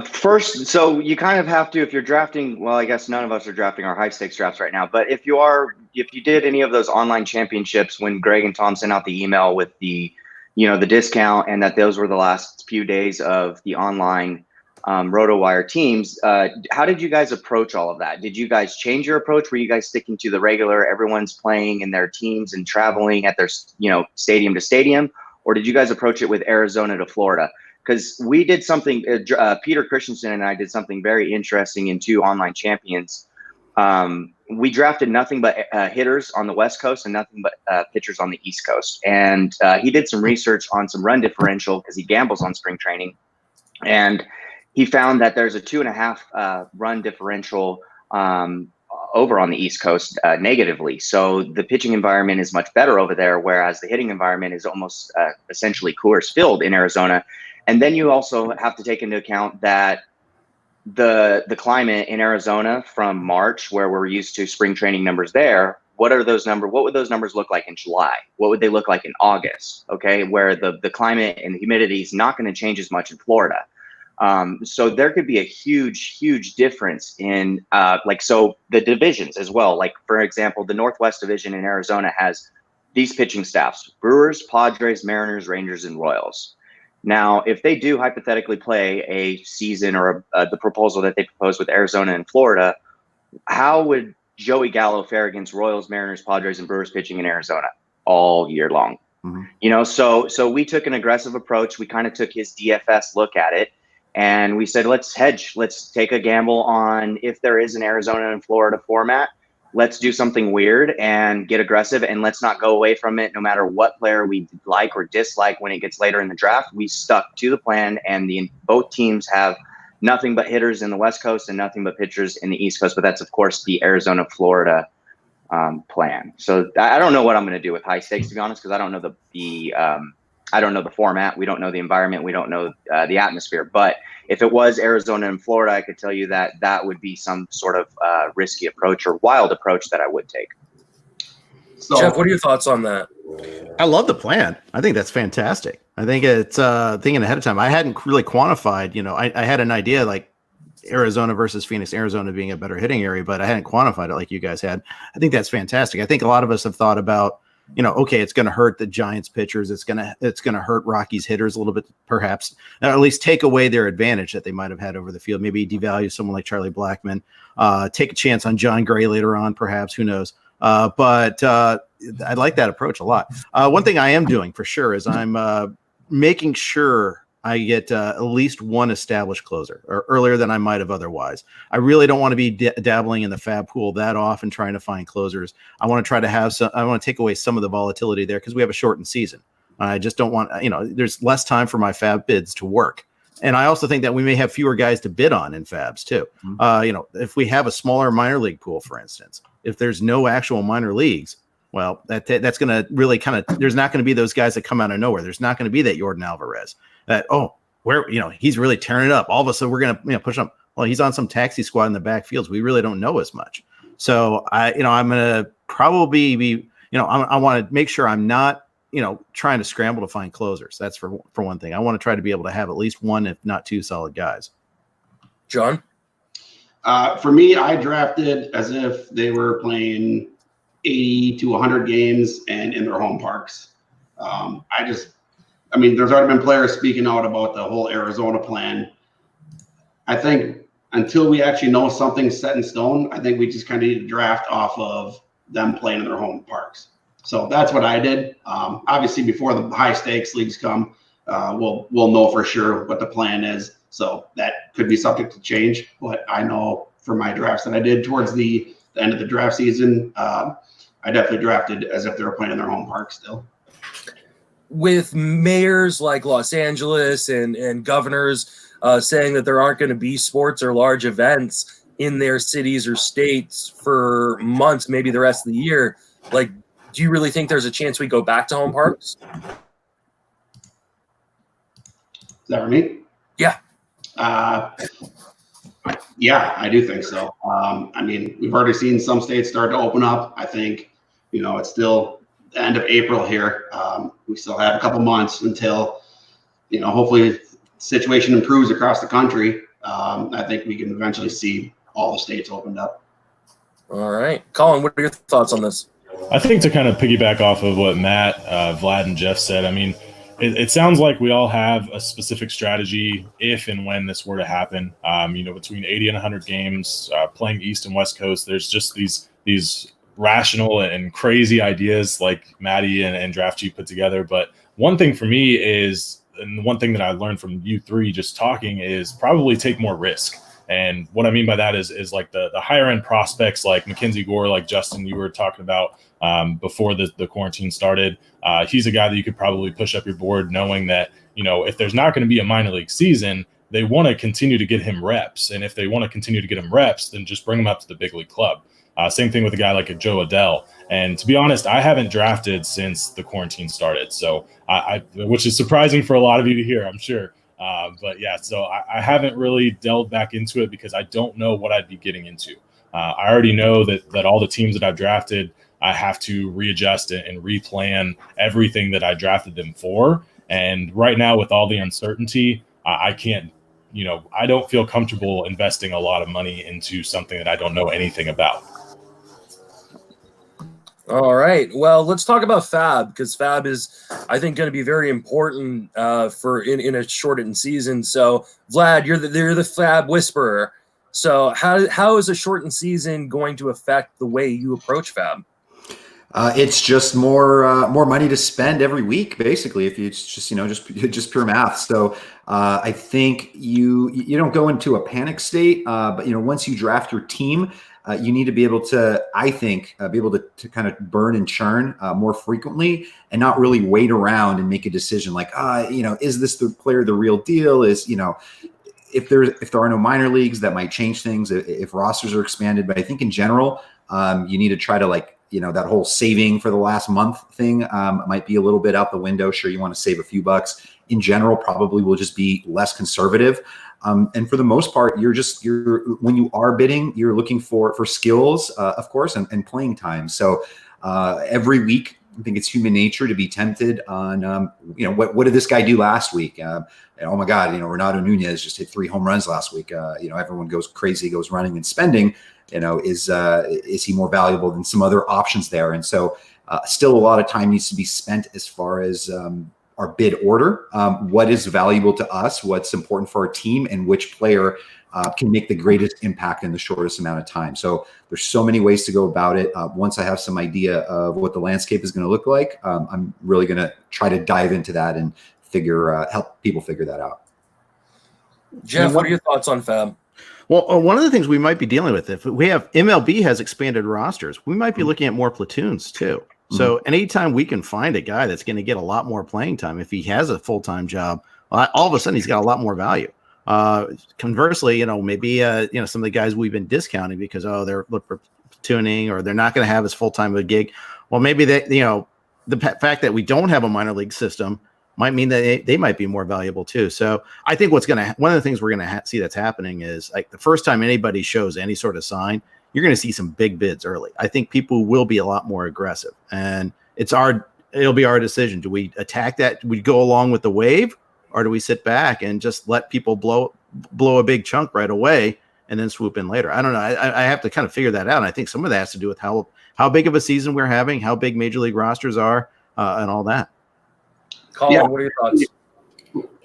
First, so you kind of have to, if you're drafting, well, I guess none of us are drafting our high stakes drafts right now, but if you did any of those online championships when Greg and Tom sent out the email with the discount, and that those were the last few days of the online RotoWire teams, how did you guys approach all of that? Did you guys change your approach? Were you guys sticking to the regular, everyone's playing in their teams and traveling at their, stadium to stadium? Or did you guys approach it with Arizona to Florida? Because we did something, Peter Christensen and I did something very interesting in 2 online champions. We drafted nothing but hitters on the West Coast and nothing but pitchers on the East Coast. And he did some research on some run differential because he gambles on spring training. And he found that there's a 2.5 run differential over on the East Coast negatively. So the pitching environment is much better over there, whereas the hitting environment is almost essentially Coors filled in Arizona. And then you also have to take into account that the climate in Arizona from March, where we're used to spring training numbers there, what would those numbers look like in July? What would they look like in August? Okay, where the climate and the humidity is not going to change as much in Florida. So there could be a huge difference in so the divisions as well. Like, for example, the Northwest Division in Arizona has these pitching staffs: Brewers, Padres, Mariners, Rangers, and Royals. Now, if they do hypothetically play a season or the proposal that they proposed with Arizona and Florida, how would Joey Gallo fare against Royals, Mariners, Padres, and Brewers pitching in Arizona all year long? Mm-hmm. So we took an aggressive approach. We kind of took his DFS look at it, and we said, let's hedge. Let's take a gamble on if there is an Arizona and Florida format. Let's do something weird and get aggressive, and let's not go away from it no matter what player we like or dislike when it gets later in the draft. We stuck to the plan, and both teams have nothing but hitters in the West Coast and nothing but pitchers in the East Coast. But that's, of course, the Arizona-Florida plan. So I don't know what I'm going to do with high stakes, to be honest, because I don't know the format. We don't know the environment. We don't know the atmosphere. But if it was Arizona and Florida, I could tell you that that would be some sort of risky approach or wild approach that I would take. So, Jeff, what are your thoughts on that? I love the plan. I think that's fantastic. I think it's thinking ahead of time. I hadn't really quantified, I had an idea like Arizona versus Phoenix, Arizona being a better hitting area, but I hadn't quantified it like you guys had. I think that's fantastic. I think a lot of us have thought about, okay, it's going to hurt the Giants pitchers. It's going to hurt Rockies hitters a little bit, perhaps, or at least take away their advantage that they might have had over the field. Maybe devalue someone like Charlie Blackmon, take a chance on John Gray later on, perhaps, who knows? But I like that approach a lot. One thing I am doing for sure is I'm making sure I get at least one established closer or earlier than I might have otherwise. I really don't want to be dabbling in the fab pool that often trying to find closers. I want to try to have I want to take away some of the volatility there because we have a shortened season. I just don't want, there's less time for my fab bids to work. And I also think that we may have fewer guys to bid on in fabs too. If we have a smaller minor league pool, for instance, if there's no actual minor leagues, well, that's going to really there's not going to be those guys that come out of nowhere. There's not going to be that Jordan Alvarez that, he's really tearing it up. All of a sudden we're going to push him. Well, he's on some taxi squad in the backfields. We really don't know as much. So I'm going to probably be, I want to make sure I'm not, trying to scramble to find closers. That's for one thing. I want to try to be able to have at least one, if not two solid guys. John? For me, I drafted as if they were playing 80 to 100 games and in their home parks. There's already been players speaking out about the whole Arizona plan. I think until we actually know something's set in stone, I think we just kind of need to draft off of them playing in their home parks. So that's what I did. Obviously, before the high stakes leagues come, we'll know for sure what the plan is. So that could be subject to change. But I know for my drafts that I did towards the end of the draft season, I definitely drafted as if they were playing in their home park still. With mayors like Los Angeles and governors saying that there aren't going to be sports or large events in their cities or states for months, maybe the rest of the year, do you really think there's a chance we go back to home parks? Is that for me? Yeah. Yeah, I do think so. We've already seen some states start to open up. I think, it's still the end of April here. We still have a couple months until, hopefully the situation improves across the country. I think we can eventually see all the states opened up. All right. Colin, what are your thoughts on this? I think to kind of piggyback off of what Matt, Vlad, and Jeff said, it sounds like we all have a specific strategy if and when this were to happen. Between 80 and 100 games, playing East and West Coast, there's just these rational and crazy ideas like Maddie and Draft G put together. But one thing for me is, and one thing that I learned from you three just talking, is probably take more risk. And what I mean by that is like the higher end prospects like Mackenzie Gore, like Justin, you were talking about before the quarantine started. He's a guy that you could probably push up your board knowing that, if there's not going to be a minor league season, they want to continue to get him reps. And if they want to continue to get him reps, then just bring him up to the big league club. Same thing with a guy like a Joe Adell. And to be honest, I haven't drafted since the quarantine started. So which is surprising for a lot of you to hear, I'm sure. But yeah, so I haven't really delved back into it because I don't know what I'd be getting into. I already know that all the teams that I've drafted, I have to readjust and replan everything that I drafted them for. And right now with all the uncertainty, I can't I don't feel comfortable investing a lot of money into something that I don't know anything about. All right. Well, let's talk about Fab, because Fab is, I think, going to be very important for in a shortened season. So, Vlad, you're the Fab whisperer. So, how is a shortened season going to affect the way you approach Fab? It's just more money to spend every week, basically. If it's just pure math. So I think you don't go into a panic state, but once you draft your team, you need to be able to, I think, be able to kind of burn and churn more frequently, and not really wait around and make a decision like, is this the player the real deal? If there are no minor leagues, that might change things. If rosters are expanded, but I think in general, you need to try to that whole saving for the last month thing might be a little bit out the window. Sure, you want to save a few bucks. In general, probably will just be less conservative. And for the most part, when you are bidding, you're looking for skills, of course, and playing time. So every week, I think it's human nature to be tempted on, what did this guy do last week? Oh my God, Renato Nunez just hit 3 home runs last week. Everyone goes crazy, goes running and spending. Is he more valuable than some other options there? And so still a lot of time needs to be spent as far as our bid order. What is valuable to us, what's important for our team, and which player can make the greatest impact in the shortest amount of time. So there's so many ways to go about it. Once I have some idea of what the landscape is going to look like, I'm really going to try to dive into that and help people figure that out. Jeff, what are your thoughts on Fab? Well, one of the things we might be dealing with, if we have MLB has expanded rosters, we might be looking at more platoons too. So anytime we can find a guy that's going to get a lot more playing time, if he has a full-time job, all of a sudden he's got a lot more value. Conversely, maybe some of the guys we've been discounting because they're for platooning, or they're not going to have as full-time a gig. Well, maybe the fact that we don't have a minor league system might mean that they might be more valuable too. So I think one of the things we're going to see that's happening is, like, the first time anybody shows any sort of sign, you're going to see some big bids early. I think people will be a lot more aggressive, and it'll be our decision. Do we attack that? Do we go along with the wave, or do we sit back and just let people blow a big chunk right away and then swoop in later? I don't know. I have to kind of figure that out. And I think some of that has to do with how big of a season we're having, how big major league rosters are, and all that. Colin, what are your thoughts?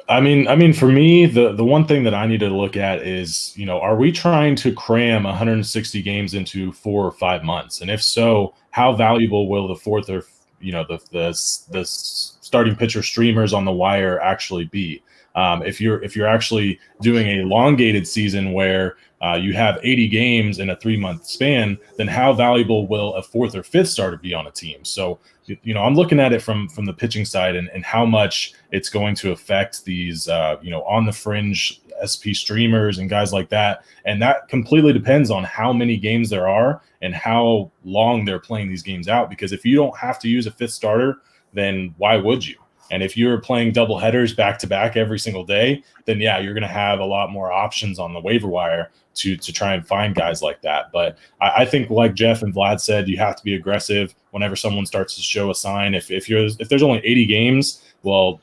I mean, for me, the one thing that I need to look at is, are we trying to cram 160 games into 4 or 5 months? And if so, how valuable will the fourth or, the starting pitcher streamers on the wire actually be? If you're actually doing a elongated season where you have 80 games in a 3-month span, then how valuable will a 4th or 5th starter be on a team? So, I'm looking at it from the pitching side and how much it's going to affect these, on the fringe SP streamers and guys like that. And that completely depends on how many games there are and how long they're playing these games out. Because if you don't have to use a 5th starter, then why would you? And if you're playing double headers back to back every single day, then yeah, you're going to have a lot more options on the waiver wire to try and find guys like that. But I think, like Jeff and Vlad said, you have to be aggressive whenever someone starts to show a sign. If there's only 80 games, well,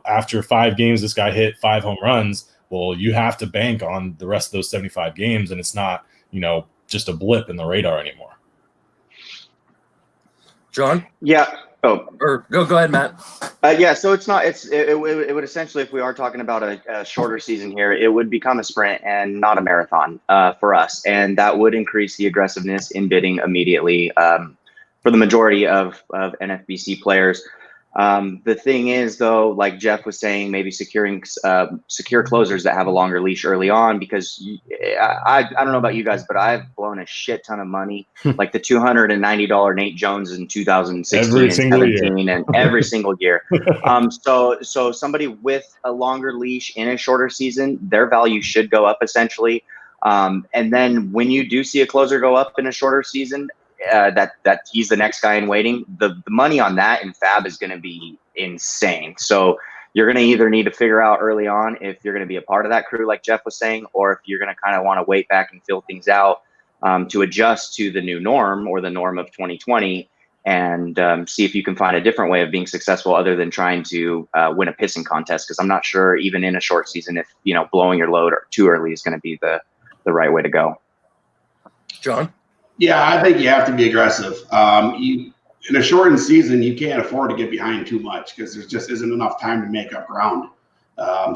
after 5 games, this guy hit 5 home runs. Well, you have to bank on the rest of those 75 games, and it's not, just a blip in the radar anymore. John? Yeah. Oh, or go ahead, Matt. Yeah, so it would essentially, if we are talking about a shorter season here, it would become a sprint and not a marathon for us, and that would increase the aggressiveness in bidding immediately for the majority of NFBC players. The thing is, though, like Jeff was saying, maybe securing secure closers that have a longer leash early on, because I don't know about you guys, but I've blown a shit ton of money, like the $290 Nate Jones in 2016 and 17 and every single year. So somebody with a longer leash in a shorter season, their value should go up essentially. And then when you do see a closer go up in a shorter season, that he's the next guy in waiting, the money on that in Fab is going to be insane. So you're going to either need to figure out early on if you're going to be a part of that crew, like Jeff was saying, or if you're going to kind of want to wait back and fill things out to adjust to the new norm or the norm of 2020. and see if you can find a different way of being successful other than trying to win a pissing contest. Because I'm not sure, even in a short season, if blowing your load too early is going to be the right way to go. John? Yeah, I think you have to be aggressive. In a shortened season, you can't afford to get behind too much because there just isn't enough time to make up ground.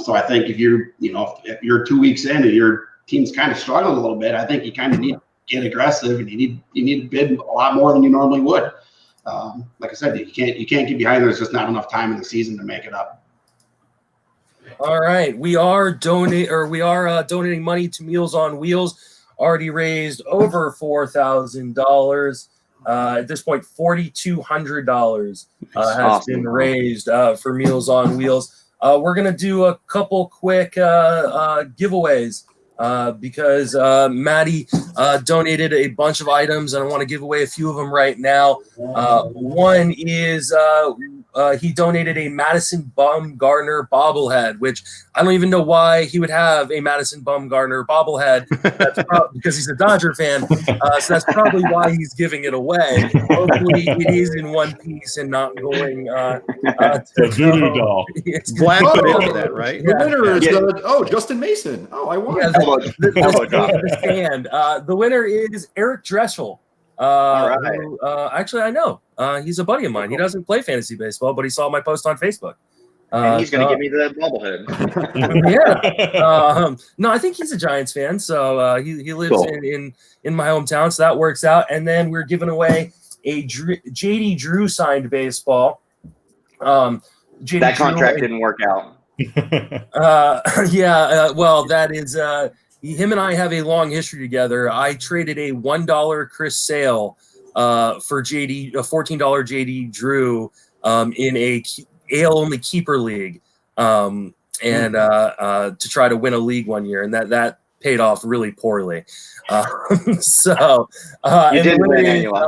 So I think if you're 2 weeks in and your team's kind of struggling a little bit, I think you kind of need to get aggressive, and you need to bid a lot more than you normally would. Like I said, you can't get behind. There's just not enough time in the season to make it up. All right, we are donating money to Meals on Wheels. Already raised over $4,000. At this point, $4,200 has been raised for Meals on Wheels. We're gonna do a couple quick giveaways because Maddie donated a bunch of items, and I want to give away a few of them right now. One is he donated a Madison Bumgarner bobblehead, which I don't even know why he would have a Madison Bumgarner bobblehead. That's probably because he's a Dodger fan, so that's probably why he's giving it away. Hopefully, it is in one piece and not going the voodoo doll. Vlad put into that, right? The winner is Justin Mason. Oh, I won. Yeah, the stand. The winner is Eric Dressel. Who, actually, I know. He's a buddy of mine. He doesn't play fantasy baseball, but he saw my post on Facebook. And he's going to give me the bobblehead. Yeah. No, I think he's a Giants fan, so he lives in my hometown, so that works out. And then we're giving away a JD Drew signed baseball. That contract didn't work out. Well, that is him and I have a long history together. I traded a $1 Chris Sale for a $14 JD Drew in a AL only keeper league, and to try to win a league one year, and that paid off really poorly. So you didn't win anyway.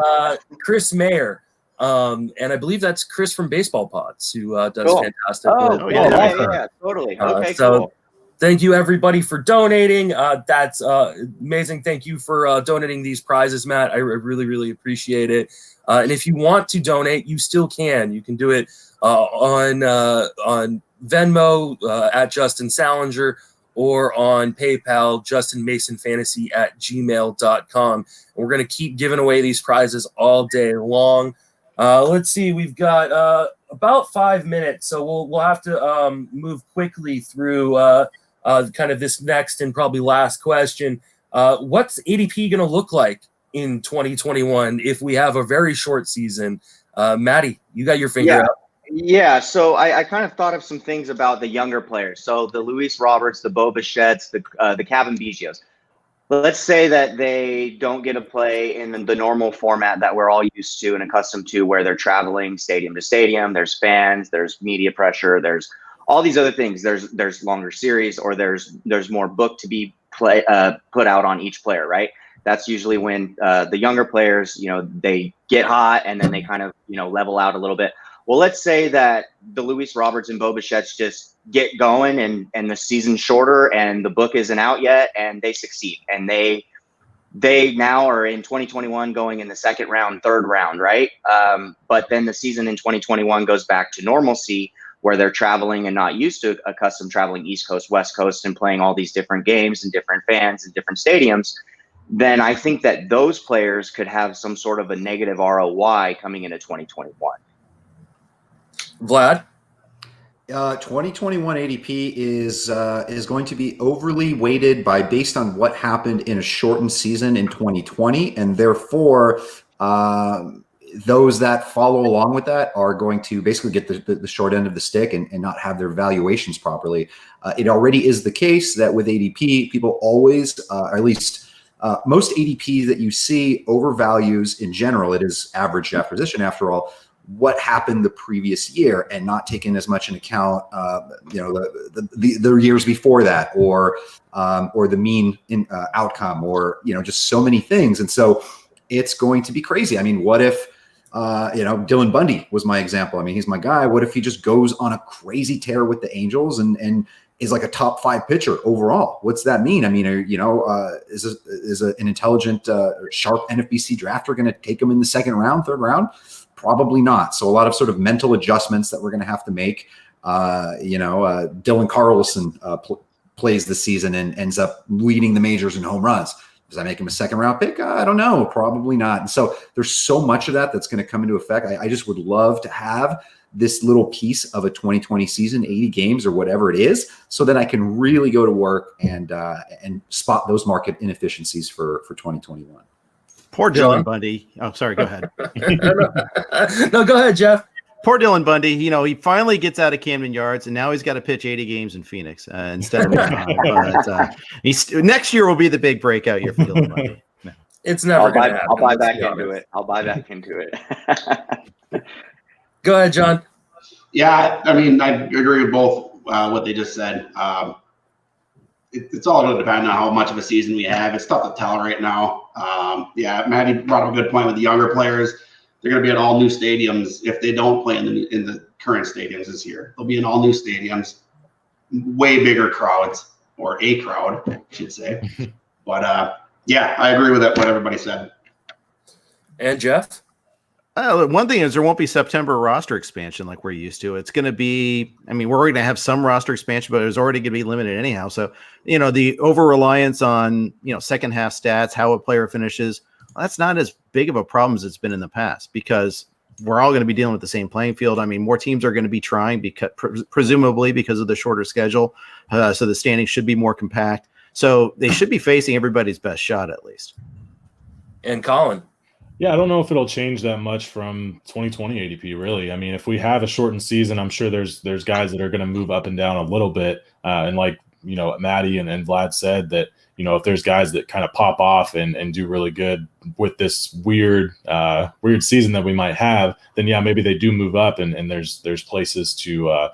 Chris Mayer. And I believe that's Chris from Baseball Pods who does fantastic work. Yeah, totally. Okay, cool. Thank you, everybody, for donating. That's amazing. Thank you for donating these prizes, Matt. I really, really appreciate it. And if you want to donate, you still can. You can do it on Venmo at Justin Salinger or on PayPal, justinmasonfantasy@gmail.com. And we're going to keep giving away these prizes all day long. Let's see. We've got about 5 minutes, so we'll have to move quickly through kind of this next and probably last question. What's ADP going to look like in 2021 if we have a very short season? Maddie, you got your finger up. Yeah, so I kind of thought of some things about the younger players. So the Luis Roberts, the Bo Bichetts, the Kevin Biggios. Let's say that they don't get to play in the normal format that we're all used to and accustomed to, where they're traveling stadium to stadium. There's fans, there's media pressure, there's all these other things. There's longer series, or there's more book to be put out on each player, right? That's usually when the younger players, they get hot and then they kind of, level out a little bit. Well, let's say that the Luis Roberts and Bo Bichetts just get going and the season's shorter and the book isn't out yet and they succeed. And they now are in 2021 going in the second round, third round, right? But then the season in 2021 goes back to normalcy, where they're traveling and not used to accustomed traveling East Coast, West Coast, and playing all these different games and different fans and different stadiums. Then I think that those players could have some sort of a negative ROI coming into 2021. Vlad? 2021 ADP is going to be overly weighted based on what happened in a shortened season in 2020, and therefore those that follow along with that are going to basically get the short end of the stick and not have their valuations properly. It already is the case that with ADP, people always, or at least most ADP that you see overvalues in general. It is average draft position after all, what happened the previous year and not taking as much into account, the years before that, or the mean outcome, or just so many things. And so it's going to be crazy. I mean, what if Dylan Bundy was my example? I mean, he's my guy. What if he just goes on a crazy tear with the Angels and is like a top 5 pitcher overall? What's that mean? I mean, is an intelligent, sharp NFBC drafter going to take him in the second round, third round? Probably not. So a lot of sort of mental adjustments that we're going to have to make. Dylan Carlson plays this season and ends up leading the majors in home runs. Does that make him a second round pick? I don't know. Probably not. And so there's so much of that's going to come into effect. I just would love to have this little piece of a 2020 season, 80 games or whatever it is, so that I can really go to work and spot those market inefficiencies for 2021. Poor Dylan Bundy. Oh, sorry. Go ahead. No, go ahead, Jeff. Poor Dylan Bundy. He finally gets out of Camden Yards, and now he's got to pitch 80 games in Phoenix instead of next year will be the big breakout year for Dylan Bundy. No. It's never going to happen. I'll buy back into it. I'll buy back into it. Go ahead, John. Yeah, I mean, I agree with both what they just said. It's all going to depend on how much of a season we have. It's tough to tell right now. Maddie brought up a good point with the younger players. They're going to be at all new stadiums if they don't play in the current stadiums this year. They'll be in all new stadiums, way bigger crowds, or a crowd, I should say. But I agree with what everybody said. And Jeff? One thing is there won't be September roster expansion like we're used to. It's going to be, we're going to have some roster expansion, but it's already going to be limited anyhow. So, the over-reliance on, second half stats, how a player finishes, that's not as big of a problem as it's been in the past because we're all going to be dealing with the same playing field. More teams are going to be trying because presumably because of the shorter schedule. So the standings should be more compact. So they should be facing everybody's best shot at least. And Colin? Yeah, I don't know if it'll change that much from 2020 ADP, really. If we have a shortened season, I'm sure there's guys that are going to move up and down a little bit. And like, Maddie and Vlad said that, if there's guys that kind of pop off and do really good with this weird season that we might have, then maybe they do move up and there's places to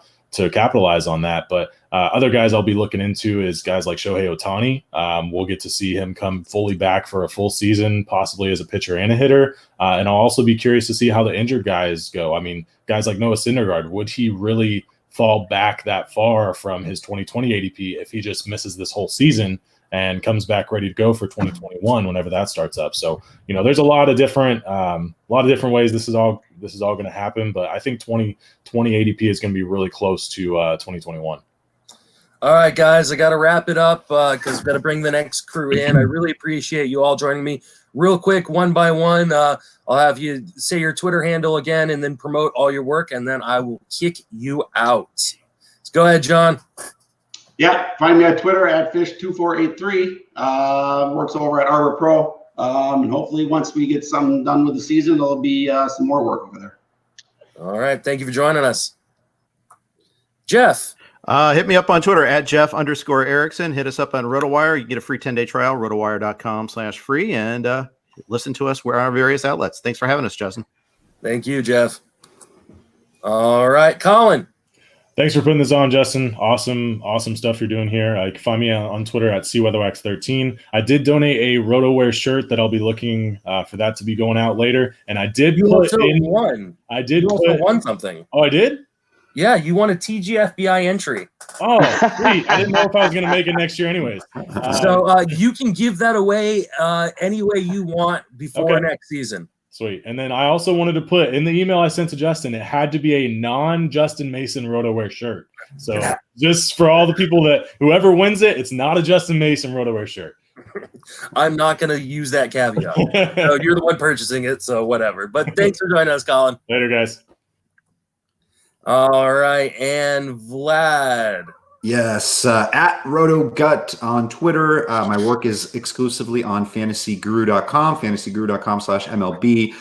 capitalize on that. But other guys I'll be looking into is guys like Shohei Ohtani. We'll get to see him come fully back for a full season, possibly as a pitcher and a hitter. And I'll also be curious to see how the injured guys go. Guys like Noah Syndergaard, would he really fall back that far from his 2020 ADP if he just misses this whole season and comes back ready to go for 2021 whenever that starts up? So, there's a lot of different ways this is all going to happen. But I think 2020 ADP is going to be really close to 2021. All right, guys, I got to wrap it up because I've got to bring the next crew in. I really appreciate you all joining me. Real quick, one by one, I'll have you say your Twitter handle again and then promote all your work, and then I will kick you out. Let's go ahead, John. Yeah, find me on Twitter at fish2483. Works over at Arbor Pro. And hopefully once we get something done with the season, there'll be some more work over there. All right. Thank you for joining us. Jeff. Hit me up on Twitter at Jeff_Erickson. Hit us up on RotoWire. You get a free 10-day trial, rotowire.com/free, and listen to us. We're on our various outlets. Thanks for having us, Justin. Thank you, Jeff. All right, Colin. Thanks for putting this on, Justin. Awesome stuff you're doing here. You can find me on Twitter at CWeatherwax13. I did donate a RotoWire shirt that I'll be looking for that to be going out later. And I did won something. Oh, I did? Yeah, you won a TGFBI entry. Oh, sweet. I didn't know if I was going to make it next year anyways. So you can give that away any way you want before next season. Sweet. And then I also wanted to put in the email I sent to Justin, it had to be a non-Justin Mason RotoWire shirt. So just for all the people that whoever wins it, it's not a Justin Mason RotoWire shirt. I'm not going to use that caveat. No, you're the one purchasing it, so whatever. But thanks for joining us, Colin. Later, guys. All right, and Vlad. Yes, at RotoGut on Twitter. My work is exclusively on fantasyguru.com, fantasyguru.com/MLB.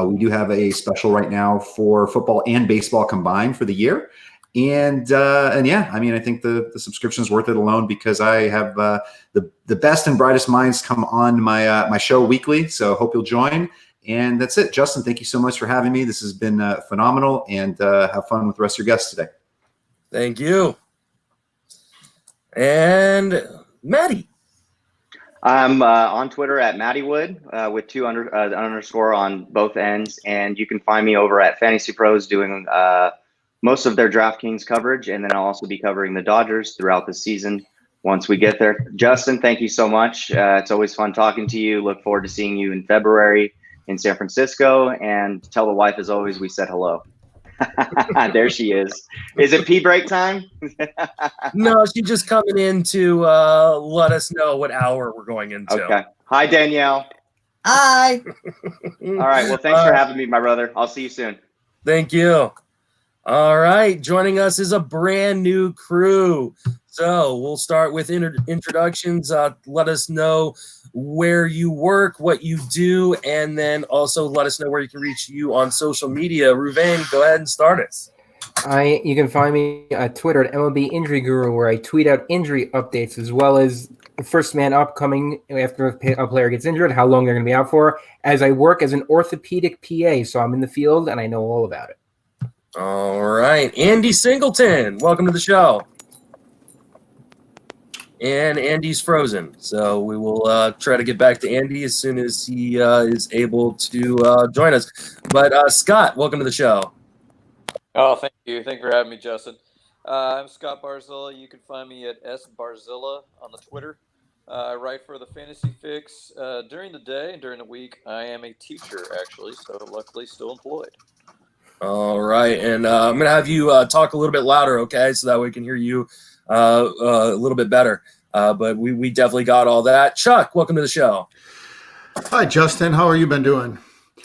We do have a special right now for football and baseball combined for the year. And yeah, I think the subscription is worth it alone because I have the best and brightest minds come on my show weekly. So hope you'll join. And that's it. Justin, thank you so much for having me. This has been phenomenal, and have fun with the rest of your guests today. Thank you. And Maddie. I'm on Twitter at Mattywood with two underscore on both ends. And you can find me over at Fantasy Pros doing most of their DraftKings coverage. And then I'll also be covering the Dodgers throughout the season once we get there. Justin, thank you so much. It's always fun talking to you. Look forward to seeing you in February. in San Francisco, and tell the wife, as always, we said hello. There she is. Is it pee break time? No, she's just coming in to let us know what hour we're going into. Okay. Hi, Danielle. Hi. All right. Well, thanks for having me, my brother. I'll see you soon. Thank you. All right. Joining us is a brand new crew. So we'll start with introductions. Let us know where you work, what you do, and then also let us know where you can reach you on social media. Ruvain, go ahead and start us. You can find me at Twitter at MLB Injury Guru, where I tweet out injury updates as well as the first man up coming after a player gets injured, how long they're going to be out for, as I work as an orthopedic PA. So I'm in the field and I know all about it. All right. Andy Singleton, welcome to the show. And Andy's frozen. So we will try to get back to Andy as soon as he is able to join us. But Scott, welcome to the show. Oh, thank you. Thank you for having me, Justin. I'm Scott Barzilla. You can find me at sbarzilla on the Twitter. I write for the Fantasy Fix during the day, and during the week, I am a teacher, actually, so luckily still employed. All right. And I'm going to have you talk a little bit louder, okay, so that we can hear you a little bit better. But we definitely got all that. Chuck, welcome to the show. Hi, Justin. How are you been doing?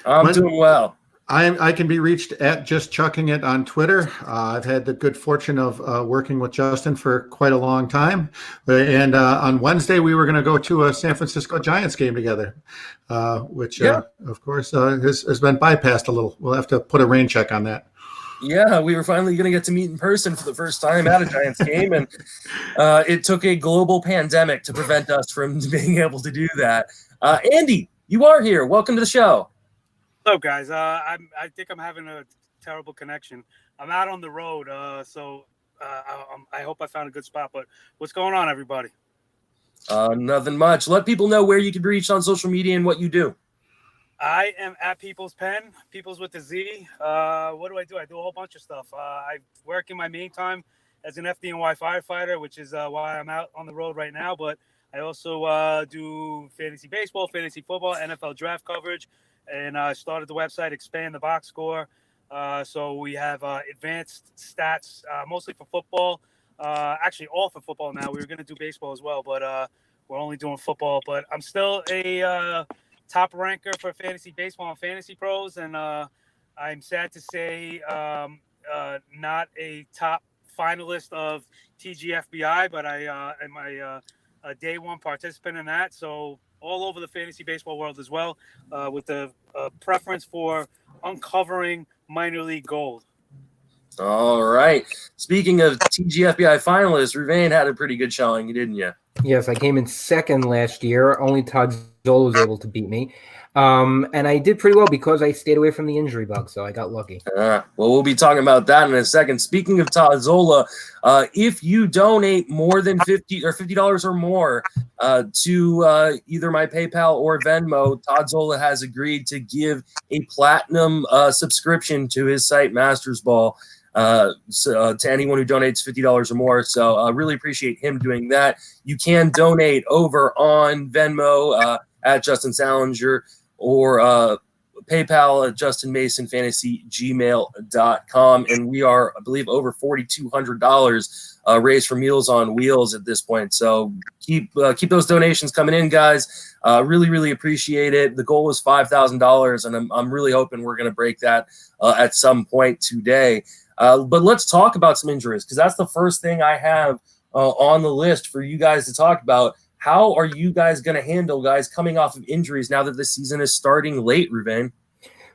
I'm doing well. I can be reached at Just Chucking It on Twitter. I've had the good fortune of working with Justin for quite a long time. And on Wednesday, we were going to go to a San Francisco Giants game together, which, of course, has been bypassed a little. We'll have to put a rain check on that. Yeah, we were finally going to get to meet in person for the first time at a Giants game, and it took a global pandemic to prevent us from being able to do that. Andy, you are here. Welcome to the show. Hello, guys. I think I'm having a terrible connection. I'm out on the road, so I hope I found a good spot. But what's going on, everybody? Nothing much. Let people know where you can be reached on social media and what you do. I am at People's Pen, People's with a Z. What do? I do a whole bunch of stuff. I work in my main time as an FDNY firefighter, which is why I'm out on the road right now. But I also do fantasy baseball, fantasy football, NFL draft coverage. And I started the website, Expand the Box Score. So we have advanced stats, mostly for football. Actually, all for football now. We were going to do baseball as well, but we're only doing football. But I'm still a top ranker for fantasy baseball and Fantasy Pros. And I'm sad to say not a top finalist of TGFBI, but I am a day one participant in that. So all over the fantasy baseball world as well, with the preference for uncovering minor league gold. All right. Speaking of TGFBI finalists, Ruvain had a pretty good showing, didn't you? Yes, I came in second last year. Only Todd Zola was able to beat me. And I did pretty well because I stayed away from the injury bug, so I got lucky. Well, we'll be talking about that in a second. Speaking of Todd Zola, if you donate more than $50 or more to either my PayPal or Venmo, Todd Zola has agreed to give a platinum subscription to his site Masters Ball to anyone who donates $50 or more. So I really appreciate him doing that. You can donate over on Venmo at Justin Salinger or PayPal at justinmasonfantasy@gmail.com. And we are, I believe, over $4,200 raised for Meals on Wheels at this point. So keep those donations coming in, guys. Really, really appreciate it. The goal is $5,000, and I'm really hoping we're going to break that at some point today. But let's talk about some injuries, because that's the first thing I have on the list for you guys to talk about. How are you guys going to handle guys coming off of injuries now that the season is starting late, Ruvain?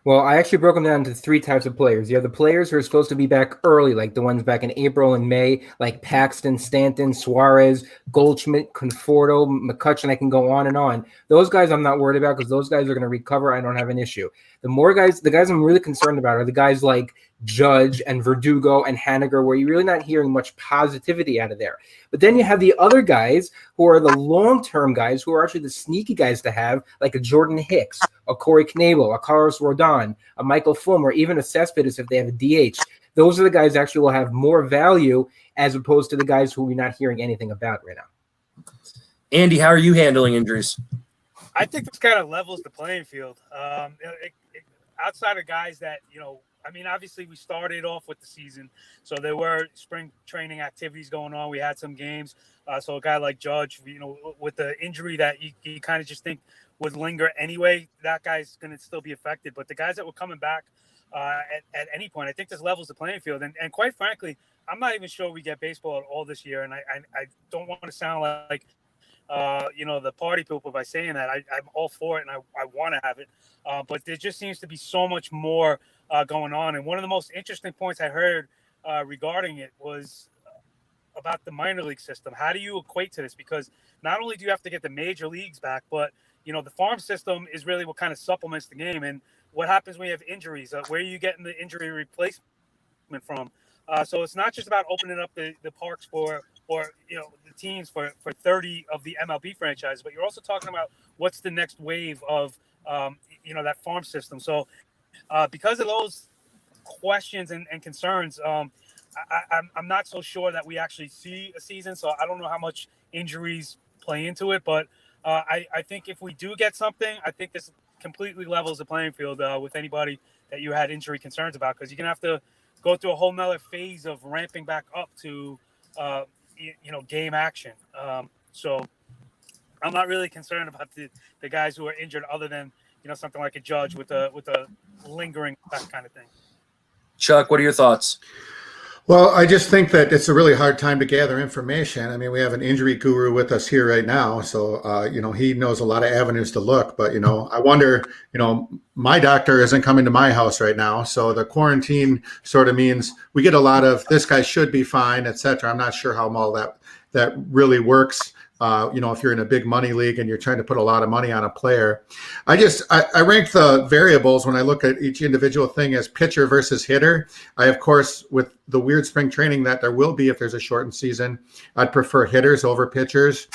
Well, I actually broke them down into three types of players. You have the players who are supposed to be back early, like the ones back in April and May, like Paxton, Stanton, Suarez, Goldschmidt, Conforto, McCutcheon. I can go on and on. Those guys I'm not worried about because those guys are going to recover. I don't have an issue. The guys I'm really concerned about are the guys like Judge and Verdugo and Haniger, where you're really not hearing much positivity out of there. But then you have the other guys who are the long-term guys who are actually the sneaky guys to have, like a Jordan Hicks, a Corey Knebel, a Carlos Rodon, a Michael Fulmer, even a Cespedes if they have a DH. Those are the guys actually will have more value as opposed to the guys who we're not hearing anything about right now. Andy, how are you handling injuries? I think this kind of levels the playing field. Outside of guys that, I mean, obviously we started off with the season, so there were spring training activities going on. We had some games. So a guy like Judge, with the injury that you kind of just think would linger anyway, that guy's going to still be affected. But the guys that were coming back at any point, I think this levels the playing field. And quite frankly, I'm not even sure we get baseball at all this year. And I don't want to sound like the party pooper by saying that. I'm all for it, and I want to have it. But there just seems to be so much more going on. And one of the most interesting points I heard regarding it was about the minor league system. How do you equate to this? Because not only do you have to get the major leagues back, but the farm system is really what kind of supplements the game. And what happens when you have injuries? Where are you getting the injury replacement from? So it's not just about opening up the parks or the teams for 30 of the MLB franchises, but you're also talking about what's the next wave of that farm system. So because of those questions and concerns, I'm not so sure that we actually see a season. So I don't know how much injuries play into it, but I think if we do get something, I think this completely levels the playing field with anybody that you had injury concerns about, because you're gonna have to go through a whole nother phase of ramping back up to game action. So I'm not really concerned about the guys who are injured, other than something like a Judge with a lingering effect kind of thing. Chuck, what are your thoughts? Well, I just think that it's a really hard time to gather information. I mean, we have an injury guru with us here right now, so he knows a lot of avenues to look. But I wonder, my doctor isn't coming to my house right now, so the quarantine sort of means we get a lot of this guy should be fine, etc. I'm not sure how all that really works. If you're in a big money league and you're trying to put a lot of money on a player, I rank the variables when I look at each individual thing as pitcher versus hitter. Of course, with the weird spring training that there will be if there's a shortened season, I'd prefer hitters over pitchers.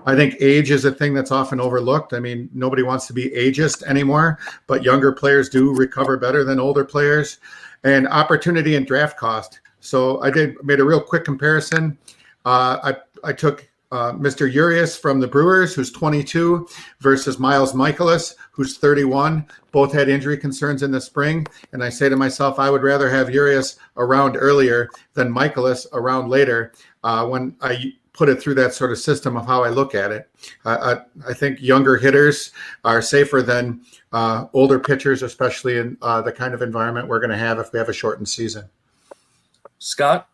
I think age is a thing that's often overlooked. I mean, nobody wants to be ageist anymore, but younger players do recover better than older players. And opportunity and draft cost. So made a real quick comparison. I took Mr. Urias from the Brewers, who's 22, versus Miles Michaelis, who's 31. Both had injury concerns in the spring. And I say to myself, I would rather have Urias around earlier than Michaelis around later when I put it through that sort of system of how I look at it. I think younger hitters are safer than older pitchers, especially in the kind of environment we're going to have if we have a shortened season. Scott?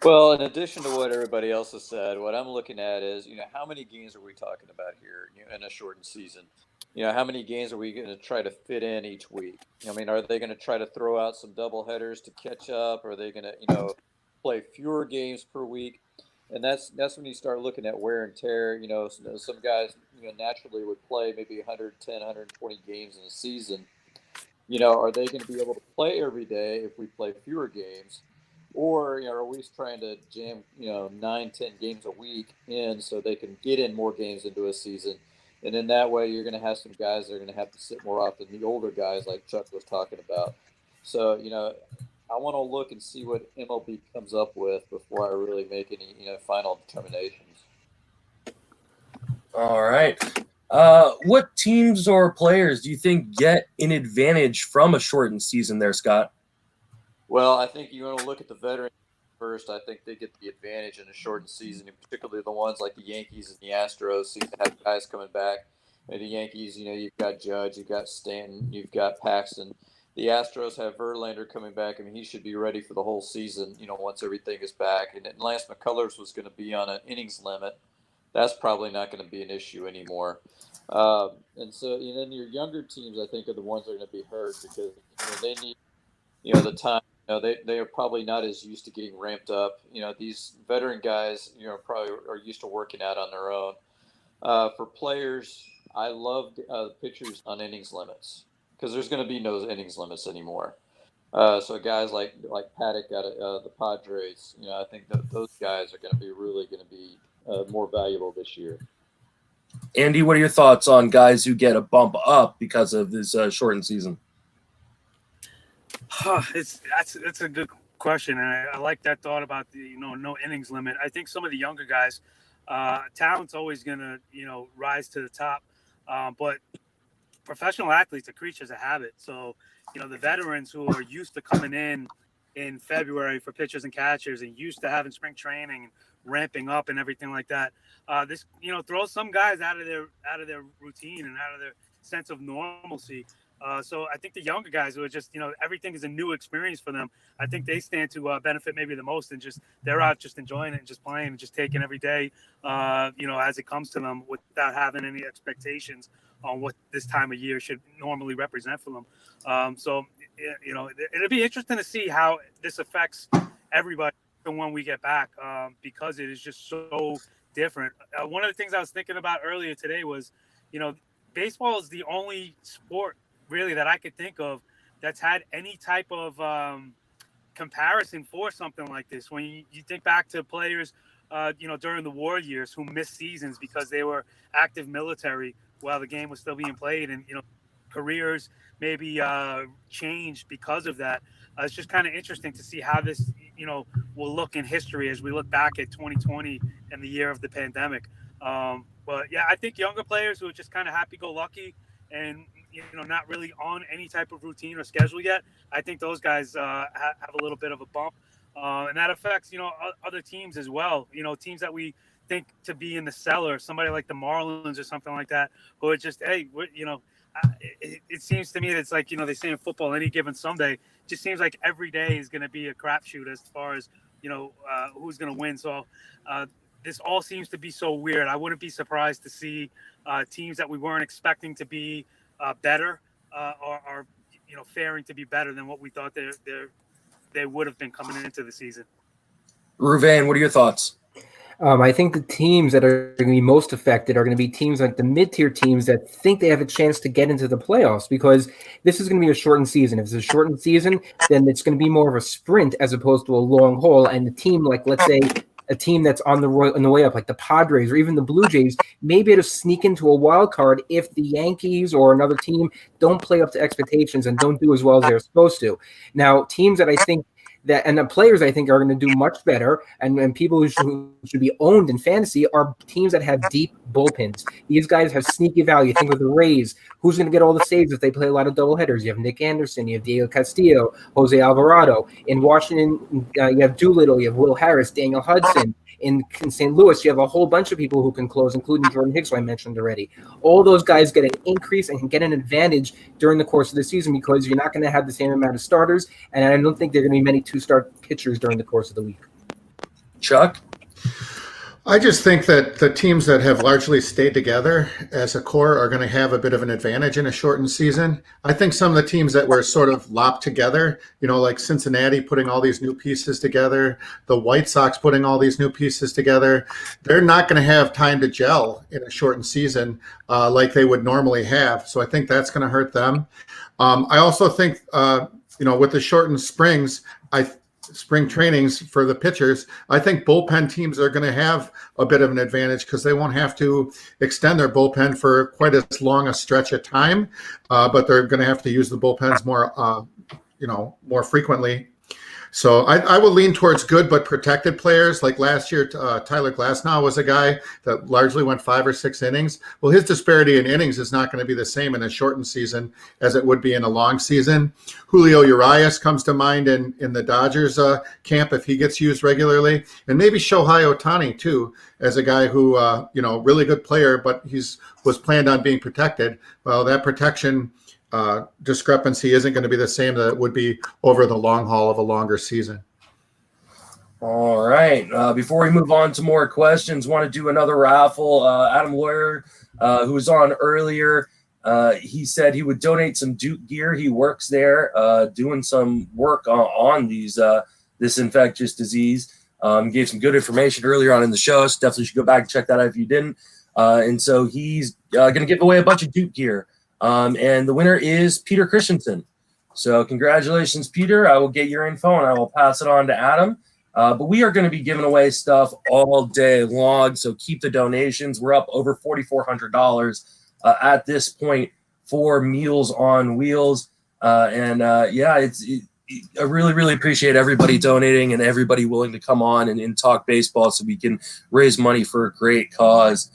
Well, in addition to what everybody else has said, what I'm looking at is, how many games are we talking about here in a shortened season? How many games are we going to try to fit in each week? I mean, are they going to try to throw out some double headers to catch up? Are they going to, play fewer games per week? And that's when you start looking at wear and tear. Some guys, naturally would play maybe 110, 120 games in a season. Are they going to be able to play every day if we play fewer games? Or are we trying to jam 9-10 games a week in so they can get in more games into a season, and in that way you're going to have some guys that are going to have to sit more often, the older guys like Chuck was talking about. So I want to look and see what MLB comes up with before I really make any final determinations. All right. What teams or players do you think get an advantage from a shortened season there, Scott? Well, I think you want to look at the veterans first. I think they get the advantage in a shortened season, and particularly the ones like the Yankees and the Astros seem to have guys coming back. And the Yankees, you've got Judge, you've got Stanton, you've got Paxton. The Astros have Verlander coming back. I mean, he should be ready for the whole season, once everything is back. And Lance McCullers was going to be on an innings limit. That's probably not going to be an issue anymore. And so, then your younger teams, I think, are the ones that are going to be hurt because they need, the time. They are probably not as used to getting ramped up. These veteran guys, probably are used to working out on their own. For players, I love pitchers on innings limits because there's going to be no innings limits anymore. So guys like Paddock out of the Padres, I think that those guys are going to be more valuable this year. Andy, what are your thoughts on guys who get a bump up because of this shortened season? That's a good question, and I like that thought about the no innings limit. I think some of the younger guys, talent's always gonna rise to the top. But professional athletes are creatures of habit. So, the veterans who are used to coming in February for pitchers and catchers and used to having spring training and ramping up and everything like that, this throws some guys out of their routine and out of their sense of normalcy. So I think the younger guys who are just, everything is a new experience for them. I think they stand to benefit maybe the most, and just they're out just enjoying it and just playing and just taking every day, as it comes to them without having any expectations on what this time of year should normally represent for them. So, it'll be interesting to see how this affects everybody when we get back, because it is just so different. One of the things I was thinking about earlier today was, baseball is the only sport really that I could think of that's had any type of comparison for something like this. When you think back to players, during the war years who missed seasons because they were active military while the game was still being played, and careers maybe changed because of that. It's just kind of interesting to see how this will look in history as we look back at 2020 and the year of the pandemic. But yeah, I think younger players who are just kind of happy-go-lucky and not really on any type of routine or schedule yet, I think those guys have a little bit of a bump, and that affects other teams as well. Teams that we think to be in the cellar, somebody like the Marlins or something like that, who are just it seems to me that it's like they say in football, any given Sunday, it just seems like every day is going to be a crapshoot as far as who's going to win. So this all seems to be so weird. I wouldn't be surprised to see teams that we weren't expecting to be better are faring to be better than what we thought they would have been coming into the season. Ruvain, what are your thoughts? I think the teams that are going to be most affected are going to be teams like the mid-tier teams that think they have a chance to get into the playoffs, because this is going to be a shortened season. If it's a shortened season, then it's going to be more of a sprint as opposed to a long haul. And the team, like let's say a team that's on the way up, like the Padres or even the Blue Jays, may be able to sneak into a wild card if the Yankees or another team don't play up to expectations and don't do as well as they're supposed to. Now, teams that I think and the players I think are going to do much better, and people who should be owned in fantasy are teams that have deep bullpens. These guys have sneaky value. Think of the Rays. Who's going to get all the saves if they play a lot of doubleheaders? You have Nick Anderson, you have Diego Castillo, Jose Alvarado. In Washington, you have Doolittle, you have Will Harris, Daniel Hudson. In St. Louis, you have a whole bunch of people who can close, including Jordan Hicks, who I mentioned already. All those guys get an increase and can get an advantage during the course of the season because you're not going to have the same amount of starters, and I don't think there are going to be many two-star pitchers during the course of the week. Chuck? I just think that the teams that have largely stayed together as a core are going to have a bit of an advantage in a shortened season. I think some of the teams that were sort of lopped together, like Cincinnati putting all these new pieces together, the White Sox putting all these new pieces together, they're not going to have time to gel in a shortened season like they would normally have. So I think that's going to hurt them. I also think, with the shortened spring trainings for the pitchers, I think bullpen teams are going to have a bit of an advantage because they won't have to extend their bullpen for quite as long a stretch of time, but they're going to have to use the bullpens more frequently. So I would lean towards good but protected players. Like last year, Tyler Glasnow was a guy that largely went 5 or 6 innings. Well, his disparity in innings is not going to be the same in a shortened season as it would be in a long season. Julio Urias comes to mind in the Dodgers camp if he gets used regularly. And maybe Shohei Ohtani, too, as a guy who, really good player, but was planned on being protected. Well, that protection discrepancy isn't going to be the same that it would be over the long haul of a longer season. All right. Before we move on to more questions, want to do another raffle. Adam Lawyer, who was on earlier, he said he would donate some Duke gear. He works there doing some work on this infectious disease. Gave some good information earlier on in the show, so definitely should go back and check that out if you didn't. And so he's going to give away a bunch of Duke gear. And the winner is Peter Christensen. So congratulations, Peter. I will get your info and I will pass it on to Adam. But we are going to be giving away stuff all day long. So keep the donations. We're up over $4,400 at this point for Meals on Wheels. I really, really appreciate everybody donating and everybody willing to come on and talk baseball so we can raise money for a great cause.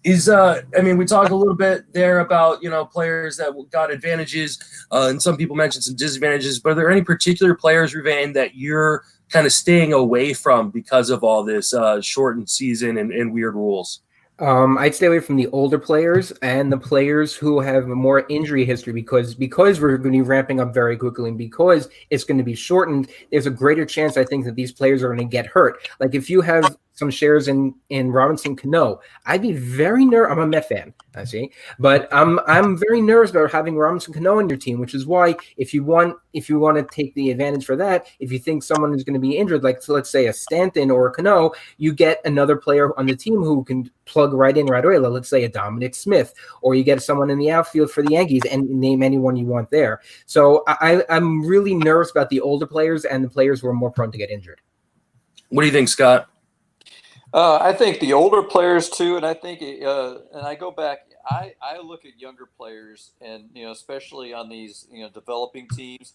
I mean, we talked a little bit there about, players that got advantages, and some people mentioned some disadvantages, but are there any particular players, Ruvain, that you're kind of staying away from because of all this shortened season and weird rules? I'd stay away from the older players and the players who have more injury history because we're going to be ramping up very quickly and because it's going to be shortened. There's a greater chance, I think, that these players are going to get hurt. Like if you have some shares in Robinson Cano, I'd be very nervous. I'm a Met fan, I see, but I'm very nervous about having Robinson Cano on your team, which is why if you want to take the advantage for that, if you think someone is going to be injured, like so let's say a Stanton or a Cano, you get another player on the team who can plug right in right away. Let's say a Dominic Smith, or you get someone in the outfield for the Yankees, and name anyone you want there. So I'm really nervous about the older players and the players who are more prone to get injured. What do you think, Scott? I think the older players too, and I think, and I go back. I look at younger players, and especially on these developing teams.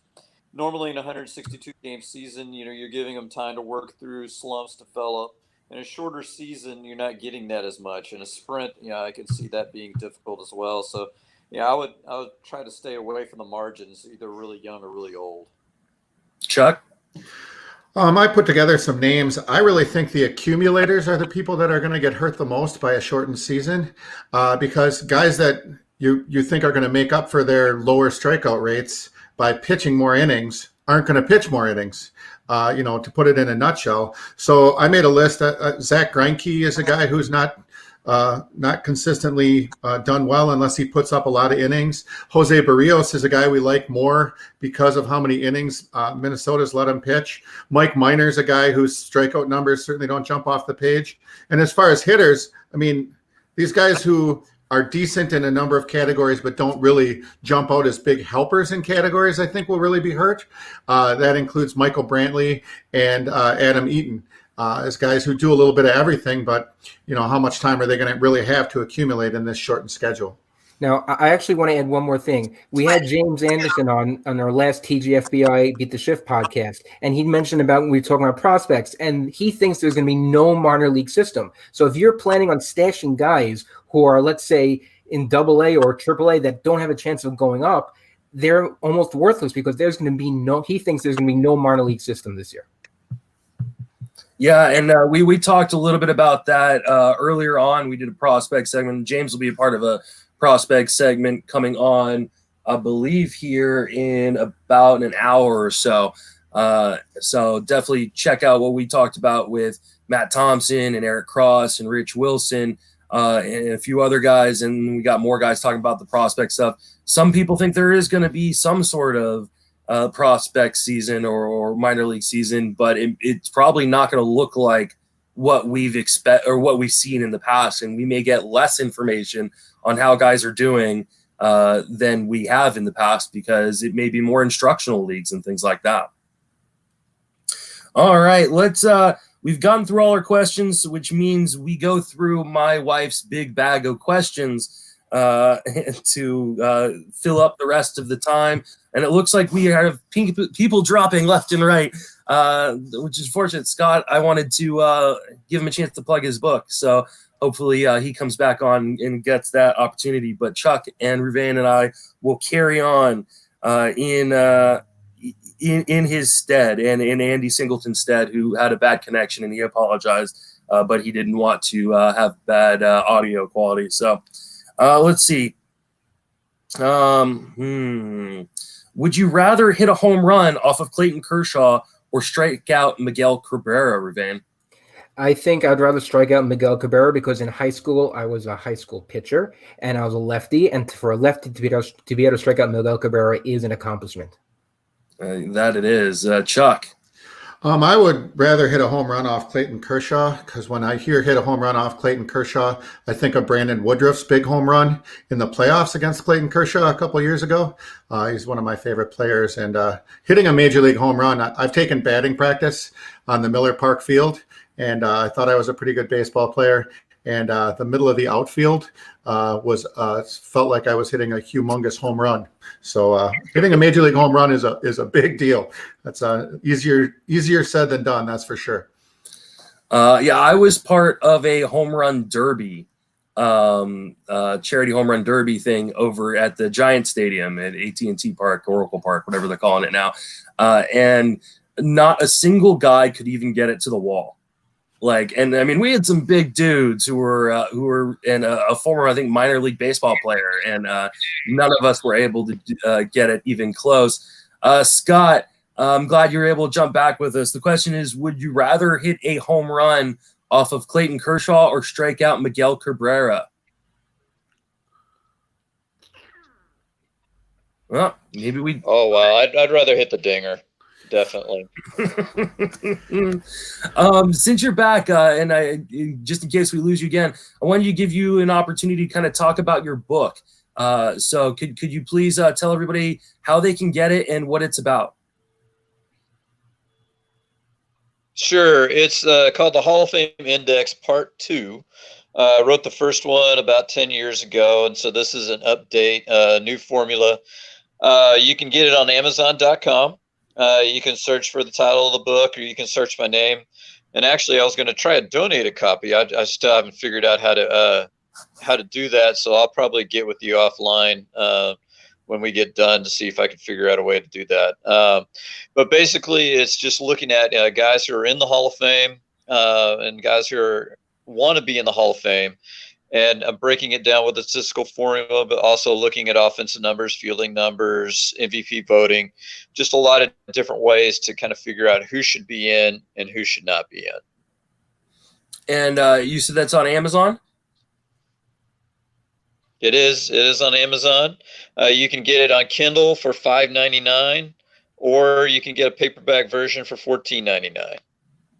Normally, in a 162 game season, you're giving them time to work through slumps, develop. In a shorter season, you're not getting that as much. In a sprint, I can see that being difficult as well. So, I would try to stay away from the margins, either really young or really old. Chuck? I put together some names. I really think the accumulators are the people that are going to get hurt the most by a shortened season, because guys that you think are going to make up for their lower strikeout rates by pitching more innings aren't going to pitch more innings. To put it in a nutshell. So I made a list. Zach Greinke is a guy who's not consistently done well unless he puts up a lot of innings. Jose Barrios is a guy we like more because of how many innings Minnesota's let him pitch. Mike Minor's a guy whose strikeout numbers certainly don't jump off the page. And as far as hitters, I mean, these guys who are decent in a number of categories but don't really jump out as big helpers in categories, I think will really be hurt. That includes Michael Brantley and Adam Eaton as guys who do a little bit of everything, but how much time are they going to really have to accumulate in this shortened schedule? Now, I actually want to add one more thing. We had James Anderson on our last TGFBI Beat the Shift podcast, and he mentioned about when we were talking about prospects, and he thinks there's going to be no minor league system. So if you're planning on stashing guys who are, let's say, in AA or AAA that don't have a chance of going up, they're almost worthless because he thinks there's going to be no minor league system this year. Yeah, and we talked a little bit about that earlier on. We did a prospect segment. James will be a part of a prospect segment coming on, I believe, here in about an hour or so. So definitely check out what we talked about with Matt Thompson and Eric Cross and Rich Wilson and a few other guys. And we got more guys talking about the prospect stuff. Some people think there is going to be some sort of prospect season or minor league season, but it's probably not going to look like what we've seen in the past. And we may get less information on how guys are doing than we have in the past because it may be more instructional leagues and things like that. All right, we've gone through all our questions, which means we go through my wife's big bag of questions to fill up the rest of the time. And it looks like we have people dropping left and right, which is fortunate. Scott, I wanted to give him a chance to plug his book. So hopefully he comes back on and gets that opportunity. But Chuck and Ruvain and I will carry on in his stead and in Andy Singleton's stead, who had a bad connection and he apologized, but he didn't want to have bad audio quality. So let's see. Would you rather hit a home run off of Clayton Kershaw or strike out Miguel Cabrera, Ruvain? I think I'd rather strike out Miguel Cabrera because in high school, I was a high school pitcher and I was a lefty. And for a lefty to be able to strike out Miguel Cabrera is an accomplishment. That it is. Chuck? I would rather hit a home run off Clayton Kershaw because when I hear hit a home run off Clayton Kershaw, I think of Brandon Woodruff's big home run in the playoffs against Clayton Kershaw a couple of years ago. He's one of my favorite players. And hitting a major league home run, I've taken batting practice on the Miller Park field, and I thought I was a pretty good baseball player. And the middle of the outfield felt like I was hitting a humongous home run. So hitting a major league home run is a big deal. That's easier said than done. That's for sure. Yeah, I was part of a home run derby charity home run derby thing over at the Giant Stadium at AT&T Park, Oracle Park, whatever they're calling it now. And not a single guy could even get it to the wall. Like, and I mean, we had some big dudes who were and a former, I think, minor league baseball player, and none of us were able to get it even close. Scott, I'm glad you were able to jump back with us. The question is, would you rather hit a home run off of Clayton Kershaw or strike out Miguel Cabrera? Well, maybe we. Oh wow, I'd rather hit the dinger. Definitely. Since you're back, and just in case we lose you again, I wanted to give you an opportunity to kind of talk about your book. So could you please tell everybody how they can get it and what it's about? Sure. It's called the Hall of Fame Index Part 2. I wrote the first one about 10 years ago, and so this is an update, new formula. You can get it on Amazon.com. You can search for the title of the book, or you can search my name. And actually, I was going to try to donate a copy. I still haven't figured out how to do that, so I'll probably get with you offline when we get done to see if I can figure out a way to do that. But basically, it's just looking at guys who are in the Hall of Fame and guys who want to be in the Hall of Fame. And I'm breaking it down with a statistical formula, but also looking at offensive numbers, fielding numbers, MVP voting, just a lot of different ways to kind of figure out who should be in and who should not be in. And you said that's on Amazon? It is on Amazon. You can get it on Kindle for $5.99, or you can get a paperback version for $14.99.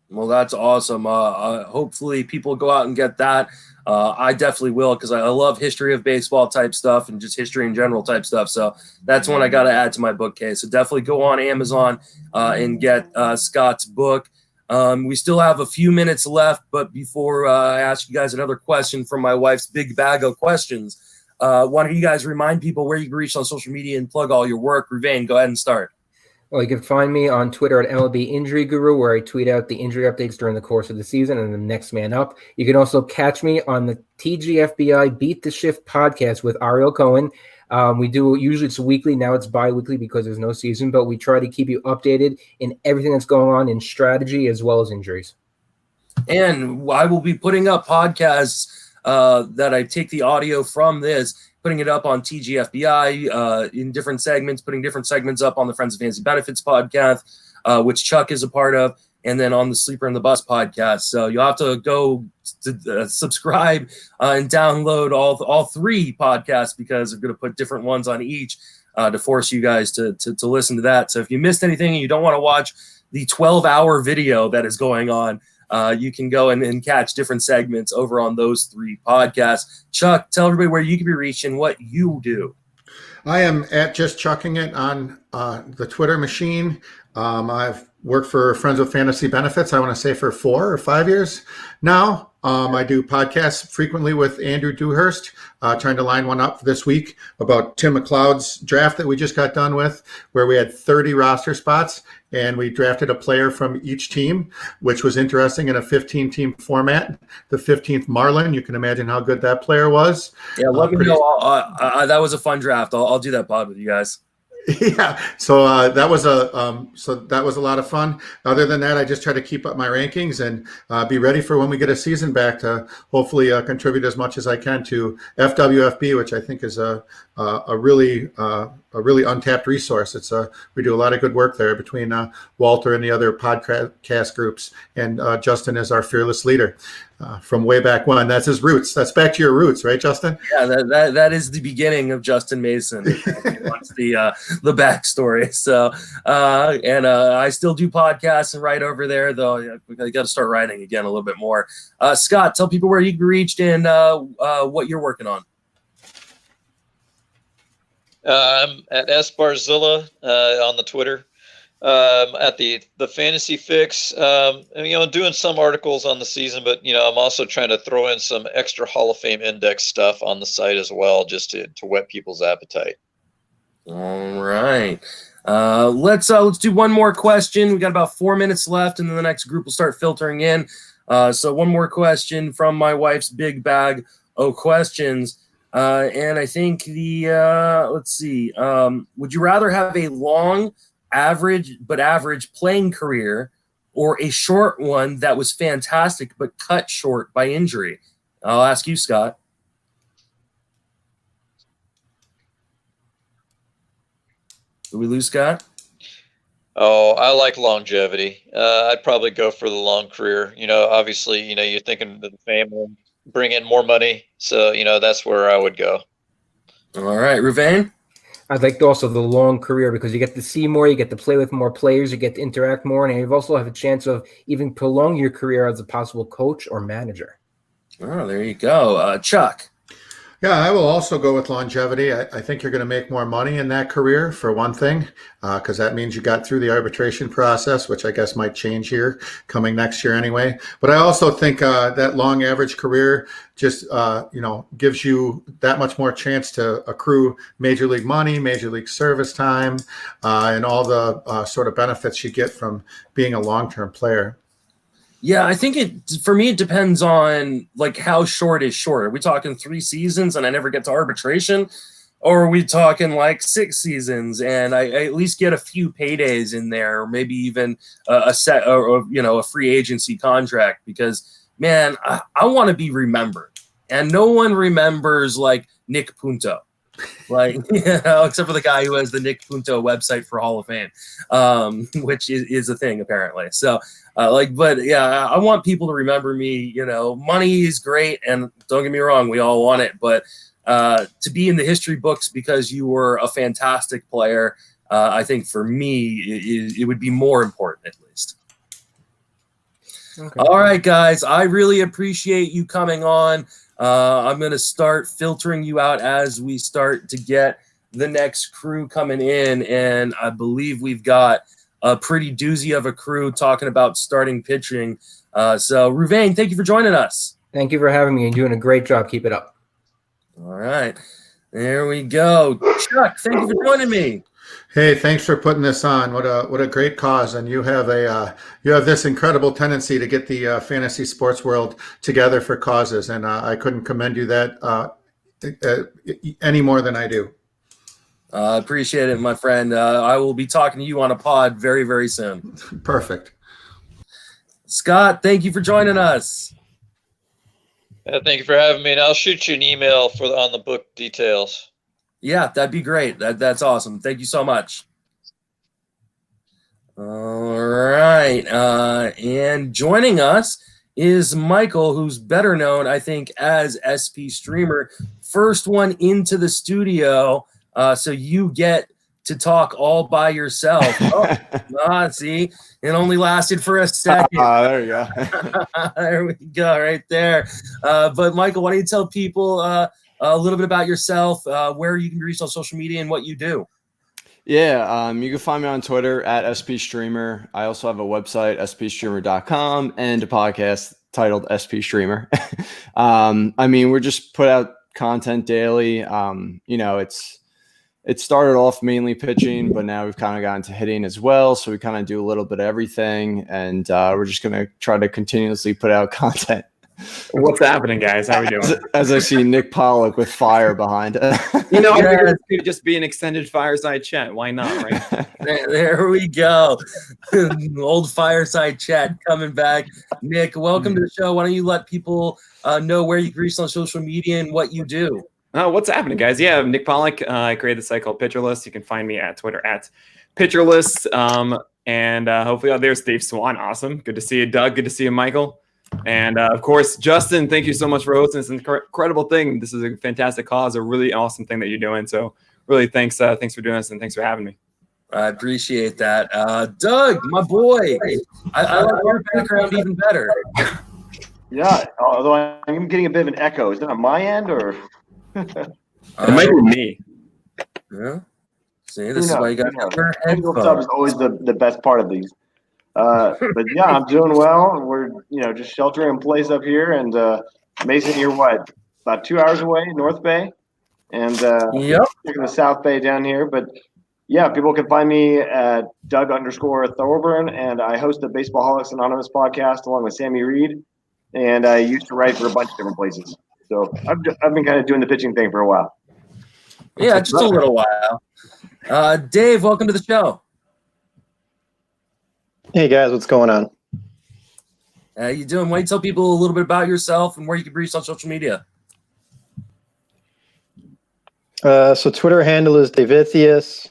Well, that's awesome. Hopefully people go out and get that. I definitely will, because I love history of baseball type stuff and just history in general type stuff. So that's one I got to add to my bookcase. So definitely go on Amazon and get Scott's book. We still have a few minutes left, but before I ask you guys another question from my wife's big bag of questions, why don't you guys remind people where you can reach on social media and plug all your work? Ruvain, go ahead and start. Well, you can find me on Twitter at MLB Injury Guru, where I tweet out the injury updates during the course of the season and the next man up. You can also catch me on the TGFBI Beat the Shift podcast with Ariel Cohen. We do, usually it's weekly. Now it's bi-weekly because there's no season, but we try to keep you updated in everything that's going on in strategy as well as injuries. And I will be putting up podcasts that I take the audio from this, putting it up on TGFBI in different segments, putting different segments up on the Friends of Fantasy Benefits podcast, which Chuck is a part of, and then on the Sleeper and the Bus podcast. So you'll have to go to, subscribe and download all three podcasts, because I'm going to put different ones on each to force you guys to listen to that. So if you missed anything and you don't want to watch the 12-hour video that is going on, you can go and catch different segments over on those three podcasts. Chuck, tell everybody where you can be reached and what you do. I am at Just Chucking It on the Twitter machine. I've worked for Friends of Fantasy Benefits, I want to say for 4 or 5 years now. I do podcasts frequently with Andrew Dewhurst, trying to line one up this week about Tim McLeod's draft that we just got done with, where we had 30 roster spots and we drafted a player from each team, which was interesting in a 15-team format. The 15th Marlin, you can imagine how good that player was. Yeah, let me know. That was a fun draft. I'll do that pod with you guys. Yeah, so that was a lot of fun. Other than that, I just try to keep up my rankings and be ready for when we get a season back to hopefully contribute as much as I can to FWFB, which I think is a really untapped resource. We do a lot of good work there between Walter and the other podcast groups, and Justin is our fearless leader from way back when. That's his roots. That's back to your roots, right, Justin? Yeah, that is the beginning of Justin Mason. What's the backstory? So, and I still do podcasts and write over there, though. I got to start writing again a little bit more. Scott, tell people where you can be reached and what you're working on. I'm at S Barzilla on the Twitter. At the Fantasy Fix, and, doing some articles on the season, but I'm also trying to throw in some extra Hall of Fame index stuff on the site as well, just to whet people's appetite. All right, let's do one more question. We got about 4 minutes left, and then the next group will start filtering in. So one more question from my wife's big bag questions. And I think let's see. Would you rather have a long, average playing career, or a short one that was fantastic but cut short by injury? I'll ask you, Scott. Did we lose Scott? Oh, I like longevity. I'd probably go for the long career. Obviously, you're thinking of the family, bring in more money. So, that's where I would go. All right, Ruvain? I'd like also the long career because you get to see more, you get to play with more players, you get to interact more, and you also have a chance of even prolong your career as a possible coach or manager. Oh, there you go. Chuck? Yeah, I will also go with longevity. I think you're going to make more money in that career, for one thing, because that means you got through the arbitration process, which I guess might change here coming next year anyway. But I also think that long average career just, gives you that much more chance to accrue major league money, major league service time, and all the sort of benefits you get from being a long-term player. Yeah, I think for me, it depends on like how short is short. Are we talking 3 seasons and I never get to arbitration? Or are we talking like 6 seasons and I at least get a few paydays in there, or maybe even a set or a free agency contract? Because, man, I want to be remembered. And no one remembers like Nick Punto. Except for the guy who has the Nick Punto website for Hall of Fame, which is a thing apparently. So, I want people to remember me. Money is great, and don't get me wrong, we all want it. But to be in the history books because you were a fantastic player, I think for me it would be more important at least. Okay. All right, guys, I really appreciate you coming on. I'm going to start filtering you out as we start to get the next crew coming in. And I believe we've got a pretty doozy of a crew talking about starting pitching. So, Ruvain, thank you for joining us. Thank you for having me and doing a great job. Keep it up. All right. There we go. Chuck, thank you for joining me. Hey, thanks for putting this on. What a great cause, and you have this incredible tendency to get the fantasy sports world together for causes, and I couldn't commend you that any more than I do. Appreciate it, my friend. I will be talking to you on a pod very, very soon. Perfect. Scott, thank you for joining us. Thank you for having me, and I'll shoot you an email on the book details. Yeah, that'd be great. That's awesome. Thank you so much. All right. And joining us is Michael, who's better known, I think, as SP Streamer. First one into the studio. So you get to talk all by yourself. See, it only lasted for a second. There you go. There we go, right there. But Michael, why don't you tell people a little bit about yourself, where you can be reached on social media and what you do? Yeah, you can find me on Twitter at SPStreamer. I also have a website, spstreamer.com, and a podcast titled SP Streamer. We're just put out content daily. It started off mainly pitching, but now we've kind of gotten to hitting as well. So we kind of do a little bit of everything, and we're just going to try to continuously put out content. What's happening, guys? How are we doing? As I see Nick Pollock with fire behind it. I figured it could just be an extended fireside chat. Why not, right? There we go. Old fireside chat coming back. Nick, welcome to the show. Why don't you let people know where you can reach on social media and what you do? What's happening, guys? Yeah, I'm Nick Pollock. I created the site called Pitcherlist. You can find me at Twitter at Pitcherlist. And hopefully, there's Dave Swan. Awesome. Good to see you, Doug. Good to see you, Michael. And of course, Justin, thank you so much for hosting this incredible thing. This is a fantastic cause, a really awesome thing that you're doing. So really, thanks for doing this, and thanks for having me. I appreciate that. Doug, my boy, I like your background even better. Yeah, although I'm getting a bit of an echo. Is that on my end or? It might be me. Yeah. See, this is why you got your technical stuff is always the best part of these. But yeah, I'm doing well. We're just sheltering in place up here, and Mason, you're what, about 2 hours away, North Bay, and yep, checking the South Bay down here. But yeah, people can find me at Doug_Thorburn, and I host the Baseballholics Anonymous podcast along with Sammy Reed, and I used to write for a bunch of different places. So I've been kind of doing the pitching thing for a while. Yeah, just a little while. Dave, welcome to the show. Hey guys, what's going on? How you doing? Why don't you tell people a little bit about yourself and where you can reach on social media? So Twitter handle is Davithius.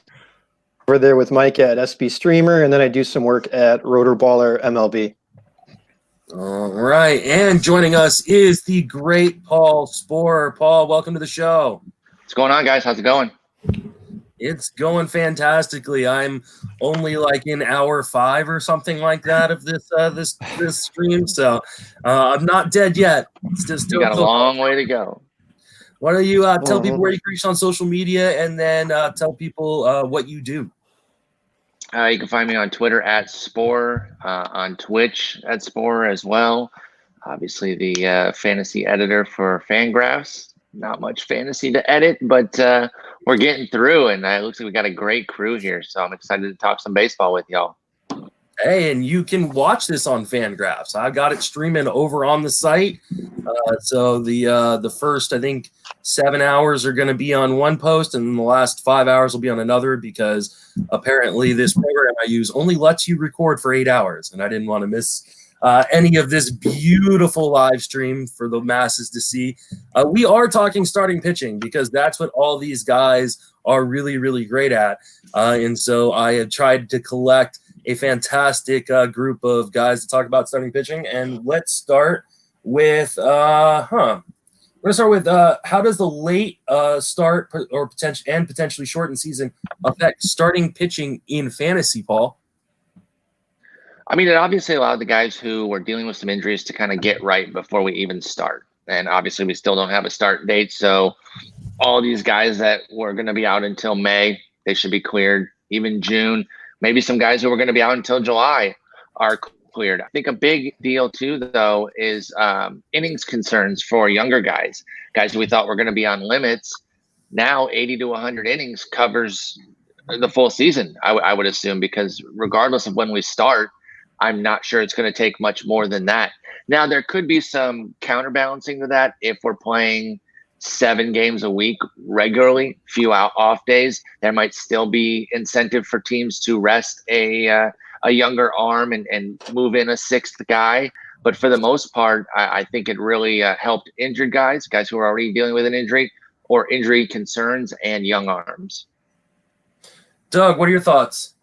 Over there with Mike at SB Streamer, and then I do some work at Rotorballer MLB. All right, and joining us is the great Paul Sporer. Paul, welcome to the show. What's going on, guys? How's it going? It's going fantastically. I'm only like in hour 5 or something like that of this stream, so I'm not dead yet. Still got a long way to go. Why don't you tell people where you can reach on social media, and then tell people what you do. You can find me on Twitter at Spore, on Twitch at Spore as well. Obviously, the fantasy editor for Fangraphs. Not much fantasy to edit, but we're getting through, and it looks like we got a great crew here. So I'm excited to talk some baseball with y'all. Hey, and you can watch this on Fangraphs. I got it streaming over on the site. So the first, I think, 7 hours are going to be on one post, and the last 5 hours will be on another, because apparently this program I use only lets you record for 8 hours, and I didn't want to miss any of this beautiful live stream for the masses to see. We are talking starting pitching, because that's what all these guys are really, really great at. And so I have tried to collect a fantastic group of guys to talk about starting pitching. And let's start with, we're going to start with how does the late start or potentially shortened season affect starting pitching in fantasy, Paul? I mean, it obviously allowed the guys who were dealing with some injuries to kind of get right before we even start. And obviously we still don't have a start date. So all these guys that were going to be out until May, they should be cleared. Even June, maybe some guys who were going to be out until July are cleared. I think a big deal too, though, is innings concerns for younger guys who we thought were going to be on limits. Now 80 to 100 innings covers the full season, I would assume, because regardless of when we start, I'm not sure it's going to take much more than that. Now, there could be some counterbalancing to that if we're playing 7 games a week regularly, few off days. There might still be incentive for teams to rest a younger arm and move in a 6th guy. But for the most part, I think it really helped injured guys who are already dealing with an injury or injury concerns, and young arms. Doug, what are your thoughts?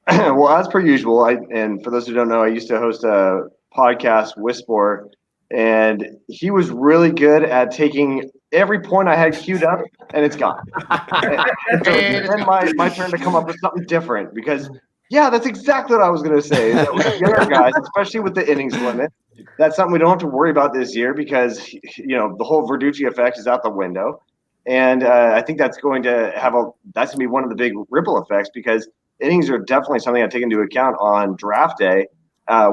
Well, as per usual, and for those who don't know, I used to host a podcast, Whisper, and he was really good at taking every point I had queued up, and it's gone. And so then my turn to come up with something different, because, yeah, that's exactly what I was going to say. That with younger guys, especially with the innings limit, that's something we don't have to worry about this year, because, the whole Verducci effect is out the window. And I think that's going to that's going to be one of the big ripple effects, because innings are definitely something I take into account on draft day,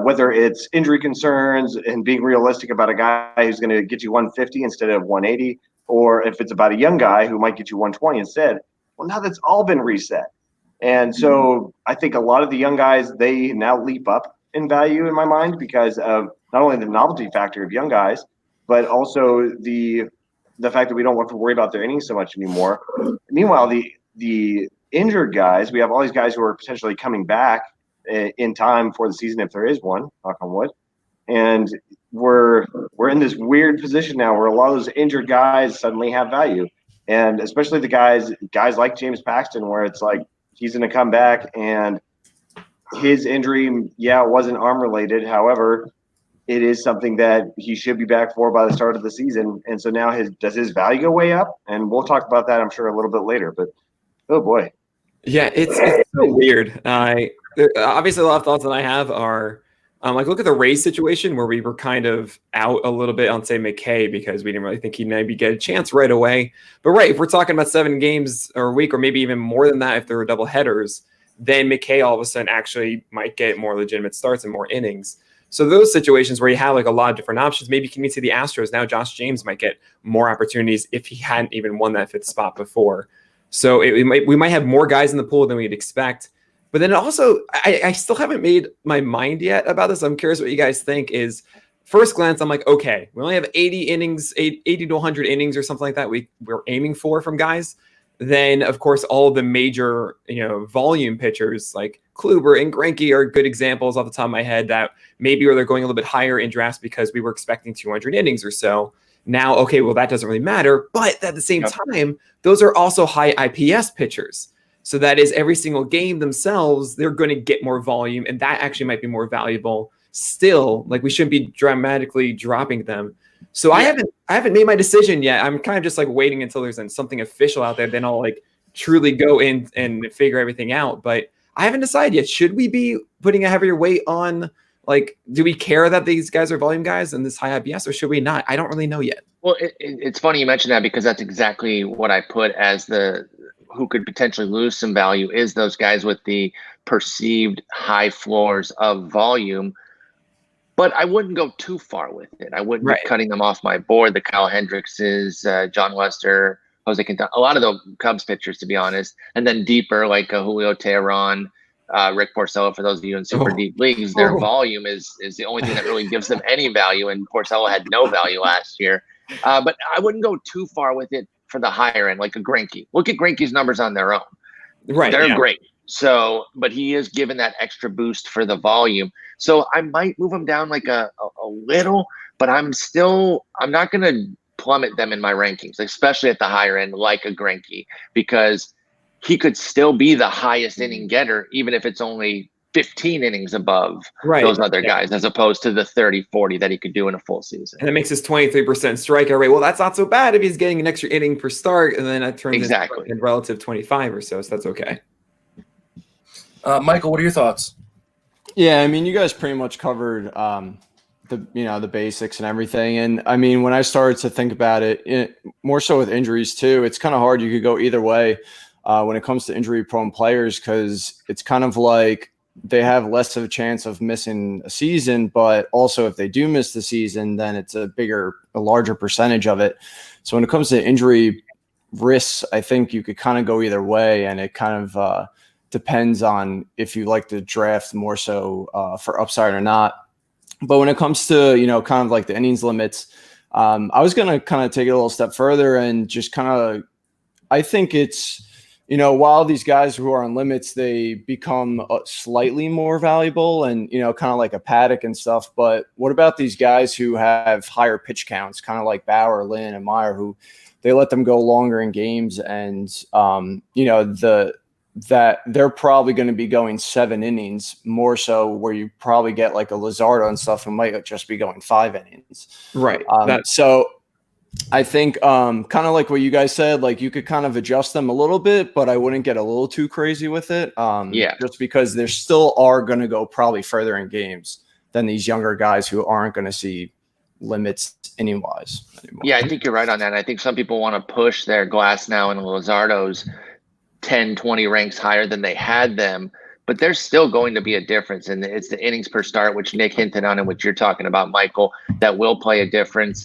whether it's injury concerns and being realistic about a guy who's going to get you 150 instead of 180, or if it's about a young guy who might get you 120 instead. Well, now that's all been reset. And so I think a lot of the young guys, they now leap up in value in my mind, because of not only the novelty factor of young guys, but also the fact that we don't have to worry about their innings so much anymore. Meanwhile, the injured guys, we have all these guys who are potentially coming back in time for the season, if there is one, knock on wood. And we're in this weird position now where a lot of those injured guys suddenly have value. And especially the guys like James Paxton, where it's like he's going to come back, and his injury, yeah, it wasn't arm related. However, it is something that he should be back for by the start of the season. And so now does his value go way up? And we'll talk about that, I'm sure, a little bit later. But oh boy. Yeah, it's so weird. Obviously, a lot of thoughts that I have are look at the Rays situation, where we were kind of out a little bit on, say, McKay, because we didn't really think he'd maybe get a chance right away. But right, if we're talking about 7 games or a week, or maybe even more than that if there were double headers, then McKay all of a sudden actually might get more legitimate starts and more innings. So those situations where you have like a lot of different options, maybe you can see the Astros now. Josh James might get more opportunities if he hadn't even won that 5th spot before. So we might have more guys in the pool than we'd expect. But then also, I still haven't made my mind yet about this. I'm curious what you guys think is, first glance, I'm like, okay, we only have 80 innings, 80 to 100 innings or something like that we're aiming for from guys. Then, of course, all of the major, volume pitchers like Kluber and Greinke are good examples off the top of my head that maybe they're going a little bit higher in drafts because we were expecting 200 innings or so. Now, okay, well, that doesn't really matter. But at the same time, those are also high IPS pitchers. So that is every single game themselves, they're going to get more volume, and that actually might be more valuable still. Like, we shouldn't be dramatically dropping them. So I haven't made my decision yet. I'm kind of just like waiting until there's something official out there. Then I'll like truly go in and figure everything out. But I haven't decided yet. Should we be putting a heavier weight on, like, do we care that these guys are volume guys and this high IPS, or should we not? I don't really know yet. Well, it's funny you mentioned that, because that's exactly what I put as who could potentially lose some value is those guys with the perceived high floors of volume. But I wouldn't go too far with it. I wouldn't be cutting them off my board. The Kyle Hendrickses, John Lester, Jose Quintana, a lot of the Cubs pitchers, to be honest. And then deeper, like Julio Teheran, Rick Porcello, for those of you in super deep leagues, their volume is the only thing that really gives them any value. And Porcello had no value last year. But I wouldn't go too far with it for the higher end, like a Greinke. Look at Greinke's numbers on their own. They're great. So, but he is given that extra boost for the volume. So I might move him down like a little, but I'm not going to plummet them in my rankings, especially at the higher end, like a Greinke, because he could still be the highest inning getter, even if it's only 15 innings above those other guys, as opposed to the 30, 40 that he could do in a full season. And it makes his 23% strikeout rate. Well, that's not so bad if he's getting an extra inning per start, and then that turns into in relative 25 or so that's okay. Michael, what are your thoughts? Yeah, I mean, you guys pretty much covered the basics and everything. And I mean, when I started to think about it, more so with injuries too, it's kind of hard. You could go either way when it comes to injury-prone players, because it's kind of like they have less of a chance of missing a season, but also if they do miss the season, then it's a larger percentage of it. So when it comes to injury risks, I think you could kind of go either way, and it kind of depends on if you like to draft more so for upside or not. But when it comes to, kind of like the innings limits, I was going to kind of take it a little step further and just kind of, I think it's, while these guys who are on limits, they become slightly more valuable and, kind of like a Paddock and stuff. But what about these guys who have higher pitch counts, kind of like Bauer, Lynn, and Meyer, who they let them go longer in games, and, that they're probably going to be going 7 innings more so, where you probably get like a Luzardo and stuff who might just be going 5 innings. Right. So I think kind of like what you guys said, like you could kind of adjust them a little bit, but I wouldn't get a little too crazy with it. Just because there still are going to go probably further in games than these younger guys who aren't going to see limits inning wise anymore. Yeah, I think you're right on that. I think some people want to push their Glass now and Luzardo's 10, 20 ranks higher than they had them, but there's still going to be a difference. And it's the innings per start, which Nick hinted on and which you're talking about, Michael, that will play a difference.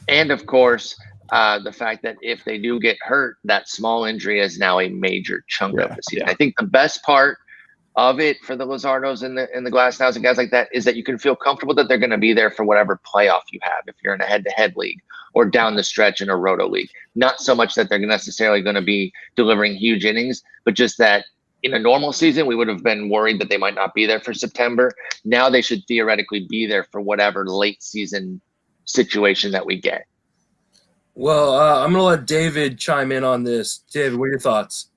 And of course, the fact that if they do get hurt, that small injury is now a major chunk of the season. I think the best part of it for the Luzardos and the Glasnows and guys like that is that you can feel comfortable that they're going to be there for whatever playoff you have, if you're in a head-to-head league or down the stretch in a roto league. Not so much that they're necessarily going to be delivering huge innings, but just that in a normal season, we would have been worried that they might not be there for September. Now they should theoretically be there for whatever late season situation that we get. Well, I'm going to let David chime in on this. David, what are your thoughts?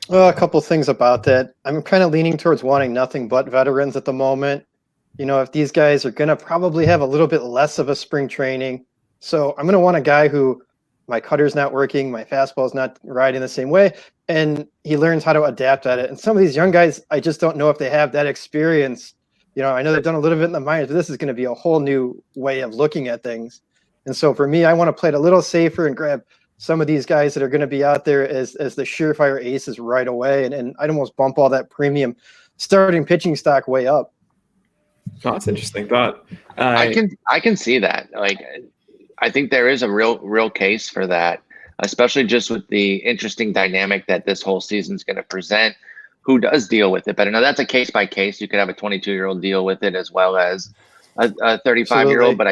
Well, a couple things about that. I'm kind of leaning towards wanting nothing but veterans at the moment. If these guys are going to probably have a little bit less of a spring training. So I'm going to want a guy who my cutter's not working, my fastball's not riding the same way, and he learns how to adapt at it. And some of these young guys, I just don't know if they have that experience. I know they've done a little bit in the minors, but this is going to be a whole new way of looking at things. And so for me, I want to play it a little safer and grab some of these guys that are going to be out there as the surefire aces right away. And I'd almost bump all that premium starting pitching stock way up. Oh, that's an interesting thought. I can see that. Like, I think there is a real case for that, especially just with the interesting dynamic that this whole season is going to present. who does deal with it better. Now that's a case by case. You could have a 22-year-old deal with it as well as a 35-year-old, but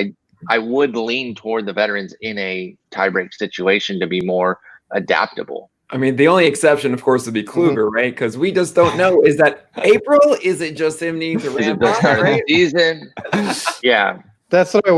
I would lean toward the veterans in a tiebreak situation to be more adaptable. I mean, the only exception, of course, would be Kluger, right? Because we just don't know. Is that April? Is it just him needing to ramp up, right? Season? Yeah. That's what I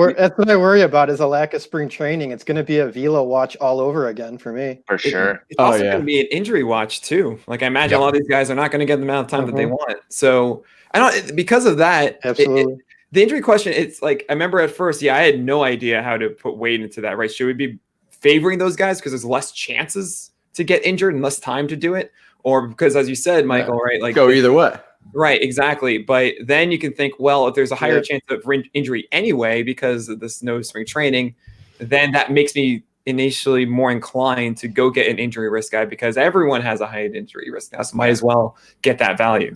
worry about is a lack of spring training. It's going to be a velo watch all over again for me. For sure. It's also going to be an injury watch too. Like I imagine a lot of these guys are not going to get the amount of time that they want. So I don't, because of that, absolutely. The injury question, it's like, I remember at first, I had no idea how to put weight into that, right? Should we be favoring those guys because there's less chances to get injured and less time to do it? Or because, as you said, Michael, right? Like go either way. Right, exactly. But then you can think, well, if there's a higher chance of injury anyway because of this no spring training, then that makes me initially more inclined to go get an injury risk guy because everyone has a high injury risk now, so might as well get that value.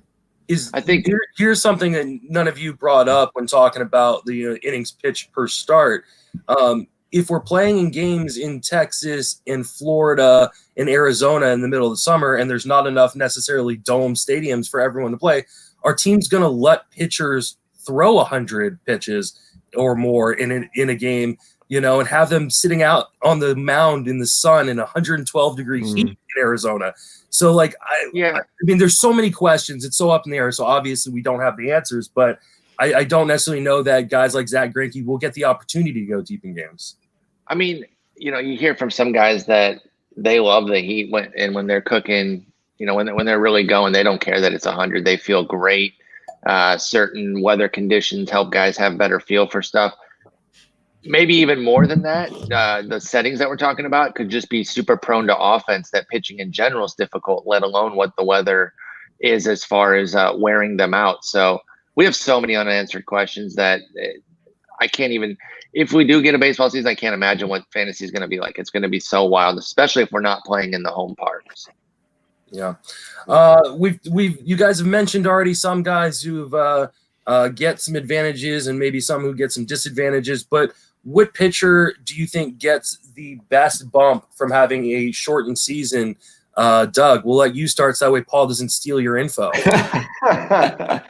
I think here's something that none of you brought up when talking about the innings pitched per start. If we're playing in games in Texas, in Florida, in Arizona in the middle of the summer, and there's not enough necessarily dome stadiums for everyone to play, our team's going to let pitchers throw 100 pitches or more in a game, and have them sitting out on the mound in the sun in 112-degree heat in Arizona. So, I mean, there's so many questions. It's so up in the air. So obviously we don't have the answers, but I don't necessarily know that guys like Zach Greinke will get the opportunity to go deep in games. I mean, you hear from some guys that they love the heat when they're cooking, when they're really going, they don't care that it's 100. They feel great. Certain weather conditions help guys have better feel for stuff. Maybe even more than that, the settings that we're talking about could just be super prone to offense, that pitching in general is difficult, let alone what the weather is as far as wearing them out. So we have so many unanswered questions that I can't even – if we do get a baseball season, I can't imagine what fantasy is going to be like. It's going to be so wild, especially if we're not playing in the home parks. Yeah. You guys have mentioned already some guys who've get some advantages and maybe some who get some disadvantages, but what pitcher do you think gets the best bump from having a shortened season? Doug, we'll let you start so that way Paul doesn't steal your info. I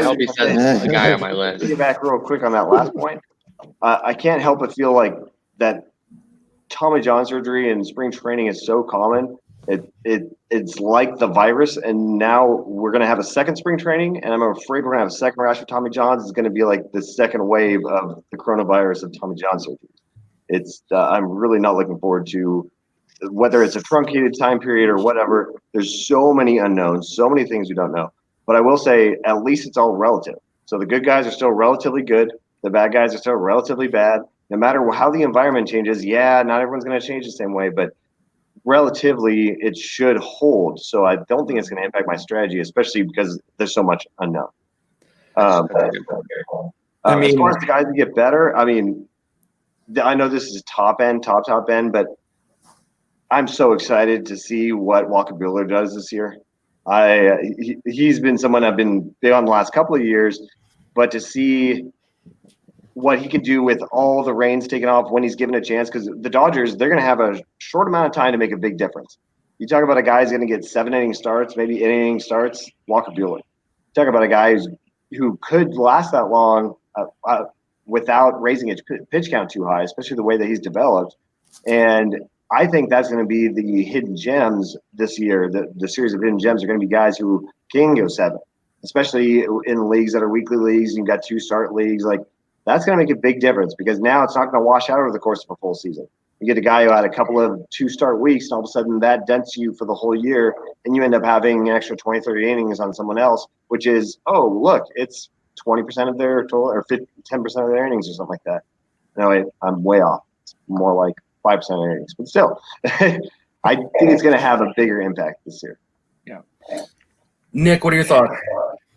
hope he says the guy on my list. Get back real quick on that last point. I can't help but feel like that Tommy John surgery in spring training is so common. It's like the virus, and now we're going to have a second spring training, and I'm afraid we're going to have a second rash of Tommy John's. It's going to be like the second wave of the coronavirus of Tommy John surgery. I'm really not looking forward to whether it's a truncated time period or whatever. There's so many unknowns, so many things we don't know. But I will say, at least it's all relative. So the good guys are still relatively good. The bad guys are still relatively bad. No matter how the environment changes, not everyone's going to change the same way, but relatively it should hold. So I don't think it's going to impact my strategy, especially because there's so much unknown. As far as the guys that get better, I mean, I know this is top end, but I'm so excited to see what Walker Buehler does this year. He's been someone I've been big on the last couple of years, but to see what he can do with all the reins taken off when he's given a chance, because the Dodgers, they're going to have a short amount of time to make a big difference. You talk about a guy who's going to get 7-inning starts, maybe 8-inning starts, Walker Buehler. Talk about a guy who could last that long without raising his pitch count too high, especially the way that he's developed. And I think that's going to be the hidden gems this year. The series of hidden gems are going to be guys who can go 7, especially in leagues that are weekly leagues. You've got 2-start leagues. Like, that's going to make a big difference because now it's not going to wash out over the course of a full season. You get a guy who had a couple of 2-start weeks, and all of a sudden that dents you for the whole year, and you end up having an extra 20, 30 innings on someone else, which is, oh, look, it's 20% of their total or 10% of their innings or something like that. No, I'm way off. It's more like 5% of innings. But still, I think it's going to have a bigger impact this year. Yeah. Nick, what are your thoughts?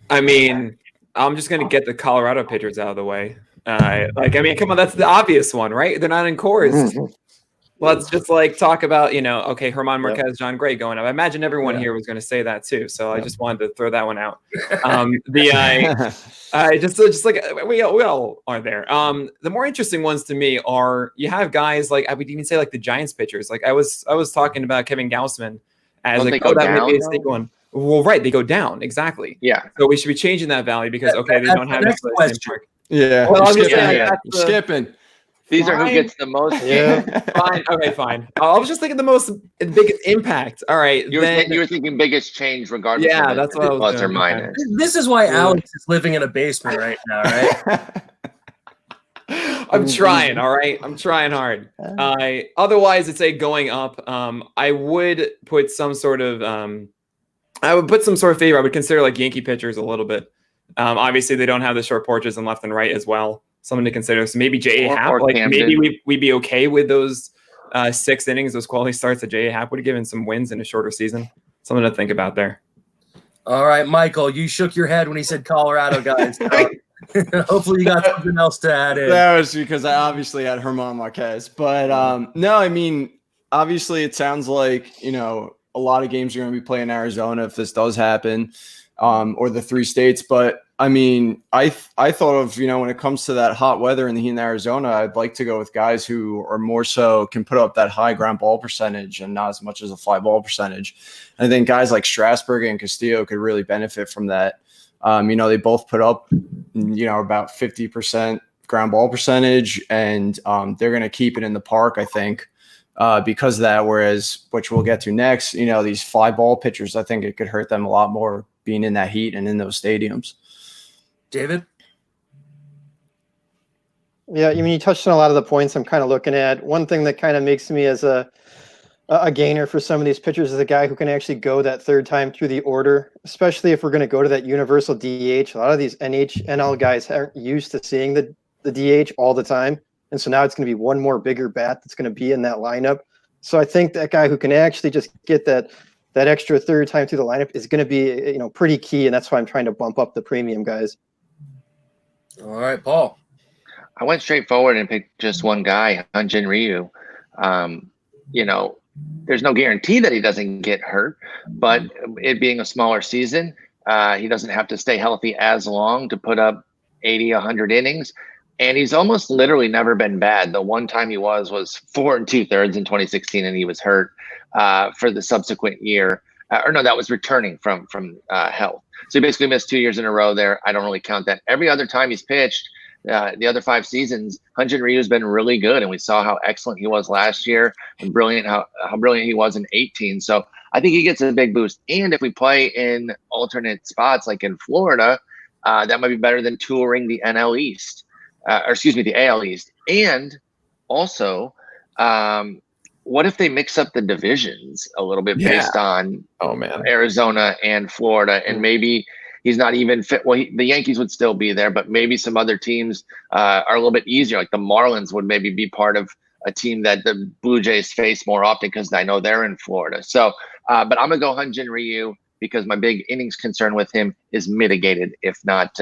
I mean, I'm just going to get the Colorado pitchers out of the way. Come on, that's the obvious one, right? They're not in chorus. Let's just talk about, okay, Herman Marquez, John Gray going up. I imagine everyone here was going to say that too. So I just wanted to throw that one out. Just like we all are there. The more interesting ones to me are you have guys like I would even say like the Giants pitchers. Like I was talking about Kevin Gausman as that might be a sneak one. Well, right, they go down exactly. Yeah. So we should be changing that value because they don't have next the same question. mark. Yeah, Well, you're I'm just skipping. saying, Yeah. that's You're skipping. These are who Fine. gets the most. Fine. Okay, fine. I was just thinking the biggest impact. All right. You were thinking biggest change regardless. Yeah, of that's what I was plus or doing. minus. This is why Alex is living in a basement right now, right? I'm trying. All right. I'm trying hard. Otherwise, it's going up. I would put some sort of favor. I would consider like Yankee pitchers a little bit. Obviously, they don't have the short porches and left and right as well. Something to consider. So maybe J.A. Happ. Like maybe we'd be okay with those 6 innings, those quality starts that J.A. Happ would have given some wins in a shorter season. Something to think about there. All right, Michael, you shook your head when he said Colorado guys. Hopefully you got something else to add in. That was because I obviously had Herman Marquez. But no, I mean, obviously it sounds like, a lot of games are going to be playing in Arizona if this does happen, or the 3 states. But I mean, I thought of, when it comes to that hot weather in the heat in Arizona, I'd like to go with guys who are more so can put up that high ground ball percentage and not as much as a fly ball percentage. I think guys like Strasburg and Castillo could really benefit from that. They both put up, about 50% ground ball percentage, and they're going to keep it in the park, I think, because of that. Whereas, which we'll get to next, these fly ball pitchers, I think it could hurt them a lot more being in that heat and in those stadiums. David? Yeah, you touched on a lot of the points I'm kind of looking at. One thing that kind of makes me as a gainer for some of these pitchers is a guy who can actually go that 3rd time through the order, especially if we're going to go to that universal DH. A lot of these NL guys aren't used to seeing the DH all the time. And so now it's going to be one more bigger bat that's going to be in that lineup. So I think that guy who can actually just get that extra 3rd time through the lineup is going to be, pretty key. And that's why I'm trying to bump up the premium guys. All right, Paul. I went straight forward and picked just one guy, Hyun-Jin Ryu. There's no guarantee that he doesn't get hurt, but it being a smaller season, he doesn't have to stay healthy as long to put up 80, 100 innings. And he's almost literally never been bad. The one time he was 4 2/3 in 2016, and he was hurt for the subsequent year. That was returning from health. So he basically missed 2 years in a row there. I don't really count that. Every other time he's pitched, the other 5 seasons, Hyun-Jin Ryu has been really good, and we saw how excellent he was last year and brilliant how brilliant he was in 18. So I think he gets a big boost. And if we play in alternate spots like in Florida, that might be better than touring the NL East, the AL East. And also, what if they mix up the divisions a little bit based on Arizona and Florida, and maybe he's not even fit. Well, the Yankees would still be there, but maybe some other teams are a little bit easier. Like the Marlins would maybe be part of a team that the Blue Jays face more often because I know they're in Florida. So, but I'm going to go Hyun-Jin Ryu because my big innings concern with him is mitigated, if not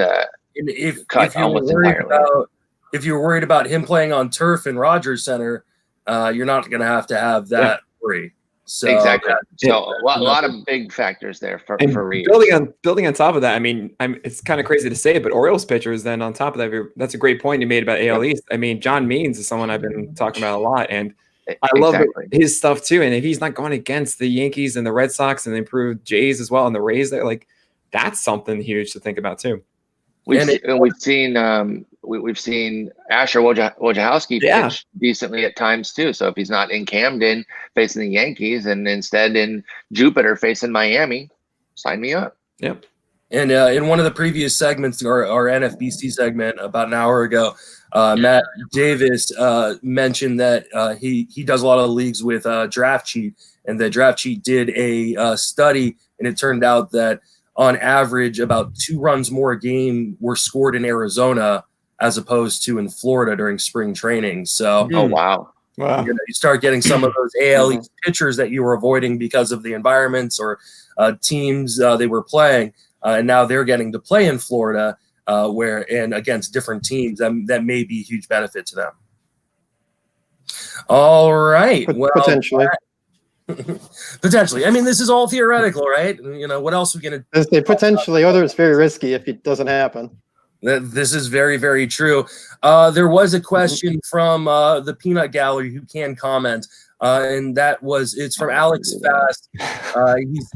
cut almost entirely. If you're worried about him playing on turf in Rogers Center, you're not going to have that worry. So exactly. So a lot of big factors there for Reed. Building on top of that, I mean, it's kind of crazy to say it, but Orioles pitchers then on top of that, that's a great point you made about AL East. I mean, John Means is someone I've been talking about a lot, and I love his stuff too. And if he's not going against the Yankees and the Red Sox and the improved Jays as well and the Rays, that's something huge to think about too. We've seen Asher Wojciechowski pitch decently at times too. So if he's not in Camden facing the Yankees and instead in Jupiter facing Miami, sign me up. Yep. And in one of the previous segments, our NFBC segment about an hour ago, Matt Davis mentioned that he does a lot of leagues with Draft Cheat, and the Draft Cheat did a study, and it turned out that on average, about 2 runs more a game were scored in Arizona as opposed to in Florida during spring training. So, wow. You start getting some of those AL East pitchers that you were avoiding because of the environments or teams they were playing, and now they're getting to play in Florida, and against different teams. That may be a huge benefit to them. All right. Potentially. Potentially. I mean, this is all theoretical, right? What else are we going to do? Potentially, although it's very risky if it doesn't happen. This is very, very true. There was a question from the Peanut Gallery who can comment. and it's from Alex Fast.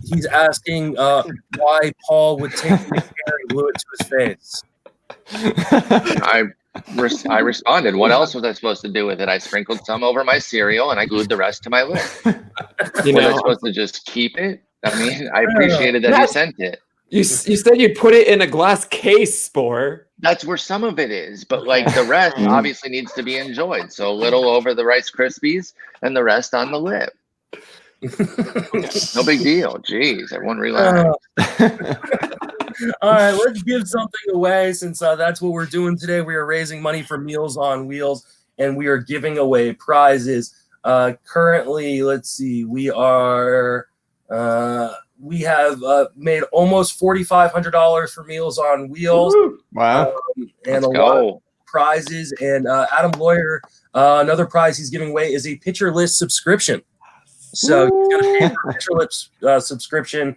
He's asking why Paul would take the hair and glue it to his face. I responded. What else was I supposed to do with it? I sprinkled some over my cereal and I glued the rest to my lip. Was I supposed to just keep it? I mean, I appreciated that you sent it. You said you put it in a glass case, Spore. That's where some of it is, but like the rest obviously needs to be enjoyed. So a little over the Rice Krispies and the rest on the lip. No big deal. Jeez, everyone relax. All right, let's give something away since that's what we're doing today. We are raising money for Meals on Wheels, and we are giving away prizes. Currently, let's see, we have made almost $4,500 for Meals on Wheels. Wow. And a lot of prizes. And Adam Lawyer, another prize he's giving away is a Pitcher List subscription. So he's going to pay for a Pitcher List subscription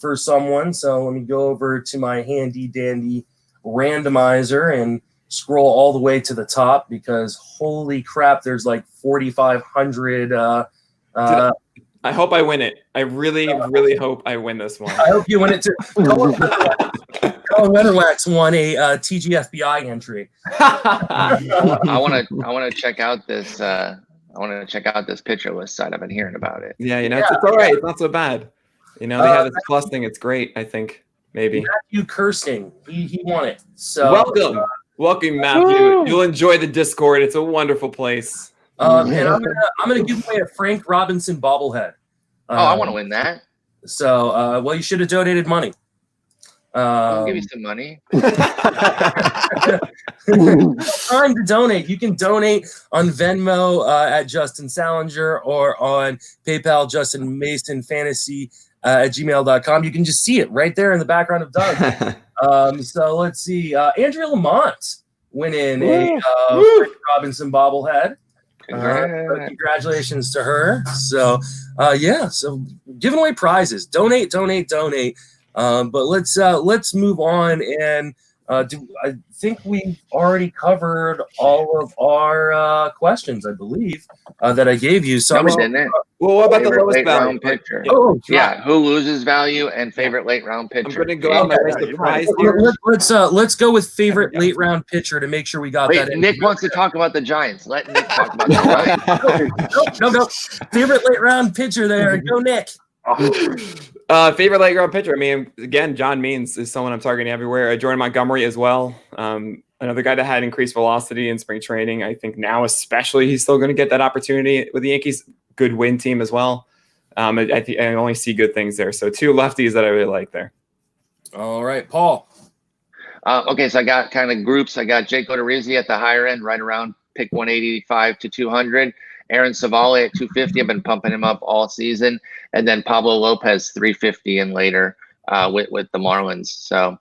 for someone. So let me go over to my handy dandy randomizer and scroll all the way to the top because holy crap, there's like 4,500. I hope I win it. I really, really hope I win this one. I hope you win it too. Colin Weatherwax won a TGFBI entry. I want to check out this. I want to check out this Pitcher List site. I've been hearing about it. Yeah, it's all right. It's not so bad. They have this plus thing. It's great. I think maybe Matthew Kirsting. He won it. So welcome, Matthew. You'll enjoy the Discord. It's a wonderful place. And I'm gonna give away a Frank Robinson bobblehead. I want to win that. So, you should have donated money. I'll give you some money. Time to donate. You can donate on Venmo at Justin Salinger or on PayPal Justin Mason Fantasy at gmail.com. You can just see it right there in the background of Doug. So let's see. Andrea Lamont winning a Frank Robinson bobblehead. Congratulations to her. So so giving away prizes. Donate. But let's move on and I think we've already covered all of our questions, I believe, that I gave you. So we didn't. Well, what about the lowest late value round pitcher? Yeah, who loses value and favorite late round pitcher? I'm going to go out my list of prize here. Let's go with favorite late round pitcher to make sure we got that in. Nick wants to talk about the Giants. Let Nick talk about the Giants. No. Favorite late round pitcher there. Go, Nick. Favorite late round pitcher. I mean, again, John Means is someone I'm targeting everywhere. Jordan Montgomery as well. Another guy that had increased velocity in spring training. I think now, especially, he's still going to get that opportunity with the Yankees. Good win team as well. I think I only see good things there. So two lefties that I really like there. All right, Paul. Okay, so I got kind of groups. I got Jake Odorizzi at the higher end, right around pick 185 to 200. Aaron Savale at 250. I've been pumping him up all season. And then Pablo Lopez 350 and later with the Marlins. So,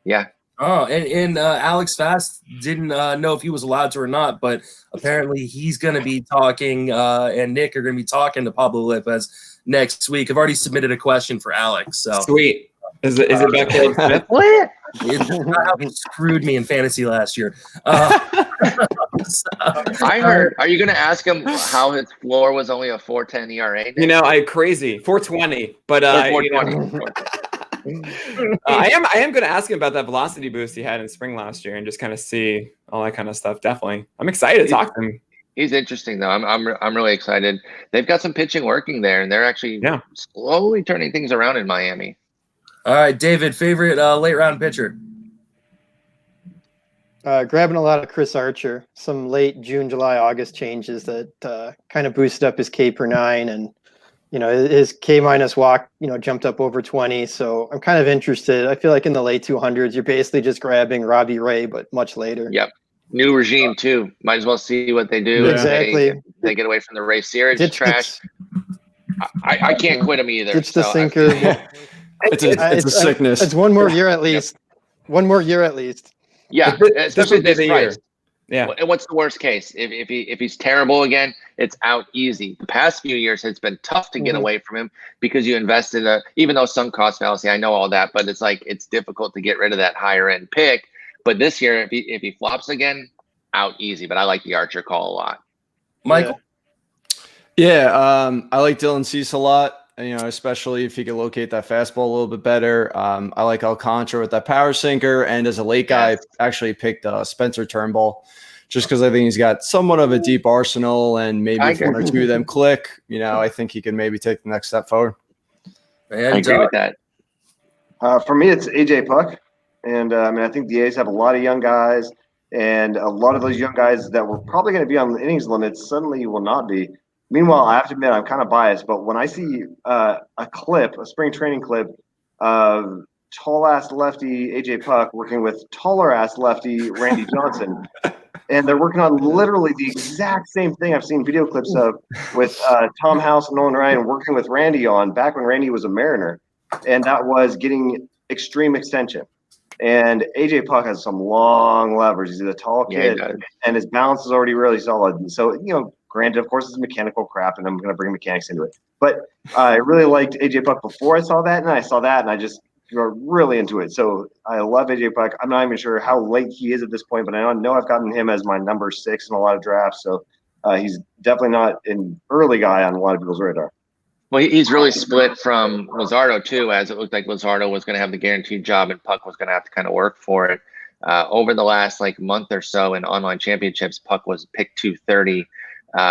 yeah. Oh, and Alex Fast didn't know if he was allowed to or not, but apparently he's going to be talking, and Nick are going to be talking to Pablo Lopez next week. I've already submitted a question for Alex. So sweet. Is it back there? What? It's not how he screwed me in fantasy last year. I heard. Are you going to ask him how his floor was only a 4.10 ERA? Nick? I crazy 4.20, but 4.20. I am going to ask him about that velocity boost he had in spring last year and just kind of see all that kind of stuff. Definitely, I'm excited to talk to him. He's interesting though. I'm really excited. They've got some pitching working there, and they're actually slowly turning things around in Miami. All right, David, favorite late round pitcher. Grabbing a lot of Chris Archer. Some late June, July, August changes that kind of boosted up his K per 9 and. His K minus walk, jumped up over 20. So I'm kind of interested. I feel like in the late 200s, you're basically just grabbing Robbie Ray, but much later. Yep. New regime too. Might as well see what they do. Exactly. They get away from the Ray Searage trash. I can't quit him either. It's the sinker. It's a sickness. It's one more year at least. One more year at least. Yeah, especially this price. Yeah. And what's the worst case? If he's terrible again, it's out easy. The past few years, it's been tough to get away from him because you invested even though sunk cost fallacy, I know all that, but it's difficult to get rid of that higher end pick. But this year, if he flops again, out easy. But I like the Archer call a lot. Michael. Yeah, I like Dylan Cease a lot. You know, especially if he can locate that fastball a little bit better. I like Alcantara with that power sinker, and as a late guy, I actually picked Spencer Turnbull, just because I think he's got somewhat of a deep arsenal, and maybe if one or two of them click, you know, I think he can maybe take the next step forward. I agree with that. For me, it's AJ Puck, and I mean, I think the A's have a lot of young guys, and a lot of those young guys that were probably going to be on the innings limits suddenly will not be. Meanwhile, I have to admit I'm kind of biased, but when I see a spring training clip of tall-ass lefty AJ Puck working with taller-ass lefty Randy Johnson, and they're working on literally the exact same thing I've seen video clips of with Tom House and Nolan Ryan working with Randy on back when Randy was a Mariner, and that was getting extreme extension. And AJ Puck has some long levers. He's a tall kid, and his balance is already really solid. And so, you know, granted, of course, it's mechanical crap, and I'm going to bring mechanics into it. But I really liked AJ Puck before I saw that, and I saw that, and I just got really into it. So I love AJ Puck. I'm not even sure how late he is at this point, but I know I've gotten him as my number 6 in a lot of drafts. So he's definitely not an early guy on a lot of people's radar. Well, he's really split from Luzardo, too, as it looked like Luzardo was going to have the guaranteed job and Puck was going to have to kind of work for it. Over the last month or so in online championships, Puck was picked 230,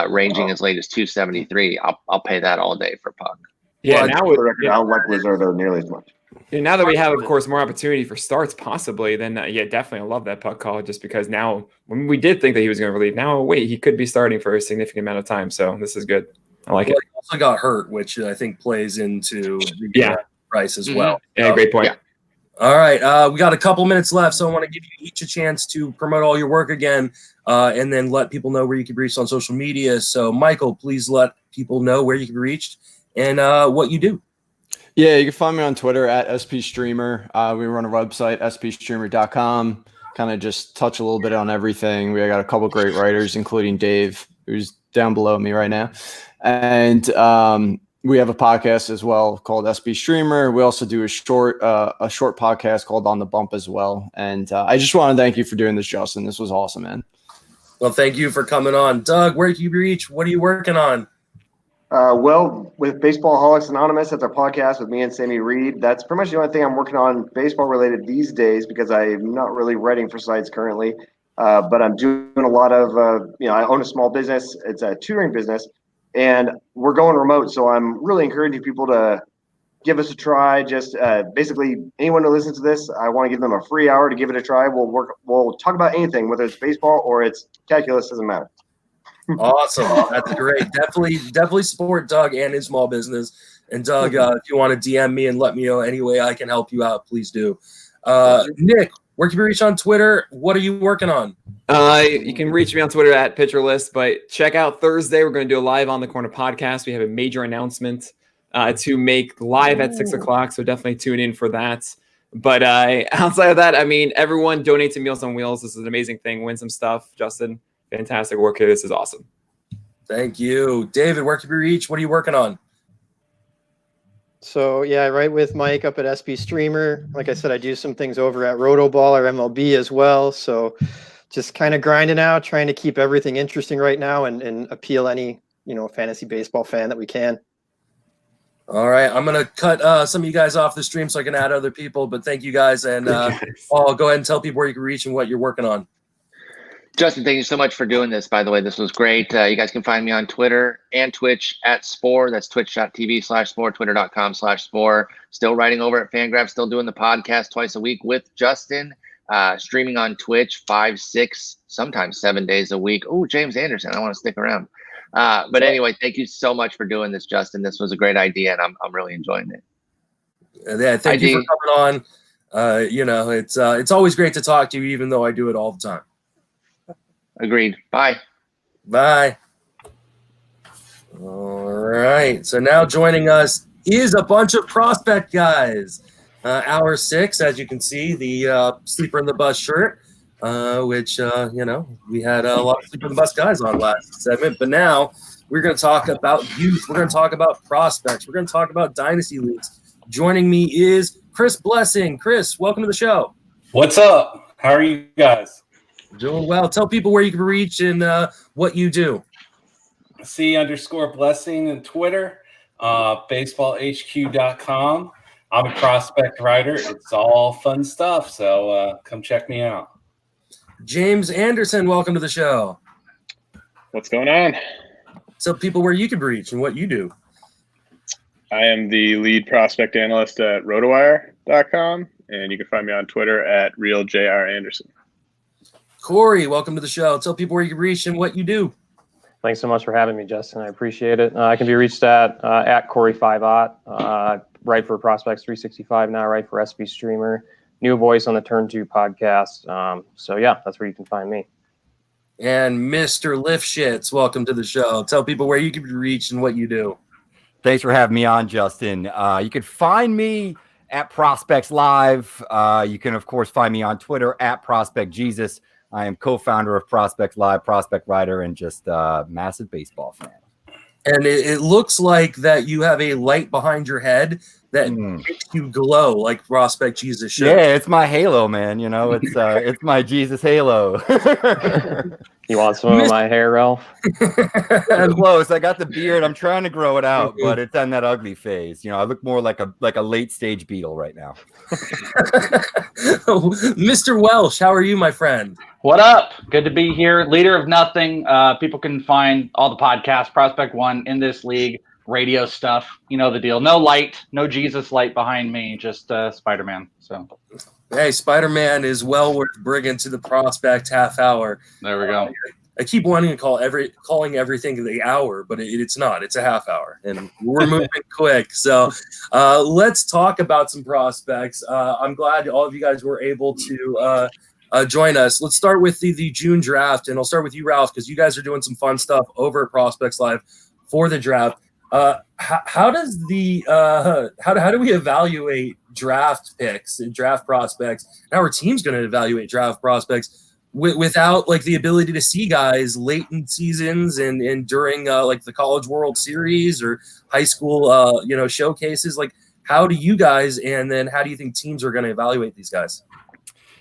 ranging as late as 273. I'll pay that all day for Puck. Yeah, now for the record, I don't like Luzardo nearly as much. And now that we have, of course, more opportunity for starts possibly, then yeah, definitely I love that Puck call, just because now when we did think that he was going to relieve, now wait, he could be starting for a significant amount of time. So this is good. I like it. He also got hurt, which I think plays into the price as well. Yeah, great point. Yeah. All right, we got a couple minutes left, so I want to give you each a chance to promote all your work again, and then let people know where you can be reached on social media. So, Michael, please let people know where you can be reached and what you do. Yeah, you can find me on Twitter at SPStreamer. We run a website, spstreamer.com. Kind of just touch a little bit on everything. We got a couple great writers, including Dave, who's down below me right now. And we have a podcast as well called SB Streamer. We also do a short podcast called On the Bump as well. And I just want to thank you for doing this, Justin. This was awesome, man. Well, thank you for coming on. Doug, where can you reach? What are you working on? Well, with Baseballholics Anonymous, that's our podcast with me and Sammy Reed. That's pretty much the only thing I'm working on baseball related these days because I'm not really writing for sites currently. But I'm doing a lot of, I own a small business. It's a tutoring business. And we're going remote, so I'm really encouraging people to give us a try. Just basically, anyone who listens to this, I want to give them a free hour to give it a try. We'll talk about anything, whether it's baseball or it's calculus, doesn't matter. Awesome, that's great. Definitely support Doug and his small business. And Doug, if you want to DM me and let me know any way I can help you out, please do. Nick, where can you reach on Twitter? What are you working on? You can reach me on Twitter at PitcherList, but check out Thursday. We're going to do a live on the corner podcast. We have a major announcement to make live at 6:00. So definitely tune in for that. But outside of that, I mean, everyone donate to Meals on Wheels. This is an amazing thing. Win some stuff. Justin, fantastic work here. This is awesome. Thank you. David, where can we reach? What are you working on? So, yeah, I write with Mike up at SB Streamer. Like I said, I do some things over at Rotoball or MLB as well. So just kind of grinding out, trying to keep everything interesting right now and appeal any, fantasy baseball fan that we can. All right. I'm going to cut some of you guys off the stream so I can add other people. But thank you guys. And I'll go ahead and tell people where you can reach and what you're working on. Justin, thank you so much for doing this. By the way, this was great. You guys can find me on Twitter and Twitch at Spore. That's twitch.tv/Spore, twitter.com/Spore. Still writing over at Fangraphs, still doing the podcast twice a week with Justin. Streaming on Twitch 5, 6, sometimes 7 days a week. Oh, James Anderson, I want to stick around. But anyway, thank you so much for doing this, Justin. This was a great idea, and I'm really enjoying it. Yeah, thank you for coming on. It's always great to talk to you, even though I do it all the time. Agreed. Bye. Bye. All right. So now joining us is a bunch of prospect guys. Hour 6, as you can see, the sleeper in the bus shirt, which, we had a lot of sleeper in the bus guys on last segment. But now we're going to talk about youth. We're going to talk about prospects. We're going to talk about dynasty leagues. Joining me is Chris Blessing. Chris, welcome to the show. What's up? How are you guys? Doing well. Tell people where you can reach and what you do. C_blessing on Twitter, baseballhq.com. I'm a prospect writer. It's all fun stuff. So come check me out. James Anderson, welcome to the show. What's going on? So people where you could reach and what you do. I am the lead prospect analyst at rotowire.com, and you can find me on Twitter at RealJRAnderson. Corey, welcome to the show. Tell people where you can reach and what you do. Thanks so much for having me, Justin. I appreciate it. I can be reached at Corey5Ott. Write for Prospects 365 now, write for SP Streamer. New voice on the Turn 2 podcast. So, yeah, that's where you can find me. And Mr. Lifshitz, welcome to the show. Tell people where you can be reached and what you do. Thanks for having me on, Justin. You can find me at Prospects Live. You can, of course, find me on Twitter at Prospect Jesus. I am co-founder of Prospects Live, prospect writer, and just a massive baseball fan. And it looks like that you have a light behind your head that makes you glow like Prospect Jesus should. Yeah, it's my halo, man. You know, it's my Jesus halo. You want some of my hair, Ralph? Close. I got the beard. I'm trying to grow it out, but it's on that ugly phase. You know, I look more like a late stage beetle right now. Mr. Welsh, how are you, my friend? What up? Good to be here. Leader of Nothing. People can find all the podcasts, Prospect One, In This League, radio stuff. You know the deal. No light, no Jesus light behind me, just Spider-Man. So, hey, Spider-Man is well worth bringing to the Prospect half hour. There we go. I keep wanting to calling everything the hour, but it's not. It's a half hour, and we're moving quick. So let's talk about some prospects. I'm glad all of you guys were able to join us. Let's start with the June draft, and I'll start with you, Ralph, because you guys are doing some fun stuff over at Prospects Live for the draft. How do we evaluate draft picks and draft prospects? And how are teams going to evaluate draft prospects without like the ability to see guys late in seasons and during like the College World Series or high school showcases? Like, how do you guys, and then how do you think teams are going to evaluate these guys?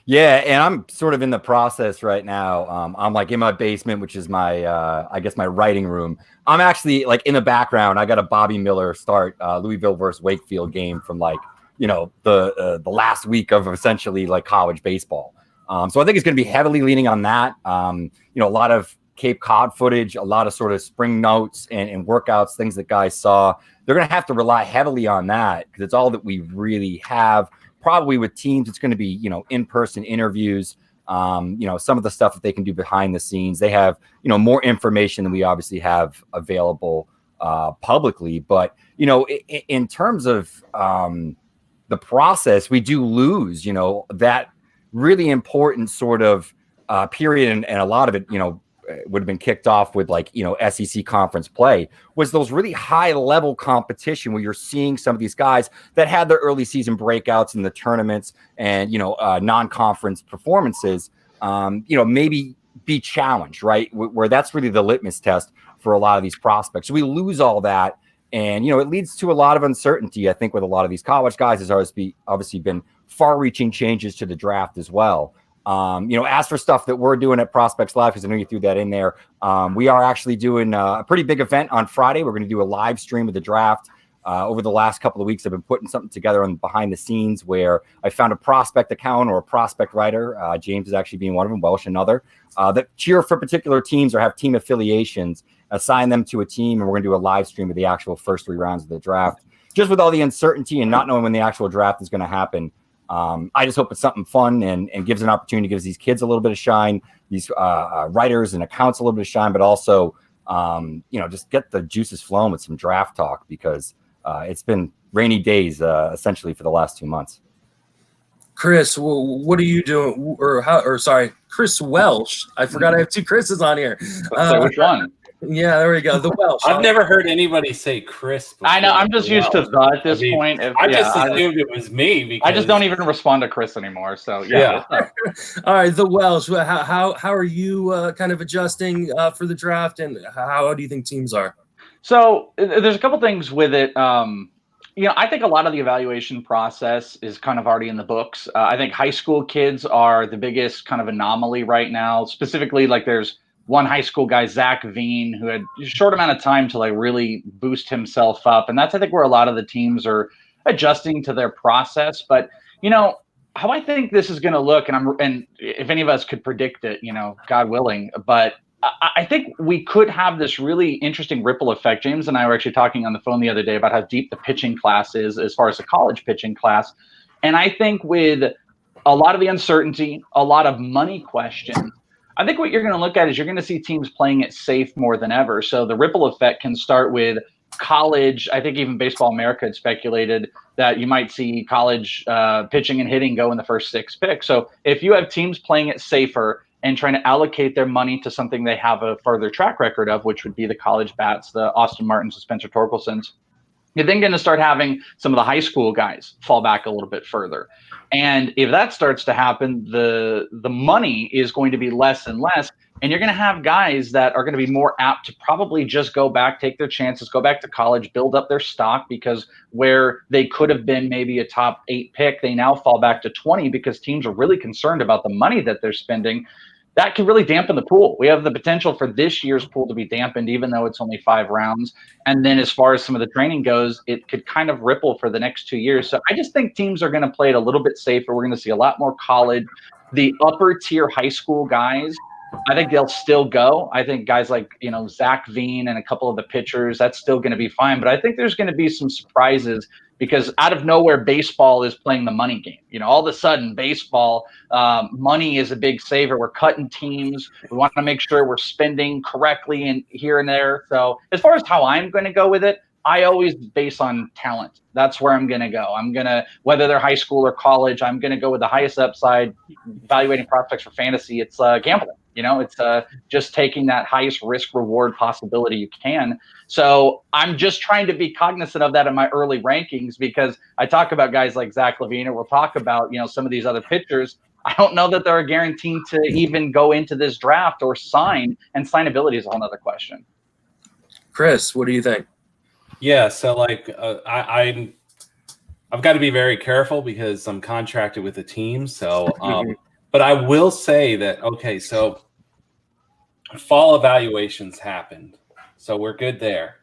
Yeah, and I'm sort of in the process right now. I'm like in my basement, which is my, I guess, my writing room. I'm actually like in the background. I got a Bobby Miller start Louisville versus Wakefield game from like, the last week of essentially like college baseball. So I think it's going to be heavily leaning on that. A lot of Cape Cod footage, a lot of sort of spring notes and workouts, things that guys saw. They're going to have to rely heavily on that because it's all that we really have. Probably with teams, it's going to be, in-person interviews, some of the stuff that they can do behind the scenes. They have, more information than we obviously have available publicly. But, in terms of the process, we do lose, that really important sort of period. And a lot of it, would have been kicked off with like, SEC conference play, was those really high level competition where you're seeing some of these guys that had their early season breakouts in the tournaments and, non-conference performances, maybe be challenged, right? Where that's really the litmus test for a lot of these prospects. So we lose all that. And, it leads to a lot of uncertainty, I think, with a lot of these college guys. There's obviously been far-reaching changes to the draft as well. As for stuff that we're doing at Prospects Live, because I know you threw that in there, we are actually doing a pretty big event on Friday. We're going to do a live stream of the draft. Over the last couple of weeks, I've been putting something together on behind the scenes where I found a prospect account or a prospect writer. James is actually being one of them, Welsh another, that cheer for particular teams or have team affiliations, assign them to a team, and we're going to do a live stream of the actual first 3 rounds of the draft. Just with all the uncertainty and not knowing when the actual draft is going to happen, I just hope it's something fun and gives an opportunity, gives these kids a little bit of shine, these writers and accounts a little bit of shine, but also, just get the juices flowing with some draft talk because it's been rainy days essentially for the last 2 months. Chris, what are you doing? Chris Welsh. I forgot I have 2 Chris's on here. Which one? Yeah, there we go. The Welsh. I've never heard anybody say Chris before. I know. I'm just used to the at this point. I just assumed it was me. Because I just don't even respond to Chris anymore. So yeah. All right, the Welsh. How are you kind of adjusting for the draft, and how do you think teams are? So there's a couple things with it. I think a lot of the evaluation process is kind of already in the books. I think high school kids are the biggest kind of anomaly right now. Specifically, like there's one high school guy, Zach Veen, who had a short amount of time to like really boost himself up. And that's, I think, where a lot of the teams are adjusting to their process. But, you know, how I think this is going to look, and if any of us could predict it, you know, God willing, but I think we could have this really interesting ripple effect. James and I were actually talking on the phone the other day about how deep the pitching class is as far as the college pitching class. And I think with a lot of the uncertainty, a lot of money questions, I think what you're going to look at is you're going to see teams playing it safe more than ever. So the ripple effect can start with college. I think even Baseball America had speculated that you might see college pitching and hitting go in the first 6 picks. So if you have teams playing it safer and trying to allocate their money to something they have a further track record of, which would be the college bats, the Austin Martins, the Spencer Torkelsons, you're then going to start having some of the high school guys fall back a little bit further. And if that starts to happen, the money is going to be less and less. And you're going to have guys that are going to be more apt to probably just go back, take their chances, go back to college, build up their stock, because where they could have been maybe a top 8 pick, they now fall back to 20 because teams are really concerned about the money that they're spending. That could really dampen the pool. We have the potential for this year's pool to be dampened, even though it's only 5 rounds. And then as far as some of the training goes, it could kind of ripple for the next 2 years. So I just think teams are going to play it a little bit safer. We're going to see a lot more college. The upper tier high school guys, I think they'll still go. I think guys like, you know, Zach Veen and a couple of the pitchers, that's still going to be fine. But I think there's going to be some surprises because out of nowhere, baseball is playing the money game. You know, all of a sudden, baseball, money is a big saver. We're cutting teams. We want to make sure we're spending correctly and here and there. So as far as how I'm going to go with it, I always base on talent. That's where I'm going to go. I'm going to, whether they're high school or college, I'm going to go with the highest upside. Evaluating prospects for fantasy, it's gambling. You know, it's just taking that highest risk reward possibility you can. So I'm just trying to be cognizant of that in my early rankings because I talk about guys like Zach Levine, or we'll talk about, you know, some of these other pitchers. I don't know that they're guaranteed to even go into this draft or sign, and signability is a whole other question. Chris, what do you think? Yeah, so like I've got to be very careful because I'm contracted with a team. So, but I will say that okay, so fall evaluations happened, so we're good there.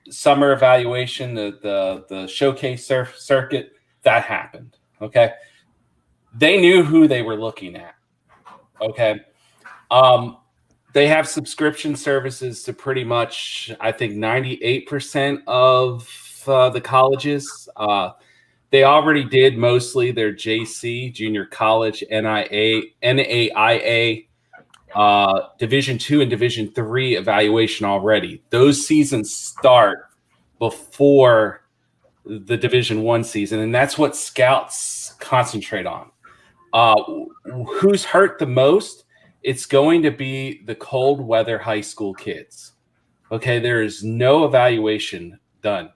Summer evaluation, the showcase circuit, that happened. Okay, they knew who they were looking at. Okay. They have subscription services to pretty much, I think, 98% of the colleges. They already did mostly their JC, junior college, NAIA, Division II and Division III evaluation already. Those seasons start before the Division I season, and that's what scouts concentrate on. Who's hurt the most? It's going to be the cold weather high school kids. Okay, there is no evaluation done.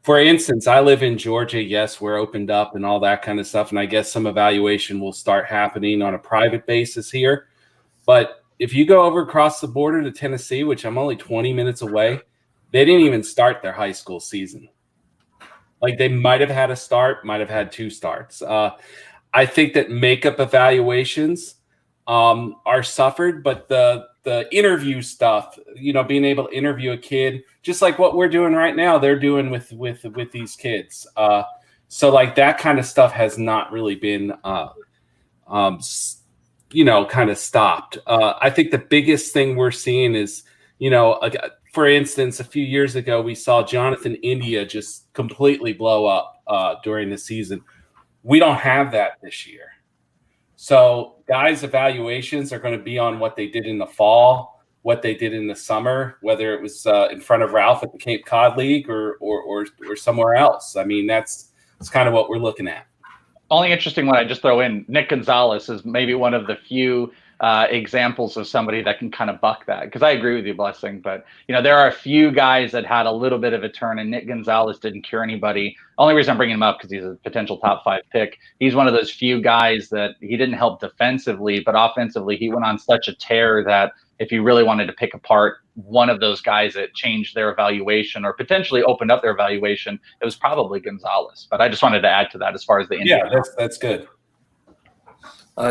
For instance, I live in Georgia. Yes, we're opened up and all that kind of stuff. And I guess some evaluation will start happening on a private basis here. But if you go over across the border to Tennessee, which I'm only 20 minutes away, they didn't even start their high school season. Like they might have had a start, might have had 2 starts. I think that makeup evaluations are suffered, but the interview stuff, you know, being able to interview a kid, just like what we're doing right now, they're doing with these kids. So like that kind of stuff has not really been, you know, kind of stopped. I think the biggest thing we're seeing is, you know, for instance, a few years ago, we saw Jonathan India just completely blow up during the season. We don't have that this year. So guys' evaluations are going to be on what they did in the fall, what they did in the summer, whether it was in front of Ralph at the Cape Cod League or somewhere else. I mean, that's kind of what we're looking at. Only interesting one I just throw in, Nick Gonzalez is maybe one of the few examples of somebody that can kind of buck that, because I agree with you, Blessing, but you know, there are a few guys that had a little bit of a turn, and Nick Gonzalez didn't cure anybody. Only reason I'm bringing him up because he's a potential top 5 pick. He's one of those few guys that he didn't help defensively, but offensively he went on such a tear that if you really wanted to pick apart one of those guys that changed their evaluation or potentially opened up their evaluation, it was probably Gonzalez. But I just wanted to add to that as far as the injury. Yeah, that's good.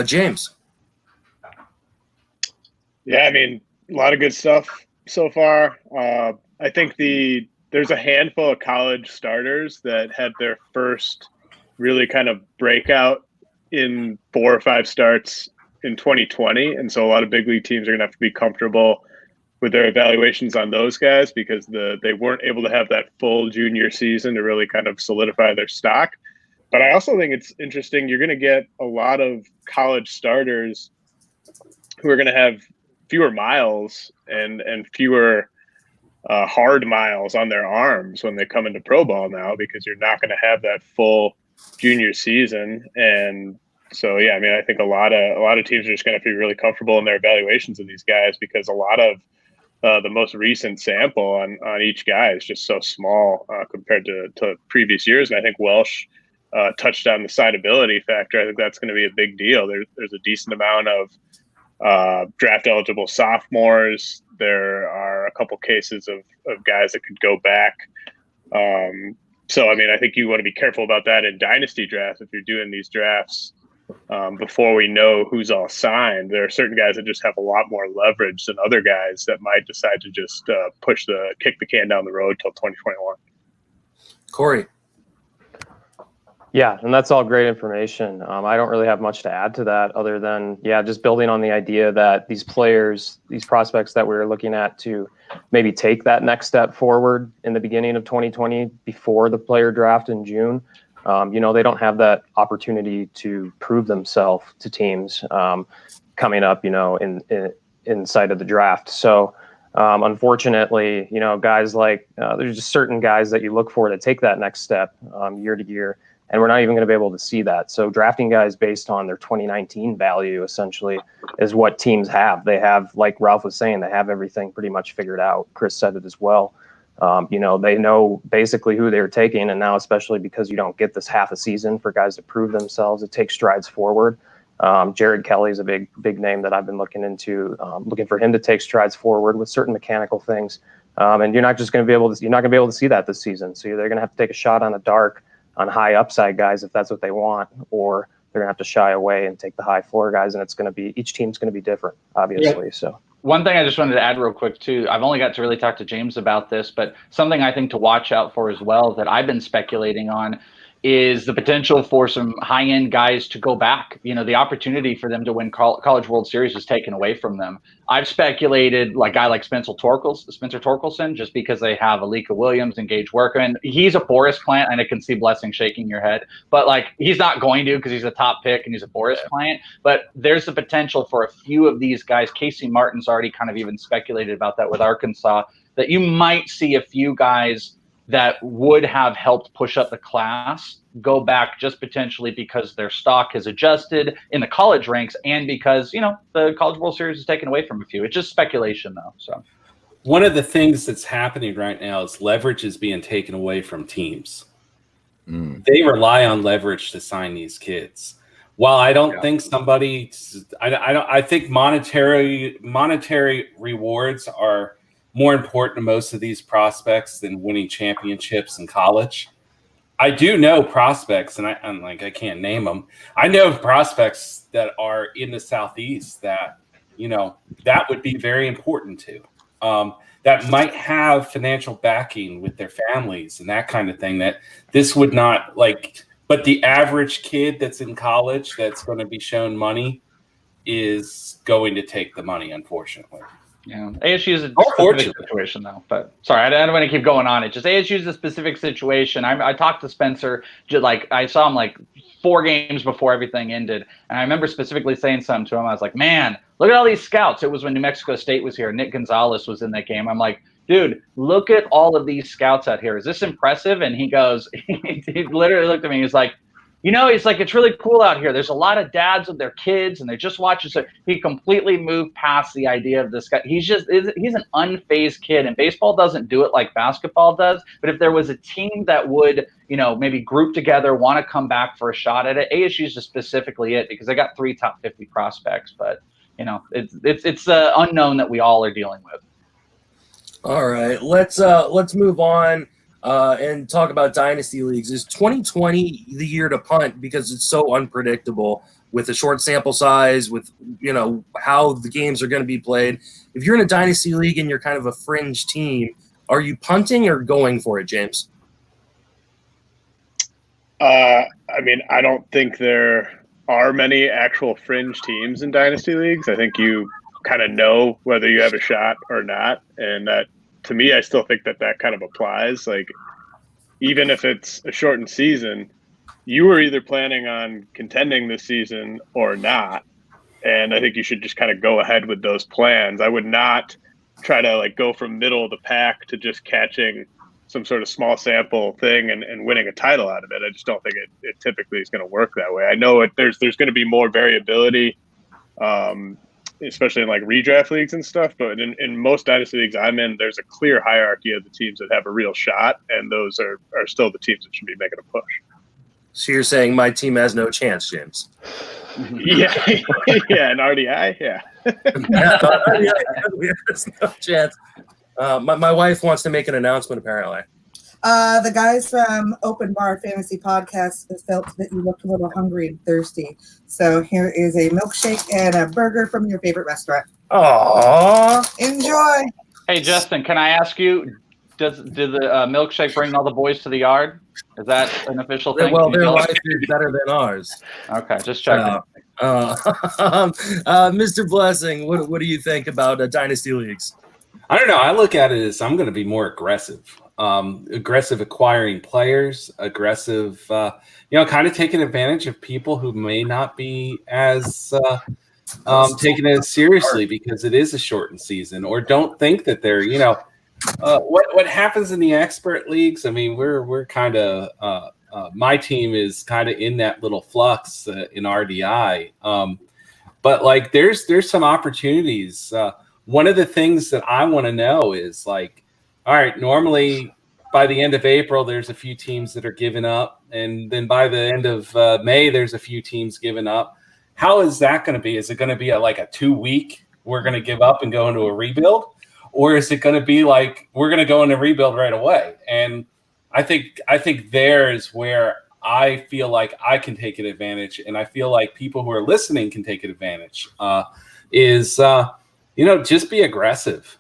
James. Yeah, I mean, a lot of good stuff so far. I think there's a handful of college starters that had their first really kind of breakout in 4 or 5 starts in 2020. And so a lot of big league teams are going to have to be comfortable with their evaluations on those guys because they weren't able to have that full junior season to really kind of solidify their stock. But I also think it's interesting. You're going to get a lot of college starters who are going to have fewer miles and fewer hard miles on their arms when they come into pro ball now, because you're not going to have that full junior season. And so, yeah, I mean, I think a lot of teams are just going to be really comfortable in their evaluations of these guys because a lot of the most recent sample on each guy is just so small compared to previous years. And I think Welsh touched on the citability factor. I think that's going to be a big deal. There's a decent amount of draft eligible sophomores. There are a couple cases of guys that could go back. So, I mean, I think you want to be careful about that in dynasty drafts. If you're doing these drafts before we know who's all signed, there are certain guys that just have a lot more leverage than other guys that might decide to just kick the can down the road till 2021. Corey. Yeah, and that's all great information. I don't really have much to add to that other than, just building on the idea that these players, these prospects that we're looking at to maybe take that next step forward in the beginning of 2020 before the player draft in June, they don't have that opportunity to prove themselves to teams coming up, in sight of the draft. So unfortunately, guys like there's just certain guys that you look for to take that next step year to year. And we're not even going to be able to see that. So drafting guys based on their 2019 value essentially is what teams have. They have, like Ralph was saying, they have everything pretty much figured out. Chris said it as well. They know basically who they're taking. And now, especially because you don't get this half a season for guys to prove themselves, it takes strides forward. Jared Kelly is a big name that I've been looking into, looking for him to take strides forward with certain mechanical things. And you're not going to be able to see that this season. So they're going to have to take a shot on the dark on high upside guys if that's what they want, or they're gonna have to shy away and take the high floor guys, and each team's gonna be different, obviously. Yeah. So one thing I just wanted to add real quick too, I've only got to really talk to James about this, but something I think to watch out for as well that I've been speculating on is the potential for some high-end guys to go back. The opportunity for them to win College World Series was taken away from them. I've speculated like guy like Spencer Torkelson, just because they have Alika Williams and Gage Workman. He's a Boris plant, and I can see Blessing shaking your head, but like he's not going to because he's a top pick and he's a Boris plant. But there's the potential for a few of these guys. Casey Martin's already kind of even speculated about that with Arkansas, that you might see a few guys that would have helped push up the class go back just potentially because their stock has adjusted in the college ranks and because, the College World Series is taken away from a few. It's just speculation, though. So one of the things that's happening right now is leverage is being taken away from teams. They rely on leverage to sign these kids. While I don't think I think monetary rewards are more important to most of these prospects than winning championships in college. I do know prospects, and I can't name them. I know prospects that are in the Southeast that, that would be very important to, that might have financial backing with their families and that kind of thing, that this would not but the average kid that's in college that's going to be shown money is going to take the money, unfortunately. Yeah, ASU is a specific situation, though. But sorry, I don't want to keep going on it. Just ASU is a specific situation. I talked to Spencer, I saw him 4 games before everything ended, and I remember specifically saying something to him. I was like, "Man, look at all these scouts." It was when New Mexico State was here. Nick Gonzalez was in that game. I'm like, "Dude, look at all of these scouts out here. Is this impressive?" And he goes, he literally looked at me. He's like, it's really cool out here. There's a lot of dads with their kids, and they just watch it. So he completely moved past the idea of this guy. He's an unfazed kid, and baseball doesn't do it like basketball does. But if there was a team that would, maybe group together, want to come back for a shot at it, ASU is just specifically it because they got 3 top 50 prospects. But it's the unknown that we all are dealing with. All right, let's move on. And talk about dynasty leagues. Is 2020 the year to punt because it's so unpredictable? with a short sample size, with how the games are going to be played. If you're in a dynasty league and you're kind of a fringe team, are you punting or going for it, James? I mean, I don't think there are many actual fringe teams in dynasty leagues. I think you kind of know whether you have a shot or not, and that, to me, I still think that kind of applies. Like, even if it's a shortened season, you were either planning on contending this season or not, and I think you should just kind of go ahead with those plans. I would not try to like go from middle of the pack to just catching some sort of small sample thing and winning a title out of it. I just don't think it typically is going to work that way. I know there's going to be more variability, especially in like redraft leagues and stuff, but in most dynasty leagues I'm in, there's a clear hierarchy of the teams that have a real shot, and those are still the teams that should be making a push. So you're saying my team has no chance, James? Yeah, yeah, an RDI, yeah. There's no chance. My wife wants to make an announcement, apparently. The guys from Open Bar Fantasy Podcast felt that you looked a little hungry and thirsty. So here is a milkshake and a burger from your favorite restaurant. Aww. Enjoy. Hey, Justin, can I ask you, did the milkshake bring all the boys to the yard? Is that an official thing? Well, their life is better than ours. Okay, just checking. Mr. Blessing, what do you think about dynasty leagues? I don't know. I look at it as I'm going to be more aggressive. Aggressive acquiring players, aggressive, kind of taking advantage of people who may not be as taking it seriously because it is a shortened season, or don't think that they're, what happens in the expert leagues. I mean, we're kind of my team is kind of in that little flux in RDI, but like there's some opportunities. One of the things that I want to know is like, all right, normally by the end of April, there's a few teams that are giving up. And then by the end of May, there's a few teams giving up. How is that going to be? Is it going to be like a 2-week, we're going to give up and go into a rebuild? Or is it going to be like, we're going to go into rebuild right away? And I think there is where I feel like I can take an advantage. And I feel like people who are listening can take an advantage just be aggressive.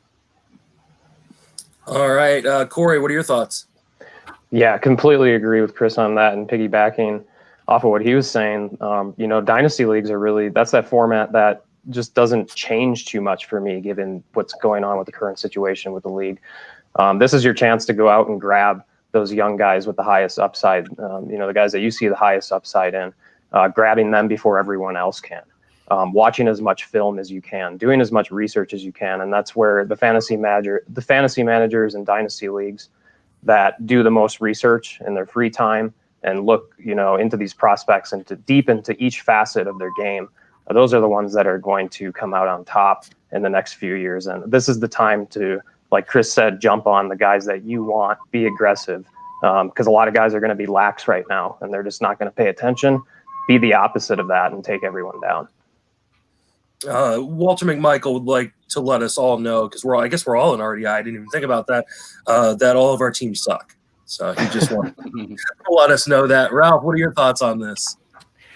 All right. Corey, what are your thoughts? Yeah, completely agree with Chris on that, and piggybacking off of what he was saying. Dynasty leagues are really, that's that format that just doesn't change too much for me, given what's going on with the current situation with the league. This is your chance to go out and grab those young guys with the highest upside, the guys that you see the highest upside in, grabbing them before everyone else can. Watching as much film as you can, doing as much research as you can, and that's where the fantasy managers and dynasty leagues that do the most research in their free time and look, into these prospects and deep into each facet of their game. Those are the ones that are going to come out on top in the next few years. And this is the time to, like Chris said, jump on the guys that you want, be aggressive, because a lot of guys are going to be lax right now and they're just not going to pay attention. Be the opposite of that and take everyone down. Walter McMichael would like to let us all know, because I guess we're all in RDI. I didn't even think about that. That all of our teams suck. So he just wanted to let us know that. Ralph, what are your thoughts on this?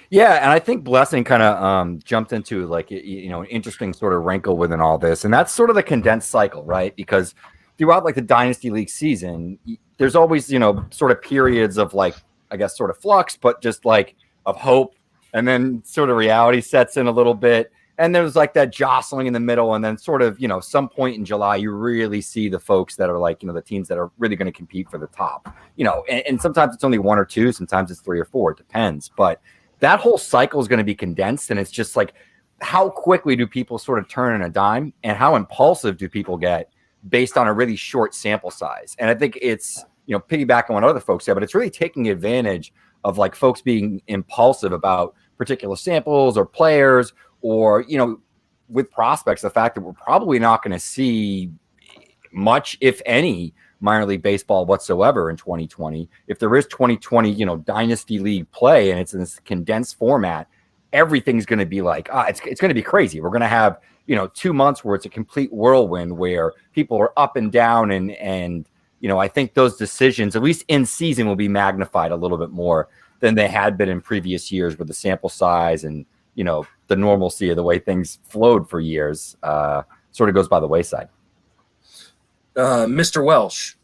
Yeah, and I think Blessing kind of jumped into like an interesting sort of wrinkle within all this, and that's sort of the condensed cycle, right? Because throughout like the Dynasty League season, there's always sort of periods of like, I guess, sort of flux, but just like of hope, and then sort of reality sets in a little bit. And there's like that jostling in the middle. And then sort of, some point in July, you really see the folks that are like, the teams that are really going to compete for the top, and sometimes it's only one or two, sometimes it's 3 or 4, it depends. But that whole cycle is going to be condensed. And it's just like, how quickly do people sort of turn on a dime, and how impulsive do people get based on a really short sample size? And I think it's, piggyback on what other folks said, but it's really taking advantage of like folks being impulsive about particular samples or players, or, with prospects, the fact that we're probably not going to see much, if any, minor league baseball whatsoever in 2020. If there is 2020, Dynasty League play and it's in this condensed format, everything's going to be like, it's going to be crazy. We're going to have, 2 months where it's a complete whirlwind where people are up and down. And I think those decisions, at least in season, will be magnified a little bit more than they had been in previous years with the sample size and the normalcy of the way things flowed for years sort of goes by the wayside. Mr. Welsh.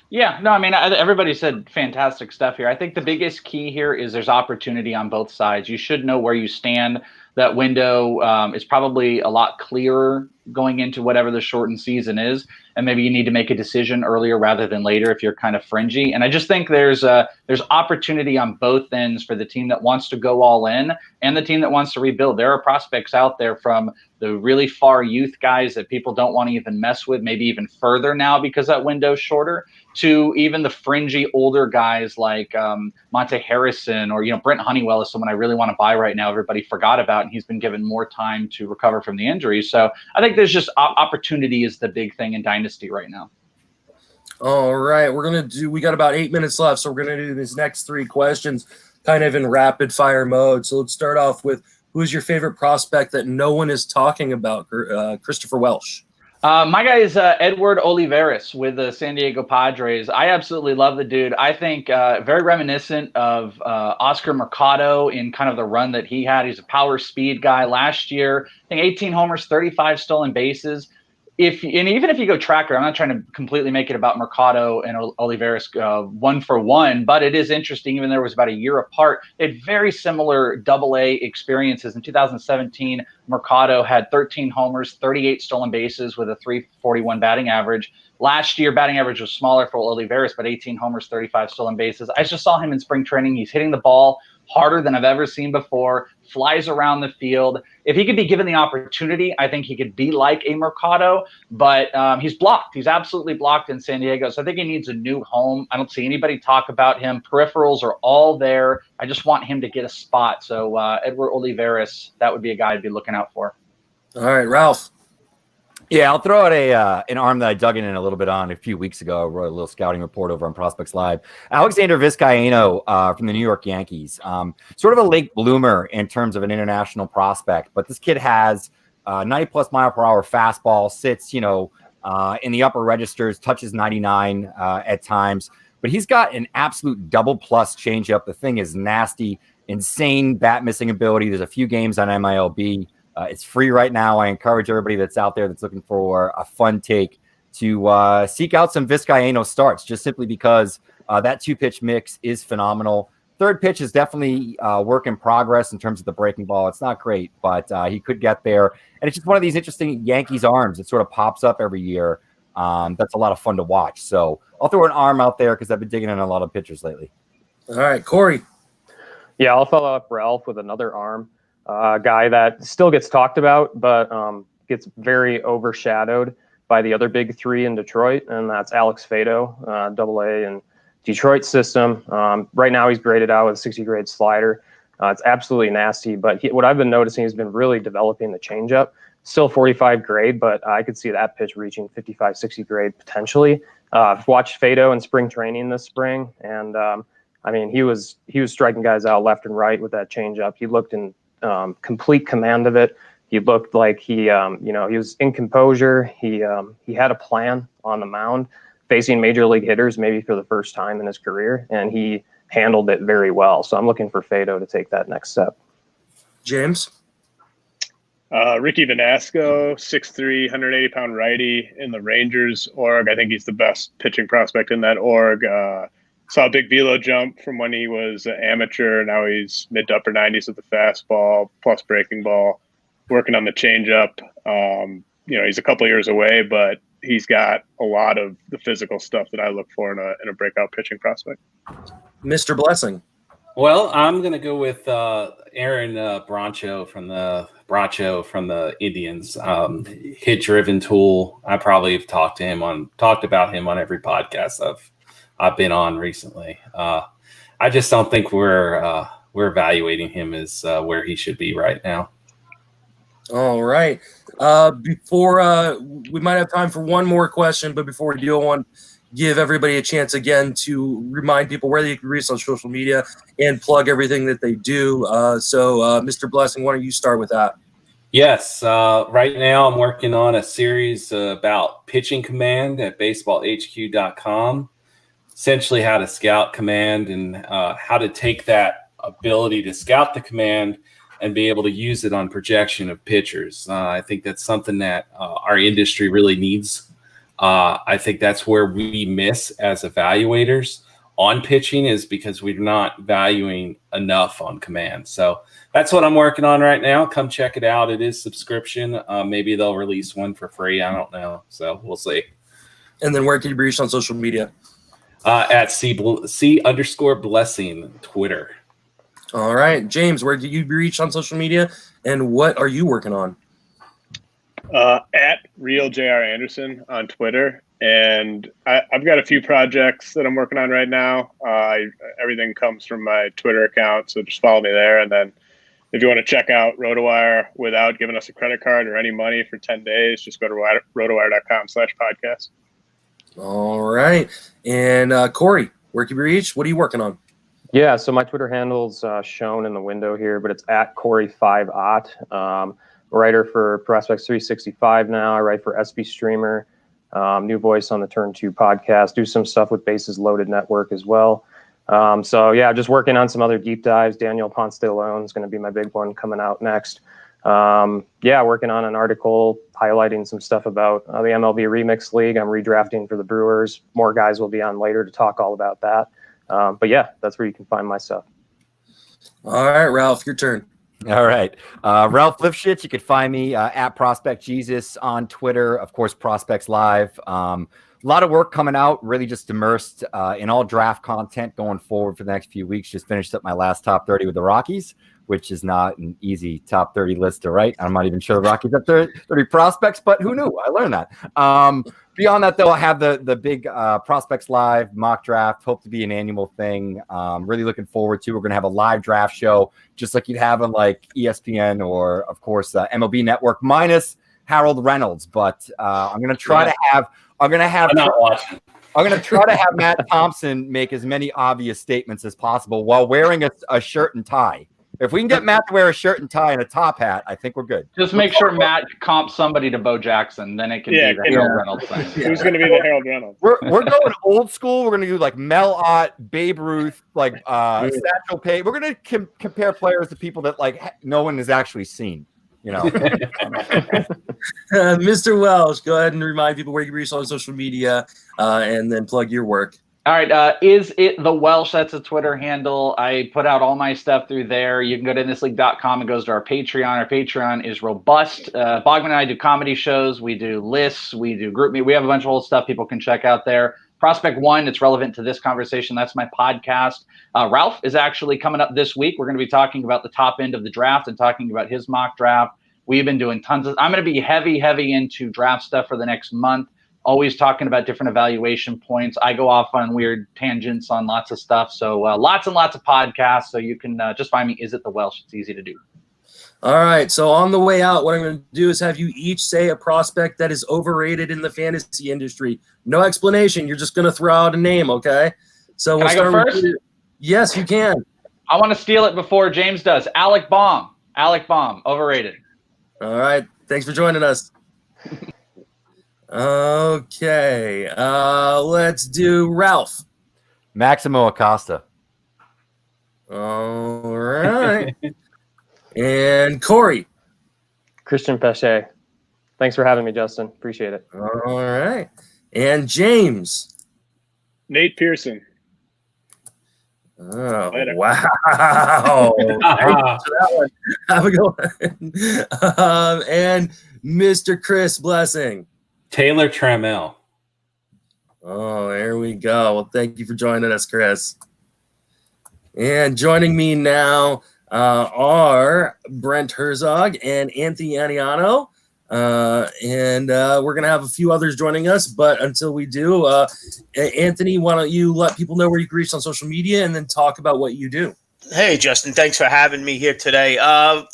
Yeah, no, I mean, everybody said fantastic stuff here. I think the biggest key here is there's opportunity on both sides. You should know where you stand. That window is probably a lot clearer going into whatever the shortened season is, and maybe you need to make a decision earlier rather than later if you're kind of fringy. And I just think there's opportunity on both ends for the team that wants to go all in and the team that wants to rebuild. There are prospects out there from the really far youth guys that people don't want to even mess with, maybe even further now because that window's shorter, to even the fringy older guys like Monte Harrison or Brent Honeywell is someone I really want to buy right now. Everybody forgot about, and he's been given more time to recover from the injury. So I think there's just opportunity is the big thing in Dynasty right now. All right, we got about 8 minutes left, so we're gonna do these next 3 questions kind of in rapid fire mode. So let's start off with, who's your favorite prospect that no one is talking about? Christopher Welsh. My guy is Edward Olivares with the San Diego Padres. I absolutely love the dude. I think very reminiscent of Oscar Mercado in kind of the run that he had. He's a power speed guy. Last year, I think 18 homers, 35 stolen bases. Even if you go tracker, I'm not trying to completely make it about Mercado and Olivares 1-for-1, but it is interesting. Even though it was about a year apart, they had very similar AA experiences. In 2017, Mercado had 13 homers, 38 stolen bases with a .341 batting average. Last year, batting average was smaller for Olivares, but 18 homers, 35 stolen bases. I just saw him in spring training. He's hitting the ball harder than I've ever seen before, flies around the field. If he could be given the opportunity, I think he could be like a Mercado, but he's blocked. He's absolutely blocked in San Diego. So I think he needs a new home. I don't see anybody talk about him. Peripherals are all there. I just want him to get a spot. So Edward Olivares, that would be a guy I'd be looking out for. All right, Ralph. Yeah, I'll throw out an arm that I dug in a little bit on a few weeks ago. I wrote a little scouting report over on Prospects Live. Alexander Vizcaíno from the New York Yankees. Sort of a late bloomer in terms of an international prospect, but this kid has 90-plus mile-per-hour fastball, sits, in the upper registers, touches 99 at times. But he's got an absolute double-plus changeup. The thing is nasty, insane bat-missing ability. There's a few games on MILB. It's free right now. I encourage everybody that's out there that's looking for a fun take to seek out some Vizcaíno starts, just simply because that 2-pitch mix is phenomenal. Third pitch is definitely work in progress in terms of the breaking ball. It's not great, but he could get there. And it's just one of these interesting Yankees arms that sort of pops up every year. That's a lot of fun to watch. So I'll throw an arm out there because I've been digging in a lot of pitchers lately. All right, Corey. Yeah, I'll follow up Ralph with another arm. Guy that still gets talked about, but gets very overshadowed by the other big 3 in Detroit, and that's Alex Fado, AA in Detroit system. Right now he's graded out with a 60 grade slider. It's absolutely nasty, but what I've been noticing, he's been really developing the changeup. Still 45 grade, but I could see that pitch reaching 55, 60 grade potentially. I've watched Fado in spring training this spring, and he was striking guys out left and right with that changeup. He looked in complete command of it. He looked like he was in composure. He had a plan on the mound, facing major league hitters maybe for the first time in his career, and he handled it very well. So I'm looking for Fado to take that next step. James? Ricky Vanasco, 6'3", 180-pound righty in the Rangers org. I think he's the best pitching prospect in that org. Saw a big velo jump from when he was an amateur. Now he's mid to upper 90s with the fastball plus breaking ball, working on the changeup. He's a couple years away, but he's got a lot of the physical stuff that I look for in a breakout pitching prospect. Mr. Blessing. Well, I'm going to go with Aaron Bracho from the Indians. Hit-driven tool. I probably have talked about him on every podcast I've been on recently. I just don't think we're evaluating him as where he should be right now. All right. Before we might have time for one more question, but before we do, I want to give everybody a chance again to remind people where they can reach on social media and plug everything that they do. So, Mr. Blessing, why don't you start with that? Yes. Right now I'm working on a series about pitching command at baseballhq.com. Essentially how to scout command and how to take that ability to scout the command and be able to use it on projection of pitchers. I think that's something that our industry really needs. I think that's where we miss as evaluators on pitching, is because we're not valuing enough on command. So that's what I'm working on right now. Come check it out. It is subscription. Maybe they'll release one for free. I don't know. So we'll see. And then where can you be reached on social media? At C_blessing Twitter. All right, James, where do you be reached on social media, and what are you working on? At Real J.R. Anderson on Twitter. And I've got a few projects that I'm working on right now. Everything comes from my Twitter account, so just follow me there. And then if you want to check out RotoWire without giving us a credit card or any money for 10 days, just go to rotowire.com/podcast. All right. And Corey, where can you be reached? What are you working on? Yeah, so my Twitter handle's shown in the window here, but it's at Corey5Ott. Writer for Prospects 365 now. I write for SB Streamer. New voice on the Turn 2 podcast. Do some stuff with Bases Loaded Network as well. So yeah, just working on some other deep dives. Daniel Ponce de Leon is going to be my big one coming out next. Yeah, working on an article highlighting some stuff about the MLB Remix League. I'm redrafting for the Brewers. More guys will be on later to talk all about that. But yeah, that's where you can find my stuff. All right, Ralph, your turn. All right. Ralph Lifshitz, you could find me at Prospect Jesus on Twitter. Of course, Prospects Live. A lot of work coming out, really just immersed in all draft content going forward for the next few weeks. Just finished up my last top 30 with the Rockies, which is not an easy top 30 list to write. I'm not even sure the Rockies have 30 prospects, but who knew? I learned that. Beyond that, though, I have the big Prospects Live mock draft. Hope to be an annual thing. Really looking forward to. We're going to have a live draft show, just like you'd have on like ESPN or, of course, MLB Network, minus Harold Reynolds. But I'm going to try to have. I'm going to try to have Matt Thompson make as many obvious statements as possible while wearing a shirt and tie. If we can get Matt to wear a shirt and tie and a top hat, I think we're good. Just make sure Matt comps somebody to Bo Jackson, then it can be the Harold Reynolds thing. Who's going to be the Harold Reynolds? We're going old school. We're going to do like Mel Ott, Babe Ruth, like Satchel Paige. We're going to compare players to people that like no one has actually seen. You know, Mr. Welsh, go ahead and remind people where you can reach on social media, and then plug your work. All right. Is it the Welsh? That's a Twitter handle. I put out all my stuff through there. You can go to thisleague.com. It goes to our Patreon. Our Patreon is robust. Bogman and I do comedy shows. We do lists. We do group meet. We have a bunch of old stuff people can check out there. Prospect One, it's relevant to this conversation. That's my podcast. Ralph is actually coming up this week. We're going to be talking about the top end of the draft and talking about his mock draft. We've been doing tons of – I'm going to be heavy into draft stuff for the next month. Always talking about different evaluation points. I go off on weird tangents on lots of stuff. So lots and lots of podcasts. So you can just find me. Is it the Welsh? It's easy to do. All right. So on the way out, what I'm going to do is have you each say a prospect that is overrated in the fantasy industry. No explanation. You're just going to throw out a name. Okay. So Can I go first? Yes, you can. I want to steal it before James does. Alec Baum, overrated. All right. Thanks for joining us. Okay, let's do Ralph. Maximo Acosta. All right. And Corey. Christian Pache. Thanks for having me, Justin. Appreciate it. All right. And James. Nate Pearson. Oh, wow. Thanks for that one. Have a good one. And Mr. Chris Blessing. Taylor Trammell. Oh, there we go. Well, thank you for joining us, Chris. And joining me now are Brent Herzog and Anthony Aniano. And we're going to have a few others joining us. But until we do, Anthony, why don't you let people know where you can reach on social media and then talk about what you do. Hey, Justin. Thanks for having me here today.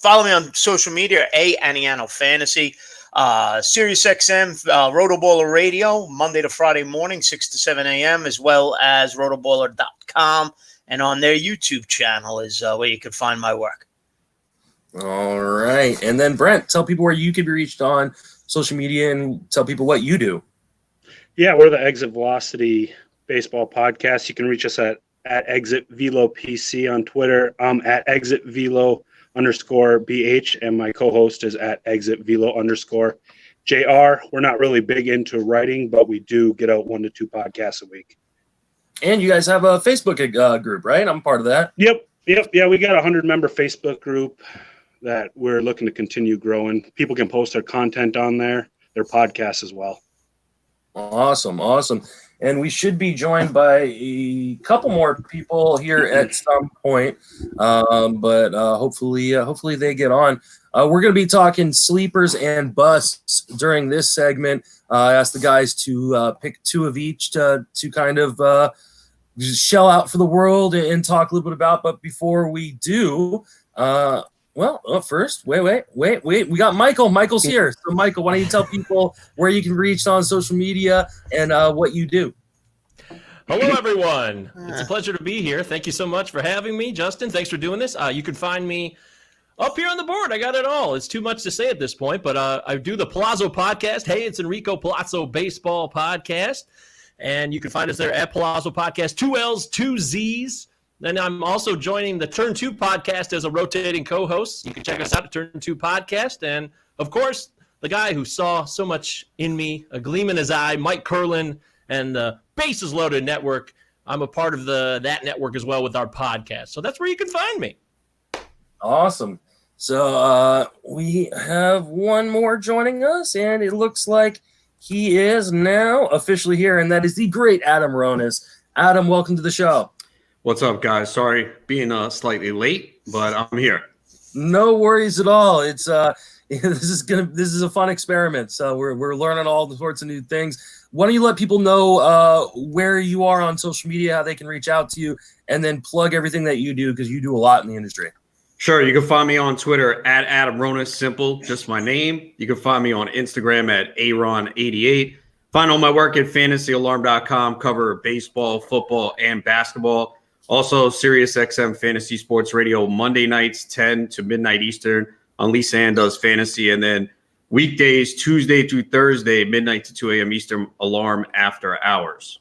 Follow me on social media, Aniano Fantasy. Sirius XM, Rotoballer Radio, Monday to Friday morning, 6 to 7 a.m., as well as rotoballer.com. And on their YouTube channel is where you can find my work. All right. And then, Brent, tell people where you can be reached on social media and tell people what you do. Yeah, we're the Exit Velocity Baseball Podcast. You can reach us at Exit Velo PC on Twitter. I'm at Exit Velo @Velo_BH, and my co-host is @ExitVelo_JR. We're not really big into writing, but we do get out 1 to 2 podcasts a week. And you guys have a Facebook group, right? I'm part of that. Yep. Yeah, we got a 100-member Facebook group that we're looking to continue growing. People can post their content on there, their podcasts as well. Awesome. And we should be joined by a couple more people here at some point, but hopefully they get on. We're going to be talking sleepers and busts during this segment. I asked the guys to pick 2 of each to kind of shell out for the world and talk a little bit about. But before we do, first, wait. We got Michael. Michael's here. So, Michael, why don't you tell people where you can reach on social media and what you do? Hello, everyone. It's a pleasure to be here. Thank you so much for having me, Justin. Thanks for doing this. You can find me up here on the board. I got it all. It's too much to say at this point, but I do the Palazzo podcast. Hey, it's Enrico Palazzo Baseball Podcast. And you can find us there at Palazzo Podcast, 2 L's, 2 Z's. Then I'm also joining the Turn 2 podcast as a rotating co-host. You can check us out at Turn 2 Podcast. And, of course, the guy who saw so much in me, a gleam in his eye, Mike Curlin, and the Bases Loaded Network. I'm a part of that network as well with our podcast. So that's where you can find me. Awesome. So we have one more joining us, and it looks like he is now officially here, and that is the great Adam Ronis. Adam, welcome to the show. What's up, guys? Sorry being slightly late, but I'm here. No worries at all. It's this is a fun experiment. So we're learning all sorts of new things. Why don't you let people know where you are on social media, how they can reach out to you, and then plug everything that you do, because you do a lot in the industry. Sure. You can find me on Twitter at Adam Ronis, simple, just my name. You can find me on Instagram at Aaron88. Find all my work at fantasyalarm.com, cover baseball, football, and basketball. Also, SiriusXM Fantasy Sports Radio, Monday nights, 10 to midnight Eastern on Lisa Ann Does Fantasy. And then weekdays, Tuesday through Thursday, midnight to 2 a.m. Eastern, Alarm After Hours.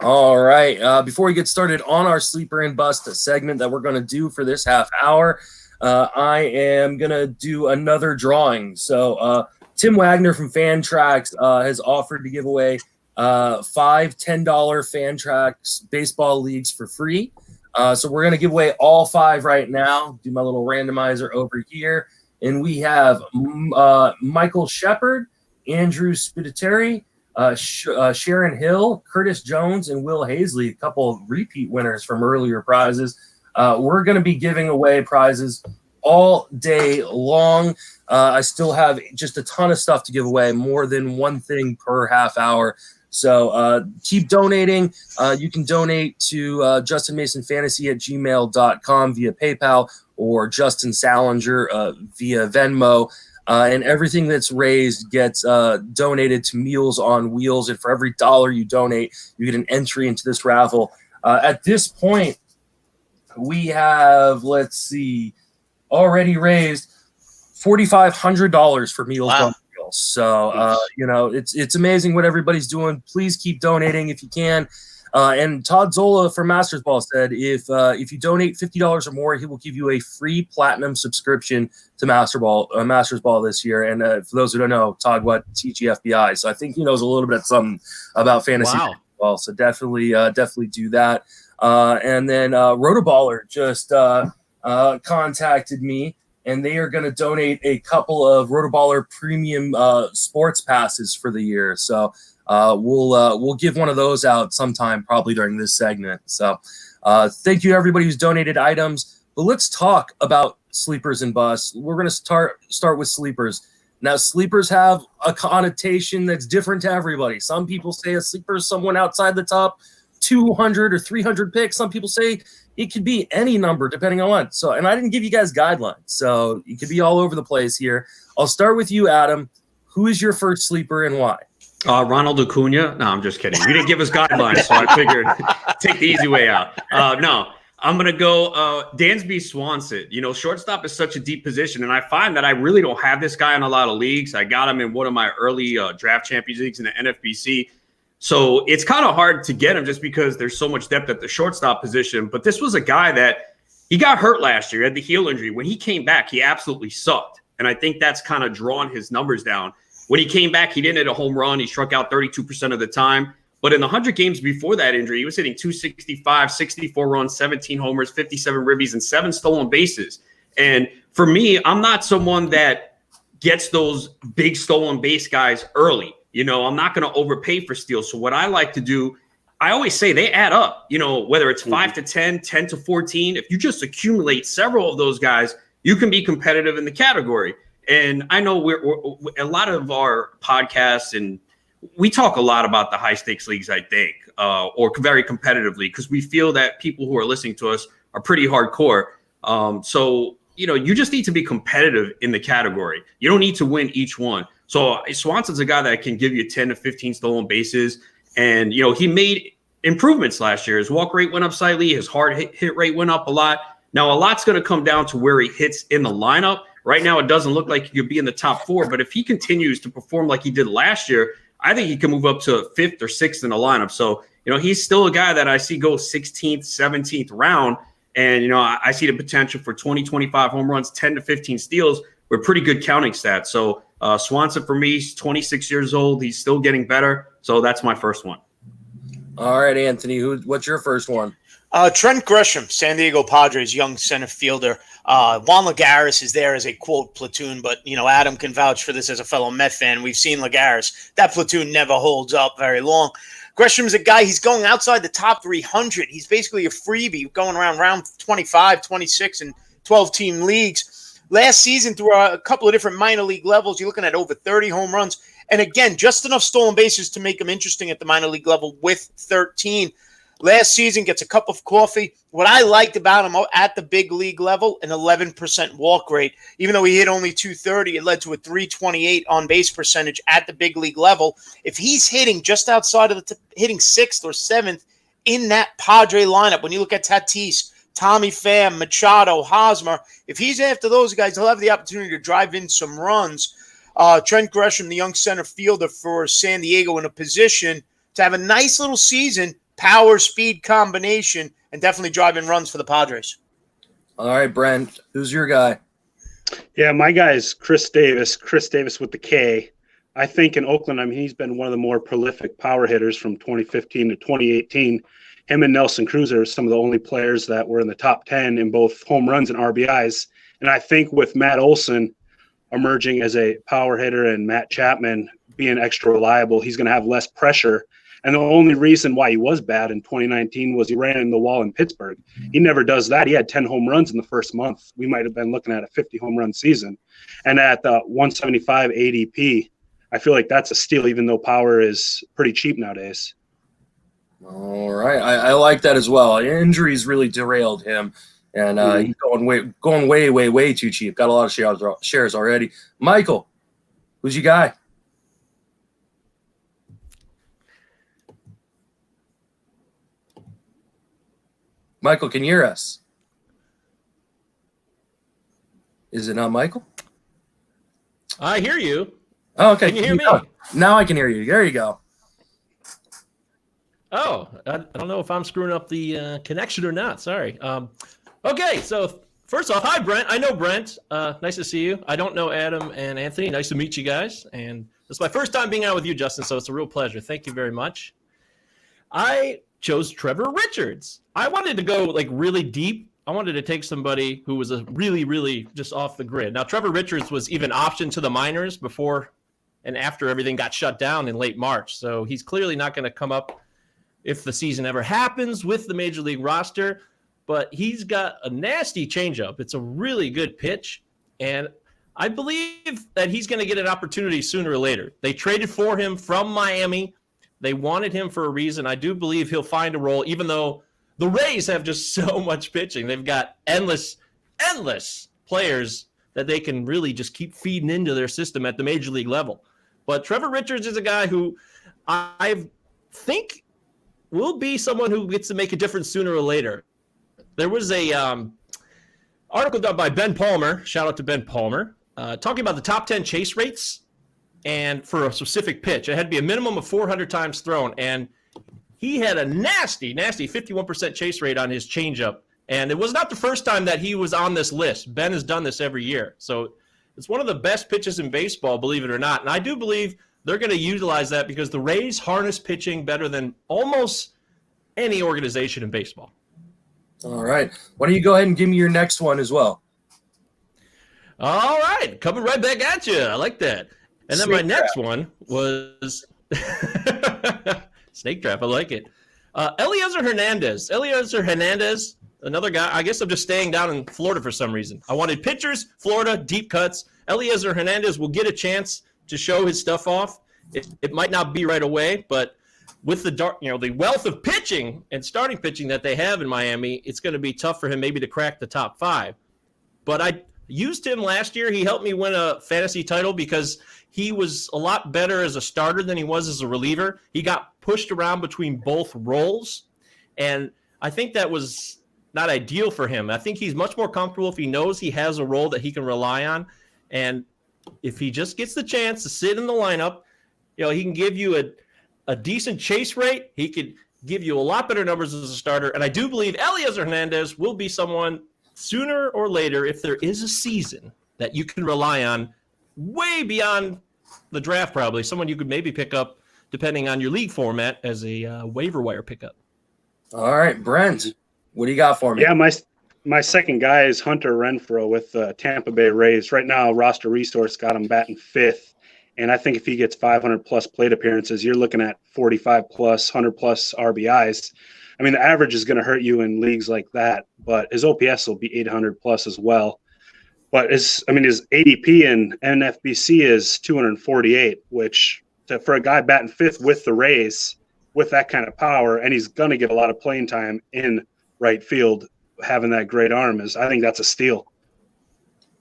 All right. Before we get started on our Sleeper and Bust segment that we're going to do for this half hour, I am going to do another drawing. So Tim Wagner from Fantrax has offered to give away 5 $10 Fantrax baseball leagues for free. So we're going to give away all 5 right now. Do my little randomizer over here. And we have Michael Shepard, Andrew Spiteri, Sharon Hill, Curtis Jones, and Will Hazley, a couple of repeat winners from earlier prizes. We're going to be giving away prizes all day long. I still have just a ton of stuff to give away, more than one thing per half hour. So keep donating. You can donate to Justin Mason Fantasy @gmail.com via PayPal, or Justin Salinger via Venmo. And everything that's raised gets donated to Meals on Wheels. And for every $1 you donate, you get an entry into this raffle. At this point, we have, already raised $4,500 for Meals on Wheels. So, it's amazing what everybody's doing. Please keep donating if you can. And Todd Zola from Masters Ball said if you donate $50 or more, he will give you a free platinum subscription to Masters Ball this year. And for those who don't know, Todd TGFBI. So I think he knows a little bit something about fantasy baseball. So definitely do that. And then Rotoballer just contacted me, and they are going to donate a couple of Rotoballer premium sports passes for the year. So we'll give one of those out sometime, probably during this segment. So thank you everybody who's donated items. But let's talk about sleepers and busts. We're going to start with sleepers. Now, sleepers have a connotation that's different to everybody. Some people say a sleeper is someone outside the top 200 or 300 picks. Some people say it could be any number depending on what. So, and I didn't give you guys guidelines, so it could be all over the place here. I'll start with you, Adam. Who is your first sleeper and why? Ronald Acuna. No, I'm just kidding. You didn't give us guidelines, so I figured take the easy way out. No, I'm going to go Dansby Swanson. Shortstop is such a deep position, and I find that I really don't have this guy in a lot of leagues. I got him in one of my early draft champions leagues in the NFBC. So it's kind of hard to get him just because there's so much depth at the shortstop position. But this was a guy that he got hurt last year, had the heel injury. When he came back, he absolutely sucked. And I think that's kind of drawn his numbers down. When he came back, he didn't hit a home run. He struck out 32% of the time. But in the 100 games before that injury, he was hitting 265, 64 runs, 17 homers, 57 ribbies, and 7 stolen bases. And for me, I'm not someone that gets those big stolen base guys early. You know, I'm not going to overpay for steals. So what I like to do, I always say they add up, you know, whether it's 5 to 10, 10 to 14. If you just accumulate several of those guys, you can be competitive in the category. And I know we're a lot of our podcasts, and we talk a lot about the high stakes leagues, I think, or very competitively, because we feel that people who are listening to us are pretty hardcore. So, you know, you just need to be competitive in the category. You don't need to win each one. So Swanson's a guy that can give you 10 to 15 stolen bases. And, you know, he made improvements last year. His walk rate went up slightly. His hard hit rate went up a lot. Now, a lot's going to come down to where he hits in the lineup. Right now, it doesn't look like he could be in the top 4. But if he continues to perform like he did last year, I think he can move up to 5th or 6th in the lineup. So, you know, he's still a guy that I see go 16th, 17th round. And, you know, I see the potential for 20, 25 home runs, 10 to 15 steals with pretty good counting stats. So Swanson, for me, he's 26 years old. He's still getting better. So that's my first one. All right, Anthony, what's your first one? Trent Gresham, San Diego Padres, young center fielder. Juan Lagares is there as a, quote, platoon, but, you know, Adam can vouch for this as a fellow Met fan. We've seen Lagares. That platoon never holds up very long. Gresham's a guy, he's going outside the top 300. He's basically a freebie going around round 25, 26, and 12-team leagues. Last season, through a couple of different minor league levels, you're looking at over 30 home runs. And again, just enough stolen bases to make him interesting at the minor league level with 13. Last season, gets a cup of coffee. What I liked about him at the big league level, an 11% walk rate. Even though he hit only 230, it led to a 328 on-base percentage at the big league level. If he's hitting just outside of hitting 6th or 7th in that Padre lineup, when you look at Tatis, Tommy Pham, Machado, Hosmer, if he's after those guys, he'll have the opportunity to drive in some runs. Trent Gresham, the young center fielder for San Diego, in a position to have a nice little season, power speed combination, and definitely driving runs for the Padres. All right, Brent, who's your guy? Yeah, my guy is Chris Davis with the K. I think in Oakland, I mean, he's been one of the more prolific power hitters from 2015 to 2018. Him and Nelson Cruz are some of the only players that were in the top 10 in both home runs and RBIs. And I think with Matt Olson emerging as a power hitter and Matt Chapman being extra reliable, he's going to have less pressure. And the only reason why he was bad in 2019 was he ran in the wall in Pittsburgh. He never does that. He had 10 home runs in the first month. We might have been looking at a 50 home run season. And at the 175 ADP, I feel like that's a steal, even though power is pretty cheap nowadays. All right. I like that as well. Injuries really derailed him. And he's going way too cheap. Got a lot of shares already. Michael, who's your guy? Michael, can you hear us? Is it not Michael? I hear you. Oh, okay. Can you hear me? Now I can hear you. There you go. Oh, I don't know if I'm screwing up the connection or not. Sorry. Okay, so first off, hi, Brent. I know Brent. Nice to see you. I don't know Adam and Anthony. Nice to meet you guys. And this is my first time being out with you, Justin, so it's a real pleasure. Thank you very much. I chose Trevor Richards. I wanted to go like really deep. I wanted to take somebody who was a really just off the grid. Now, Trevor Richards was even optioned to the minors before and after everything got shut down in late March. So he's clearly not going to come up if the season ever happens with the Major League roster. But he's got a nasty changeup. It's a really good pitch. And I believe that he's going to get an opportunity sooner or later. They traded for him from Miami. They wanted him for a reason. I do believe he'll find a role, even though the Rays have just so much pitching. They've got endless players that they can really just keep feeding into their system at the Major League level. But Trevor Richards is a guy who I think will be someone who gets to make a difference sooner or later. There was a article done by Ben Palmer, shout out to Ben Palmer, talking about the top 10 chase rates and for a specific pitch. It had to be a minimum of 400 times thrown, and he had a nasty 51% chase rate on his changeup And it was not the first time that he was on this list. Ben has done this every year. So it's one of the best pitches in baseball, believe it or not. And I do believe they're going to utilize that because the Rays harness pitching better than almost any organization in baseball. All right. Why don't you go ahead and give me your next one as well? All right. Coming right back at you. I like that. And then my next one was Snake Trap. I like it. Eliezer Hernandez. Eliezer Hernandez, another guy. I guess I'm just staying down in Florida for some reason. I wanted pitchers, Florida, deep cuts. Eliezer Hernandez will get a chance to show his stuff off. It might not be right away, but with the wealth of pitching and starting pitching that they have in Miami, it's going to be tough for him maybe to crack the top 5. But I used him last year. He helped me win a fantasy title because he was a lot better as a starter than he was as a reliever. He got pushed around between both roles, and I think that was not ideal for him. I think he's much more comfortable if he knows he has a role that he can rely on, and if he just gets the chance to sit in the lineup, he can give you a decent chase rate. He could give you a lot better numbers as a starter, and I do believe Eliezer Hernandez will be someone sooner or later, if there is a season that you can rely on way beyond the draft, probably someone you could maybe pick up depending on your league format as a waiver wire pickup. All right, Brent, what do you got for me? Yeah, my second guy is Hunter Renfroe with Tampa Bay Rays. Right now, roster resource got him batting 5th. And I think if he gets 500-plus plate appearances, you're looking at 45-plus, 100-plus RBIs. I mean, the average is going to hurt you in leagues like that, but his OPS will be 800-plus as well. But his ADP in NFBC is 248, which for a guy batting 5th with the Rays, with that kind of power, and he's going to get a lot of playing time in right field, having that great arm, I think that's a steal.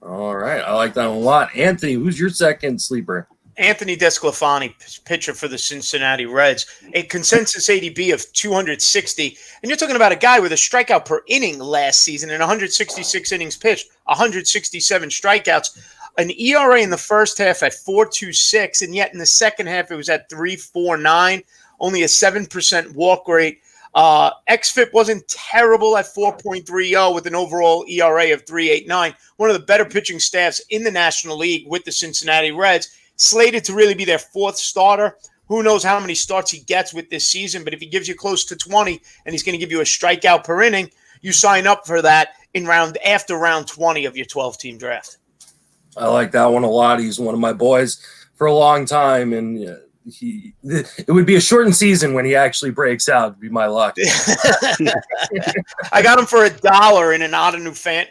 All right. I like that one a lot. Anthony, who's your second sleeper? Anthony Desclafani, pitcher for the Cincinnati Reds, a consensus ADP of 260. And you're talking about a guy with a strikeout per inning last season and 166 innings pitched, 167 strikeouts, an ERA in the first half at 4.26, and yet in the second half it was at 3.49, only a 7% walk rate. XFIP wasn't terrible at 4.30 with an overall ERA of 3.89. One of the better pitching staffs in the National League with the Cincinnati Reds. Slated to really be their 4th starter. Who knows how many starts he gets with this season, but if he gives you close to 20 and he's going to give you a strikeout per inning, you sign up for that after round 20 of your 12-team draft. I like that one a lot. He's one of my boys for a long time, and it would be a shortened season when he actually breaks out. It'd be my luck. I got him for $1 in an Ottoneu fan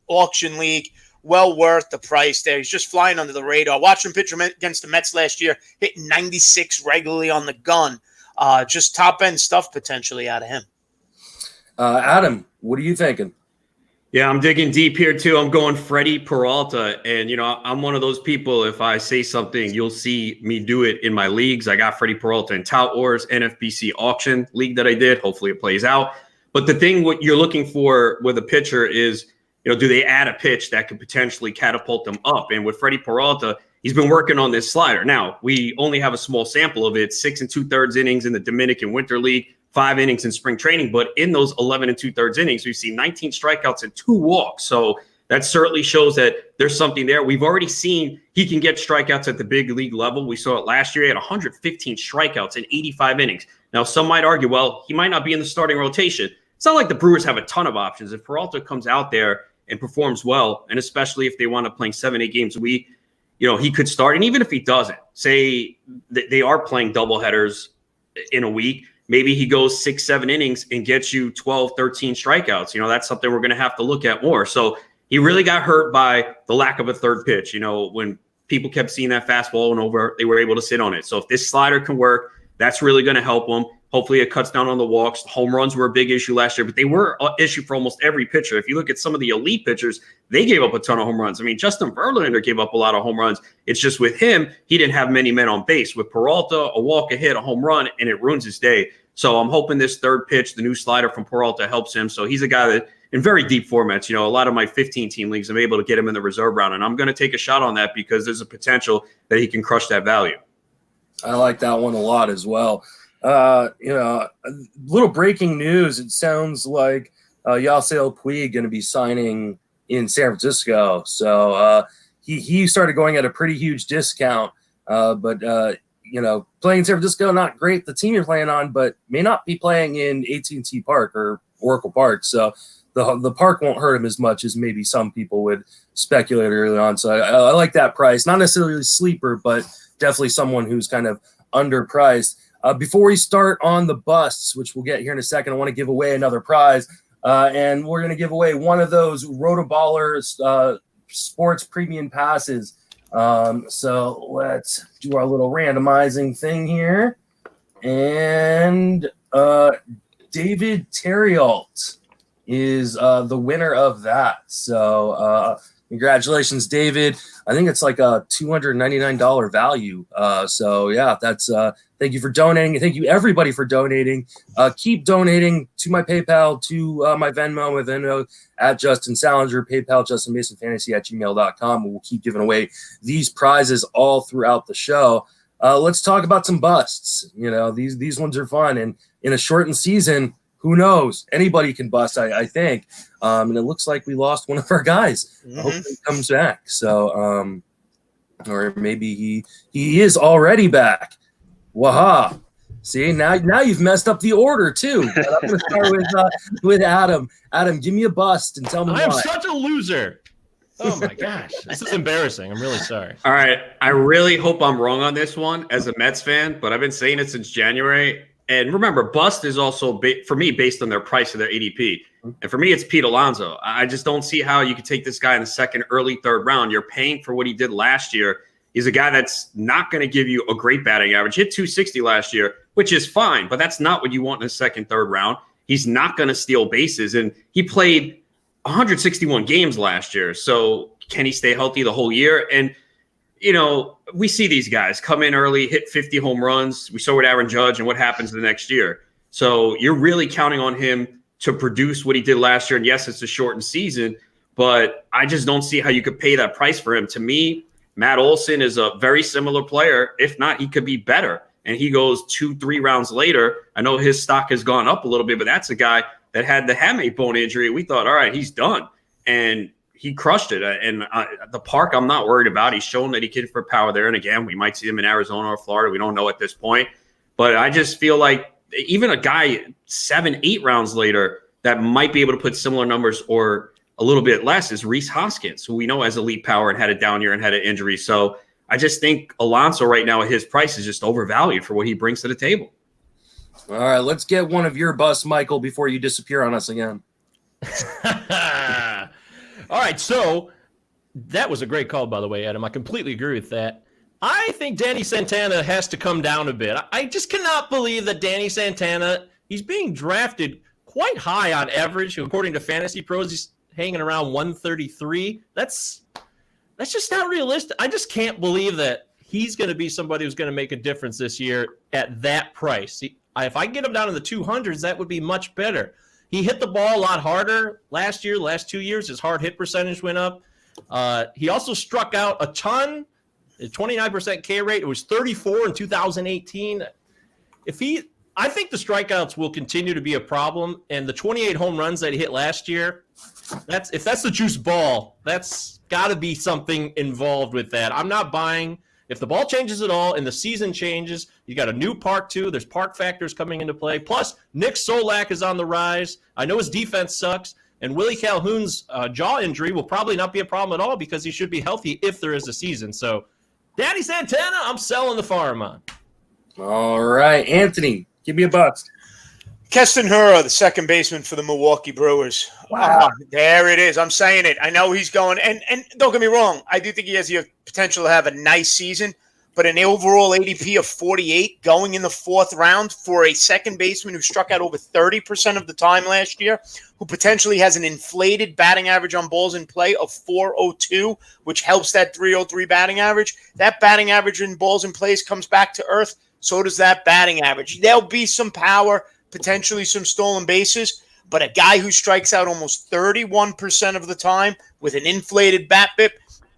auction league. Well worth the price there. He's just flying under the radar. Watched him pitch against the Mets last year, hitting 96 regularly on the gun. Just top-end stuff potentially out of him. Adam, what are you thinking? Yeah, I'm digging deep here too. I'm going Freddie Peralta. And, I'm one of those people, if I say something, you'll see me do it in my leagues. I got Freddie Peralta in Tout Wars, NFBC auction league that I did. Hopefully it plays out. But the thing what you're looking for with a pitcher is, do they add a pitch that could potentially catapult them up? And with Freddie Peralta, he's been working on this slider. Now, we only have a small sample of it, 6 2/3 innings in the Dominican Winter League, 5 innings in spring training. But in those 11 2/3 innings, we've seen 19 strikeouts and 2 walks. So that certainly shows that there's something there. We've already seen he can get strikeouts at the big league level. We saw it last year. He had 115 strikeouts in 85 innings. Now, some might argue, well, he might not be in the starting rotation. It's not like the Brewers have a ton of options. If Peralta comes out there and performs well, and especially if they wind up playing 7-8 games a week, he could start. And even if he doesn't, say that they are playing doubleheaders in a week, maybe he goes 6-7 innings and gets you 12, 13 strikeouts. That's something we're going to have to look at more. So he really got hurt by the lack of a third pitch. When people kept seeing that fastball and over, they were able to sit on it. So if this slider can work, that's really going to help him. Hopefully it cuts down on the walks. Home runs were a big issue last year, but they were an issue for almost every pitcher. If you look at some of the elite pitchers, they gave up a ton of home runs. I mean, Justin Verlander gave up a lot of home runs. It's just with him, he didn't have many men on base. With Peralta, a walk, a hit, a home run, and it ruins his day. So I'm hoping this third pitch, the new slider from Peralta, helps him. So he's a guy that in very deep formats, a lot of my 15-team leagues, I'm able to get him in the reserve round. And I'm going to take a shot on that because there's a potential that he can crush that value. I like that one a lot as well. A little breaking news. It sounds like Yasiel Puig going to be signing in San Francisco. So he started going at a pretty huge discount. But playing in San Francisco, not great. The team you're playing on, but may not be playing in AT&T Park or Oracle Park. So the park won't hurt him as much as maybe some people would speculate early on. So I like that price. Not necessarily a sleeper, but definitely someone who's kind of underpriced. Before we start on the busts, which we'll get here in a second, I want to give away another prize. And we're going to give away one of those Rotoballer sports premium passes. So let's do our little randomizing thing here. And David Terrialt is the winner of that. So congratulations, David. I think it's like a $299 value. So yeah, that's thank you for donating. Thank you everybody for donating. Keep donating to my PayPal, to my Venmo, my Venmo at Justin Salinger, PayPal, JustinMasonFantasy@gmail.com. We'll keep giving away these prizes all throughout the show. Let's talk about some busts. These ones are fun, and in a shortened season, who knows? Anybody can bust, I think. And it looks like we lost one of our guys. Mm-hmm. Hopefully he comes back. So, or maybe he is already back. Waha. See, now you've messed up the order too. But I'm going to start with Adam. Adam, give me a bust and tell me why. I am such a loser. Oh my gosh, this is embarrassing. I'm really sorry. All right, I really hope I'm wrong on this one as a Mets fan, but I've been saying it since January. And remember, bust is also, for me, based on their price of their ADP. And for me, it's Pete Alonso. I just don't see how you could take this guy in the second, early third round. You're paying for what he did last year. He's a guy that's not going to give you a great batting average. Hit 260 last year, which is fine, but that's not what you want in the second, third round. He's not going to steal bases. And he played 161 games last year. So can he stay healthy the whole year? And we see these guys come in early, hit 50 home runs. We saw with Aaron Judge and what happens the next year. So you're really counting on him to produce what he did last year. And yes, it's a shortened season, but I just don't see how you could pay that price for him. To me, Matt Olson is a very similar player. If not, he could be better. And he goes 2-3 rounds later. I know his stock has gone up a little bit, but that's a guy that had the hamate bone injury. We thought, all right, he's done. And he crushed it. And the park, I'm not worried about. He's shown that he can for power there. And again, we might see him in Arizona or Florida. We don't know at this point. But I just feel like even a guy 7-8 rounds later that might be able to put similar numbers or a little bit less is Rhys Hoskins, who we know has elite power and had a down year and had an injury. So I just think Alonso right now at his price is just overvalued for what he brings to the table. All right, let's get one of your busts, Michael, before you disappear on us again. All right, so that was a great call, by the way, Adam. I completely agree with that. I think Danny Santana has to come down a bit. I just cannot believe that Danny Santana, he's being drafted quite high on average. According to Fantasy Pros, he's hanging around 133. That's just not realistic. I just can't believe that he's going to be somebody who's going to make a difference this year at that price. If I can get him down in the 200s, that would be much better. He hit the ball a lot harder last year, last 2 years. His hard hit percentage went up. He also struck out a ton, a 29% K rate. It was 34 in 2018. I think the strikeouts will continue to be a problem. And the 28 home runs that he hit last year, if that's the juice ball, that's got to be something involved with that. I'm not buying. If the ball changes at all and the season changes, you got a new park too. There's park factors coming into play. Plus, Nick Solak is on the rise. I know his defense sucks. And Willie Calhoun's jaw injury will probably not be a problem at all because he should be healthy if there is a season. So, Danny Santana, I'm selling the farm on. All right, Anthony, give me a bust. Keston Hiura, the second baseman for the Milwaukee Brewers. Wow. There it is. I'm saying it. I know he's going. And don't get me wrong. I do think he has the potential to have a nice season. But an overall ADP of 48 going in the fourth round for a second baseman who struck out over 30% of the time last year, who potentially has an inflated batting average on balls in play of 402, which helps that 303 batting average. That batting average in balls in plays comes back to earth. So does that batting average. There'll be some power, potentially some stolen bases, but a guy who strikes out almost 31% of the time with an inflated BABIP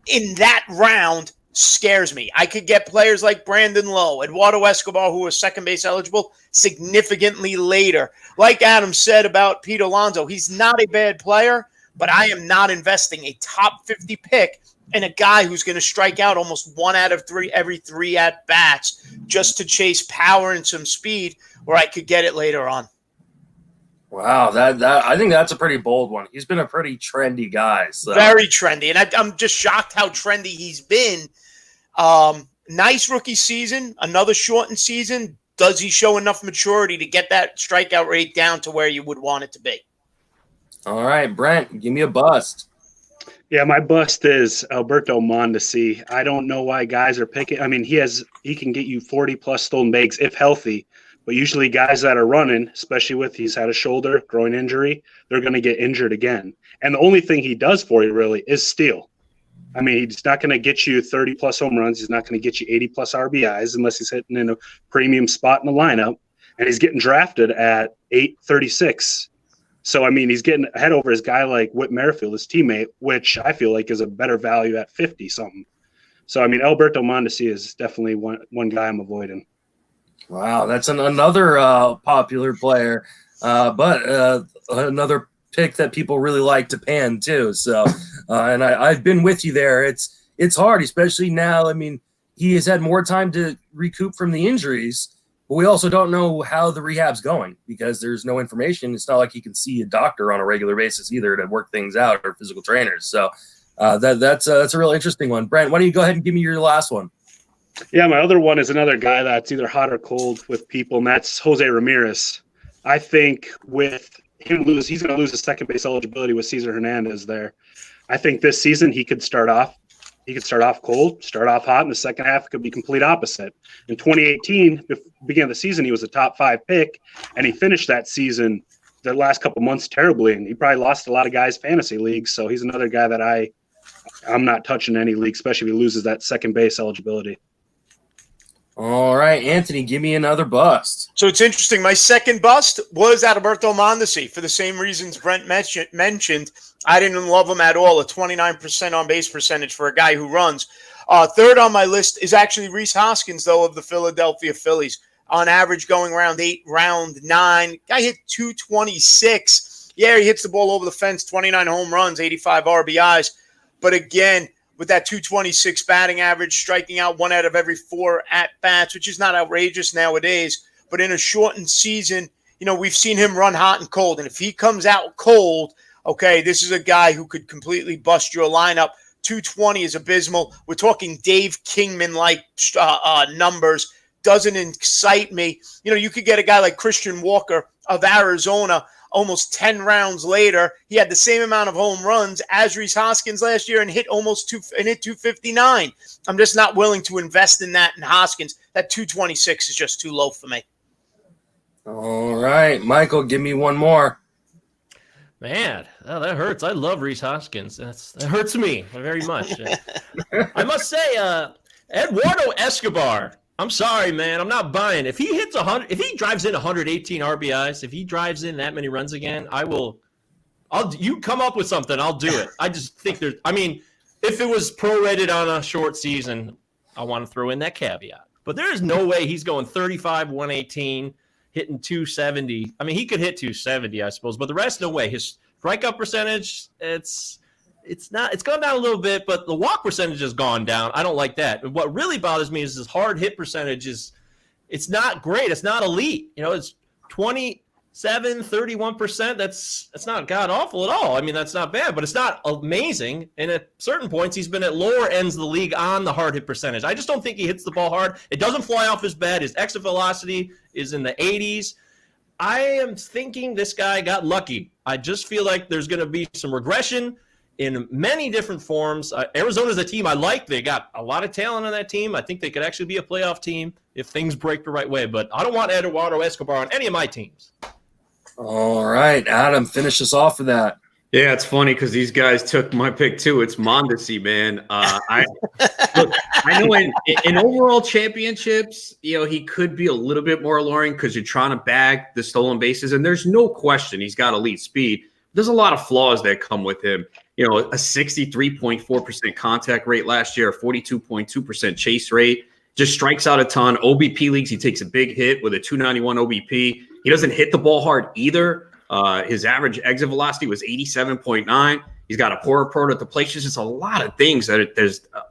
in that round scares me. I could get players like Brandon Lowe, Eduardo Escobar, who was second base eligible significantly later. Like Adam said about Pete Alonso, he's not a bad player, but I am not investing a top 50 pick in a guy who's going to strike out almost 1 out of 3 every 3 at-bats just to chase power and some speed where I could get it later on. Wow, that I think that's a pretty bold one. He's been a pretty trendy guy. So. Very trendy, and I'm just shocked how trendy he's been. Nice rookie season, another shortened season. Does he show enough maturity to get that strikeout rate down to where you would want it to be? All right, Brent, give me a bust. Yeah, my bust is Alberto Mondesi. I don't know why guys are picking. I mean, he can get you 40+ stolen bags if healthy. But usually guys that are running, especially with he's had a shoulder, groin injury, they're going to get injured again. And the only thing he does for you really is steal. I mean, he's not going to get you 30+ home runs. He's not going to get you 80+ RBIs unless he's hitting in a premium spot in the lineup. And he's getting drafted at 836. So, I mean, he's getting ahead over his guy like Whit Merrifield, his teammate, which I feel like is a better value at 50-something. So, I mean, Alberto Mondesi is definitely one guy I'm avoiding. Wow, that's another popular player, but another pick that people really like to pan too. So, and I've been with you there. It's hard, especially now. I mean, he has had more time to recoup from the injuries, but we also don't know how the rehab's going because there's no information. It's not like he can see a doctor on a regular basis either to work things out or physical trainers. So that's a real interesting one. Brent, why don't you go ahead and give me your last one? Yeah, my other one is another guy that's either hot or cold with people, and that's Jose Ramirez. I think with him he's going to lose his second base eligibility with Cesar Hernandez there. I think this season he could start off cold, start off hot, and the second half it could be complete opposite. In 2018, beginning of the season, he was a top 5 pick, and he finished that season the last couple months terribly, and he probably lost a lot of guys' fantasy leagues. So he's another guy that I'm not touching any league, especially if he loses that second base eligibility. All right, Anthony, give me another bust. So it's interesting. My second bust was Alberto Mondesi for the same reasons Brent mentioned. I didn't love him at all, a 29% on-base percentage for a guy who runs. Third on my list is actually Rhys Hoskins, though, of the Philadelphia Phillies. On average, going round 8, round 9. Guy hit 226. Yeah, he hits the ball over the fence, 29 home runs, 85 RBIs. But again, with that 226 batting average, striking out 1 out of every 4 at-bats, which is not outrageous nowadays. But in a shortened season, we've seen him run hot and cold. And if he comes out cold, okay, this is a guy who could completely bust your lineup. 220 is abysmal. We're talking Dave Kingman-like numbers. Doesn't excite me. You could get a guy like Christian Walker of Arizona almost 10 rounds later. He had the same amount of home runs as Rhys Hoskins last year and hit 259. I'm just not willing to invest in that in Hoskins. That 226 is just too low for me. All right, Michael, give me one more. Man, that hurts. I love Rhys Hoskins. That hurts me very much. I must say, Eduardo Escobar. I'm sorry, man. I'm not buying. If he hits 100, if he drives in 118 RBIs, if he drives in that many runs again, you come up with something, I'll do it. I just think if it was prorated on a short season, I want to throw in that caveat. But there's no way he's going 35, 118, hitting 270. I mean, he could hit 270, I suppose, but the rest, no way. His strikeout percentage, it's gone down a little bit, but the walk percentage has gone down. I don't like that. And what really bothers me is his hard hit percentage it's not great. It's not elite. It's 27, 31%. That's not god awful at all. I mean, that's not bad, but it's not amazing. And at certain points, he's been at lower ends of the league on the hard hit percentage. I just don't think he hits the ball hard. It doesn't fly off his bat. His exit velocity is in the 80s. I am thinking this guy got lucky. I just feel like there's going to be some regression in many different forms. Arizona's a team I like. They got a lot of talent on that team. I think they could actually be a playoff team if things break the right way. But I don't want Eduardo Escobar on any of my teams. All right, Adam, finish us off with that. Yeah, it's funny because these guys took my pick too. It's Mondesi, man. I know in overall championships, he could be a little bit more alluring because you're trying to bag the stolen bases, and there's no question he's got elite speed. there's a lot of flaws that come with him. You know, a 63.4% contact rate last year, a 42.2% chase rate, just strikes out a ton. OBP leagues, he takes a big hit with a 291 OBP. He doesn't hit the ball hard either. His average exit velocity was 87.9. He's got a poor approach at the plate. It's just a lot of things that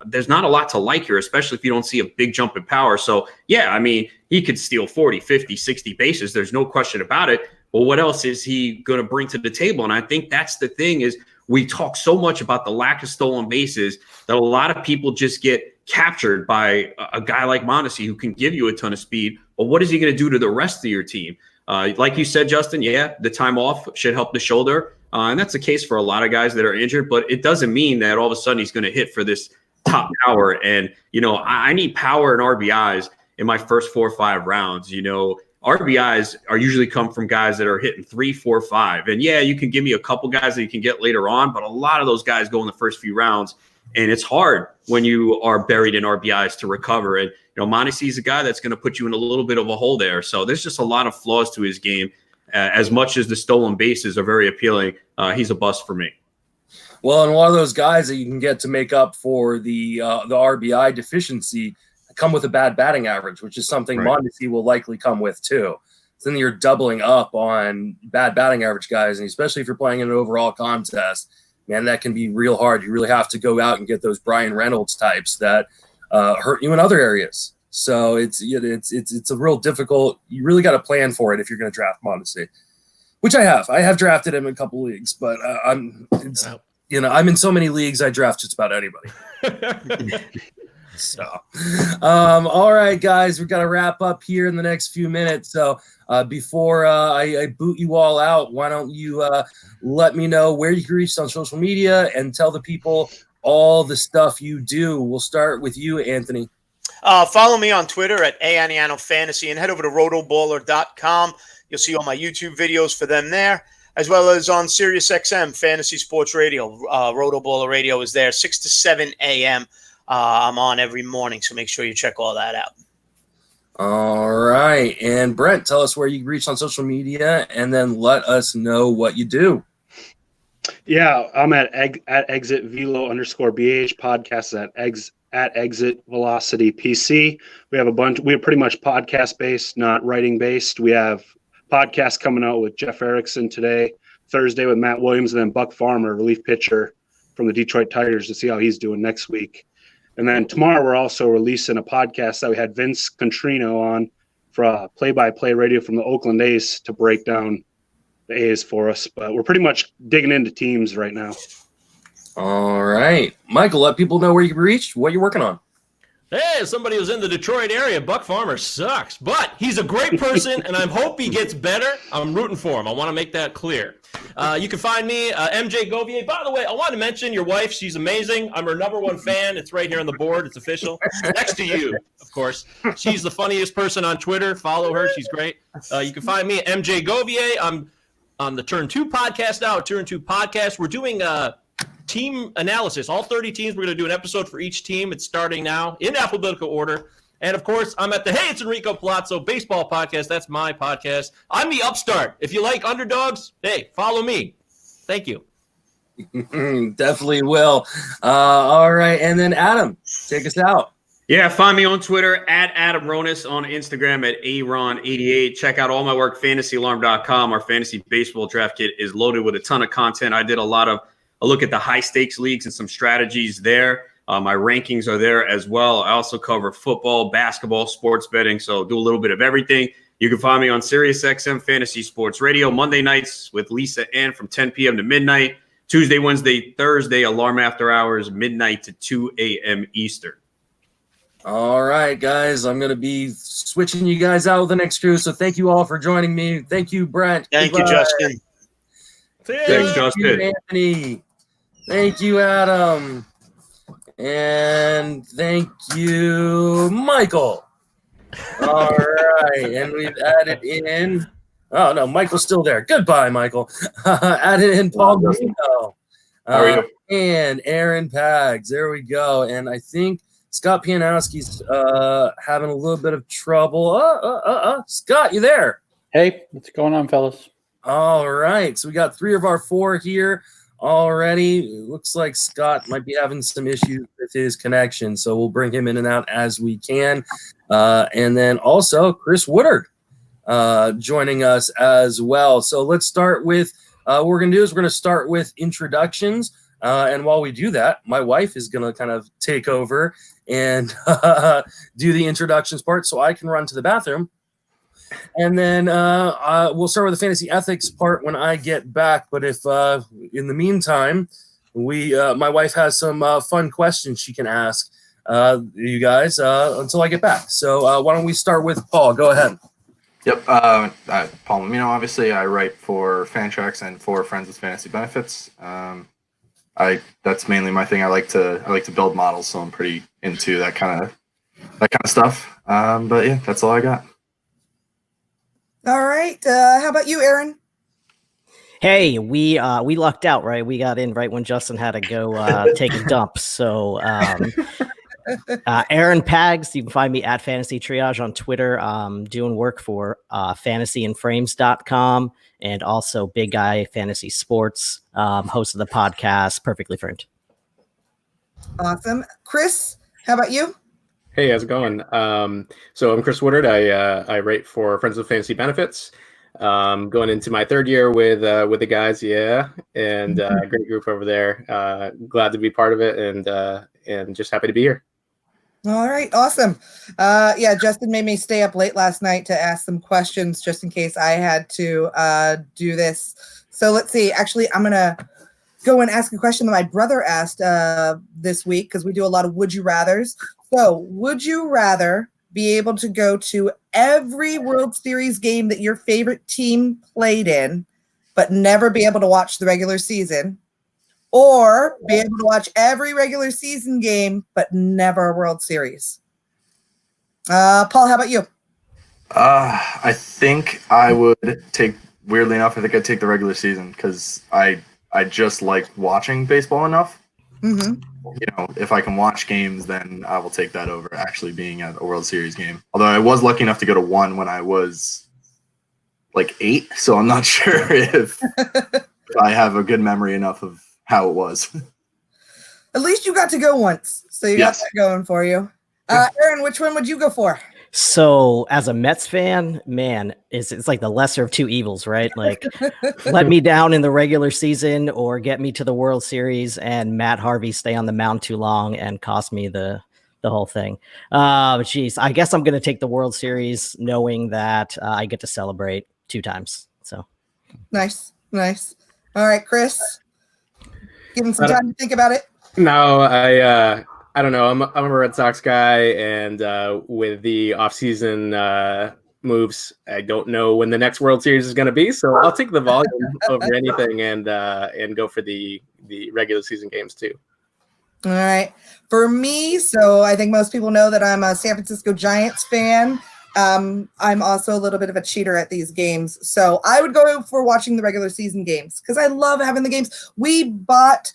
there's not a lot to like here, especially if you don't see a big jump in power. So, yeah, I mean, he could steal 40, 50, 60 bases. There's no question about it. But what else is he going to bring to the table? And I think that's the thing is we talk so much about the lack of stolen bases that a lot of people just get captured by a guy like Mondesi who can give you a ton of speed. But what is he going to do to the rest of your team? Like you said, Justin, yeah, the time off should help the shoulder. And that's the case for a lot of guys that are injured, but it doesn't mean that all of a sudden he's going to hit for this top power. And, you know, I need power and RBIs in my first 4 or 5 rounds. You know, RBIs are usually come from guys that are hitting 3, 4, 5. And yeah, you can give me a couple guys that you can get later on, but a lot of those guys go in the first few rounds. And it's hard when you are buried in RBIs to recover. And, you know, Mondesi is a guy that's going to put you in a little bit of a hole there. So there's just a lot of flaws to his game. As much as the stolen bases are very appealing, he's a bust for me. Well, and a lot of those guys that you can get to make up for the RBI deficiency come with a bad batting average, which is something Right. Mondesi will likely come with too. So then you're doubling up on bad batting average guys, and especially if you're playing in an overall contest, man, that can be real hard. You really have to go out and get those Brian Reynolds types that hurt you in other areas. So it's a real difficult. You really got to plan for it if you're going to draft Mondesi, which I have. I have drafted him in a couple leagues, but I'm in so many leagues I draft just about anybody. So, all right, guys, we've got to wrap up here in the next few minutes. So before I boot you all out, why don't you let me know where you can reach on social media and tell the people all the stuff you do. We'll start with you, Anthony. Follow me on Twitter at @ANianoFantasy and head over to rotoballer.com. You'll see all my YouTube videos for them there, as well as on SiriusXM Fantasy Sports Radio. Rotoballer Radio is there 6 to 7 a.m. I'm on every morning, so make sure you check all that out. All right. And Brent, tell us where you reach on social media and then let us know what you do. Yeah, I'm at exit velo _BH. Podcasts at exit velocity PC. We have we're pretty much podcast based, not writing based. We have podcasts coming out with Jeff Erickson today, Thursday with Matt Williams, and then Buck Farmer, relief pitcher from the Detroit Tigers, to see how he's doing next week. And then tomorrow we're also releasing a podcast that we had Vince Contrino on for play-by-play radio from the Oakland A's to break down the A's for us. But we're pretty much digging into teams right now. All right. Michael, let people know where you can reach, what you're working on. Hey, somebody who's in the Detroit area, Buck Farmer sucks, but he's a great person, and I hope he gets better. I'm rooting for him. I want to make that clear. You can find me, MJ Govier. By the way, I want to mention your wife. She's amazing. I'm her #1 fan. It's right here on the board. It's official. Next to you, of course. She's the funniest person on Twitter. Follow her. She's great. You can find me, MJ Govier. I'm on the Turn 2 podcast now, Turn 2 podcast. We're doing team analysis, all 30 teams. We're going to do an episode for each team. It's starting now in alphabetical order. And of course, I'm at the Hey, it's Enrico Palazzo baseball podcast. That's my podcast. I'm the upstart. If you like underdogs, hey, follow me. Thank you. Definitely will. All right. And then Adam, take us out. Yeah, find me on Twitter at Adam Ronis, on Instagram at Aaron88. Check out all my work, fantasyalarm.com. Our fantasy baseball draft kit is loaded with a ton of content. I did a look at the high stakes leagues and some strategies there. My rankings are there as well. I also cover football, basketball, sports betting, so do a little bit of everything. You can find me on SiriusXM Fantasy Sports Radio, Monday nights with Lisa Ann from 10 p.m. to midnight. Tuesday, Wednesday, Thursday, alarm after hours, midnight to 2 a.m. Eastern. All right, guys. I'm going to be switching you guys out with the next crew, so thank you all for joining me. Thank you, Brent. Thank you, Justin. Thanks, Justin. Anthony. Thank you, Adam. And thank you, Michael. All right. And we've added in. Oh, no, Michael's still there. Goodbye, Michael. Added in Paul Marino. How are you? And Aaron Pags. There we go. And I think Scott Pianowski's having a little bit of trouble. Scott, you there? Hey, what's going on, fellas? All right, so we got 3 of our 4 here already. It looks like Scott might be having some issues with his connection, so we'll bring him in and out as we can. And then also Chris Woodard joining us as well. So let's start with what we're going to do is we're going to start with introductions. And while we do that, my wife is going to kind of take over and do the introductions part so I can run to the bathroom. And then we'll start with the fantasy ethics part when I get back. But if in the meantime, my wife has some fun questions she can ask you guys until I get back. So why don't we start with Paul? Go ahead. Yep. Paul Mamino, obviously. I write for Fantrax and for Friends with Fantasy Benefits. That's mainly my thing. I like to build models, so I'm pretty into that kind of stuff. But yeah, that's all I got. All right. How about you, Aaron? Hey, we lucked out, right? We got in right when Justin had to go take a dump. So Aaron Pags, you can find me at Fantasy Triage on Twitter. Doing work for fantasyandframes.com and also Big Guy Fantasy Sports, host of the podcast Perfectly Framed. Awesome. Chris, how about you? Hey, how's it going? So I'm Chris Woodard. I write for Friends with Fantasy Benefits. Going into my 3rd year with the guys, and great group over there. Glad to be part of it, and just happy to be here. All right, awesome. Justin made me stay up late last night to ask some questions just in case I had to do this. So let's see. Actually, I'm gonna go and ask a question that my brother asked this week because we do a lot of would you rathers. So, would you rather be able to go to every World Series game that your favorite team played in, but never be able to watch the regular season, or be able to watch every regular season game, but never a World Series? Paul, how about you? I think I would take, weirdly enough, I think I'd take the regular season because I just like watching baseball enough. Mm-hmm. If I can watch games, then I will take that over actually being at a World Series game. Although I was lucky enough to go to one when I was like 8, so I'm not sure if I have a good memory enough of how it was. At least you got to go once, so you got that going for you. Aaron, which one would you go for? So as a Mets fan, man, it's like the lesser of 2 evils, right? Like let me down in the regular season or get me to the World Series and Matt Harvey stay on the mound too long and cost me the whole thing. Geez, I guess I'm going to take the World Series knowing that I get to celebrate 2 times. So nice. All right, Chris, give him some time to think about it. No, I don't know. I'm a Red Sox guy, and with the offseason moves, I don't know when the next World Series is going to be. So I'll take the volume over anything, and go for the regular season games too. All right, for me, so I think most people know that I'm a San Francisco Giants fan. I'm also a little bit of a cheater at these games, so I would go for watching the regular season games because I love having the games. We bought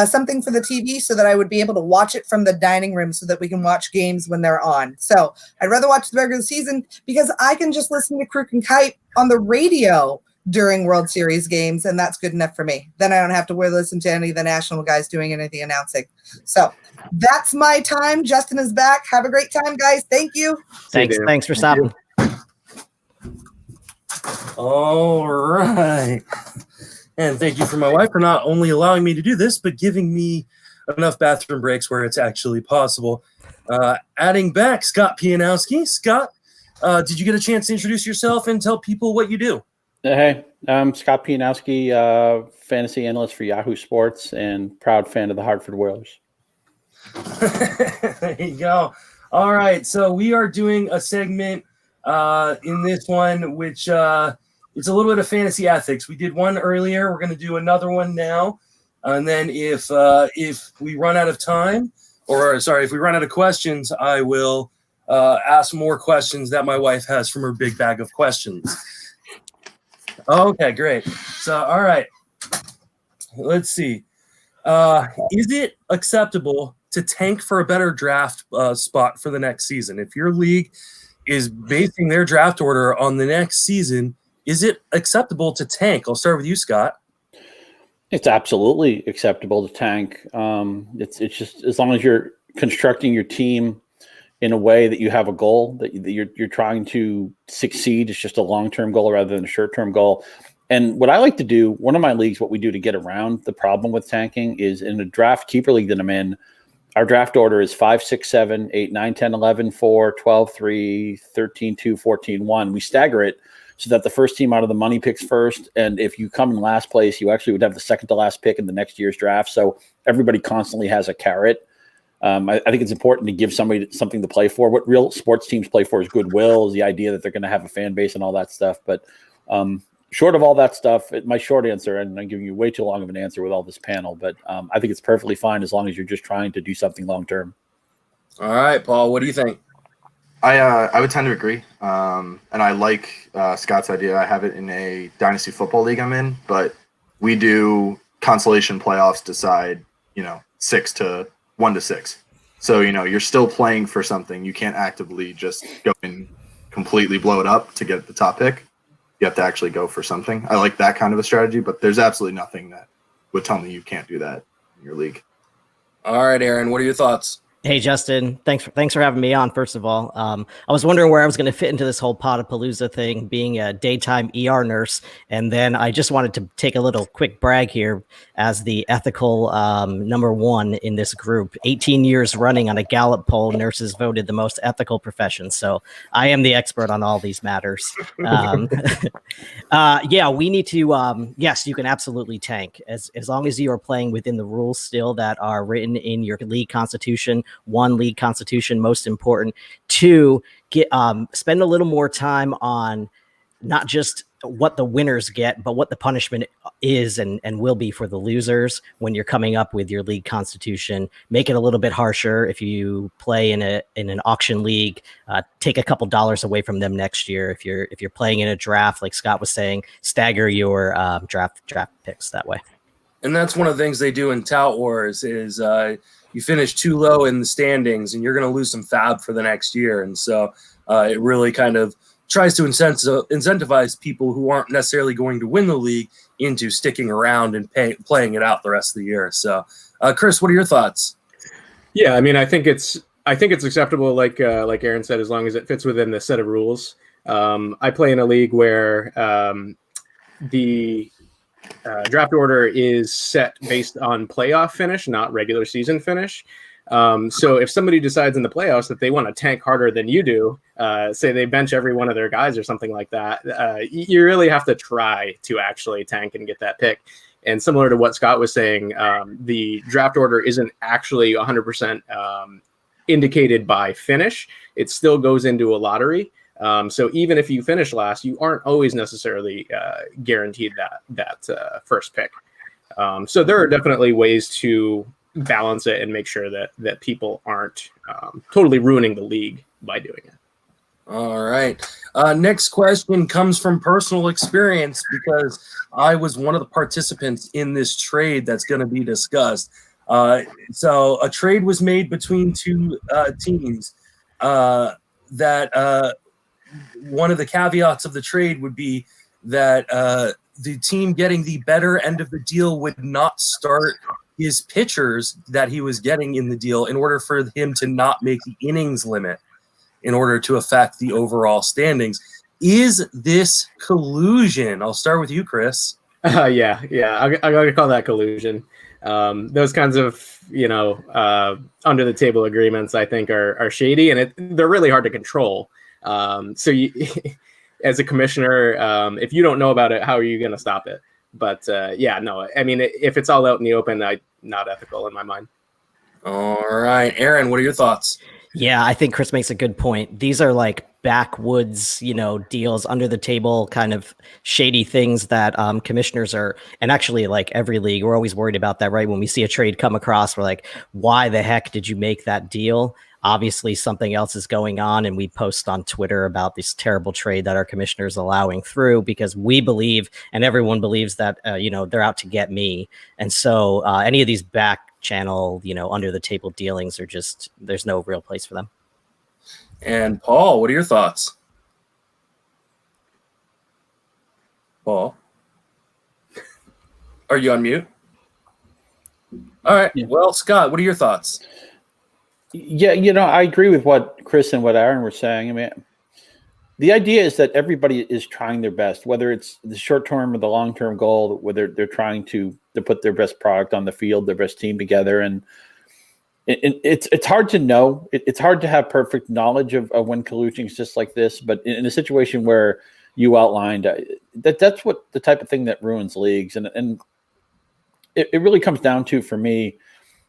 something for the TV so that I would be able to watch it from the dining room so that we can watch games when they're on. So I'd rather watch the regular season because I can just listen to Crook and Kite on the radio during World Series games, and that's good enough for me. Then I don't have to listen to any of the national guys doing any of the announcing. So that's my time. Justin is back. Have a great time, guys. Thank you. Thanks for stopping. All right. And thank you for my wife for not only allowing me to do this, but giving me enough bathroom breaks where it's actually possible. Adding back Scott Pianowski. Scott, did you get a chance to introduce yourself and tell people what you do? Hey, I'm Scott Pianowski, fantasy analyst for Yahoo Sports and proud fan of the Hartford Whalers. There you go. All right. So we are doing a segment in this one, which it's a little bit of fantasy ethics. We did one earlier. We're going to do another one now. And then if we run out of time, if we run out of questions, I will ask more questions that my wife has from her big bag of questions. Okay, great. So, all right. Let's see. Is it acceptable to tank for a better draft spot for the next season? If your league is basing their draft order on the next season, is it acceptable to tank? I'll start with you, Scott. It's absolutely acceptable to tank. It's just as long as you're constructing your team in a way that you have a goal that you're trying to succeed. It's just a long-term goal rather than a short-term goal. And what I like to do, one of my leagues, what we do to get around the problem with tanking is in a draft keeper league that I'm in, our draft order is 5, 6, 7, 8, 9, 10, 11, 4, 12, 3, 13, 2, 14, 1. We stagger it so that the first team out of the money picks first. And if you come in last place, you actually would have the second to last pick in the next year's draft. So everybody constantly has a carrot. I think it's important to give somebody something to play for. What real sports teams play for is goodwill, is the idea that they're going to have a fan base and all that stuff. But short of all that stuff, my short answer, and I'm giving you way too long of an answer with all this panel, but I think it's perfectly fine as long as you're just trying to do something long term. All right, Paul, what do you think? I would tend to agree, and I like Scott's idea. I have it in a dynasty football league I'm in, but we do consolation playoffs decide, 1 to 6. So you're still playing for something. You can't actively just go and completely blow it up to get the top pick. You have to actually go for something. I like that kind of a strategy, but there's absolutely nothing that would tell me you can't do that in your league. All right, Aaron, what are your thoughts? Hey, Justin, thanks for having me on, first of all. I was wondering where I was going to fit into this whole Podopalooza thing, being a daytime ER nurse. And then I just wanted to take a little quick brag here as the ethical #1 in this group. 18 years running on a Gallup poll, nurses voted the most ethical profession. So I am the expert on all these matters. Yeah, we need to, yes, you can absolutely tank as long as you are playing within the rules still that are written in your league constitution. 1, league constitution, most important. 2, get spend a little more time on not just what the winners get, but what the punishment is and will be for the losers when you're coming up with your league constitution. Make it a little bit harsher. If you play in an auction league, take a couple dollars away from them next year. If you're playing in a draft, like Scott was saying, stagger your draft picks that way. And that's one of the things they do in Tout Wars is you finish too low in the standings and you're going to lose some fab for the next year. And so it really kind of tries to incentivize people who aren't necessarily going to win the league into sticking around and playing it out the rest of the year. So, Chris, what are your thoughts? Yeah, I mean, I think it's acceptable, like Aaron said, as long as it fits within the set of rules. I play in a league where the draft order is set based on playoff finish, not regular season finish. So if somebody decides in the playoffs that they want to tank harder than you do, say they bench every one of their guys or something like that, you really have to try to actually tank and get that pick. And similar to what Scott was saying, the draft order isn't actually 100% indicated by finish. It still goes into a lottery. So even if you finish last, you aren't always necessarily guaranteed that first pick. So there are definitely ways to balance it and make sure that people aren't totally ruining the league by doing it. All right. Next question comes from personal experience because I was one of the participants in this trade that's going to be discussed. So a trade was made between two teams that one of the caveats of the trade would be that the team getting the better end of the deal would not start his pitchers that he was getting in the deal in order for him to not make the innings limit in order to affect the overall standings. Is this collusion? I'll start with you, Chris. Yeah. I'm going to call that collusion. Those kinds of, under the table agreements, I think are shady, and they're really hard to control. So you, as a commissioner, if you don't know about it, how are you going to stop it? But I mean, if it's all out in the open, not ethical in my mind. All right, Aaron, what are your thoughts? Yeah, I think Chris makes a good point. These are like backwoods, deals, under the table kind of shady things that commissioners are, and actually like every league, we're always worried about that, right? When we see a trade come across, we're like, why the heck did you make that deal? Obviously something else is going on, and we post on Twitter about this terrible trade that our commissioner is allowing through because we believe, and everyone believes that, they're out to get me. And so any of these back channel, under the table dealings are just, there's no real place for them. And Paul, what are your thoughts? Paul, are you on mute? All right. Well, Scott, what are your thoughts? Yeah, I agree with what Chris and what Aaron were saying. I mean, the idea is that everybody is trying their best, whether it's the short term or the long term goal, whether they're trying to put their best product on the field, their best team together. And it's hard to know. It's hard to have perfect knowledge of when collusion exists like this. But in a situation where you outlined, that's what the type of thing that ruins leagues. And it really comes down to, for me,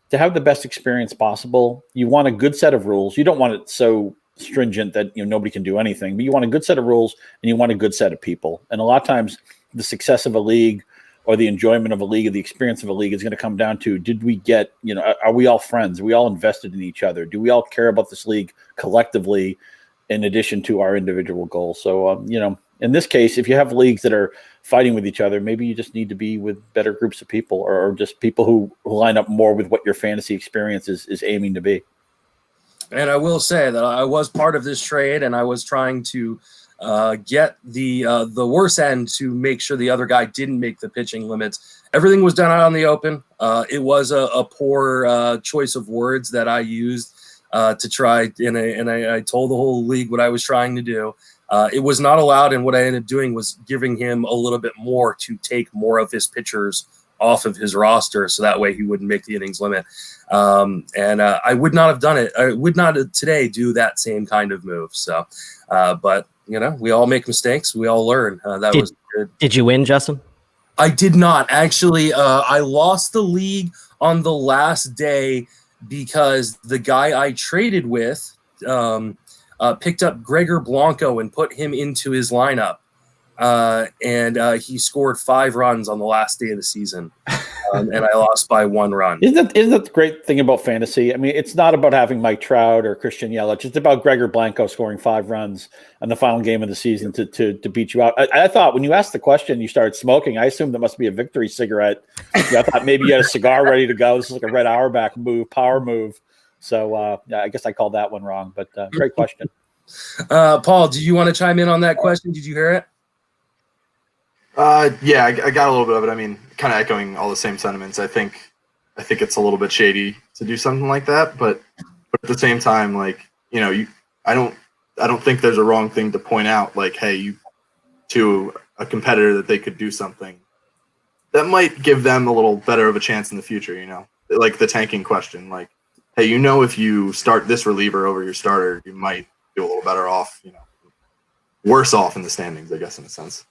to have the best experience possible. You want a good set of rules. You don't want it so stringent that nobody can do anything, but you want a good set of rules and you want a good set of people. And a lot of times the success of a league or the enjoyment of a league or the experience of a league is going to come down to, did we get, are we all friends? Are we all invested in each other? Do we all care about this league collectively in addition to our individual goals? So, in this case, if you have leagues that are fighting with each other, maybe you just need to be with better groups of people, or just people who line up more with what your fantasy experience is aiming to be. And I will say that I was part of this trade, and I was trying to get the worse end to make sure the other guy didn't make the pitching limits. Everything was done out on the open. It was a poor choice of words that I used to try, and I told the whole league what I was trying to do. It was not allowed, and what I ended up doing was giving him a little bit more to take more of his pitchers off of his roster, so that way he wouldn't make the innings limit. And I would not have done it. I would not today do that same kind of move. So, but we all make mistakes. We all learn. Was good. Did you win, Justin? I did not actually. I lost the league on the last day because the guy I traded with picked up Gregor Blanco and put him into his lineup. And he scored 5 runs on the last day of the season. And I lost by 1 run. Isn't that the great thing about fantasy? I mean, it's not about having Mike Trout or Christian Yelich. It's about Gregor Blanco scoring 5 runs in the final game of the season to beat you out. I thought when you asked the question, you started smoking. I assumed that must be a victory cigarette. I thought maybe you had a cigar ready to go. This is like a Red Auerbach move, power move. So I guess I called that one wrong, but great question. Paul, do you want to chime in on that question? Did you hear it? Yeah, I got a little bit of it. I mean, kind of echoing all the same sentiments. I think it's a little bit shady to do something like that, but at the same time, like, I don't think there's a wrong thing to point out, like, hey, to a competitor that they could do something that might give them a little better of a chance in the future, like the tanking question, like, hey, if you start this reliever over your starter, you might do a little better off, worse off in the standings, I guess, in a sense.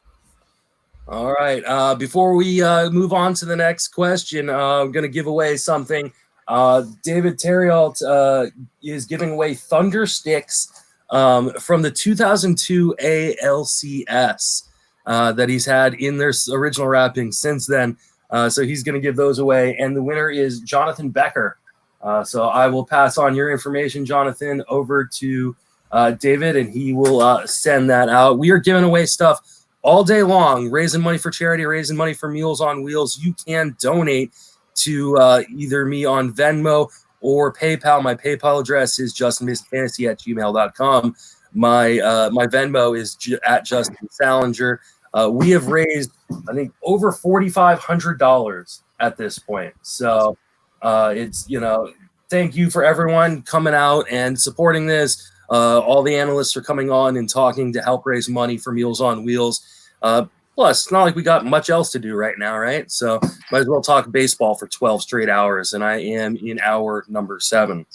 All right. Before we move on to the next question, I'm going to give away something. David Terrialt is giving away Thunder Sticks from the 2002 ALCS that he's had in their original wrapping since then. So he's going to give those away. And the winner is Jonathan Becker. So I will pass on your information, Jonathan, over to David, and he will send that out. We are giving away stuff all day long, raising money for charity, raising money for Meals on Wheels. You can donate to either me on Venmo or PayPal. My PayPal address is justinmasonfantasy@gmail.com. My Venmo is at Justin Salinger. We have raised, I think, over $4,500 at this point. So it's, thank you for everyone coming out and supporting this. All the analysts are coming on and talking to help raise money for Meals on Wheels. Plus, it's not like we got much else to do right now, right? So might as well talk baseball for 12 straight hours, and I am in hour number 7.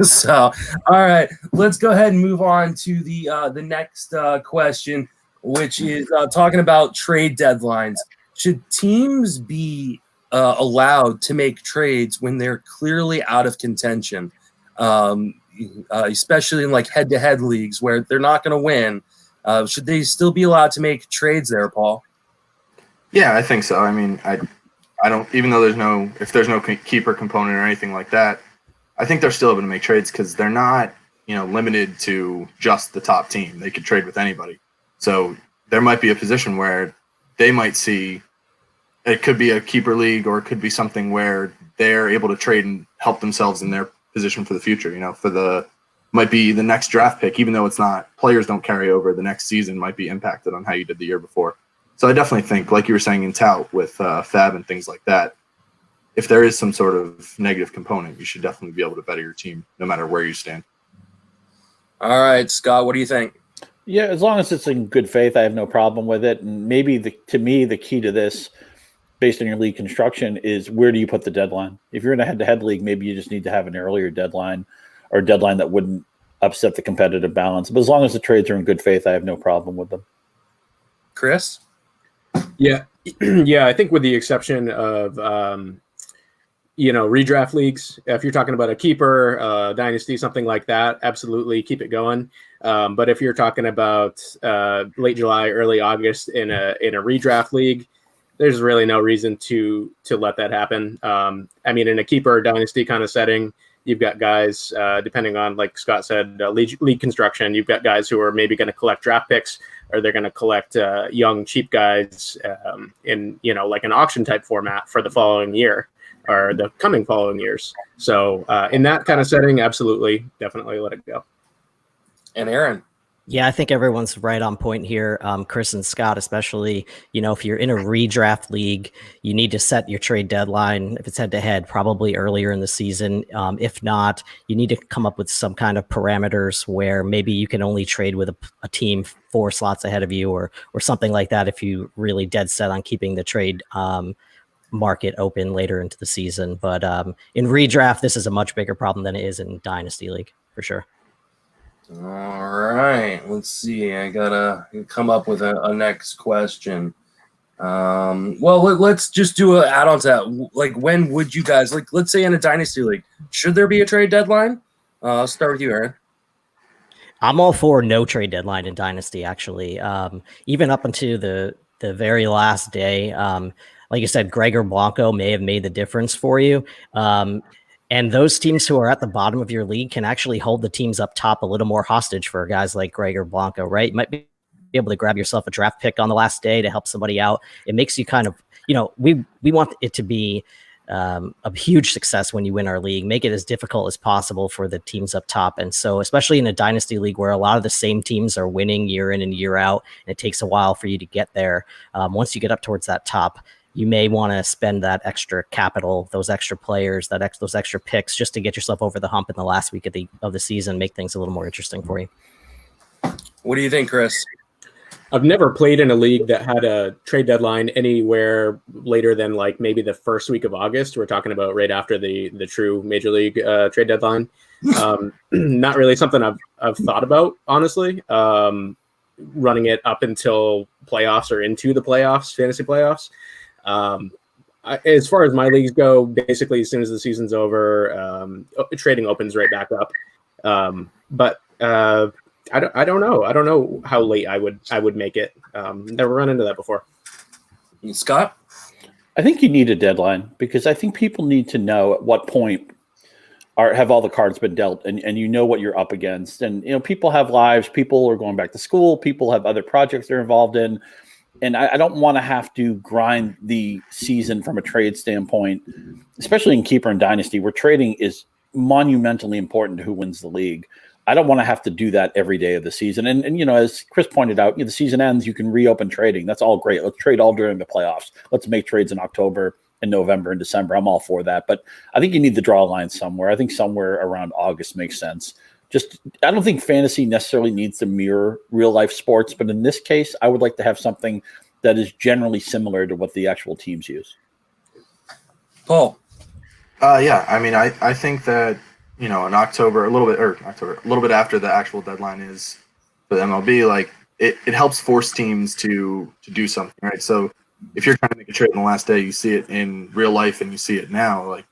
So, all right, let's go ahead and move on to the next question, which is talking about trade deadlines. Should teams be allowed to make trades when they're clearly out of contention? Especially in like head-to-head leagues where they're not going to win. Should they still be allowed to make trades there, Paul? Yeah, I think so. I mean, I don't, even though if there's no keeper component or anything like that, I think they're still able to make trades because they're not, limited to just the top team. They could trade with anybody. So there might be a position where they might see, it could be a keeper league or it could be something where they're able to trade and help themselves in their position for the future, might be the next draft pick, even though it's not, players don't carry over, the next season might be impacted on how you did the year before. So I definitely think, like you were saying in tout with Fab and things like that, if there is some sort of negative component, you should definitely be able to better your team no matter where you stand. All right, Scott, what do you think? Yeah, as long as it's in good faith, I have no problem with it. And maybe to me, the key to this, based on your league construction, is where do you put the deadline? If you're in a head-to-head league, maybe you just need to have an earlier deadline or a deadline that wouldn't upset the competitive balance. But as long as the trades are in good faith, I have no problem with them. Chris? Yeah, yeah. I think with the exception of redraft leagues, if you're talking about a keeper, dynasty, something like that, absolutely keep it going. But if you're talking about late July, early August in a redraft league, there's really no reason to let that happen. I mean, in a keeper dynasty kind of setting, you've got guys, depending on, like Scott said, league construction, you've got guys who are maybe going to collect draft picks, or they're going to collect young, cheap guys in, like an auction type format for the following year or the coming following years. So in that kind of setting, absolutely, definitely let it go. And Aaron? Yeah, I think everyone's right on point here. Chris and Scott, especially, if you're in a redraft league, you need to set your trade deadline. If it's head to head, probably earlier in the season. If not, you need to come up with some kind of parameters where maybe you can only trade with a team 4 slots ahead of you or something like that. If you really dead set on keeping the trade market open later into the season. But in redraft, this is a much bigger problem than it is in Dynasty League, for sure. All right, let's see. I gotta come up with a next question. Well, let's just do an add-on to that. Like, when would you guys, like, let's say in a Dynasty League, should there be a trade deadline? I'll start with you, Aaron. I'm all for no trade deadline in Dynasty, actually. Even up until the very last day. Like you said, Gregor Blanco may have made the difference for you. And those teams who are at the bottom of your league can actually hold the teams up top a little more hostage for guys like Gregor Blanco, right? You might be able to grab yourself a draft pick on the last day to help somebody out. It makes you kind of, we want it to be a huge success when you win our league. Make it as difficult as possible for the teams up top. And so, especially in a Dynasty League where a lot of the same teams are winning year in and year out, and it takes a while for you to get there. Once you get up towards that top, you may want to spend that extra capital, those extra players, those extra picks, just to get yourself over the hump in the last week of the season, make things a little more interesting for you. What do you think, Chris? I've never played in a league that had a trade deadline anywhere later than like maybe the first week of August. We're talking about right after the true Major League trade deadline. Not really something I've thought about, honestly. Running it up until playoffs or into the playoffs, fantasy playoffs. As far as my leagues go, basically as soon as the season's over, trading opens right back up. But I don't know. I don't know how late I would make it. Never run into that before. Scott? I think you need a deadline because I think people need to know at what point have all the cards been dealt and you know what you're up against. And people have lives, people are going back to school, people have other projects they're involved in. And I don't want to have to grind the season from a trade standpoint, especially in Keeper and Dynasty, where trading is monumentally important to who wins the league. I don't want to have to do that every day of the season. And as Chris pointed out, the season ends, you can reopen trading. That's all great. Let's trade all during the playoffs. Let's make trades in October and November and December. I'm all for that. But I think you need to draw a line somewhere. I think somewhere around August makes sense. I don't think fantasy necessarily needs to mirror real life sports, but in this case, I would like to have something that is generally similar to what the actual teams use. Paul. Yeah, I mean, I think that, in October, a little bit after the actual deadline is for the MLB, like it helps force teams to do something, right? So if you're trying to make a trade on the last day, you see it in real life and you see it now, like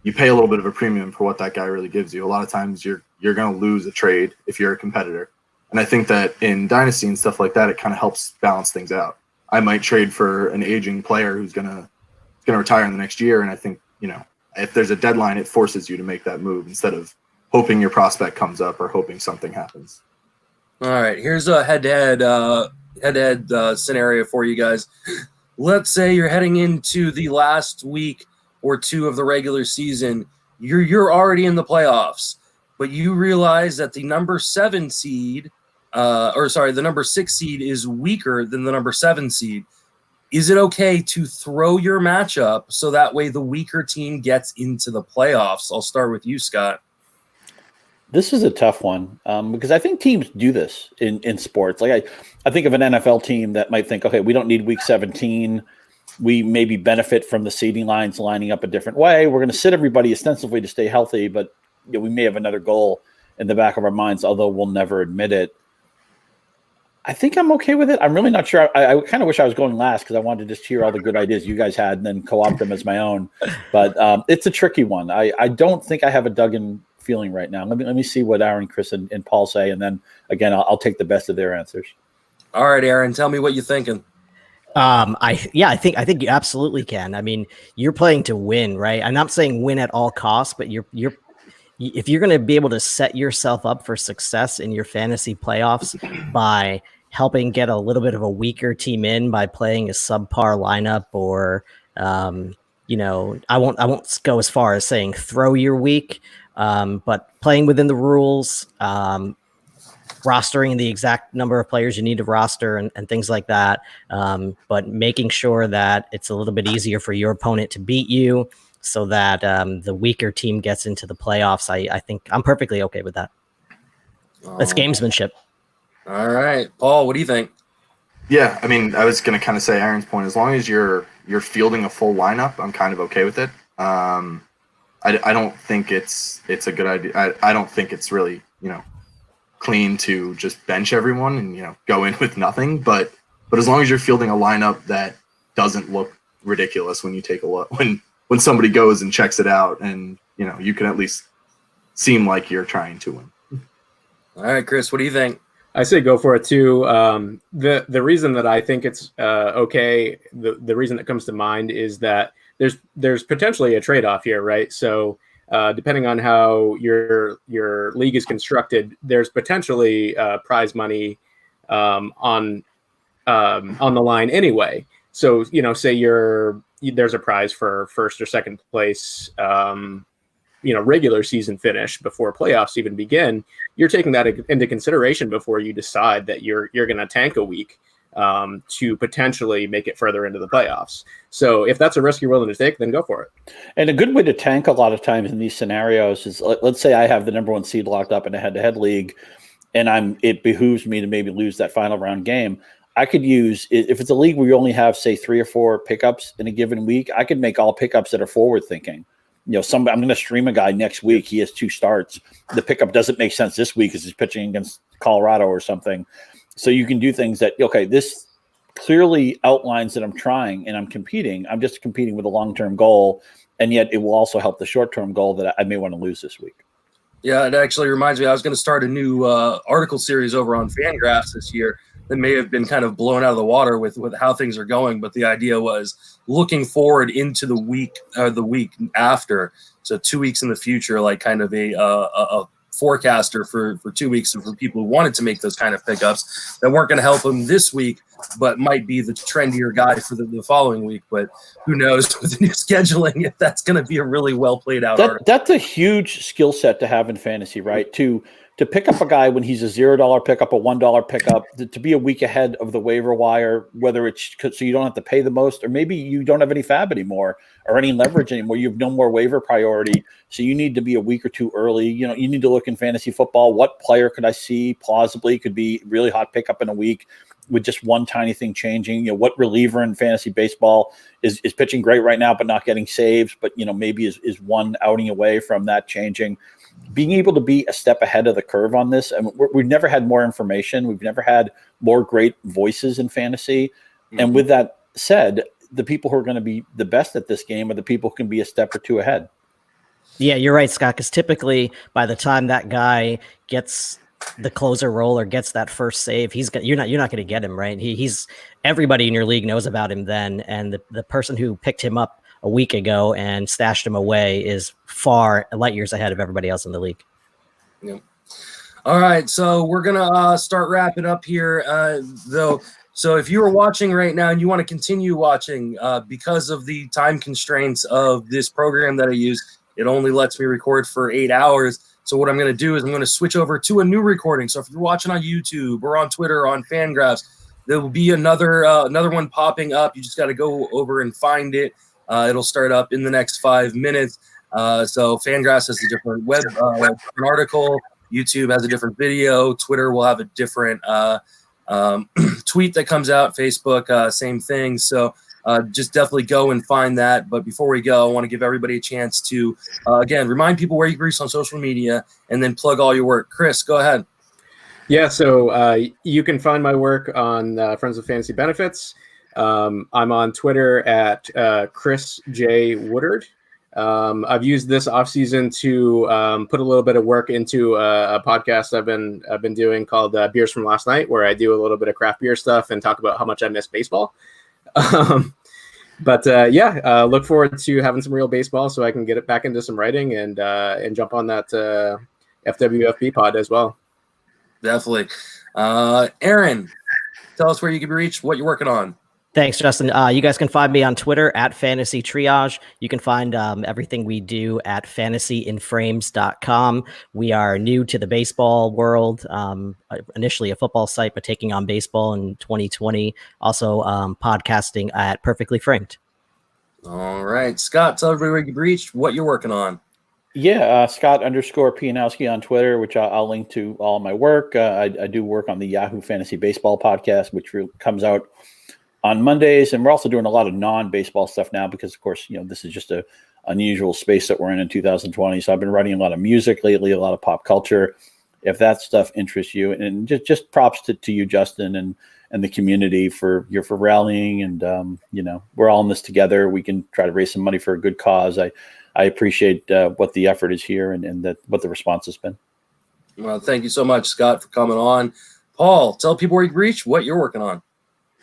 you pay a little bit of a premium for what that guy really gives you. A lot of times you're going to lose a trade if you're a competitor. And I think that in Dynasty and stuff like that, it kind of helps balance things out. I might trade for an aging player who's going to retire in the next year. And I think, if there's a deadline, it forces you to make that move instead of hoping your prospect comes up or hoping something happens. All right, here's a head-to-head scenario for you guys. Let's say you're heading into the last week or two of the regular season. You're already in the playoffs, but you realize that the number 6 seed is weaker than the number 7 seed. is it okay to throw your matchup so that way the weaker team gets into the playoffs? I'll start with you, Scott. This is a tough one because I think teams do this in sports. Like I think of an NFL team that might think, okay, we don't need week 17. We maybe benefit from the seeding lines lining up a different way. We're going to sit everybody ostensibly to stay healthy, but we may have another goal in the back of our minds, although we'll never admit it. I think I'm okay with it. I'm really not sure. I kind of wish I was going last because I wanted to just hear all the good ideas you guys had and then co-opt them as my own. But it's a tricky one. I don't think I have a Duggan feeling right now. Let me see what Aaron, Chris, and Paul say, and then again I'll take the best of their answers. All right, Aaron, tell me what you're thinking. I think you absolutely can. I mean, you're playing to win, right? I'm not saying win at all costs, but if you're going to be able to set yourself up for success in your fantasy playoffs by helping get a little bit of a weaker team in by playing a subpar lineup, or I won't go as far as saying throw your week, but playing within the rules, rostering the exact number of players you need to roster and things like that, but making sure that it's a little bit easier for your opponent to beat you so that the weaker team gets into the playoffs. I think I'm perfectly okay with that. It's gamesmanship. All right, Paul, what do you think? Yeah, I mean, I was going to kind of say Aaron's point. As long as you're fielding a full lineup, I'm kind of okay with it. I don't think it's a good idea. I don't think it's really clean to just bench everyone and go in with nothing. But as long as you're fielding a lineup that doesn't look ridiculous when you take a look, when somebody goes and checks it out, and you can at least seem like you're trying to win. All right, Chris, what do you think? I say go for it too. The reason that I think it's okay, the reason that comes to mind is that there's potentially a trade-off here, right? So depending on how your league is constructed, there's potentially prize money on the line anyway. So say there's a prize for first or second place, regular season finish before playoffs even begin. You're taking that into consideration before you decide that you're going to tank a week to potentially make it further into the playoffs. So if that's a risk you're willing to take, then go for it. And a good way to tank a lot of times in these scenarios is, let's say I have the number one seed locked up in a head-to-head league, and it behooves me to maybe lose that final round game. I could use, if it's a league where you only have, say, 3 or 4 pickups in a given week, I could make all pickups that are forward thinking. I'm going to stream a guy next week. He has 2 starts. The pickup doesn't make sense this week because he's pitching against Colorado or something. So you can do things that, okay, this clearly outlines that I'm trying and I'm competing. I'm just competing with a long-term goal, and yet it will also help the short-term goal that I may want to lose this week. Yeah, it actually reminds me, I was going to start a new article series over on Fangraphs this year that may have been kind of blown out of the water with how things are going. But the idea was looking forward into the week after. So 2 weeks in the future, like kind of a forecaster for 2 weeks for people who wanted to make those kind of pickups that weren't going to help them this week, but might be the trendier guy for the following week. But who knows with the new scheduling if that's going to be a really well played out article. That's a huge skill set to have in fantasy, right? To pick up a guy when he's a $0 pickup, a $1 pickup, to be a week ahead of the waiver wire, whether it's so you don't have to pay the most, or maybe you don't have any fab anymore or any leverage anymore. You have no more waiver priority. So you need to be a week or two early. You need to look in fantasy football. What player could I see plausibly could be really hot pickup in a week with just one tiny thing changing? What reliever in fantasy baseball is pitching great right now, but not getting saves, but maybe is one outing away from that changing. Being able to be a step ahead of the curve on this. I mean, we've never had more information. We've never had more great voices in fantasy. Mm-hmm. And with that said, the people who are going to be the best at this game are the people who can be a step or two ahead. Yeah, you're right, Scott, because typically by the time that guy gets the closer role or gets that first save, you're not going to get him, right? He's everybody in your league knows about him then, and the person who picked him up a week ago and stashed him away is far light years ahead of everybody else in the league. Yeah. All right, so we're gonna start wrapping up here, though. So if you are watching right now and you want to continue watching, because of the time constraints of this program that I use, it only lets me record for 8 hours. So what I'm going to do is I'm going to switch over to a new recording. So if you're watching on YouTube or on Twitter or on Fangraphs, there will be another one popping up. You just got to go over and find it. It'll start up in the next 5 minutes. So Fangraphs has a different web an article. YouTube has a different video. Twitter will have a different tweet that comes out. Facebook, same thing. So just definitely go and find that. But before we go, I want to give everybody a chance to, again, remind people where you can reach on social media and then plug all your work. Chris, go ahead. Yeah, so you can find my work on Friends of Fantasy Benefits. I'm on Twitter at Chris J. Woodard. I've used this offseason to put a little bit of work into a podcast I've been doing called Beers from Last Night, where I do a little bit of craft beer stuff and talk about how much I miss baseball. But look forward to having some real baseball so I can get it back into some writing and jump on that FWFB pod as well. Definitely. Aaron, tell us where you can be reached, what you're working on. Thanks, Justin. You guys can find me on Twitter at Fantasy Triage. You can find everything we do at fantasyinframes.com. We are new to the baseball world, initially a football site, but taking on baseball in 2020. Also podcasting at Perfectly Framed. All right. Scott, tell everybody where you can be reached, what you're working on. Yeah, Scott_Pianowski on Twitter, which I'll link to all my work. I do work on the Yahoo Fantasy Baseball podcast, which comes out on Mondays. And we're also doing a lot of non-baseball stuff now because, of course, this is just a unusual space that we're in 2020. So I've been writing a lot of music lately, a lot of pop culture. If that stuff interests you, and just props to you, Justin, and the community for rallying. And, we're all in this together. We can try to raise some money for a good cause. I appreciate what the effort is here and what the response has been. Well, thank you so much, Scott, for coming on. Paul, tell people where you can reach, what you're working on.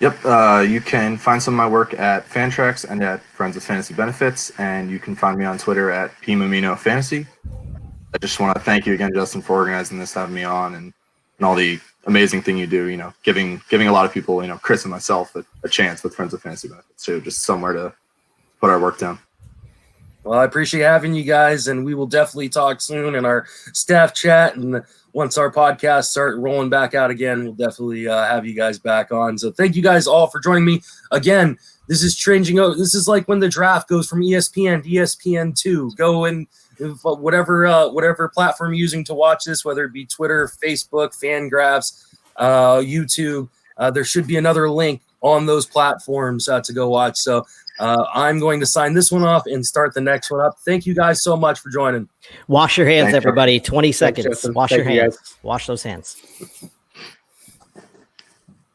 Yep. You can find some of my work at Fantrax and at Friends of Fantasy Benefits, and you can find me on Twitter at PMamino Fantasy. I just want to thank you again, Justin, for organizing this, having me on, and all the amazing thing you do. Giving a lot of people, Chris and myself, a chance with Friends of Fantasy Benefits too, just somewhere to put our work down. Well, I appreciate having you guys, and we will definitely talk soon in our staff chat. And once our podcasts start rolling back out again, we'll definitely have you guys back on. So thank you guys all for joining me. Again, this is changing. This is like when the draft goes from ESPN to ESPN2. Go and whatever platform you're using to watch this, whether it be Twitter, Facebook, Fangraphs, YouTube. There should be another link on those platforms to go watch. So I'm going to sign this one off and start the next one up. Thank you guys so much for joining. Wash your hands, Thanks, everybody. 20 seconds. Justin. Wash Thank your you, hands. guys. Wash those hands.